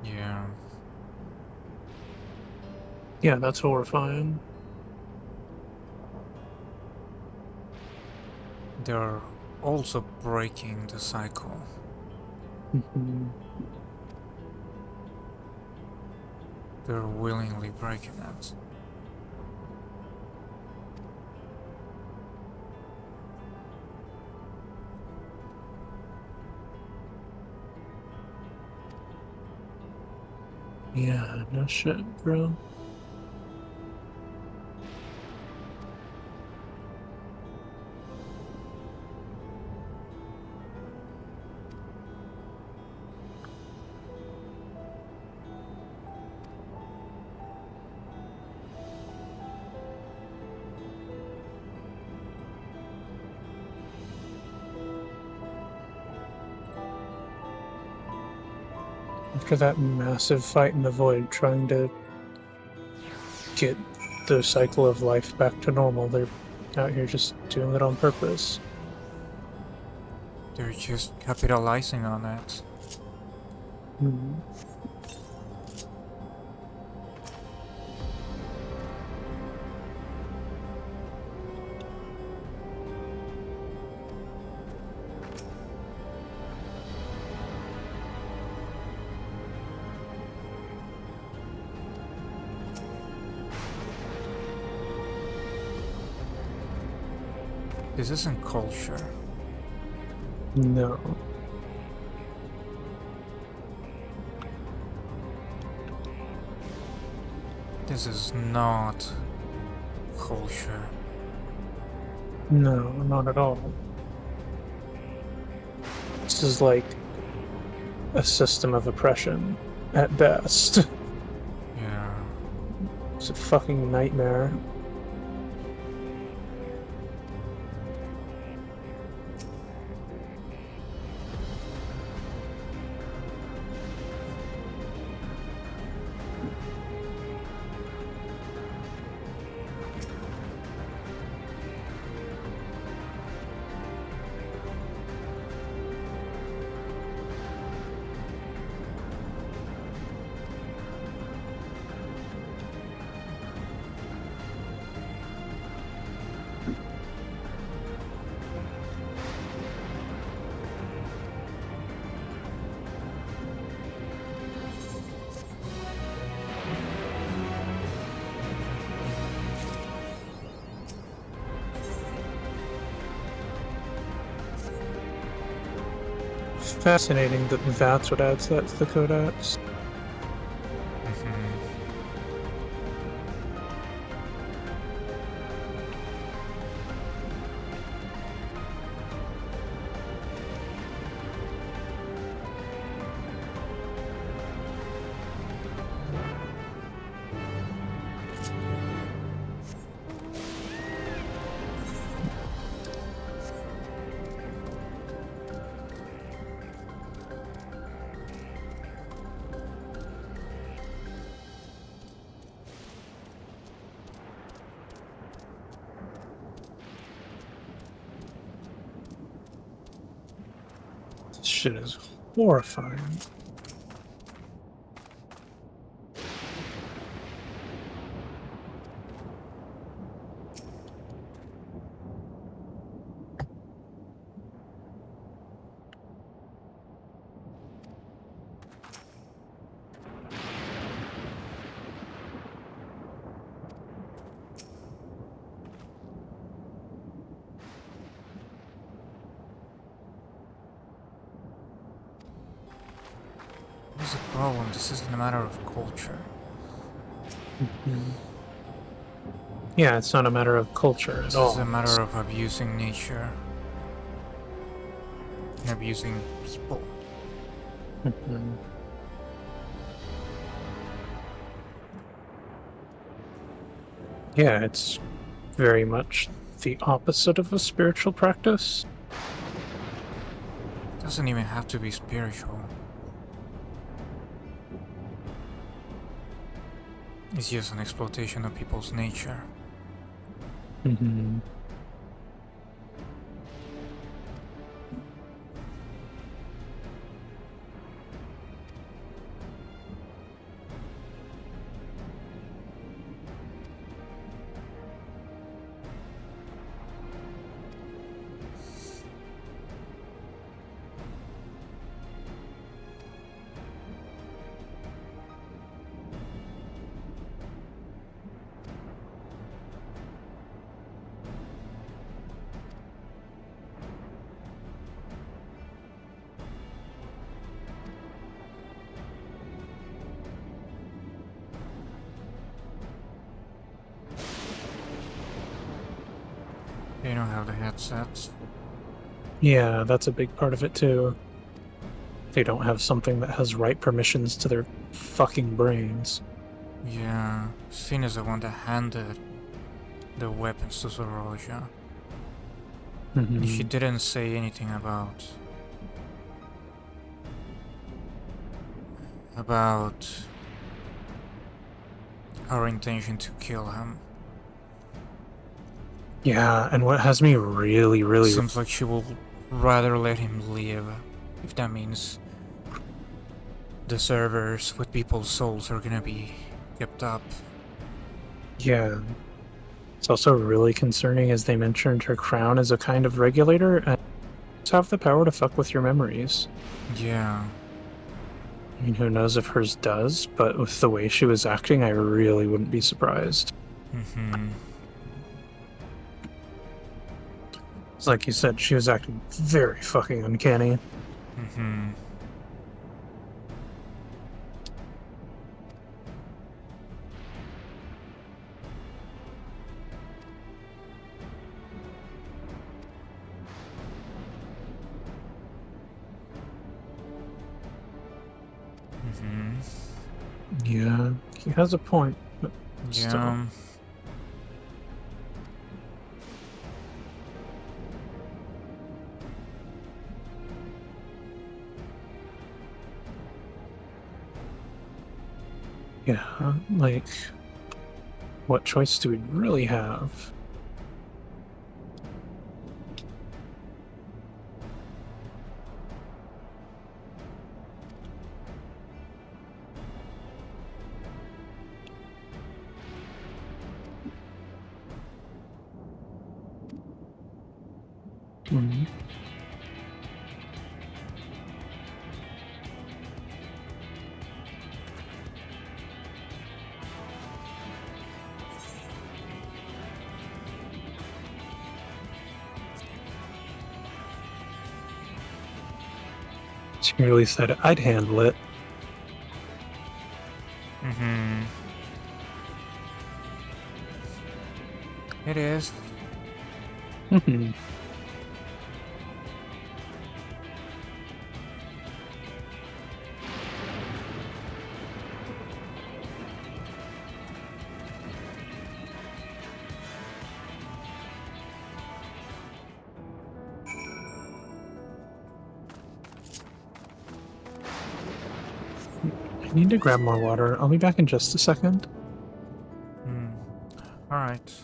Yeah. Yeah, that's horrifying. They're also breaking the cycle. Mm-hmm. They're willingly breaking it. Yeah, no shit, bro. After that massive fight in the void, trying to get the cycle of life back to normal, they're out here just doing it on purpose. They're just capitalizing on it. Hmm. This isn't culture. No. This is not culture. No, not at all. This is like a system of oppression at best. Yeah. It's a fucking nightmare. Fascinating that that's what adds that to the codex. This shit is horrifying. What's the problem? This isn't a matter of culture. Yeah, it's not a matter of culture at all. This is a matter of abusing nature. And abusing people. Yeah, it's very much the opposite of a spiritual practice. It doesn't even have to be spiritual. It's just an exploitation of people's nature. They don't have the headsets. Yeah, that's a big part of it too. They don't have something that has right permissions to their fucking brains. Yeah, Sin is the one that handed the weapons to Zoroja. She didn't say anything about our intention to kill him. Yeah, and what has me really... Seems like she will rather let him live, if that means the servers with people's souls are gonna be kept up. Yeah. It's also really concerning, as they mentioned, her crown is a kind of regulator, and have the power to fuck with your memories. Yeah. I mean, who knows if hers does, but with the way she was acting, I really wouldn't be surprised. It's like you said, she was acting very fucking uncanny. Yeah, he has a point, but still. Yeah. Yeah, like, what choice do we really have? Hmm. She really said I'd handle it. It is. I need to grab more water. I'll be back in just a second. Alright.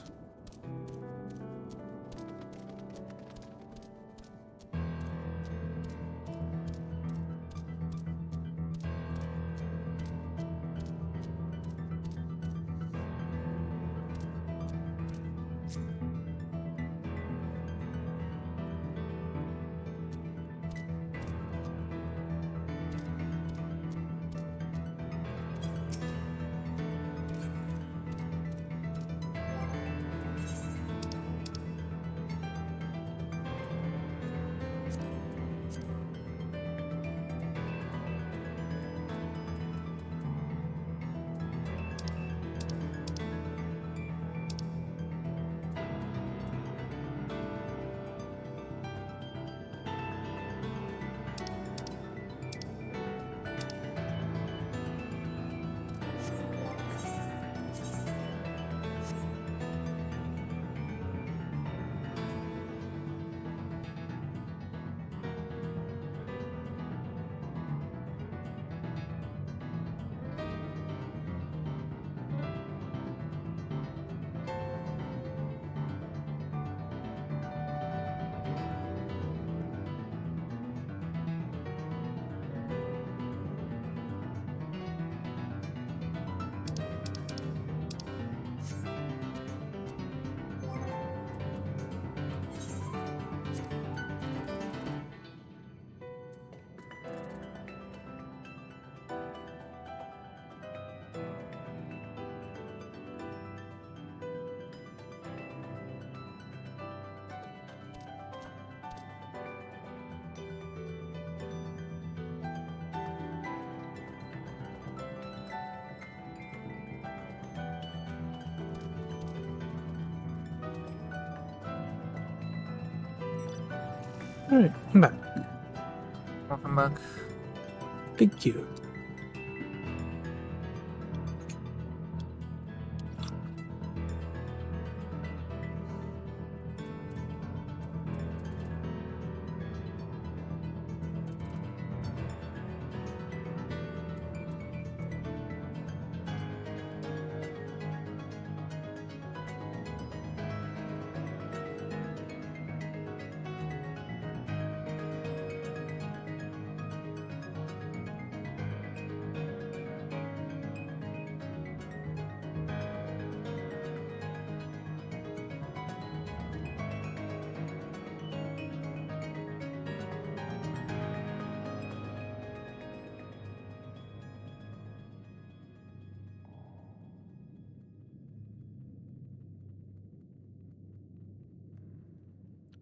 Alright, I'm back. Welcome back. Thank you.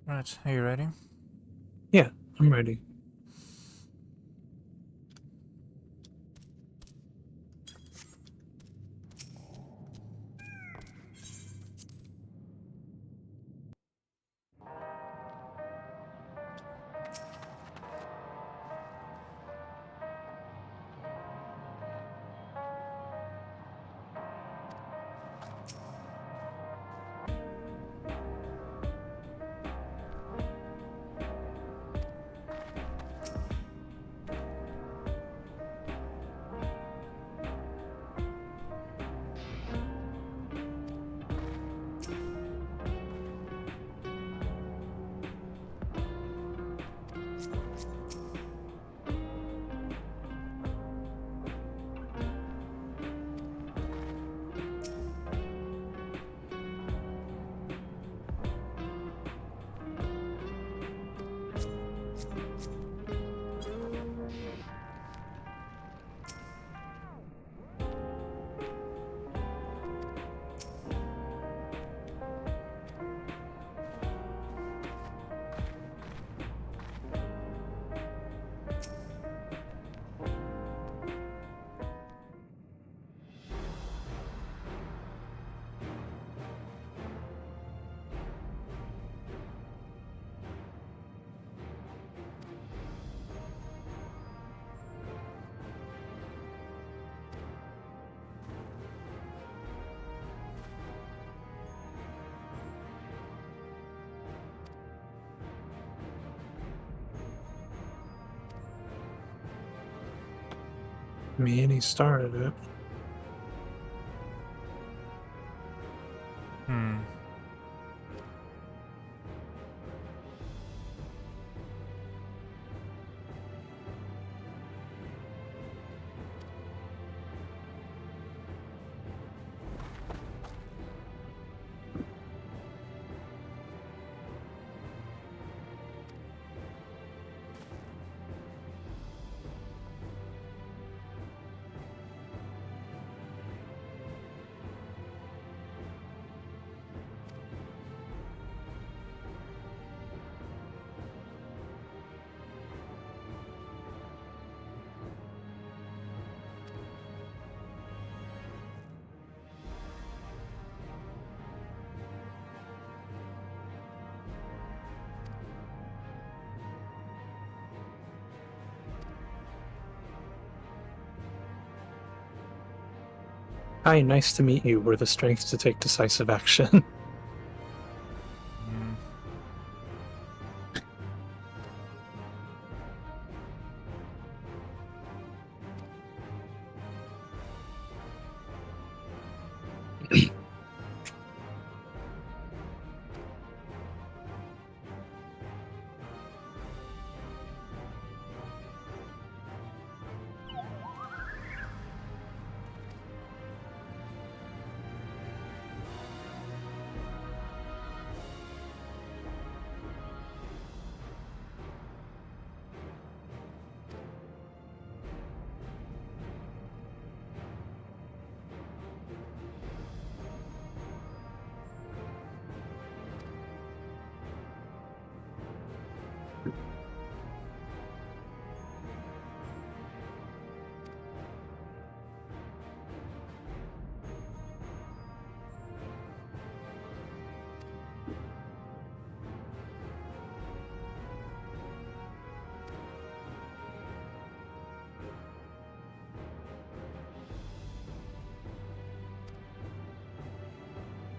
Right, are you ready? Yeah, I'm ready. me and he started it. Hmm. Hi, nice to meet you. We're the strength to take decisive action.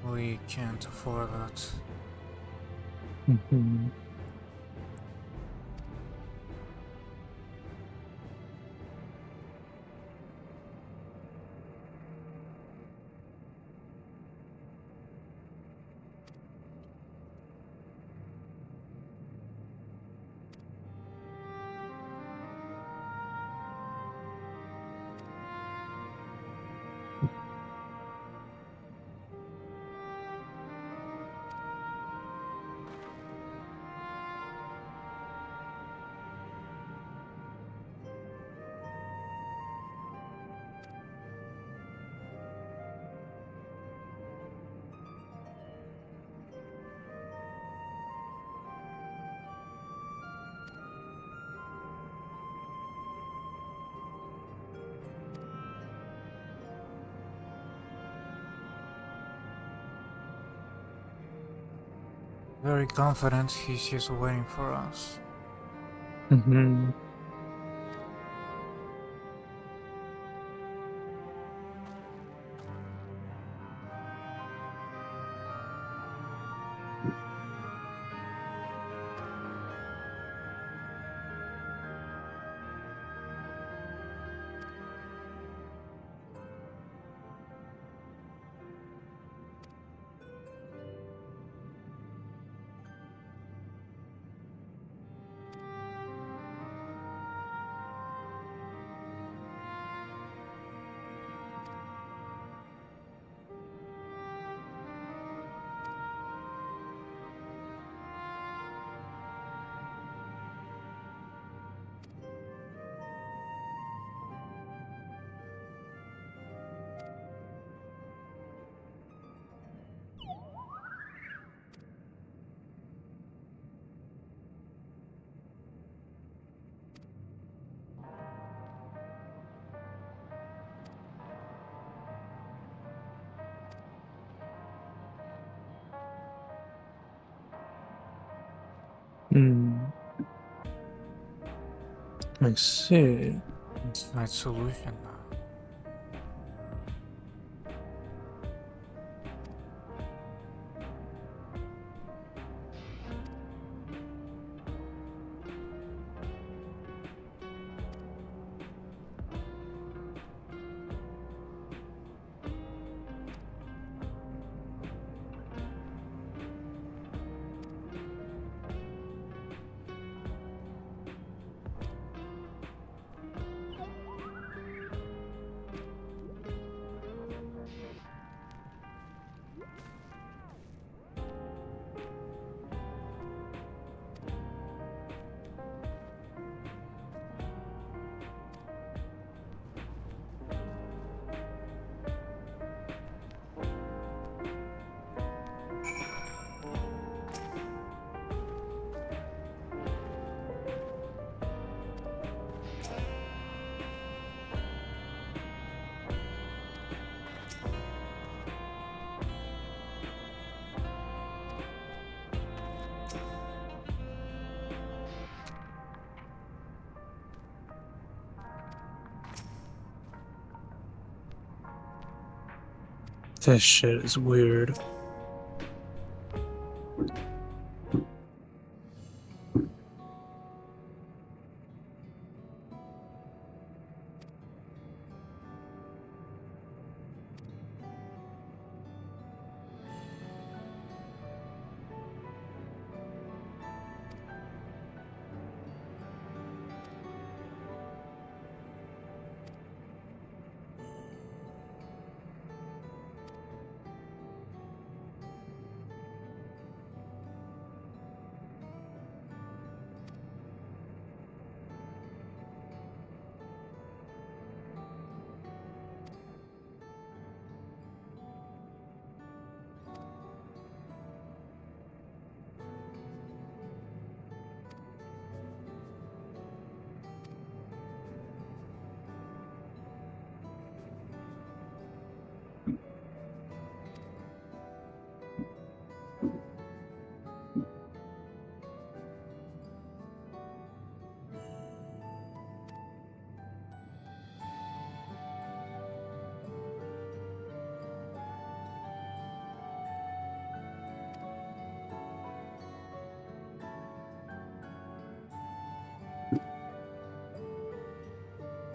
We can't afford that. Mhm. Very confident he's just waiting for us. Mhm. Hmm. I see. Let's find solution now. This shit is weird.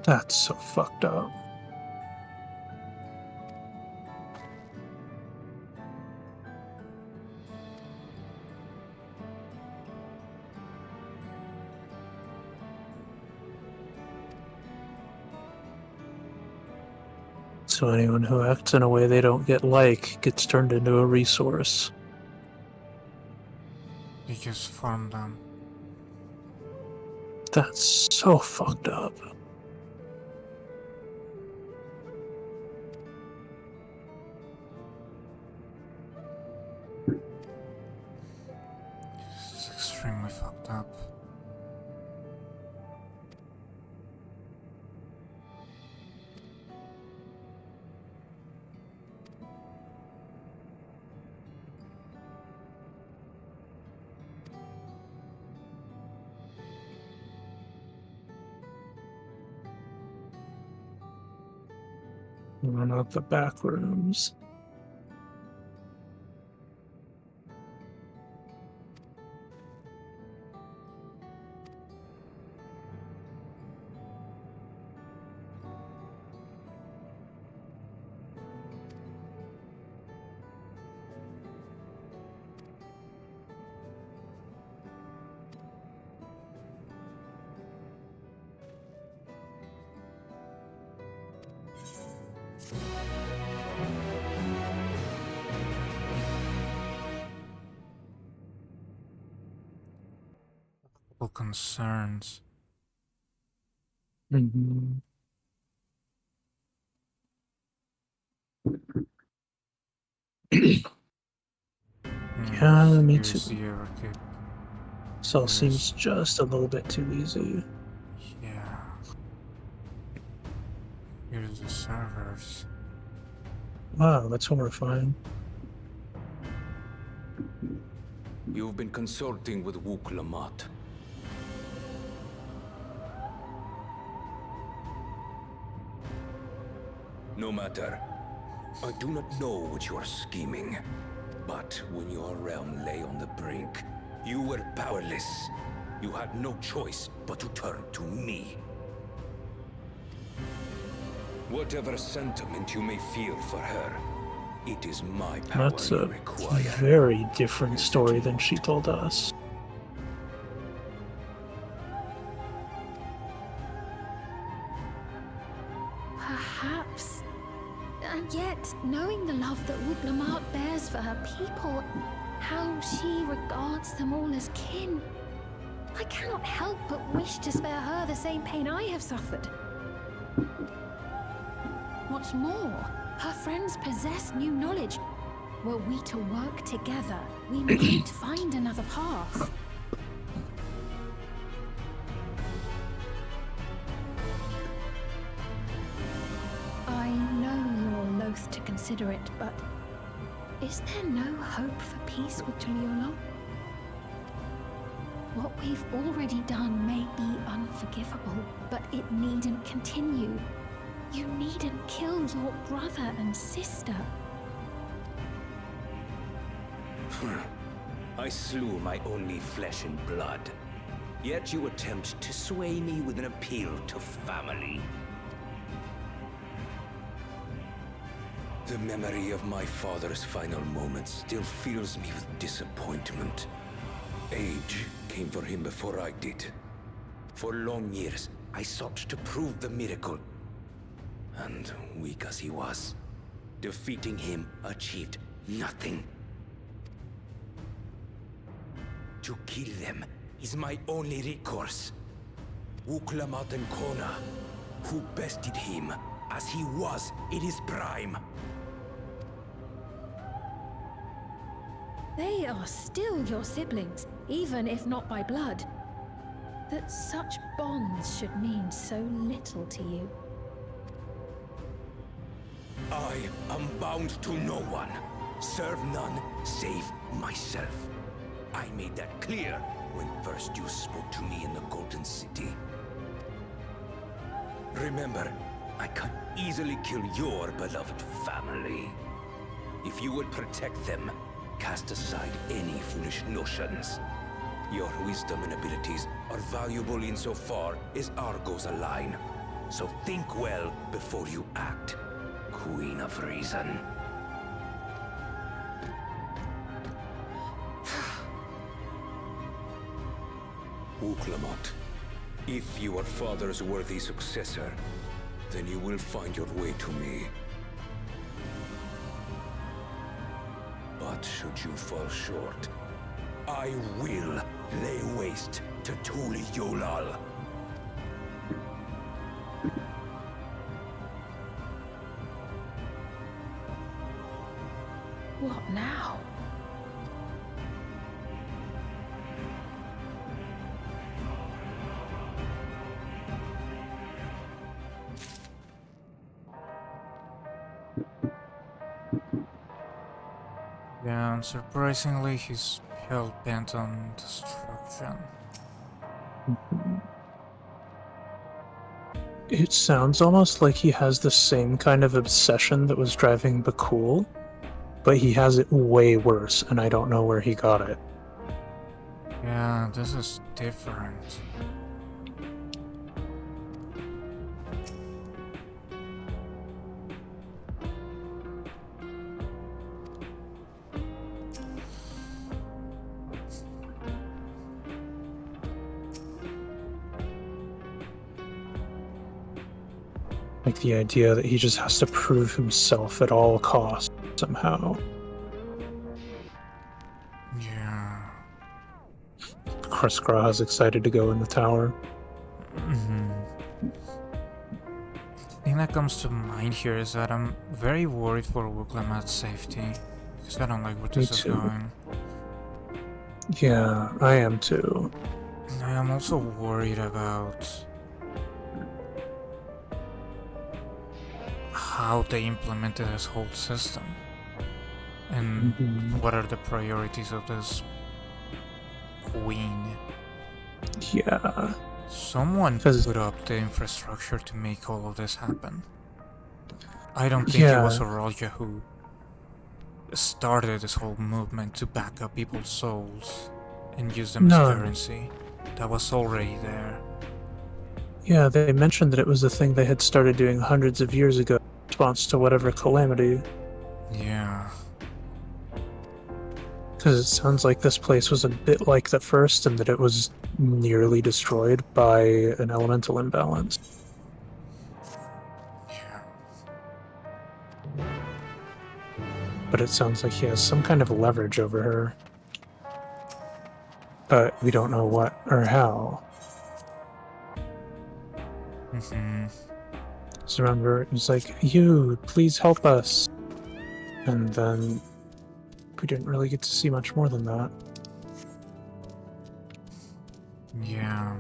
That's so fucked up. So anyone who acts in a way they don't gets turned into a resource. You just farm them. That's so fucked up. It's extremely fucked up. Run out the back rooms. Concerns. Mm-hmm. Yeah, me too. This all seems just a little bit too easy. Yeah. Here's the servers. Wow, that's horrifying. You've been consulting with Wook Lamont. No matter. I do not know what you are scheming. But when your realm lay on the brink, you were powerless. You had no choice but to turn to me. Whatever sentiment you may feel for her, it is my power That's you a require. very different story than she told us. Perhaps. And yet, knowing the love that Wook Lamont bears for her people, how she regards them all as kin, I cannot help but wish to spare her the same pain I have suffered. What's more, her friends possess new knowledge. Were we to work together, we might find another path. I know you're loath to consider it, but is there no hope for peace with Tuliyollal? What we've already done may be unforgivable, but it needn't continue. You needn't kill your brother and sister. I slew my only flesh and blood. Yet you attempt to sway me with an appeal to family. The memory of my father's final moments still fills me with disappointment. Age came for him before I did. For long years, I sought to prove the miracle. And weak as he was, defeating him achieved nothing. To kill them is my only recourse. Uklamat and Kona, who bested him as he was in his prime. They are still your siblings, even if not by blood. That such bonds should mean so little to you. I am bound to no one. Serve none save myself. I made that clear when first you spoke to me in the Golden City. Remember, I could easily kill your beloved family. If you would protect them, cast aside any foolish notions. Your wisdom and abilities are valuable insofar as our goals align. So think well before you act, Queen of Reason. Uklamat, if you are Father's worthy successor, then you will find your way to me. But should you fall short, I will lay waste to Tuli Yolal. What now? Yeah, and surprisingly, he's hell-bent on destruction. It sounds almost like he has the same kind of obsession that was driving Bakul, but he has it way worse, and I don't know where he got it. Yeah, this is different. Like the idea that he just has to prove himself at all costs somehow. Yeah. Kriskra is excited to go in the tower. The thing that comes to mind here is that I'm very worried for Wuklamat's safety, because I don't like where this is going. Yeah, I am too. And I am also worried about how they implemented this whole system. And what are the priorities of this queen? Yeah. Someone put up the infrastructure to make all of this happen. I don't think it was Auralja who started this whole movement to back up people's souls and use them as currency. That was already there. Yeah, they mentioned that it was a thing they had started doing hundreds of years ago in response to whatever calamity. Yeah. Because it sounds like this place was a bit like the first and that it was nearly destroyed by an elemental imbalance. Yeah. But it sounds like he has some kind of leverage over her. But we don't know what or how. So remember, it was like, you, please help us. And then we didn't really get to see much more than that. Yeah.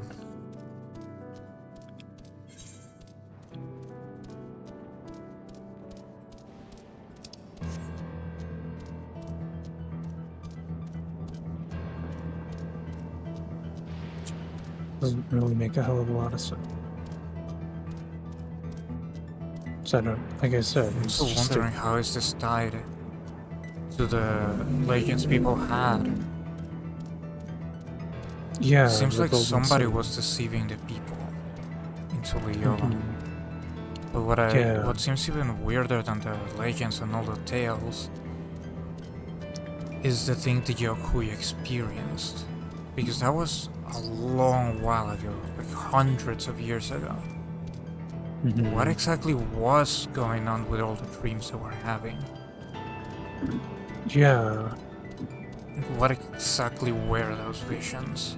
Doesn't really make a hell of a lot of sense. So I don't, like I said, I'm it's still just wondering how is this tied to to the legends people had. Yeah. Seems the like Golden somebody City. was deceiving the people in Tuliyola. But what seems even weirder than the legends and all the tales is the thing the Yokui experienced. Because that was a long while ago, like hundreds of years ago. What exactly was going on with all the dreams they were having? Yeah. What exactly were those visions?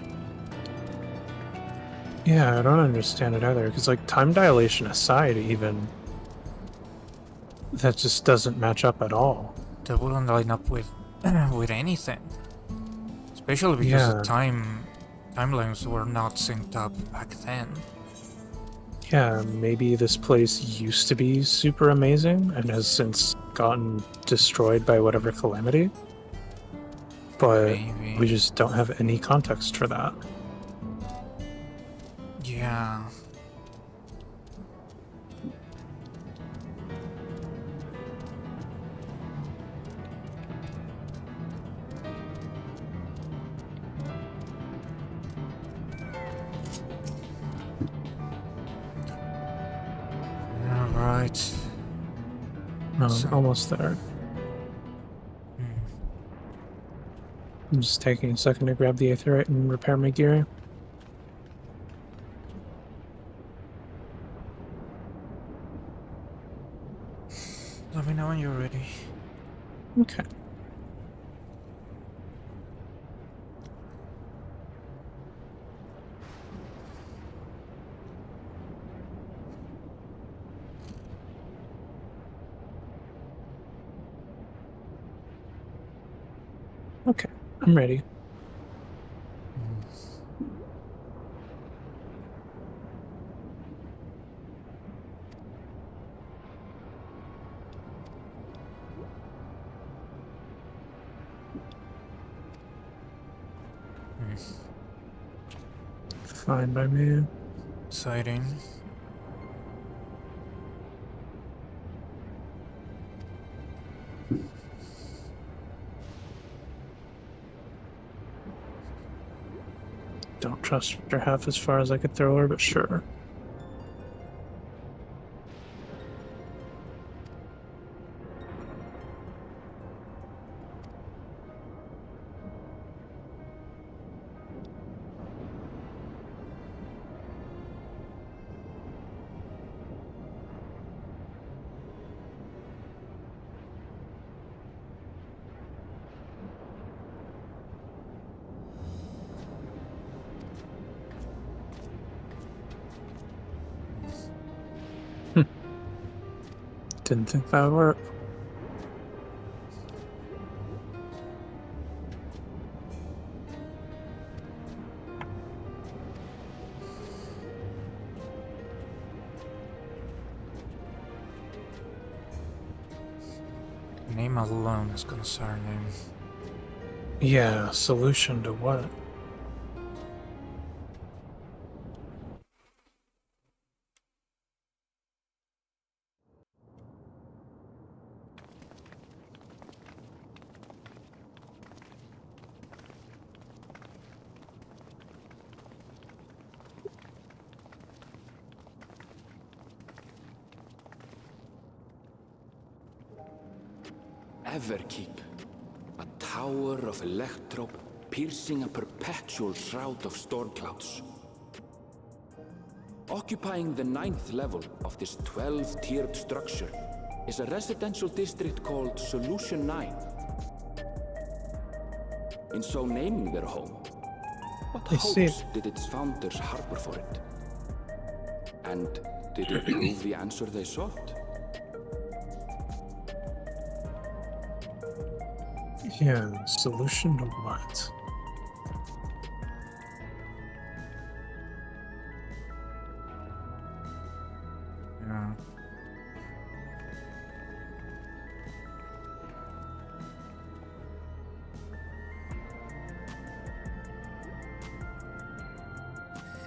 Yeah, I don't understand it either, because like time dilation aside even, that just doesn't match up at all. That wouldn't line up with with anything. Especially because the timelines were not synced up back then. Yeah, maybe this place used to be super amazing and has since gotten destroyed by whatever calamity. But we just don't have any context for that. Yeah. Alright. No, I'm almost there. I'm just taking a second to grab the aetherite and repair my gear. Let me know when you're ready. Okay. Okay, I'm ready. Fine by me. Exciting. Don't trust her half as far as I could throw her, but sure. Didn't think that would work. Name alone is concerning. Yeah, solution to what? Everkeep, a tower of electrope piercing a perpetual shroud of storm clouds. Occupying the 9th level of this 12-tiered structure is a residential district called Solution 9. In so naming their home, what hopes did its founders harbor for it? And did it prove the answer they sought? Yeah, solution to what? Yeah.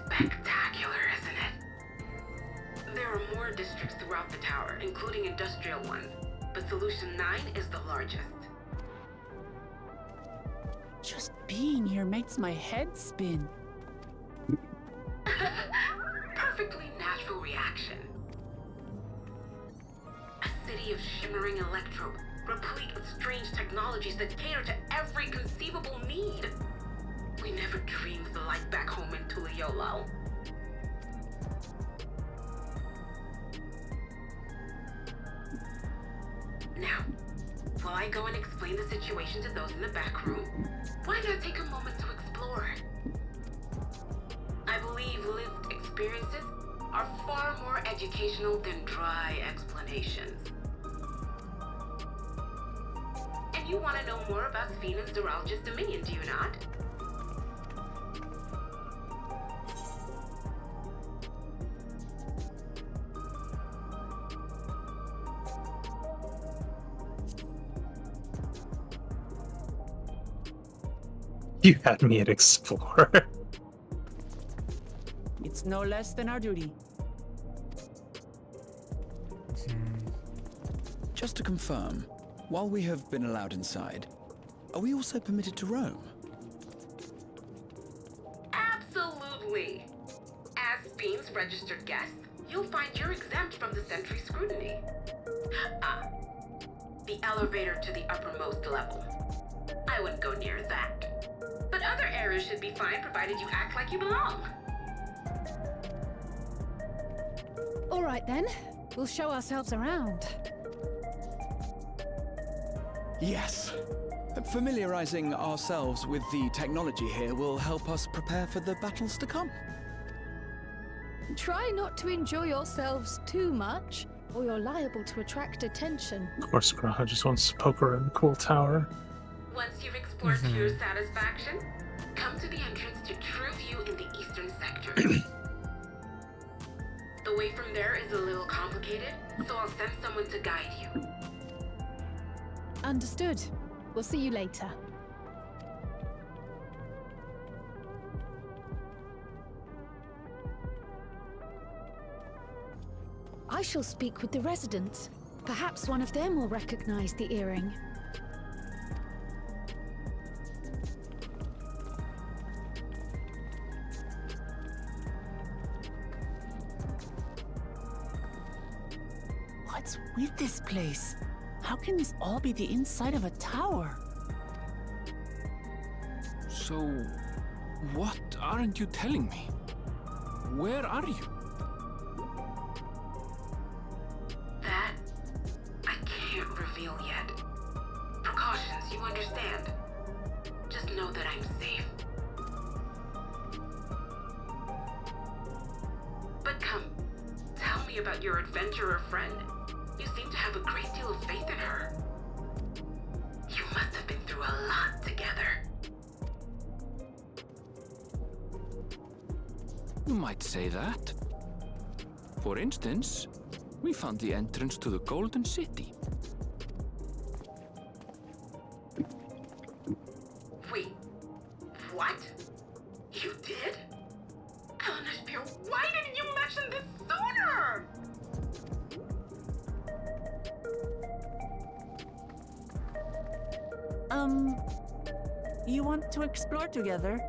Spectacular, isn't it? There are more districts throughout the tower, including industrial ones, but Solution 9 is the largest. being here makes my head spin. Perfectly natural reaction. A city of shimmering electrobe, replete with strange technologies that cater to every conceivable need. We never dreamed the light back home in Tuliolo. Now, while I go and explain the situation to those in the back room, why not take a moment to explore? I believe lived experiences are far more educational than dry explanations. And you want to know more about Sphene and Zoologist Dominion, do you not? You had me at explore. It's no less than our duty. Just to confirm, while we have been allowed inside, are we also permitted to roam? Absolutely. As Sphene's registered guest, you'll find you're exempt from the sentry scrutiny. The elevator to the uppermost level. I wouldn't go near that. But other areas should be fine provided you act like you belong. All right then, we'll show ourselves around. Yes. Familiarizing ourselves with the technology here will help us prepare for the battles to come. Try not to enjoy yourselves too much, or you're liable to attract attention. Of course, Graha just wants to poke around the cool tower. Once you've explored to your satisfaction, come to the entrance to True View in the eastern sector. The way from there is a little complicated, so I'll send someone to guide you. Understood. We'll see you later. I shall speak with the residents. Perhaps one of them will recognize the earring. What's with this place? How can this all be the inside of a tower? So, what aren't you telling me? Where are you? That I can't reveal yet. Precautions, you understand. Just know that I'm safe. But come, tell me about your adventurer friend. You seem to have a great deal of faith in her. You must have been through a lot together. You might say that. For instance, we found the entrance to the Golden City. Wait, what? You did? Eleanor, why didn't you mention this sooner? You want to explore together?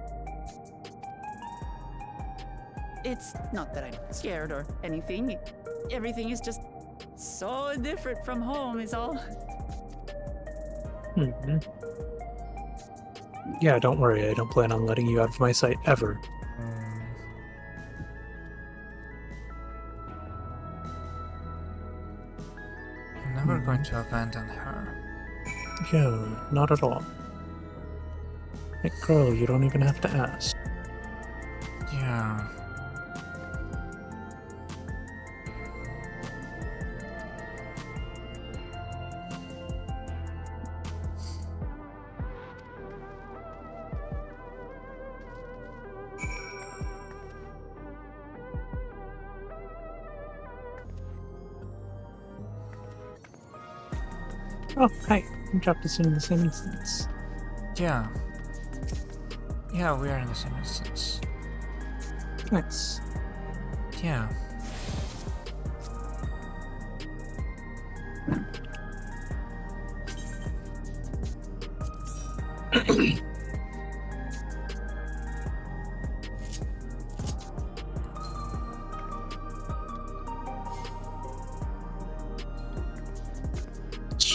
It's not that I'm scared or anything. Everything is just so different from home is all. Yeah, don't worry. I don't plan on letting you out of my sight ever. I'm never going to abandon her. Yeah, not at all. Hey, girl, you don't even have to ask. Yeah. Oh, hi. You dropped us in the same instance. Yeah. Yeah, we are in the same instance. Nice. Yeah.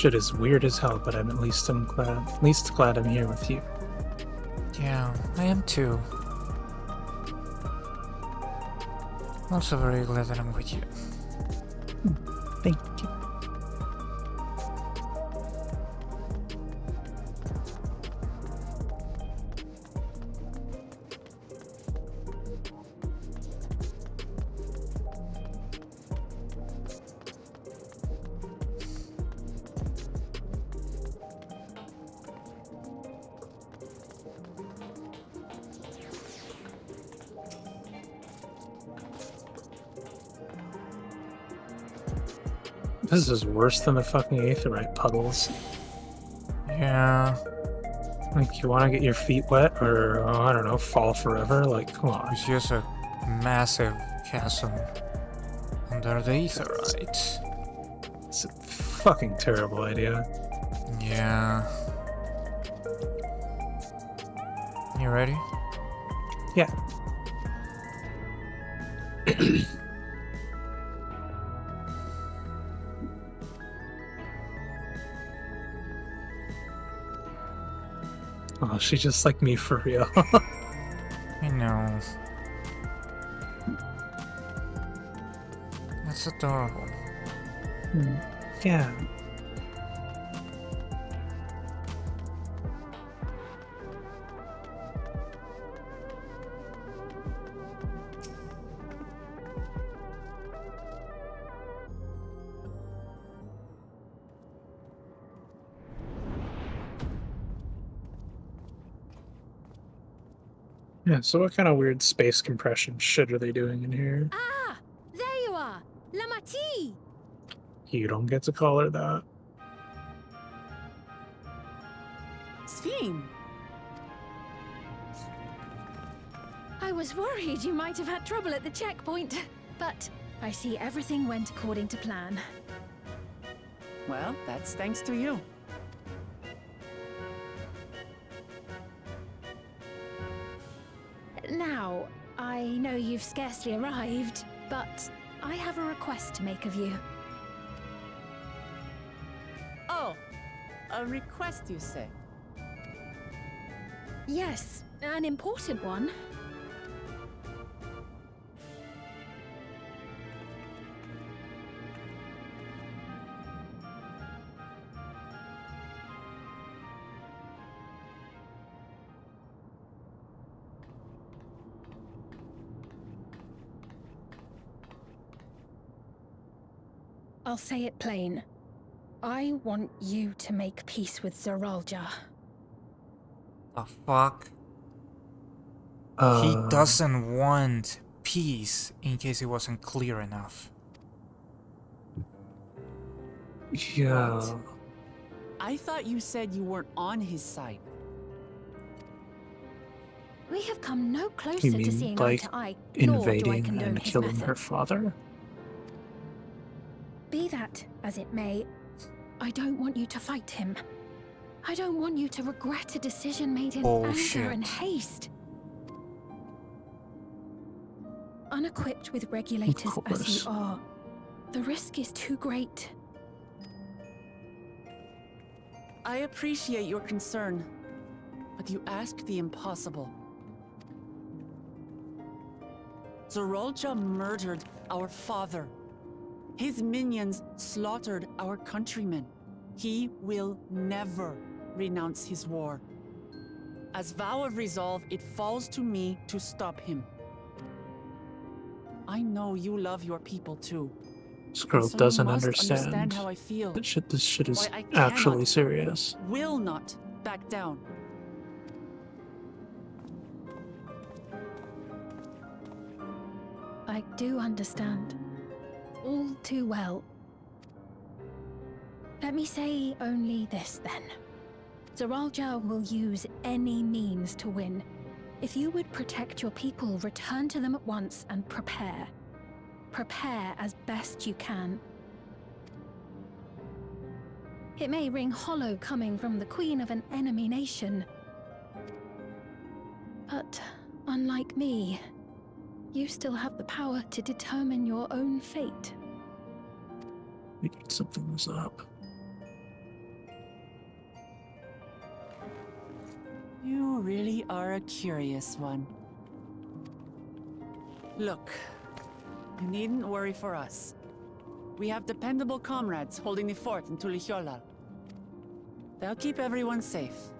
shit is weird as hell, but I'm glad I'm here with you. Yeah, I am too. I'm also very glad that I'm with you. Thank you. This is worse than the fucking aetheryte puddles. Yeah. Like, you want to get your feet wet, or, oh, I don't know, fall forever? Like, come on. It's just a massive chasm under the aetheryte. It's a fucking terrible idea. Yeah. You ready? Yeah. Oh, she's just like me for real. I know. That's adorable. Yeah. Yeah, so what kind of weird space compression shit are they doing in here? Ah! There you are! Lamati! You don't get to call her that. Sphene! I was worried you might have had trouble at the checkpoint, but I see everything went according to plan. Well, that's thanks to you. Now, I know you've scarcely arrived, but I have a request to make of you. Oh, a request, you say? Yes, an important one. I'll say it plain. I want you to make peace with Zeralja. The fuck? He doesn't want peace, in case it wasn't clear enough. Yeah. What? I thought you said you weren't on his side. We have come no closer You to mean, seeing eye like, to eye, nor do I invading condone and his killing method. her father? Be that as it may, I don't want you to fight him. I don't want you to regret a decision made in anger and haste. Unequipped with regulators as you are, the risk is too great. I appreciate your concern, but you ask the impossible. Zeralja murdered our father. His minions slaughtered our countrymen. He will never renounce his war. As vow of resolve, it falls to me to stop him. I know you love your people too. This girl So you doesn't must understand how I feel. that this shit is Why I actually cannot, serious. will not back down. I do understand. All too well. Let me say only this then. Zeralja will use any means to win. If you would protect your people, return to them at once and prepare. Prepare as best you can. It may ring hollow coming from the queen of an enemy nation. But unlike me, you still have the power to determine your own fate. Something was up. You really are a curious one. Look, you needn't worry for us. We have dependable comrades holding the fort in Tuliyollal. They'll keep everyone safe,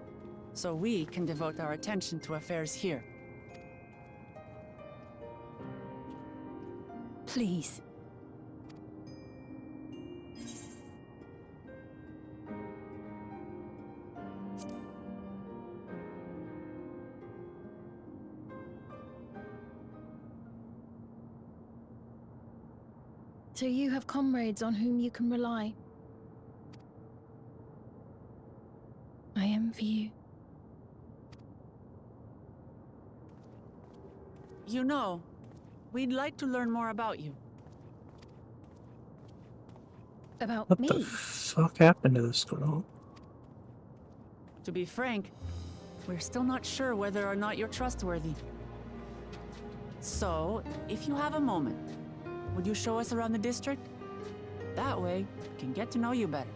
so we can devote our attention to affairs here. Please. So you have comrades on whom you can rely. I envy you. You know, we'd like to learn more about you. About What me? the fuck happened to this girl? To be frank, we're still not sure whether or not you're trustworthy. So, if you have a moment, would you show us around the district? That way, we can get to know you better.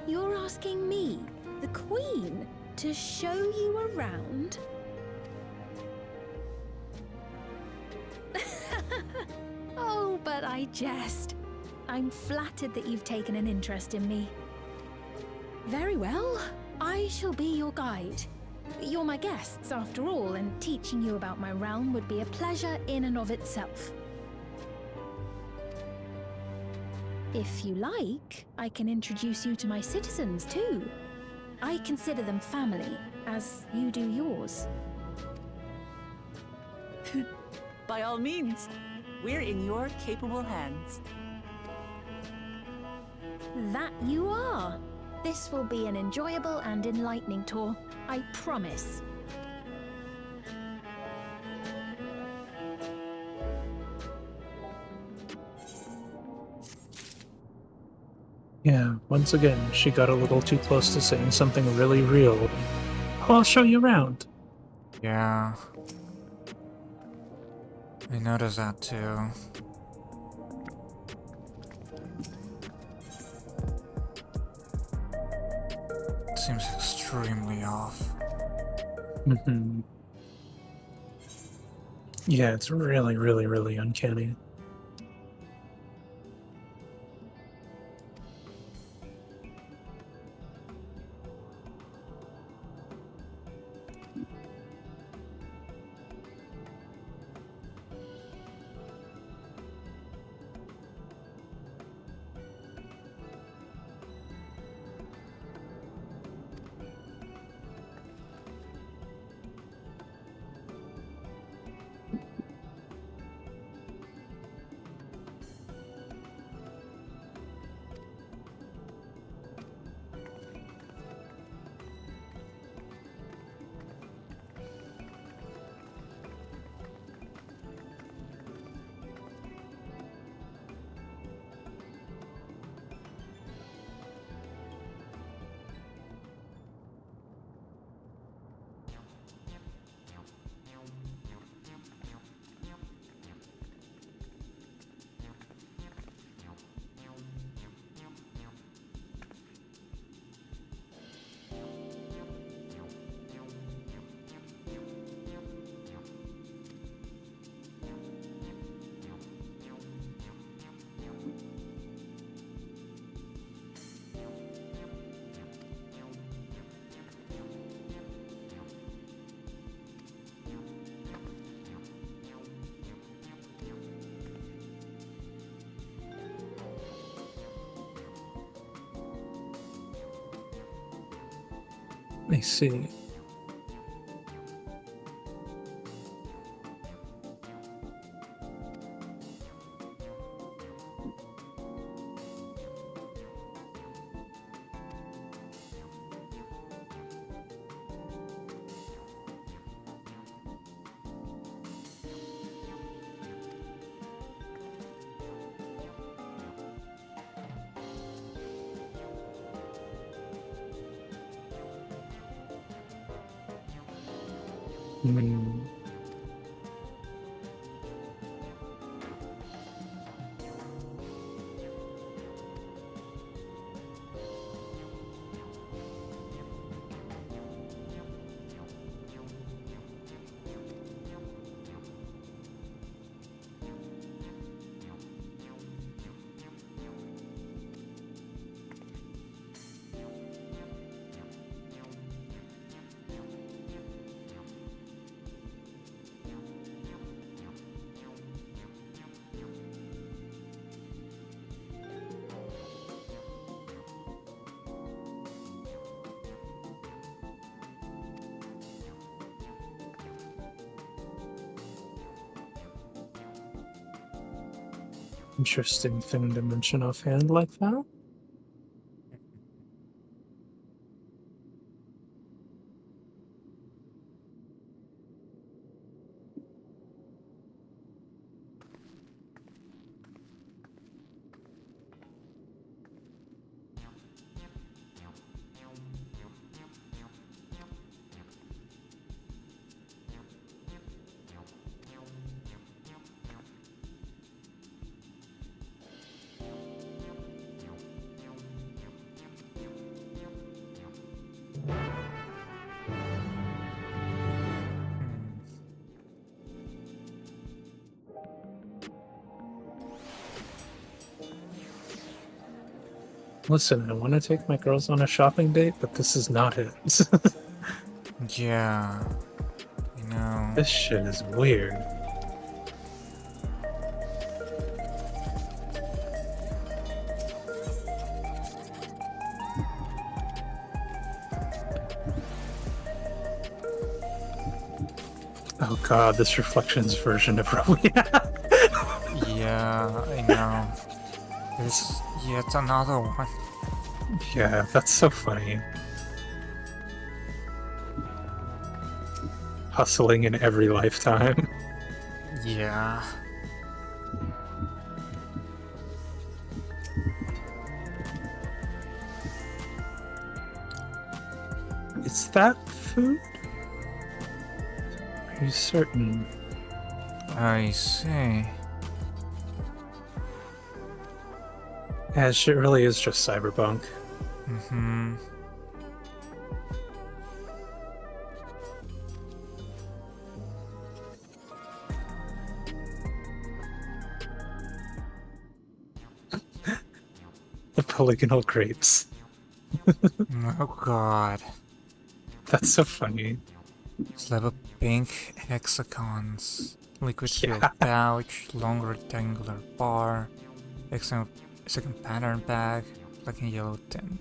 You're asking me, the Queen, to show you around? Oh, but I jest. I'm flattered that you've taken an interest in me. Very well, I shall be your guide. You're my guests, after all, and teaching you about my realm would be a pleasure in and of itself. If you like, I can introduce you to my citizens, too. I consider them family, as you do yours. By all means, we're in your capable hands. That you are. This will be an enjoyable and enlightening tour, I promise. Yeah, once again, she got a little too close to saying something really real. Oh, I'll show you around. Yeah. I noticed that too. It seems extremely off. Mm-hmm. Yeah, it's really, really, really uncanny. I see. interesting thing to mention offhand like that. Listen, I want to take my girls on a shopping date, but this is not it. Yeah, you know. This shit is weird. Oh god, this reflections version of Rowena. Yeah, I know. There's yet another one. Yeah, that's so funny. Hustling in every lifetime. Yeah. Is that food? Are you certain? I see. Yeah, shit really is just cyberpunk. Mm-hmm. The polygonal grapes. Oh god. That's so funny. Slab of pink hexagons. Liquid filled pouch, long rectangular bar, second pattern bag, black and yellow tin.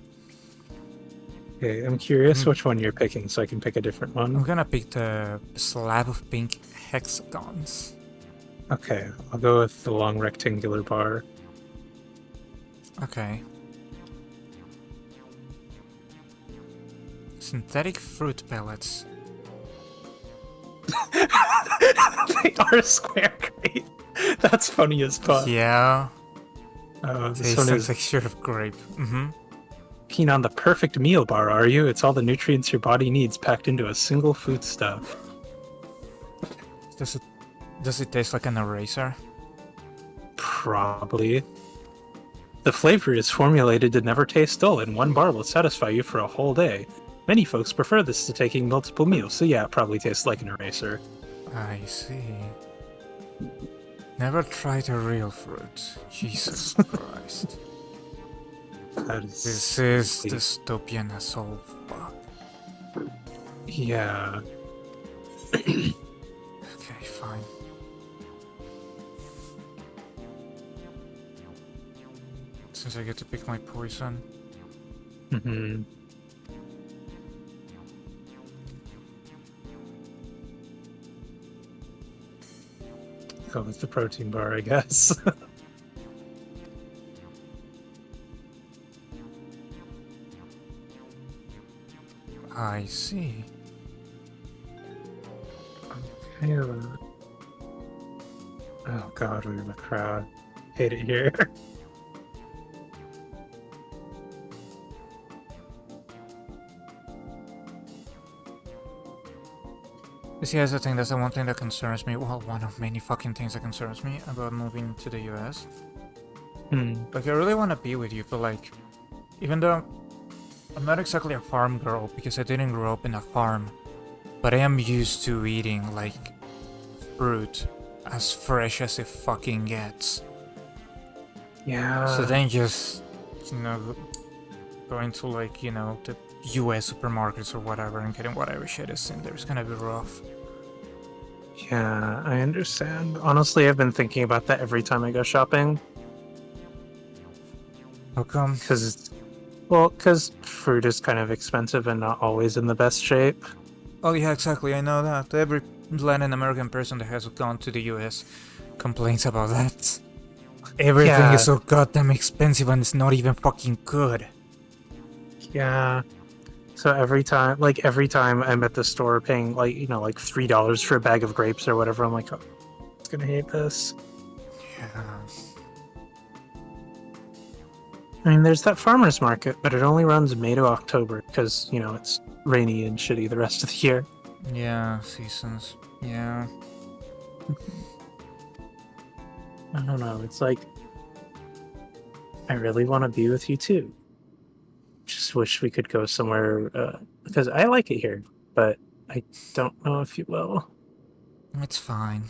Okay, I'm curious which one you're picking so I can pick a different one. I'm gonna pick the slab of pink hexagons. Okay, I'll go with the long rectangular bar. Okay. Synthetic fruit pellets. They are square grape. That's funny as fuck. Yeah. This Taste one and is texture of grape. Mm-hmm. keen on the perfect meal bar, are you? It's all the nutrients your body needs packed into a single foodstuff. Does it taste like an eraser? Probably. The flavor is formulated to never taste dull, and one bar will satisfy you for a whole day. Many folks prefer this to taking multiple meals, so yeah, it probably tastes like an eraser. I see. Never tried a real fruit. Jesus Christ. This is dystopian as all fuck. Yeah. Okay, fine. Since I get to pick my poison. Mm-hmm. Go with the protein bar, I guess. I see. Okay, oh god, we're in the crowd. Hate it here. See, that's the thing, that's the one thing that concerns me. Well, one of many fucking things that concerns me about moving to the US. Like, I really want to be with you, but like, even though I'm not exactly a farm girl because I didn't grow up in a farm, but I am used to eating, like, fruit as fresh as it fucking gets. Yeah. So then just, you know, going to, like, you know, the US supermarkets or whatever and getting whatever shit is in there is gonna be rough. Yeah, I understand. Honestly, I've been thinking about that every time I go shopping. How come? Because fruit is kind of expensive and not always in the best shape. Oh yeah, exactly, I know that. Every Latin American person that has gone to the US complains about that. Everything Yeah. is so goddamn expensive and it's not even fucking good. Yeah. So every time I'm at the store paying like $3 for a bag of grapes or whatever, I'm like, oh, I'm gonna hate this. Yeah. I mean, there's that farmer's market, but it only runs May to October because, it's rainy and shitty the rest of the year. Yeah, seasons. Yeah. I don't know. It's like, I really want to be with you too. Just wish we could go somewhere, because I like it here, but I don't know if you will. It's fine.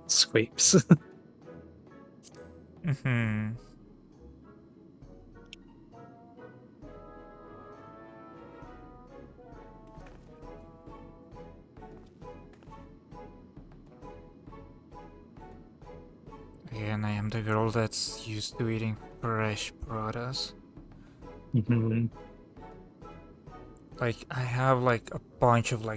Squeeps. Mm-hmm. Again, I am the girl that's used to eating fresh produce. Mm-hmm. Like, I have like a bunch of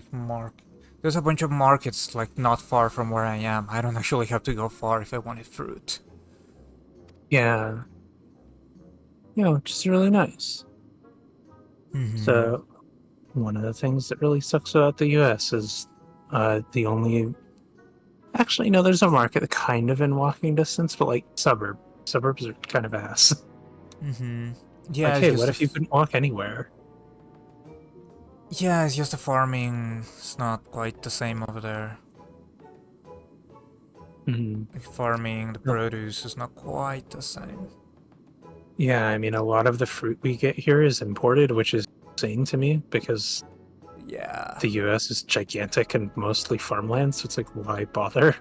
there's a bunch of markets like not far from where I am. I don't actually have to go far if I wanted fruit. Yeah. Which is really nice. Mm-hmm. So, one of the things that really sucks about the US is the only... Actually, no, there's a market kind of in walking distance, but like suburbs are kind of ass. Mm-hmm. Yeah, Like, it's hey, just what if you couldn't walk anywhere? Yeah, it's just the farming. It's not quite the same over there. Mm-hmm. Like farming, the produce is not quite the same. Yeah, I mean, a lot of the fruit we get here is imported, which is insane to me because yeah, the US is gigantic and mostly farmland, so it's like, why bother?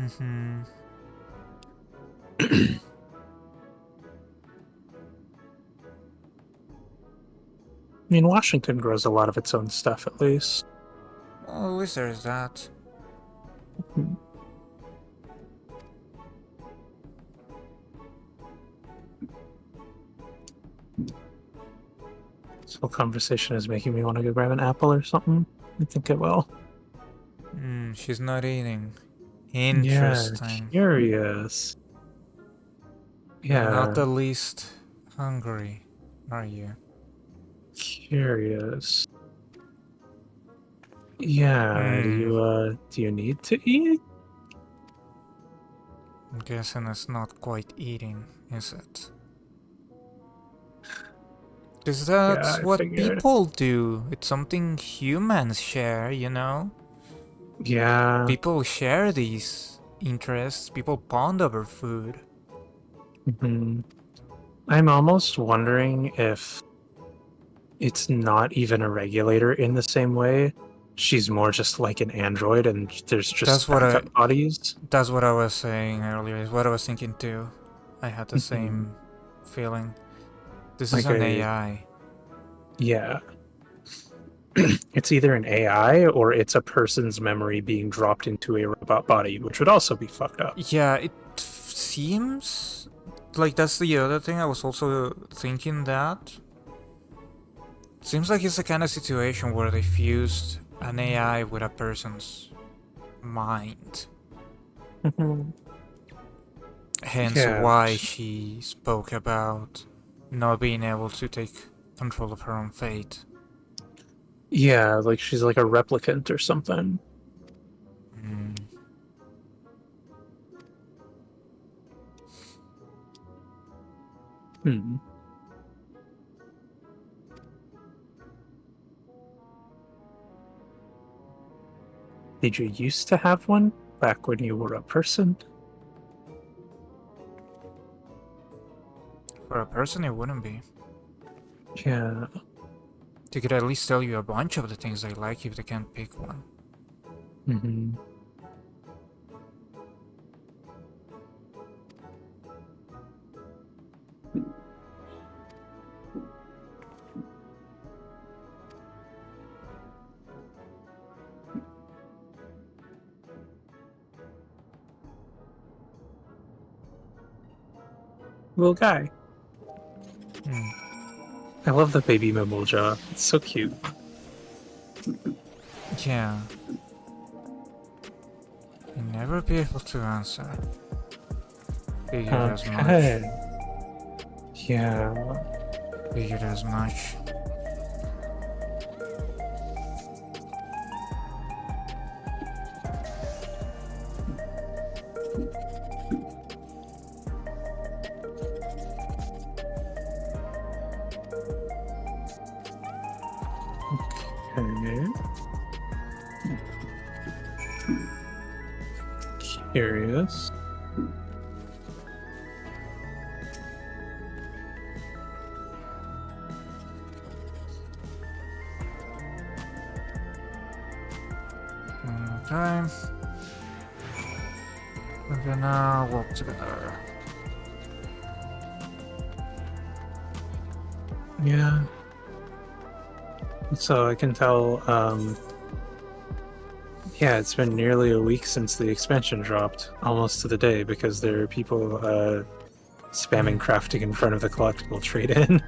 Mm-hmm. I mean, Washington grows a lot of its own stuff, at least. Well, at least there's that. This whole conversation is making me want to go grab an apple or something. I think it will. She's not eating. Yeah, Interesting. curious. You're Yeah. not the least hungry, are you? Curious. Yeah, do you need to eat? I'm guessing it's not quite eating, is it? Because that's Yeah, I what figured. people do. It's something humans share, you know? Yeah. People share these interests. People bond over food. Mm-hmm. I'm almost wondering if it's not even a regulator in the same way. She's more just like an android and there's just backup bodies. That's what I was saying earlier. Is what I was thinking too. I had the same feeling. This is an AI. Yeah. It's either an AI or it's a person's memory being dropped into a robot body, which would also be fucked up. Yeah, it seems like that's the other thing. I was also thinking that. Seems like it's the kind of situation where they fused an AI with a person's mind. Hence why she spoke about not being able to take control of her own fate. Yeah, like she's like a replicant or something. Did you used to have one back when you were a person? For a person, it wouldn't be. Yeah. They could at least tell you a bunch of the things they like if they can't pick one. Mm-hmm. Little guy. I love the baby mammal jaw. It's so cute. Yeah. You'll never be able to answer. Figured as much. Yeah. Figured as much. Okay. Curious. Okay. We're gonna walk together. Yeah. So I can tell, yeah, it's been nearly a week since the expansion dropped, almost to the day, because there are people, spamming crafting in front of the collectible trade-in.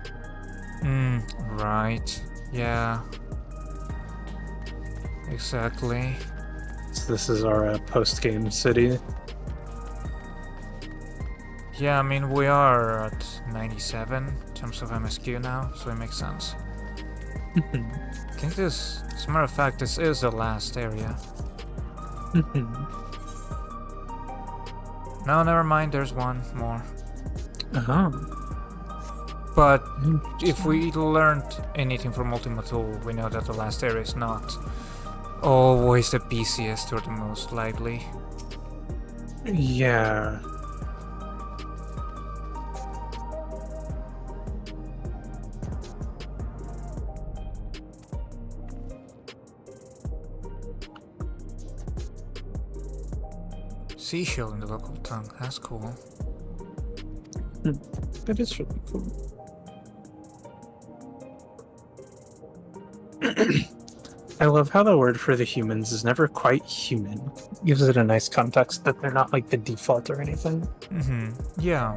Right. Yeah. Exactly. So this is our post-game city. Yeah, I mean, we are at 97 in terms of MSQ now, so it makes sense. I think this, as a matter of fact, this is the last area. No, never mind, there's one more. But if we learned anything from Ultima Thule, we know that the last area is not always the busiest or the most lively. Yeah. Seashell in the local tongue, that's cool. That is really cool. I love how the word for the humans is never quite human. Gives it a nice context that they're not like the default or anything. Yeah.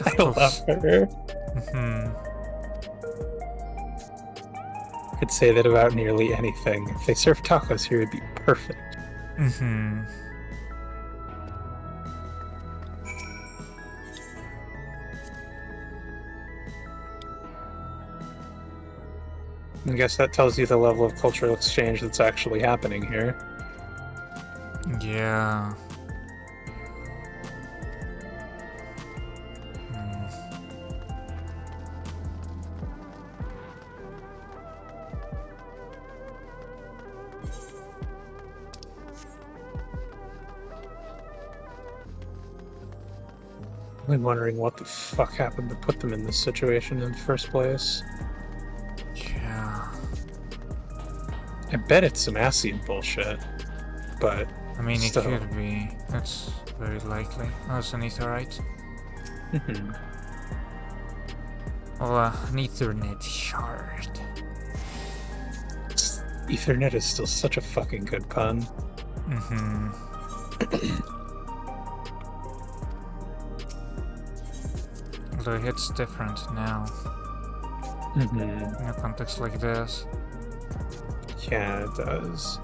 I love her. Could say that about nearly anything. If they serve tacos here, it'd be perfect. I guess that tells you the level of cultural exchange that's actually happening here. Yeah. I'm wondering what the fuck happened to put them in this situation in the first place. Yeah. I bet it's some Ascian bullshit, but I mean, still. it could be. That's very likely. Oh, it's an aetherite. Well, an Ethernet shard. Ethernet is still such a fucking good pun. Although it hits different now. In a context like this. Yeah, it does.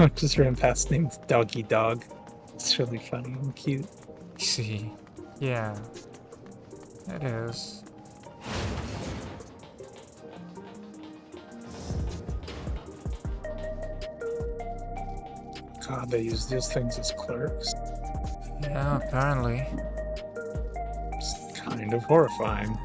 Just ran past named Doggy Dog. It's really funny and cute. See, yeah, it is. God, they use those things as clerks. Yeah, apparently. It's kind of horrifying.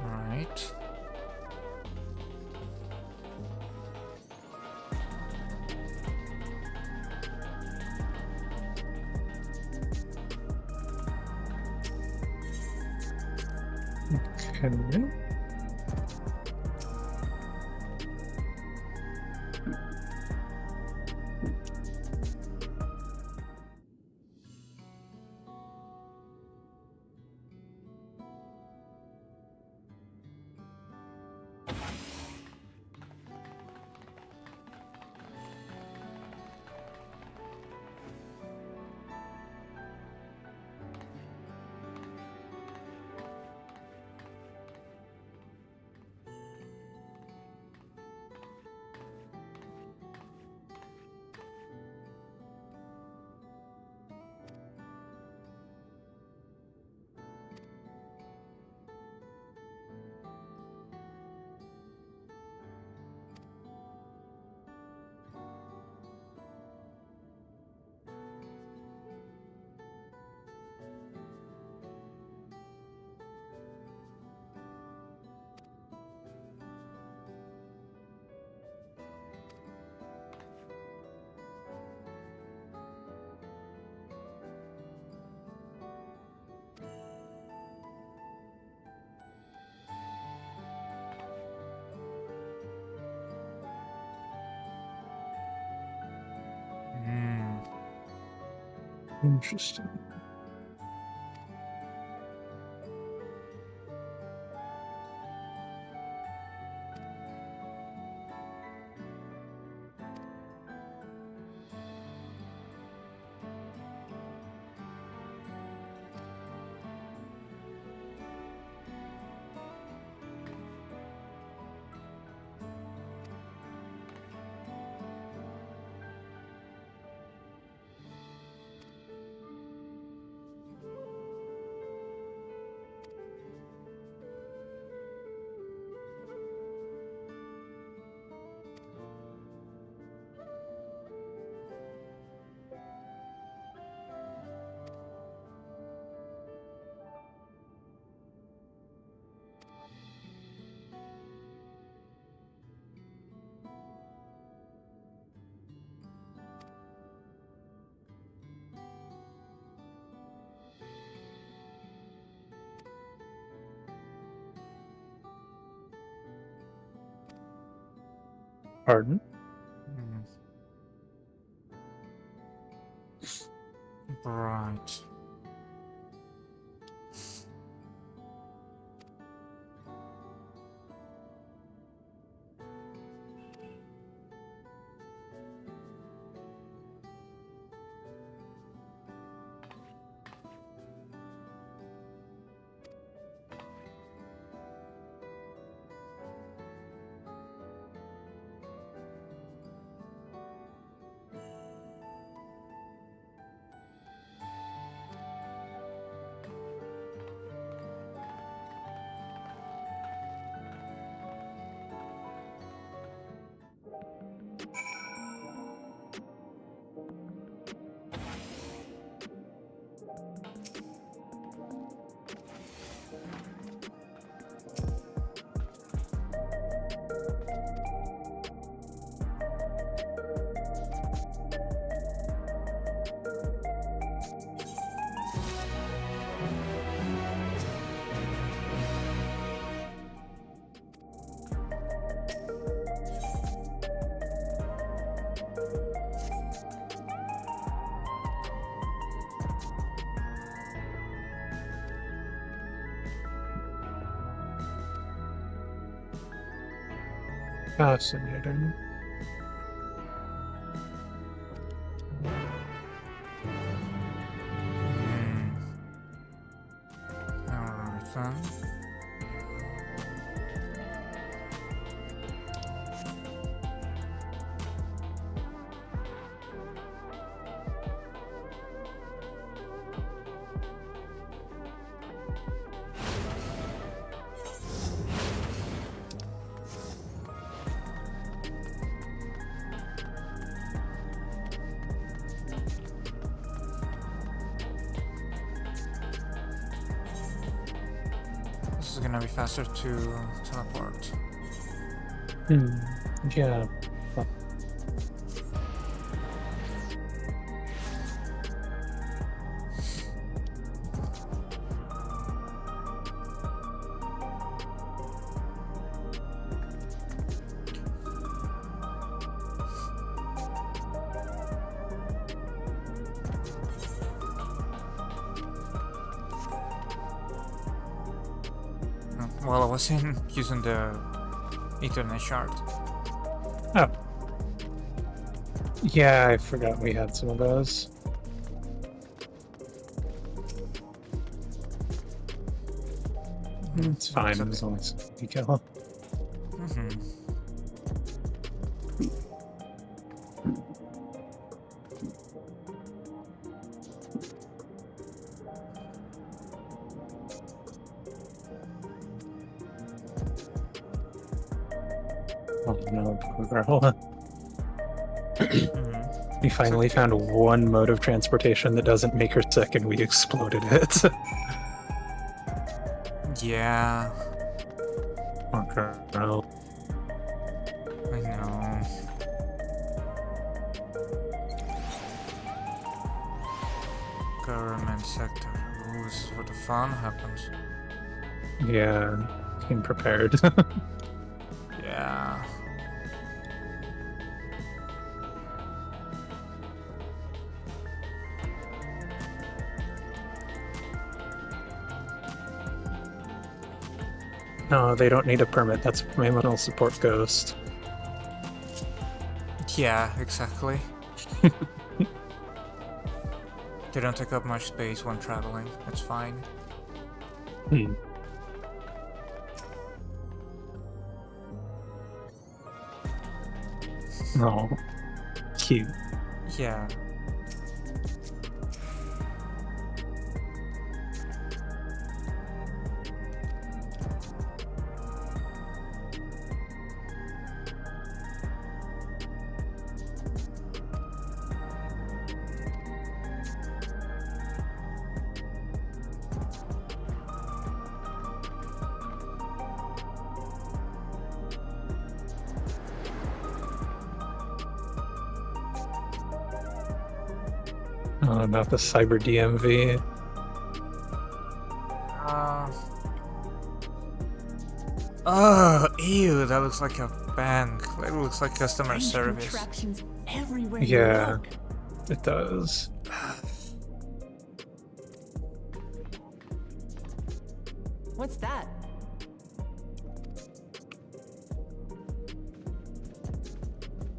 Alright. Okay. Interesting. Pardon? Right. Fascinating. Alright then. This is gonna be faster to teleport. Yeah. Well, I was using the Ethernet shard. Oh. Yeah, I forgot we had some of those. It's fine as long as you kill. Oh no, poor girl. We finally found one mode of transportation that doesn't make her sick and we exploded it. Yeah. Poor girl. I know. Government sector. Ooh, this is where the fun happens. Yeah, came prepared. Yeah. No, they don't need a permit. That's my emotional support ghost. Yeah, exactly. They don't take up much space when traveling. It's fine. Oh, cute. Yeah. Oh, not the cyber DMV. Oh, ew, that looks like a bank. That looks like customer service. Contraptions everywhere Yeah, you look. it does. What's that?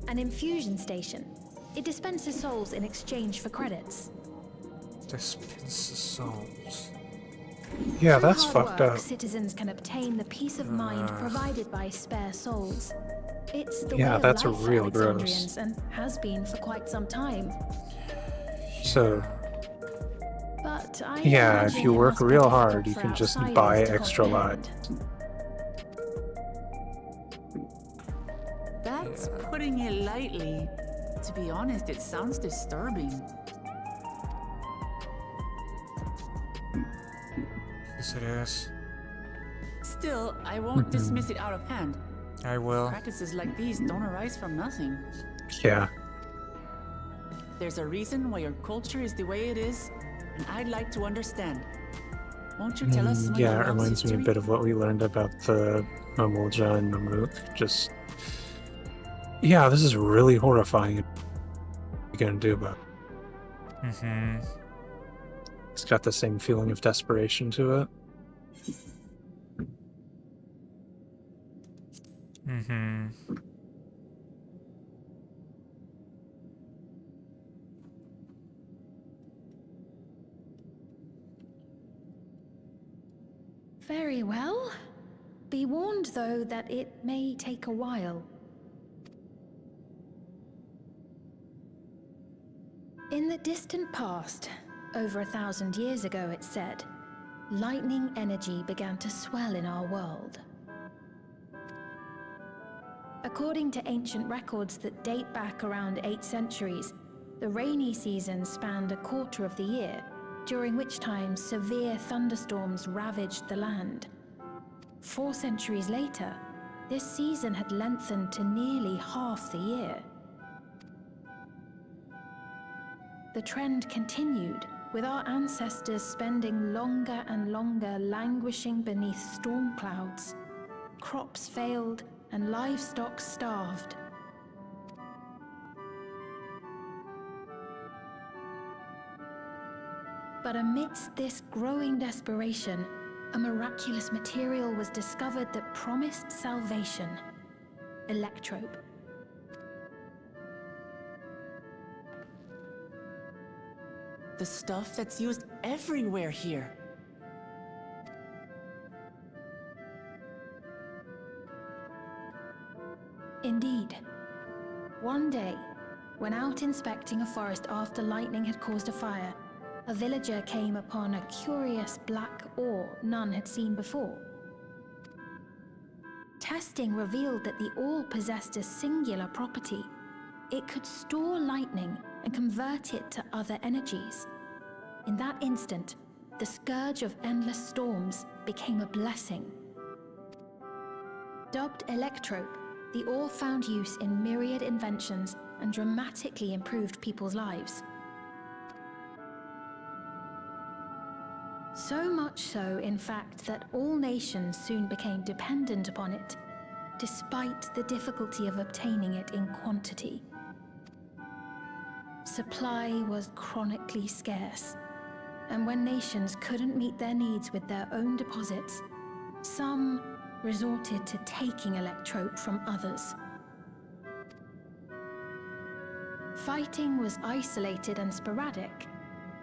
An infusion station. It dispenses souls in exchange for credits. Dispenses souls. Yeah, Through that's hard fucked work, up. Citizens can obtain the peace of mind provided by spare souls. It's the Yeah, way of that's life for real gross. Alexandrians and has been for quite some time. So, But I yeah, if imagine you it work must be real difficult hard, you for can just outsiders buy to extra lives. comprehend. That's putting it lightly. To be honest, it sounds disturbing. Yes, it is. Still, I won't dismiss it out of hand. I will. Practices like these don't arise from nothing. Yeah. There's a reason why your culture is the way it is, and I'd like to understand. Won't you tell us some of Yeah, your it realm's reminds me a history? bit of what we learned about the Mamulja and Mamuk. Just, yeah, this is really horrifying. What are you gonna do about it? It's got the same feeling of desperation to it. Mm-hmm. Very well. Be warned, though, that it may take a while. In the distant past, over 1,000 years ago it said, lightning energy began to swell in our world. According to ancient records that date back around 8 centuries, the rainy season spanned a quarter of the year, during which time severe thunderstorms ravaged the land. 4 centuries later, this season had lengthened to nearly half the year. The trend continued, with our ancestors spending longer and longer languishing beneath storm clouds. Crops failed and livestock starved. But amidst this growing desperation, a miraculous material was discovered that promised salvation: electrope. The stuff that's used everywhere here. Indeed. One day, when out inspecting a forest after lightning had caused a fire, a villager came upon a curious black ore none had seen before. Testing revealed that the ore possessed a singular property. It could store lightning and convert it to other energies. In that instant, the scourge of endless storms became a blessing. Dubbed electrope, the ore found use in myriad inventions and dramatically improved people's lives. So much so, in fact, that all nations soon became dependent upon it, despite the difficulty of obtaining it in quantity. Supply was chronically scarce, and when nations couldn't meet their needs with their own deposits, some resorted to taking electrope from others. Fighting was isolated and sporadic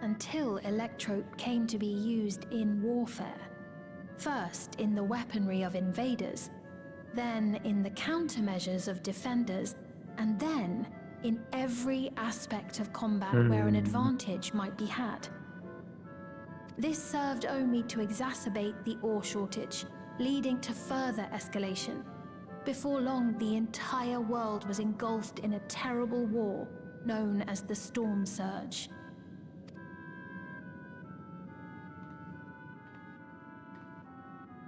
until electrope came to be used in warfare. First in the weaponry of invaders, then in the countermeasures of defenders, and then in every aspect of combat where an advantage might be had. This served only to exacerbate the ore shortage, leading to further escalation. Before long, the entire world was engulfed in a terrible war known as the Storm Surge.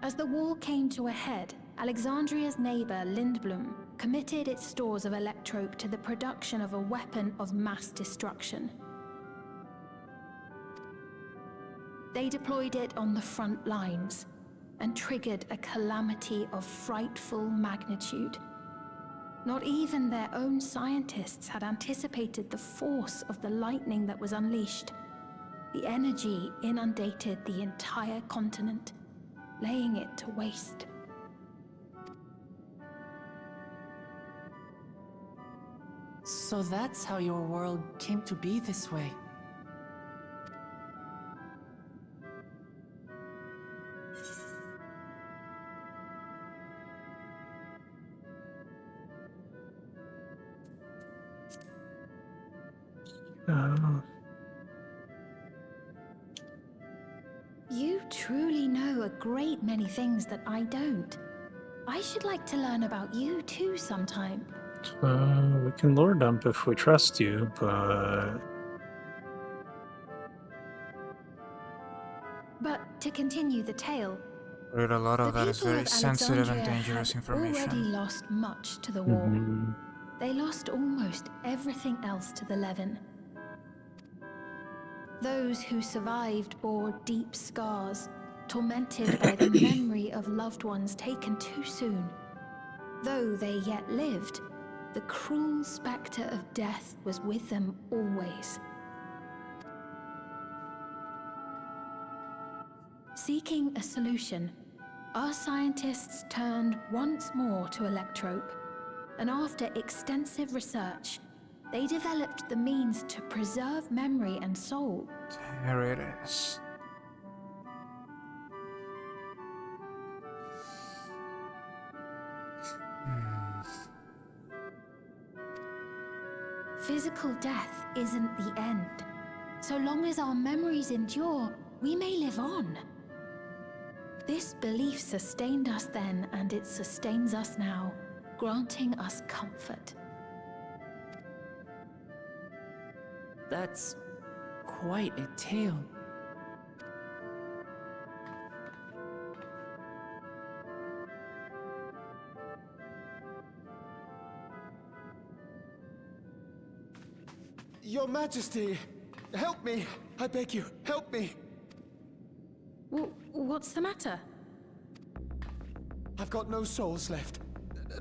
As the war came to a head, Alexandria's neighbor, Lindblum, committed its stores of electrope to the production of a weapon of mass destruction. They deployed it on the front lines and triggered a calamity of frightful magnitude. Not even their own scientists had anticipated the force of the lightning that was unleashed. The energy inundated the entire continent, laying it to waste. So that's how your world came to be this way. You truly know a great many things that I don't. I should like to learn about you too sometime. We can lore dump if we trust you, but... But to continue the tale, Read a lot of the that is people very of sensitive and Alexandria dangerous had already information. lost much to the war. They lost almost everything else to the Levin. Those who survived bore deep scars, tormented by the memory of loved ones taken too soon. Though they yet lived, the cruel spectre of death was with them always. Seeking a solution, our scientists turned once more to Electrope, and after extensive research, they developed the means to preserve memory and soul. There it is. Physical death isn't the end. So long as our memories endure, we may live on. This belief sustained us then, and it sustains us now, granting us comfort. That's quite a tale. Your Majesty, help me! I beg you, help me! What's the matter? I've got no souls left.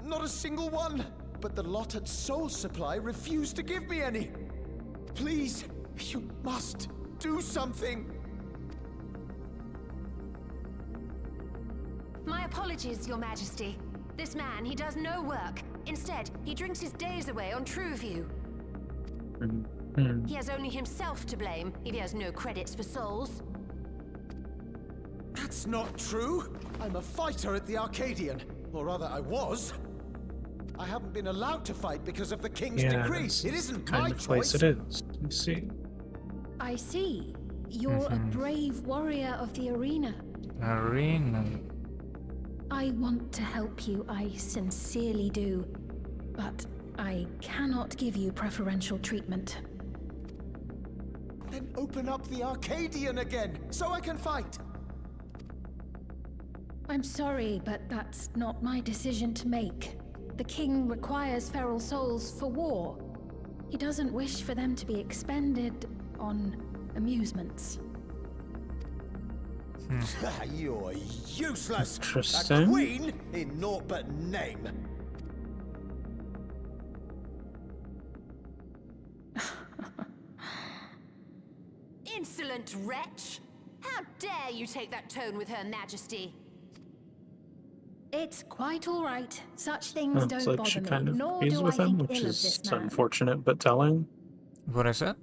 Not a single one! But the lot at Soul Supply refused to give me any! Please, you must do something! My apologies, Your Majesty. This man, he does no work. Instead, he drinks his days away on Trueview. He has only himself to blame if he has no credits for souls. That's not true! I'm a fighter at the Arcadian. Or rather, I was. I haven't been allowed to fight because of the King's decree. It isn't my kind of place choice. it is. You see. I see. You're a brave warrior of the arena. Arena. I want to help you, I sincerely do. But I cannot give you preferential treatment. Then open up the Arcadian again, so I can fight! I'm sorry, but that's not my decision to make. The king requires feral souls for war. He doesn't wish for them to be expended on amusements. You're useless! A Interesting. queen in naught but name! Insolent wretch! How dare you take that tone with Her Majesty? It's quite all right. Such things Sounds don't like she bother kind me, of nor agrees do I with him, think which ill of is this man. unfortunate but telling. What is it?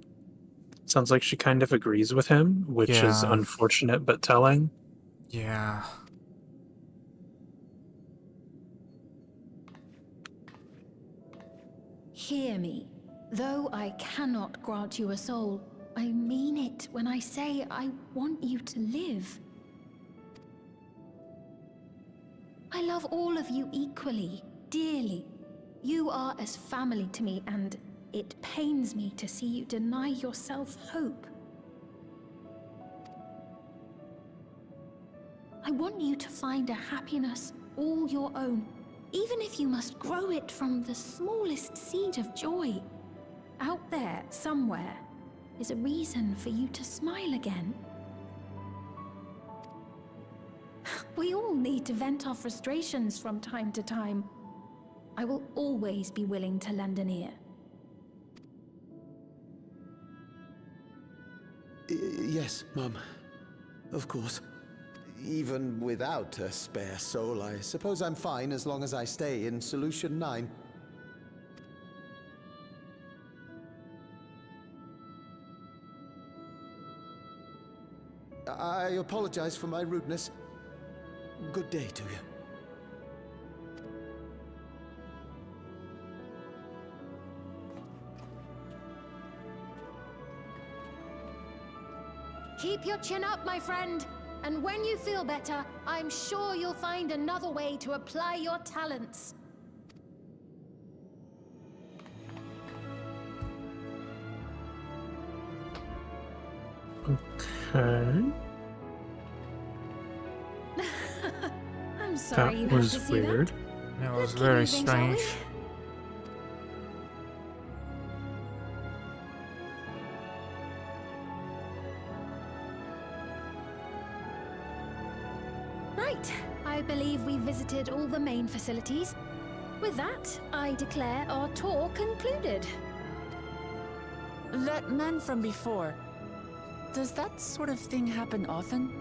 Sounds like she kind of agrees with him, which is Yeah. unfortunate but telling. Yeah. Hear me. Though I cannot grant you a soul, I mean it when I say I want you to live. I love all of you equally, dearly. You are as family to me, and it pains me to see you deny yourself hope. I want you to find a happiness all your own, even if you must grow it from the smallest seed of joy. Out there, somewhere, is a reason for you to smile again. We all need to vent our frustrations from time to time. I will always be willing to lend an ear. Yes, Mum. Of course. Even without a spare soul, I suppose I'm fine as long as I stay in Solution 9. I apologize for my rudeness. Good day to you. Keep your chin up, my friend. And when you feel better, I'm sure you'll find another way to apply your talents. Okay. I'm sorry you That had was to see weird. That was Let's keep very moving, shall we? strange. Right. I believe we visited all the main facilities. With that, I declare our tour concluded. That man from before. Does that sort of thing happen often?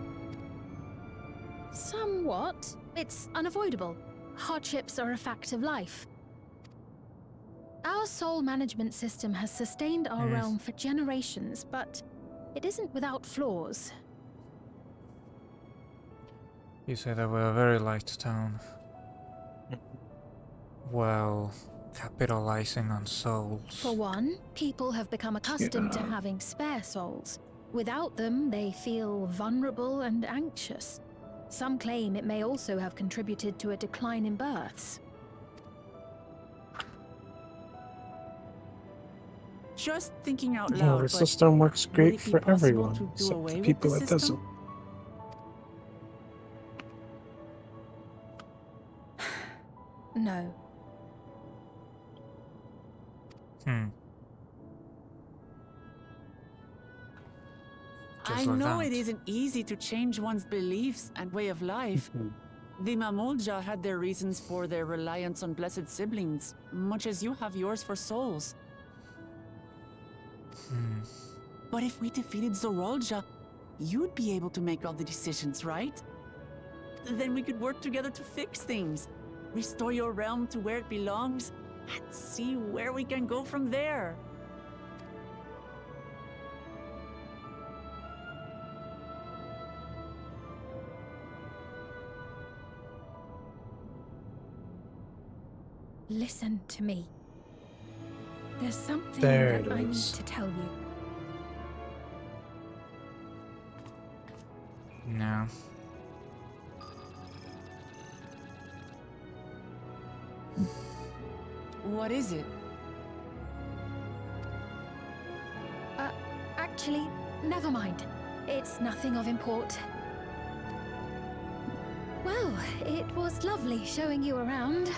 Somewhat. It's unavoidable. Hardships are a fact of life. Our soul management system has sustained our realm for generations, but it isn't without flaws. You say that we're a very light town. Well, capitalizing on souls. For one, people have become accustomed to having spare souls. Without them, they feel vulnerable and anxious. Some claim it may also have contributed to a decline in births. Just thinking out Well, loud, the system works great would it be for possible everyone, to do except away the with people the it doesn't. system? No. I know it isn't easy to change one's beliefs and way of life. The Mamolja had their reasons for their reliance on blessed siblings, much as you have yours for souls. But if we defeated Zorolja, you'd be able to make all the decisions, right? Then we could work together to fix things, restore your realm to where it belongs, and see where we can go from there. Listen to me. There's something There that it I need is. to tell you. No. What is it? Actually, never mind. It's nothing of import. Well, it was lovely showing you around.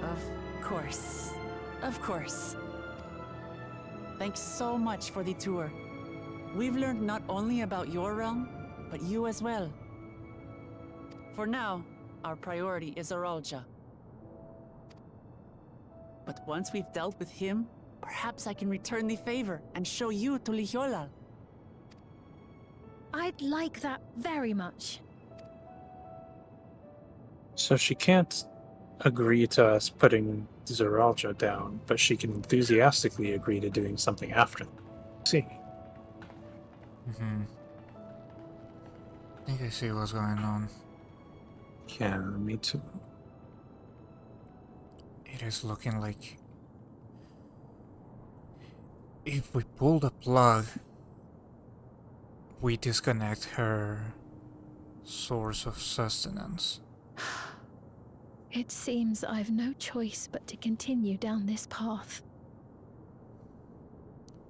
Of course. Of course. Thanks so much for the tour. We've learned not only about your realm, but you as well. For now, our priority is Zorolja. But once we've dealt with him, perhaps I can return the favor and show you to Lihiolal. I'd like that very much. So she can't agree to us putting Zoralja down, but she can enthusiastically agree to doing something after. See. I think I see what's going on. Yeah, me too. It is looking like if we pull the plug, we disconnect her source of sustenance. It seems I've no choice but to continue down this path.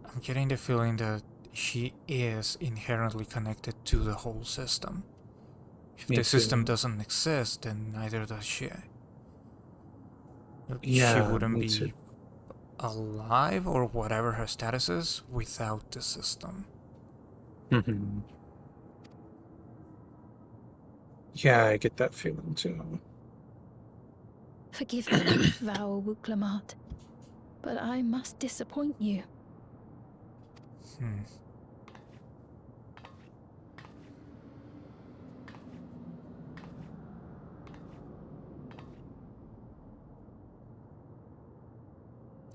I'm getting the feeling that she is inherently connected to the whole system. If Me the system too. doesn't exist, then neither does she. Yeah, She wouldn't me be too. alive or whatever her status is without the system. Yeah, I get that feeling too. Forgive me, Val Wuklamat, but I must disappoint you.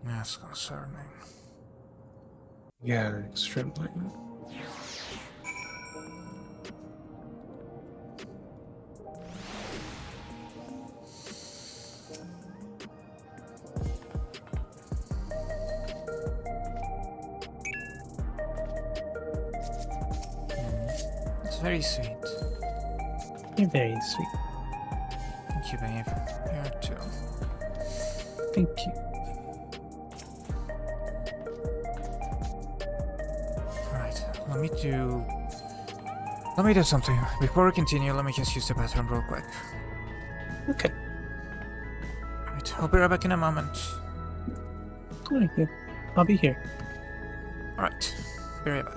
That's concerning. Yeah, extremely. It's very sweet. You're very sweet. Thank you, babe. You too. Thank you. Alright, let me do something. Before we continue, let me just use the bathroom real quick. Okay. Alright, I'll be right back in a moment. Alright, good. I'll be here. Alright, be right back.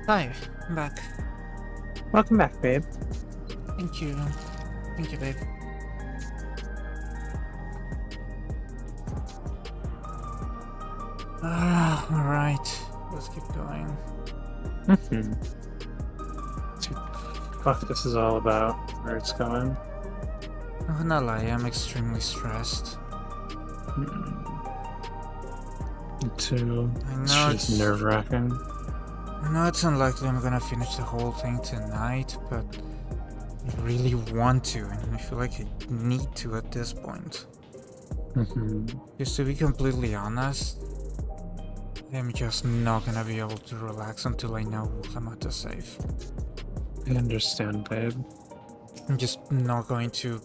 Hi, I'm back. Welcome back, babe. Thank you. Thank you, babe. Alright. Let's keep going. See what this is all about, where it's going. I'm gonna lie, I'm extremely stressed. Me too. I know It's just nerve-wracking. I know it's unlikely I'm gonna finish the whole thing tonight, but I really want to, and I feel like I need to at this point. Just to be completely honest, I'm just not gonna be able to relax until I know what I'm at to save. I understand, babe. I'm just not going to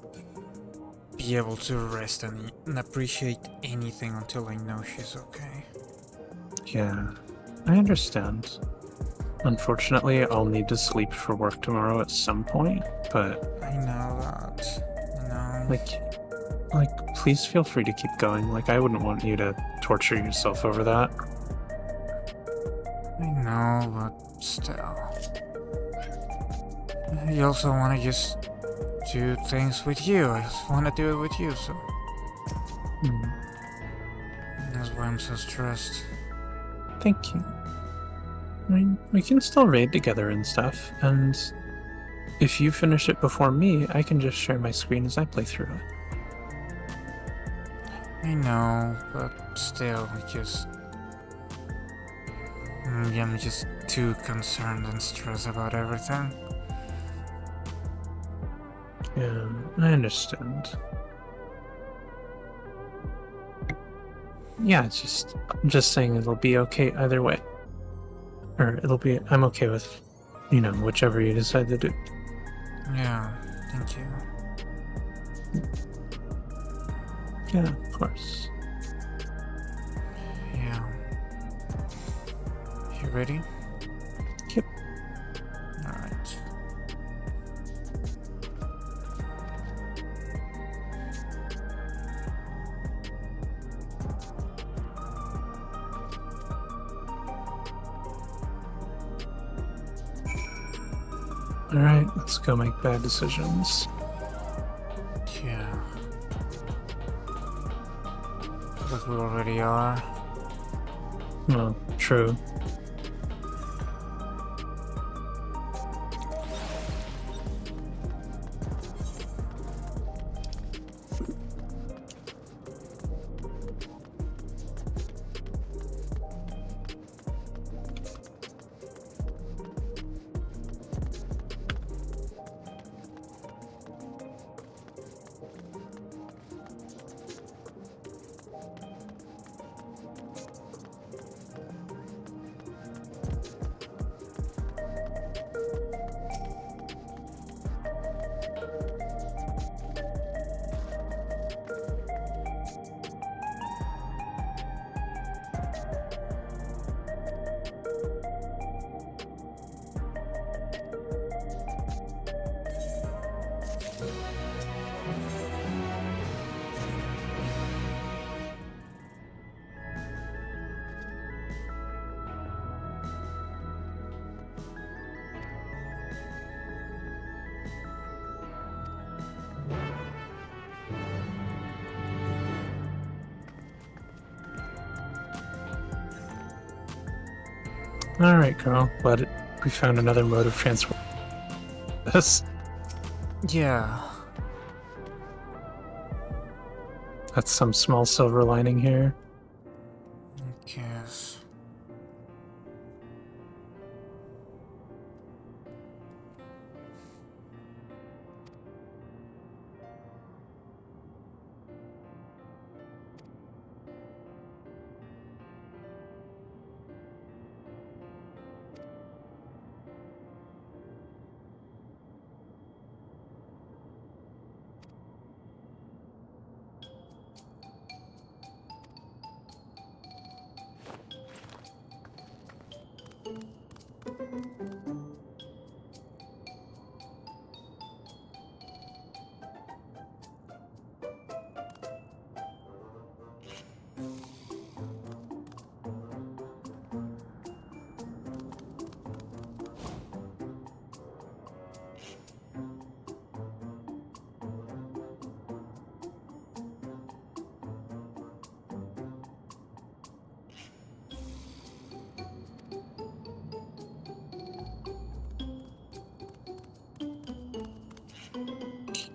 be able to rest and appreciate anything until I know she's okay. Yeah, I understand. Unfortunately, I'll need to sleep for work tomorrow at some point, but... I know that. I know. Like, please feel free to keep going. Like, I wouldn't want you to torture yourself over that. I know, but still. I also want to just do things with you. I just want to do it with you, so... That's why I'm so stressed. Thank you. I mean, we can still raid together and stuff, and if you finish it before me, I can just share my screen as I play through it. I know, but still, I'm just too concerned and stressed about everything. Yeah, I understand. Yeah, I'm just saying it'll be okay either way. Or I'm okay with, whichever you decide to do. Yeah, thank you. Yeah, of course. Yeah. You ready? Yep. Alright. Alright, let's go make bad decisions. Yeah. Like we already are. Well, true. Alright, girl. Glad we found another mode of transport. Yeah. That's some small silver lining here. I guess.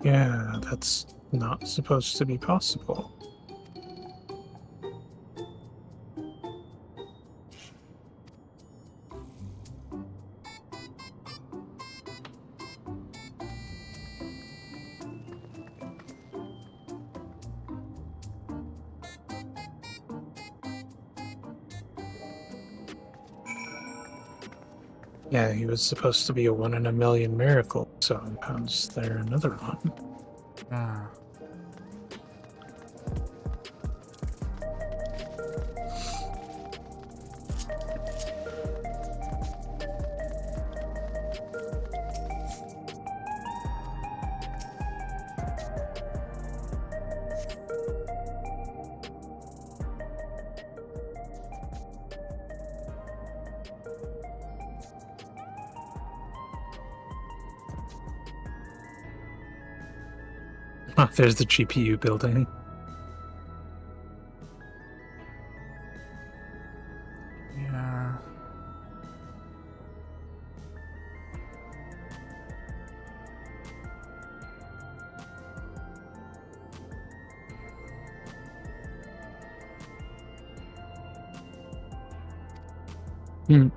Yeah, that's not supposed to be possible. Yeah, he was supposed to be a 1 in a million miracle, so how's there another one? Ah. There's the GPU building. Yeah. Hmm.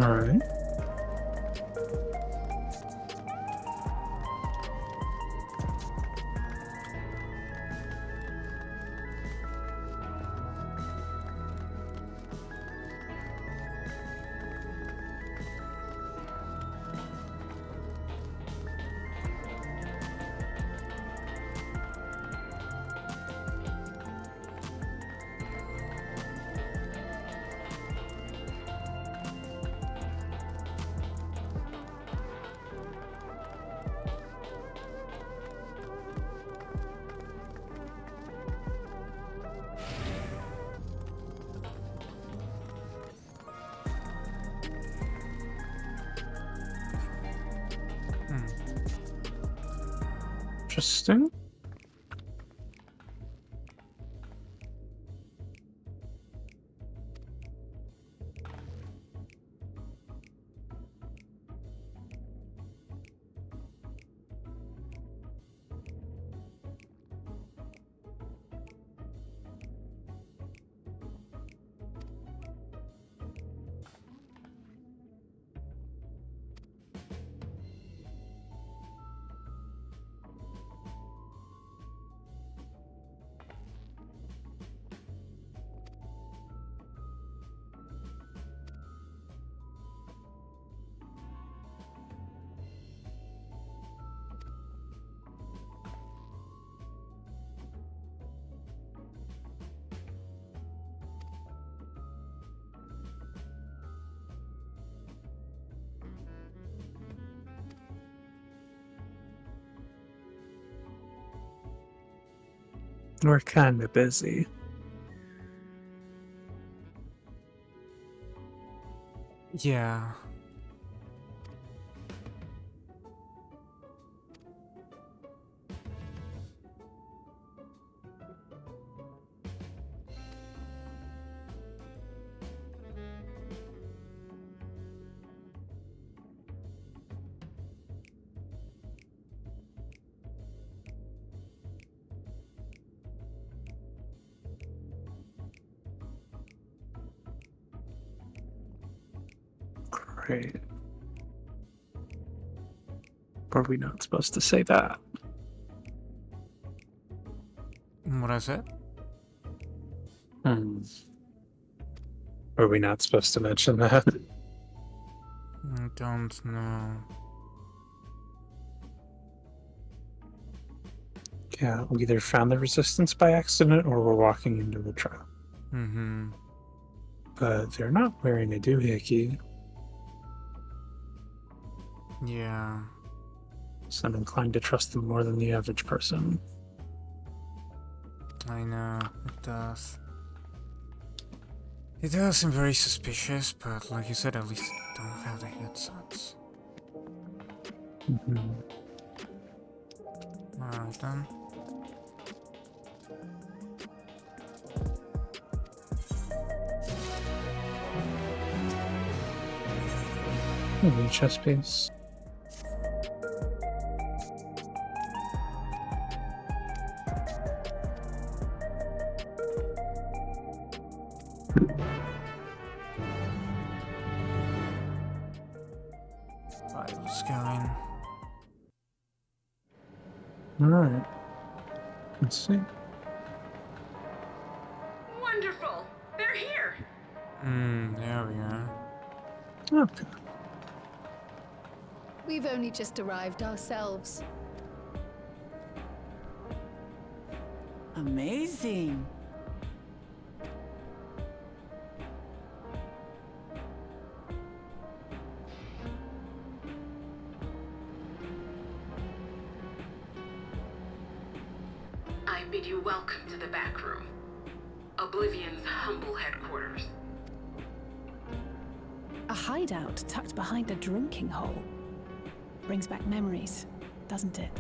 Alright. Interesting. We're kind of busy. Yeah. Great. Are we not supposed to say that? What I said? Are we not supposed to mention that? I don't know. Yeah, we either found the resistance by accident or we're walking into a trap. Mm-hmm. But they're not wearing a doohickey. Yeah. So I'm inclined to trust them more than the average person. I know, it does. It does seem very suspicious, but like you said, at least they don't have the headsets. Alright then. Chest piece. Right, let's go in. Alright. Let's see. Wonderful! They're here! There we are. Okay. We've only just arrived ourselves. Amazing. I bid you welcome to the back room. Oblivion's humble headquarters. A hideout tucked behind a drinking hole. Brings back memories, doesn't it?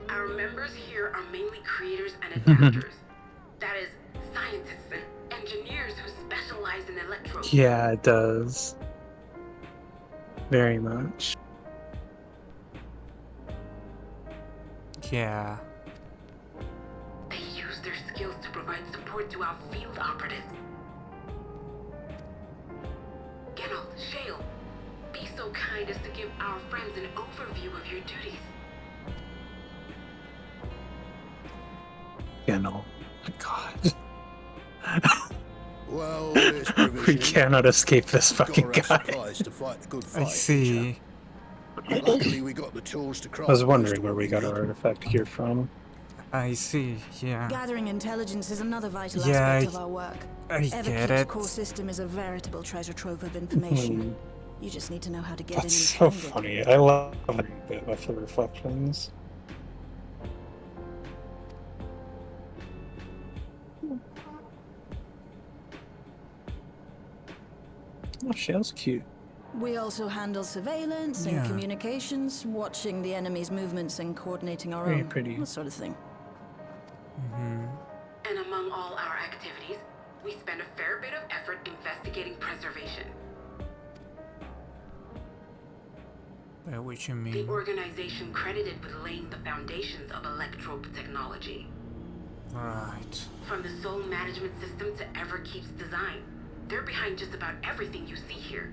Our members here are mainly creators and adapters. That is, scientists and engineers who specialize in electro. Yeah, it does. Very much. Yeah. They use their skills to provide support to our field operatives. Geralt, Shale, be so kind as to give our friends an overview of your duties. Yeah, no. My God. Well, we cannot escape this fucking guy. To fight the good I fight. see. Luckily, we got the tools to craft. I was wondering where we got our artifact here from. I see, yeah. Gathering intelligence is another vital Yeah, aspect of our work. I get Everkeep's it. core system is a veritable treasure trove of information. You just need to know how to get That's in and so find it. funny. I love every bit of the reflections. Oh, Shale's cute. We also handle surveillance and Yeah. communications, watching the enemy's movements and coordinating our Very own. pretty. That sort of thing. And among all our activities, we spend a fair bit of effort investigating preservation. By which you The mean? organization credited with laying the foundations of electrope technology. Right. From the soul management system to Everkeep's design, they're behind just about everything you see here.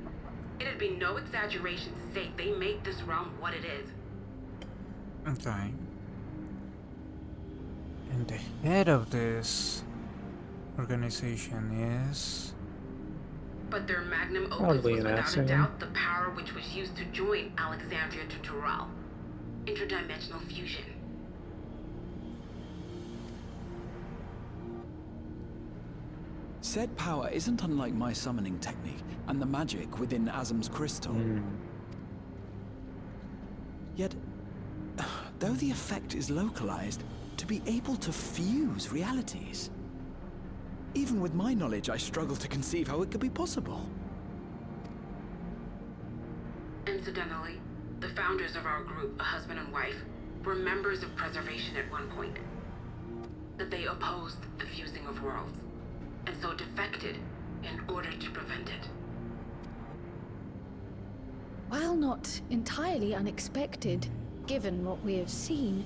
It'd be no exaggeration to say they made this realm what it is. Okay. And the head of this organization is... But their magnum opus Probably was an without a accident. doubt the power which was used to join Alexandria to Tural. Interdimensional fusion. Said power isn't unlike my summoning technique and the magic within Azam's crystal. Yet, though the effect is localized, to be able to fuse realities. Even with my knowledge, I struggle to conceive how it could be possible. Incidentally, the founders of our group, a husband and wife, were members of Preservation at one point. That they opposed the fusing of worlds, and so defected in order to prevent it. While not entirely unexpected, given what we have seen,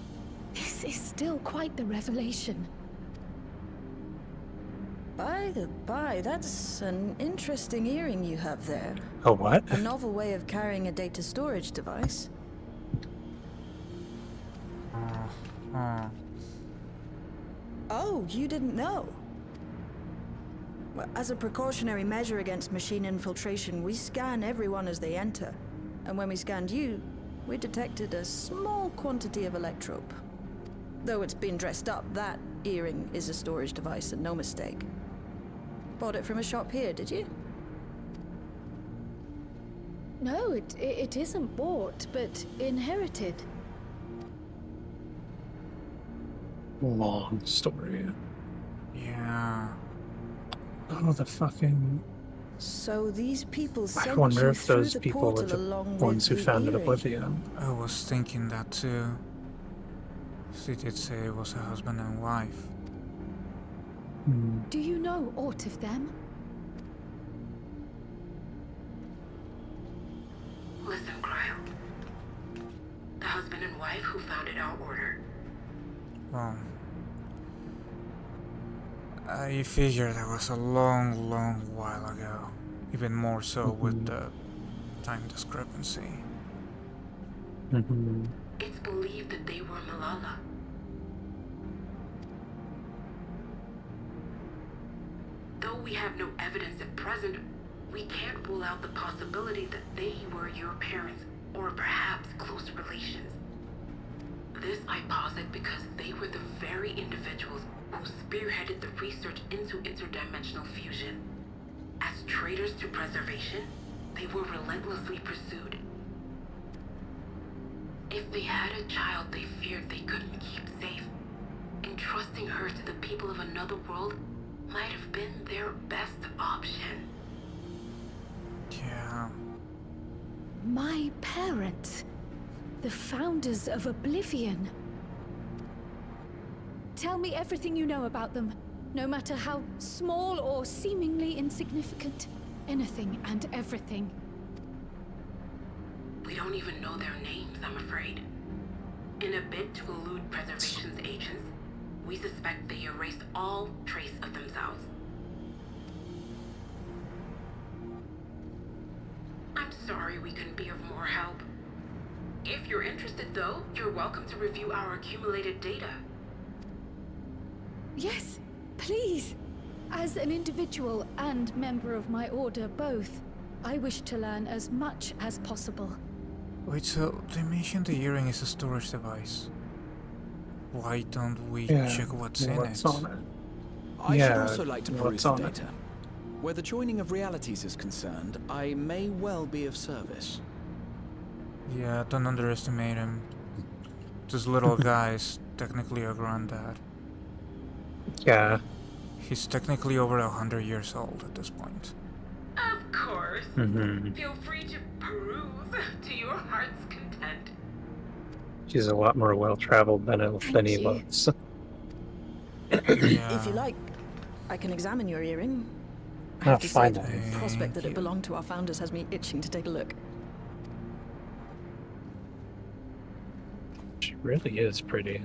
this is still quite the revelation. By the by, that's an interesting earring you have there. A what? A novel way of carrying a data storage device. Oh, you didn't know? Well, as a precautionary measure against machine infiltration, we scan everyone as they enter. And when we scanned you, we detected a small quantity of electrope. Though it's been dressed up, that earring is a storage device and no mistake. Bought it from a shop here, did you? No, it isn't bought, but inherited. Long story. Yeah. Oh, the fucking... So these people sent I wonder you if those through the people were portal the along ones who with founded earring. Oblivion. I was thinking that too. She did say it was a husband and wife. Do you know aught of them? Listen, Cryo. The husband and wife who founded our order. Well, I figured that was a long, long while ago. Even more so with the time discrepancy. It's believed that they were Malala. Though we have no evidence at present, we can't rule out the possibility that they were your parents, or perhaps close relations. This I posit because they were the very individuals who spearheaded the research into interdimensional fusion. As traitors to preservation, they were relentlessly pursued. If they had a child they feared they couldn't keep safe, entrusting her to the people of another world might have been their best option. Yeah. My parents, the founders of Oblivion. Tell me everything you know about them, no matter how small or seemingly insignificant. Anything and everything. We don't even know their names, I'm afraid. In a bid to elude Preservation's agents, we suspect they erased all trace of themselves. I'm sorry we couldn't be of more help. If you're interested, though, you're welcome to review our accumulated data. Yes, please. As an individual and member of my order both, I wish to learn as much as possible. Wait, so they mentioned the earring is a storage device. Why don't we check what's in it? on it? I should also like to peruse what's the on it? data. Where the joining of realities is concerned, I may well be of service. Yeah, don't underestimate him. This little guy is technically a granddad. Yeah. He's technically over 100 years old at this point. Of course. Feel free to peruse to your heart's content. She's a lot more well-traveled than he looks. If you like, I can examine your earring. I have to say, fine. the prospect that it belonged to our founders has me itching to take a look. She really is pretty.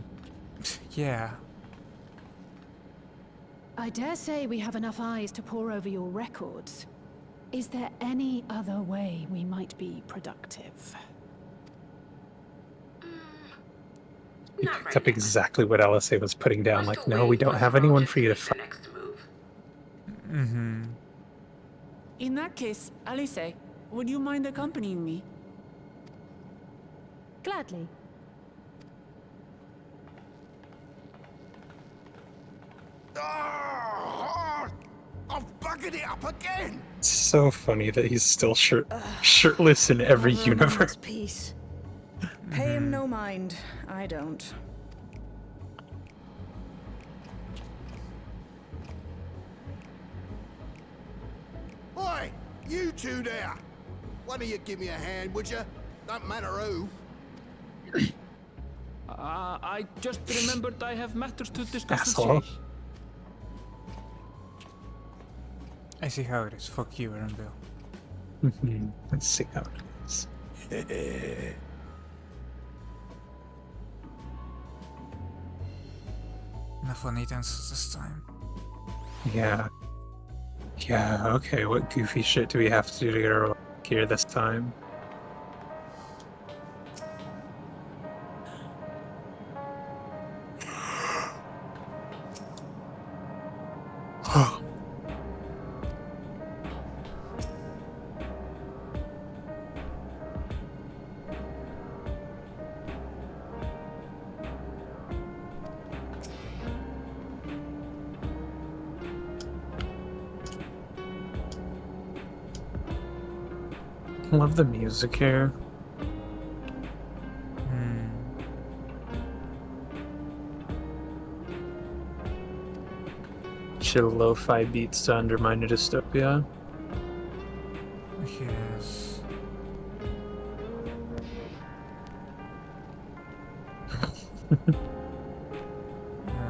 Yeah. I dare say we have enough eyes to pore over your records. Is there any other way we might be productive? You picked up exactly what LSA was putting down. Like, no, we don't have anyone for you to fight. In that case, Alice, would you mind accompanying me? Gladly. I've buggered it up again! It's so funny that he's still shirtless in every universe. Peace. Pay him no mind. I don't. You two there! One of you give me a hand, would you? Don't matter who. I just remembered I have matters to discuss Asshole. with Shay. I see how it is. Fuck you, Aaron Bill. Let's see how it is. No funny dances this time. Yeah. Yeah, okay, what goofy shit do we have to do to get our gear this time? I love the music here. Chill lo-fi beats to undermine a dystopia. Yes.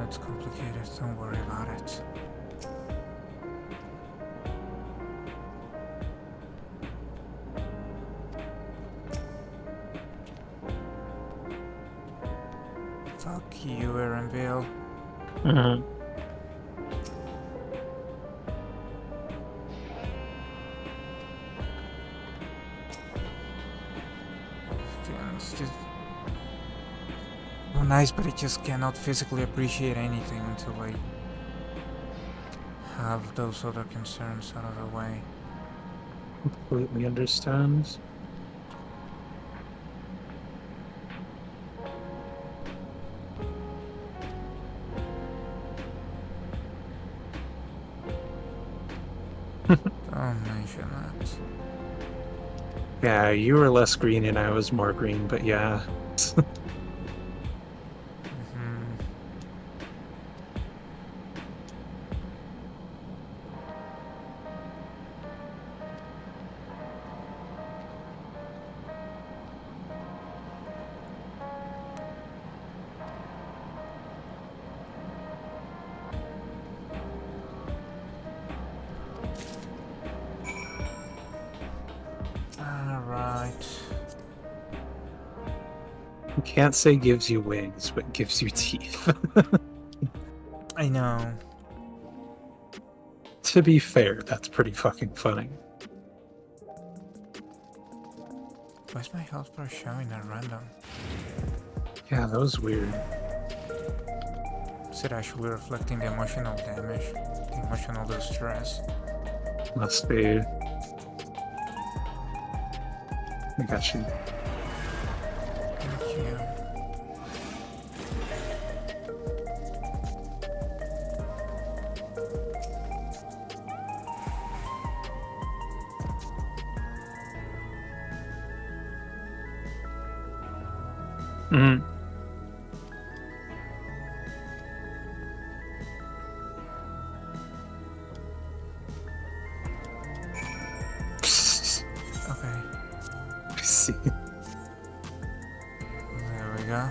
It's complicated, don't worry about it. Fuck you, Aaron Bill. It's just well, nice, but I just cannot physically appreciate anything until I have those other concerns out of the way. Completely understands. Don't mention that. Yeah, you were less green and I was more green, but yeah. You can't say gives you wings, but gives you teeth. I know. To be fair, that's pretty fucking funny. Why's my health bar showing at random? Yeah, that was weird. Is it actually reflecting the emotional damage? The emotional distress? Must be. I got you. Thank you. Mm-hmm. Okay. I see. There we go.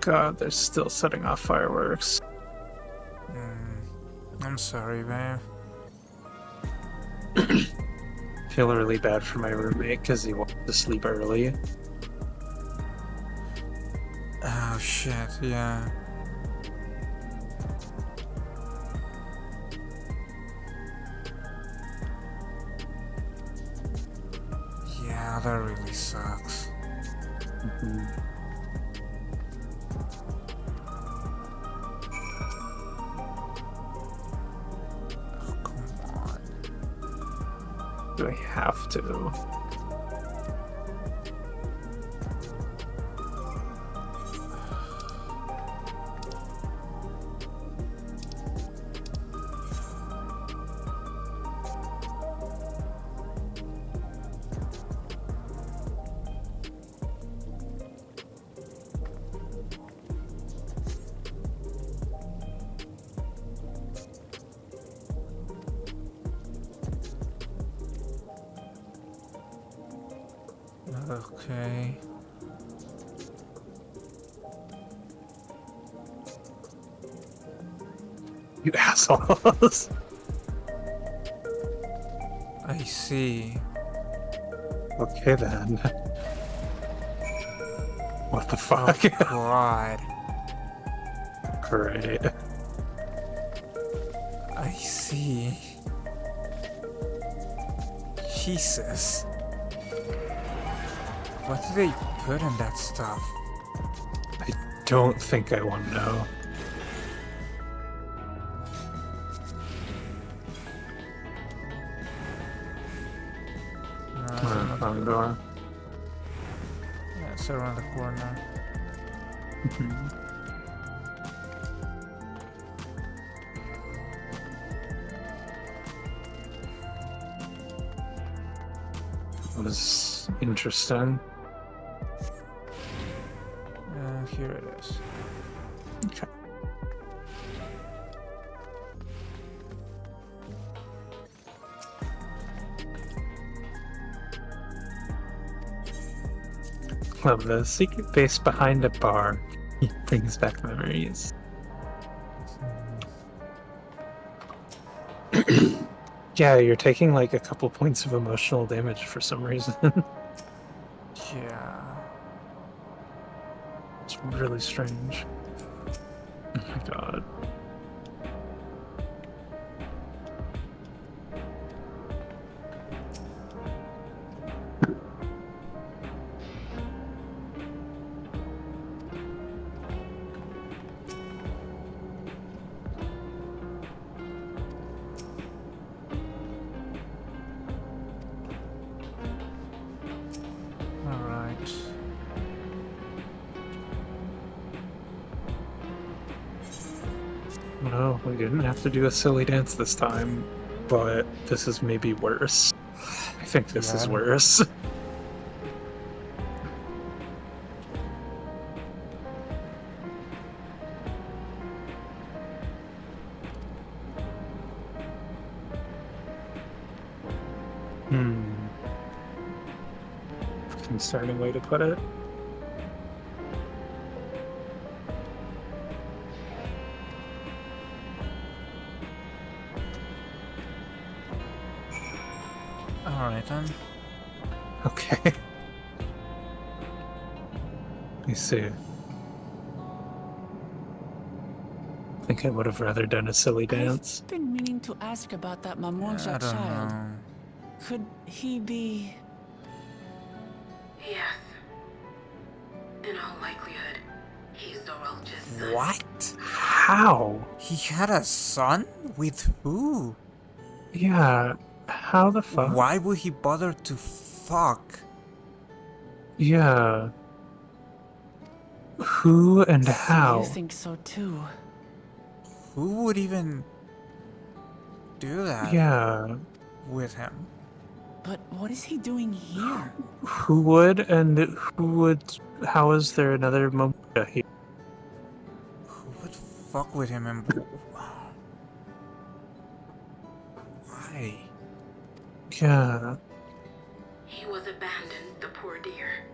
God, they're still setting off fireworks. I'm sorry, babe. Feel really bad for my roommate because he wanted to sleep early. Oh shit, yeah. Yeah, that really sucks. Do I have to? Okay. You assholes. I see. Okay then. What the fuck? Oh, God. Great. I see. Jesus. What do they put in that stuff? I don't think I want to know. Wrong door. Yeah, it's around the corner. That was interesting. Here it is. Okay. Love the secret base behind a bar. It brings back memories. Yeah, you're taking like a couple points of emotional damage for some reason. Yeah. It's really strange. Oh my god. No, we didn't have to do a silly dance this time, but this is maybe worse. I think this is worse. Concerning way to put it. Alright then. Okay. I see. I think I would have rather done a silly dance. I've been meaning to ask about that Mamonja child. Could he be... Yes. In all likelihood, he's Zoralja's son. What? How? He had a son? With who? Yeah, how the fuck? Why would he bother to fuck? Yeah. Who and how? You think so too? Who would even do that? Yeah. With him? But what is he doing here? Who would, and who would... How is there another Momoja here? Who would fuck with him and... Why? Yeah. He was abandoned, the poor dear.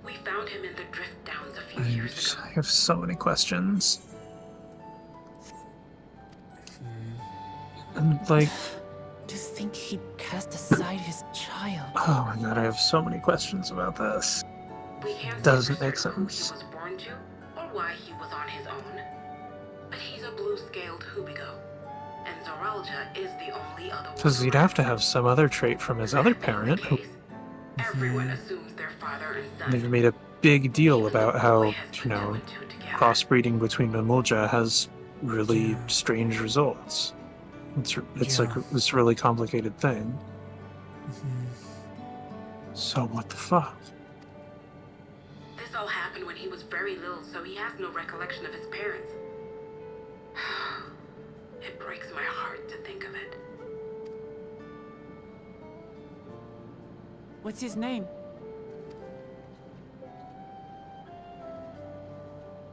We found him in the drift downs a few years ago. I have so many questions. And like... To think he'd cast aside his child. Oh my god, I have so many questions about this. We can't Doesn't say make for certain sense. who he was born to, or why he was on his own. But he's a blue-scaled Hubigo, and Zoralja is the only other one. Because you'd have to have some other trait from his other parent. Who... Everyone assumes their father and son. They've made a big deal about how, you know, crossbreeding between Mamulja has really strange results. It's like this really complicated thing. So what the fuck? This all happened when he was very little, so he has no recollection of his parents. It breaks my heart to think of it. What's his name?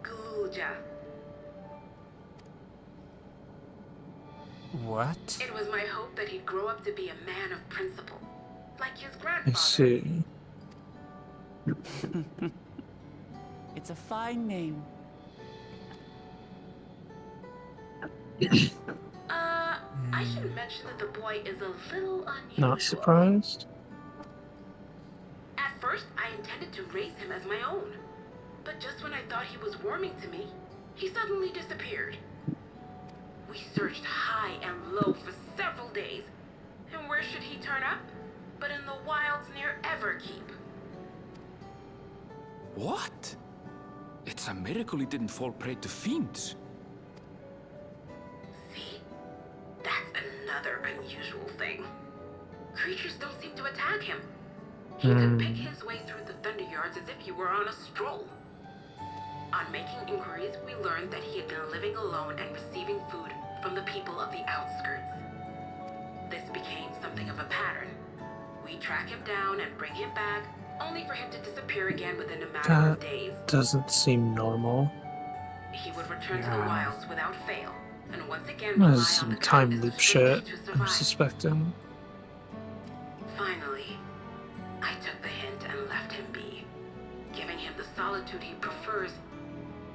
Gulja. What? It was my hope that he'd grow up to be a man of principle, like his I grandfather. see. It's a fine name. I should mention that the boy is a little unusual. Not surprised. At first, I intended to raise him as my own. But just when I thought he was warming to me, he suddenly disappeared. We searched high and low for several days. And where should he turn up? But in the wilds near Everkeep. What? It's a miracle he didn't fall prey to fiends. See? That's another unusual thing. Creatures don't seem to attack him. He could pick his way through the Thunder Yards as if he were on a stroll. On making inquiries, we learned that he had been living alone and receiving food from the people of the outskirts. This became something of a pattern. We track him down and bring him back, only for him to disappear again within a matter of days. Doesn't seem normal. He would return to the wilds without fail, and once again There's rely on some the time kindness loop of shit, strangers to I'm survive. suspecting. Finally, I took the hint and left him be, giving him the solitude he prefers,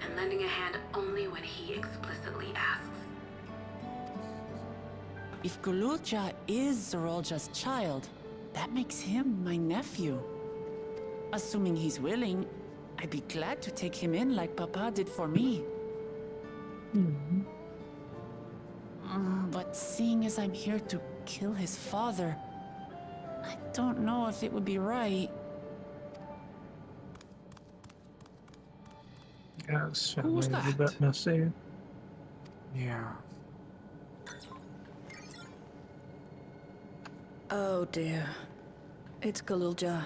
and lending a hand only when he explicitly asks. If Gululja is Zorolja's child, that makes him my nephew. Assuming he's willing, I'd be glad to take him in like Papa did for me. But seeing as I'm here to kill his father, I don't know if it would be right. Yeah, this Who family was is a that? bit messy. Yeah. Oh dear. It's Galulja.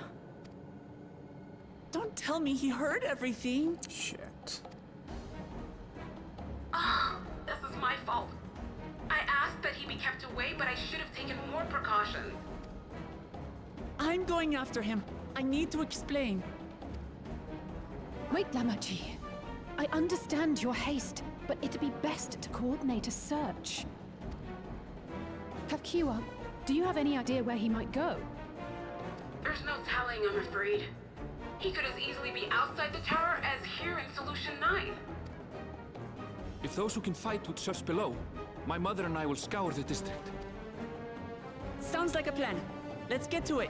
Don't tell me he heard everything. Shit. Ah, this is my fault. I asked that he be kept away, but I should have taken more precautions. I'm going after him. I need to explain. Wait, Lamaji. I understand your haste, but it'd be best to coordinate a search. Kapkiwa, do you have any idea where he might go? There's no telling, I'm afraid. He could as easily be outside the tower as here in Solution 9. If those who can fight would search below, my mother and I will scour the district. Sounds like a plan. Let's get to it.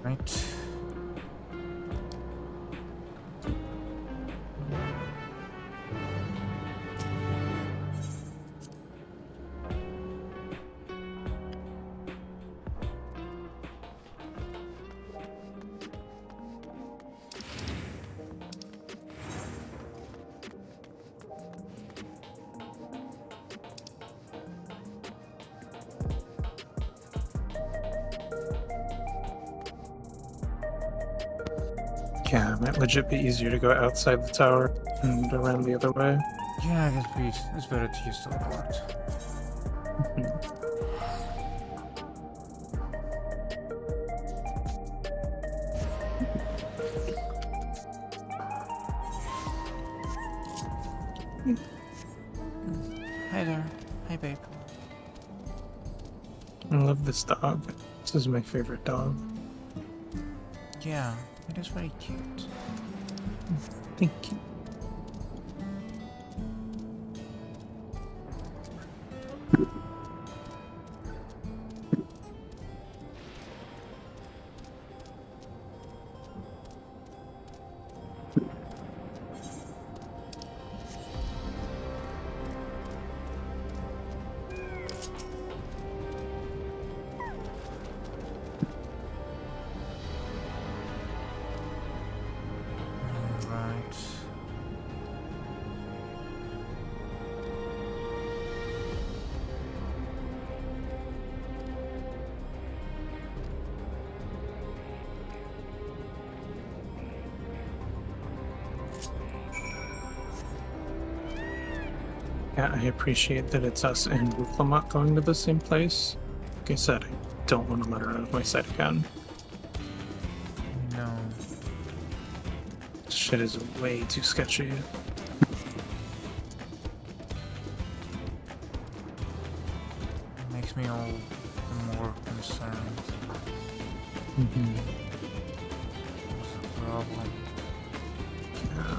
Right. Yeah, it might legit be easier to go outside the tower and around the other way. Yeah, I guess it's better to use teleport. Hi there. Hi, babe. I love this dog. This is my favorite dog. Yeah, it is very cute. Thank you. Right. Yeah, I appreciate that it's us and Lamont going to the same place. Like I said, I don't want to let her out of my sight again. No. This shit is way too sketchy. Makes me all the more concerned. What's the problem? Yeah.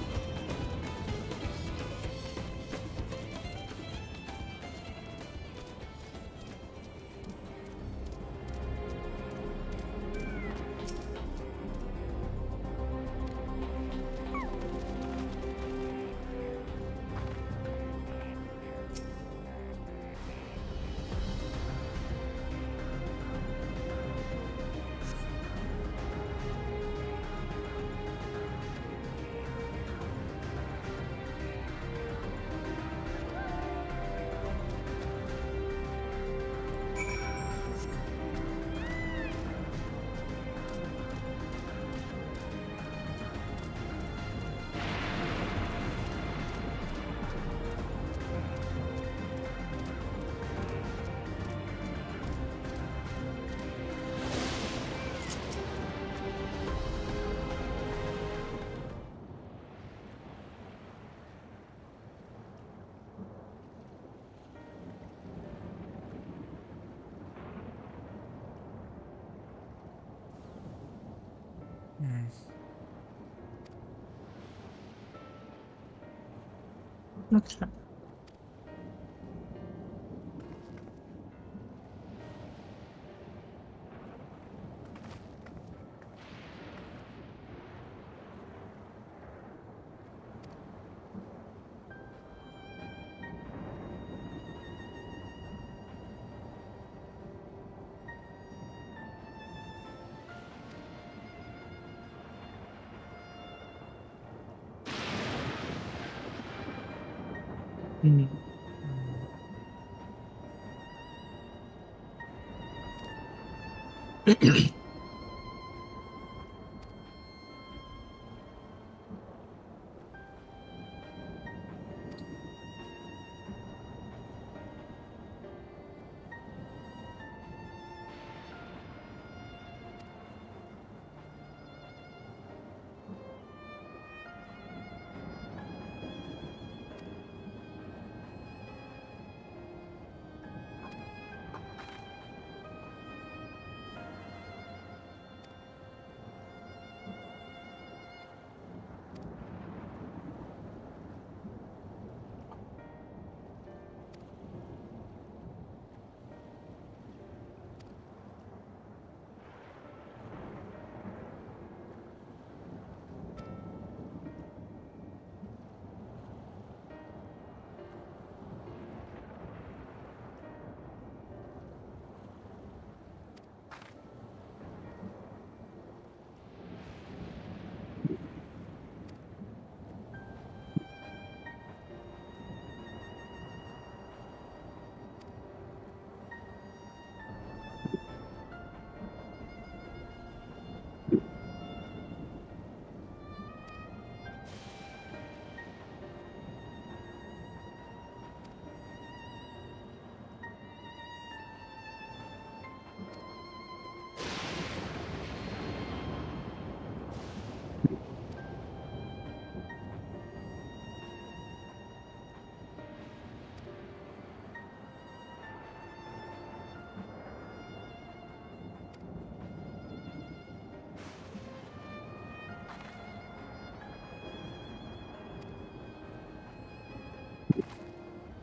Okay.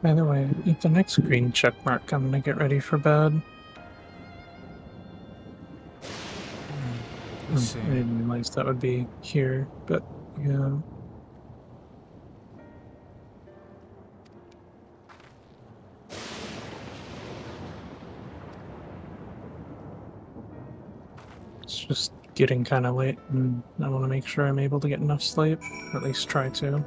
By the way, at the next green check mark, I'm gonna get ready for bed. I didn't realize that would be here, but yeah. It's just getting kind of late, and I want to make sure I'm able to get enough sleep, or at least try to.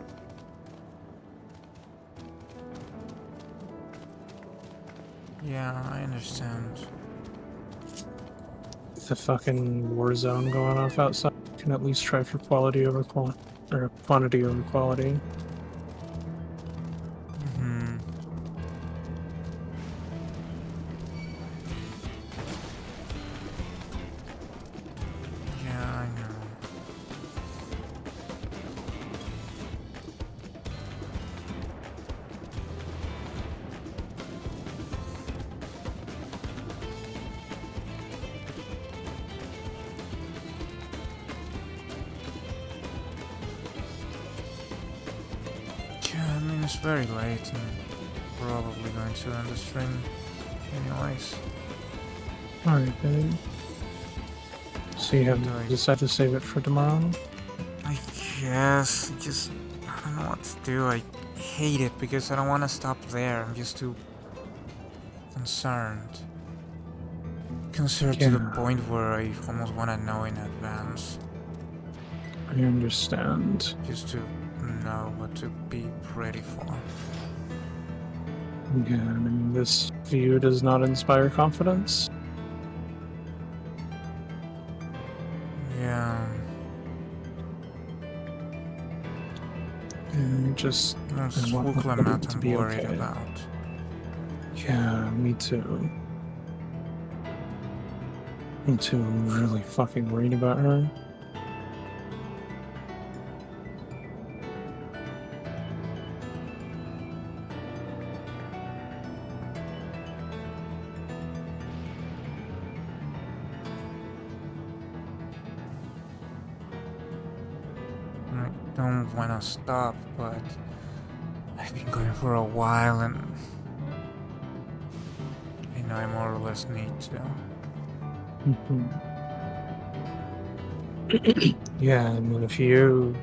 Yeah, I understand. The fucking war zone going off outside, I can at least try for quality over quantity over quality. It's very late and probably going to end the stream anyways. Alright, babe. So you have to decide to save it for tomorrow? I guess, I don't know what to do. I hate it because I don't want to stop there. I'm just too concerned. Concerned to the point where I almost want to know in advance. I understand. Just to know what to be ready for. Yeah, I mean, this view does not inspire confidence. Yeah. Just That's I want what I'm it not to be worried okay. about. Yeah, me too. Me too, I'm really fucking worried about her. I don't want to stop, but I've been going for a while and I know I more or less need to. Yeah, I mean, if you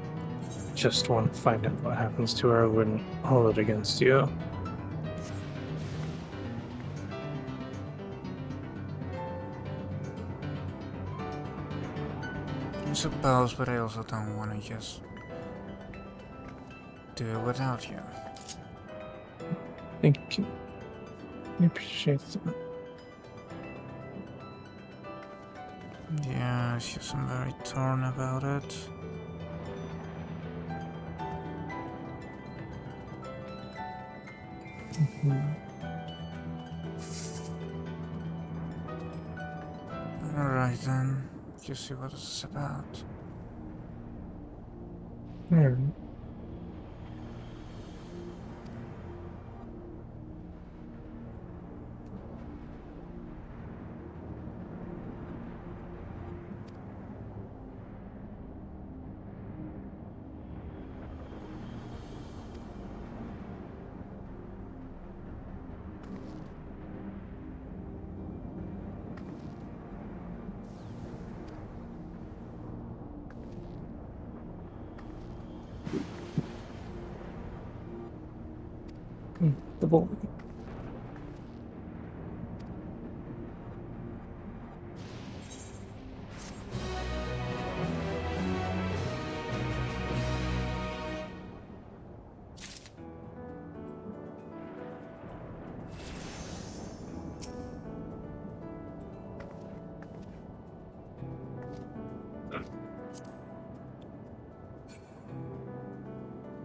just want to find out what happens to her, I wouldn't hold it against you. I suppose, but I also don't want to just do it without you. Thank you. I appreciate that. Yeah, it's just I'm very torn about it. Alright then, let's see what this is about. Alright. The boy.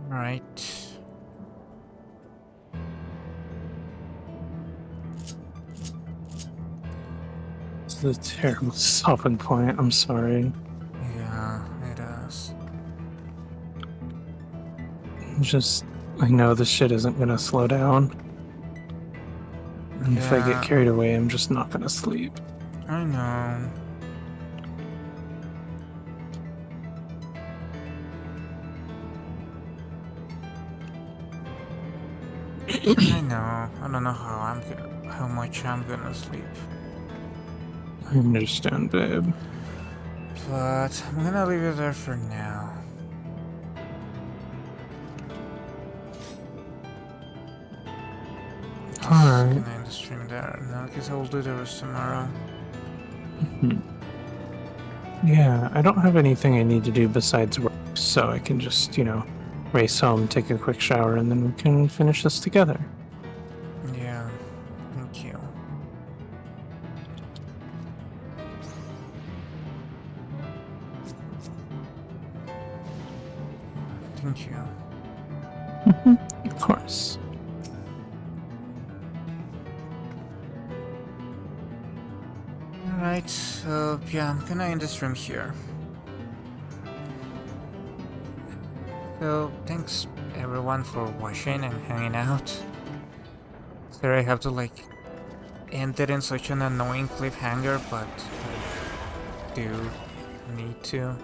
Right. It's a terrible stopping point. I'm sorry. Yeah, it is. I know this shit isn't gonna slow down. And if I get carried away, I'm just not gonna sleep. I know. I know. I don't know how much I'm gonna sleep. I understand, babe. But I'm gonna leave it there for now. Alright. Can end the stream there? No, because I will do the rest tomorrow. Yeah, I don't have anything I need to do besides work, so I can just, race home, take a quick shower, and then we can finish this together. Yeah, thank you. Thank you. Of course. Alright, so yeah, I'm gonna end the stream here. So, thanks everyone for watching and hanging out. Sorry I have to end it in such an annoying cliffhanger, but I do need to.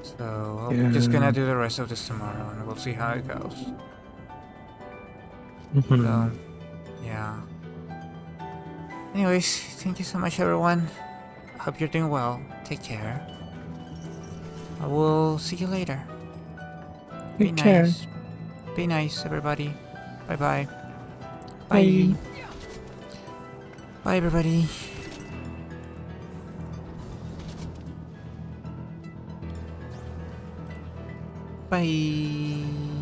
So, I'm just gonna do the rest of this tomorrow and we'll see how it goes. So, yeah. Anyways, thank you so much, everyone. Hope you're doing well. Take care. I will see you later. Be Take care. nice. Be nice, everybody. Bye-bye. Bye. Bye, everybody. Bye.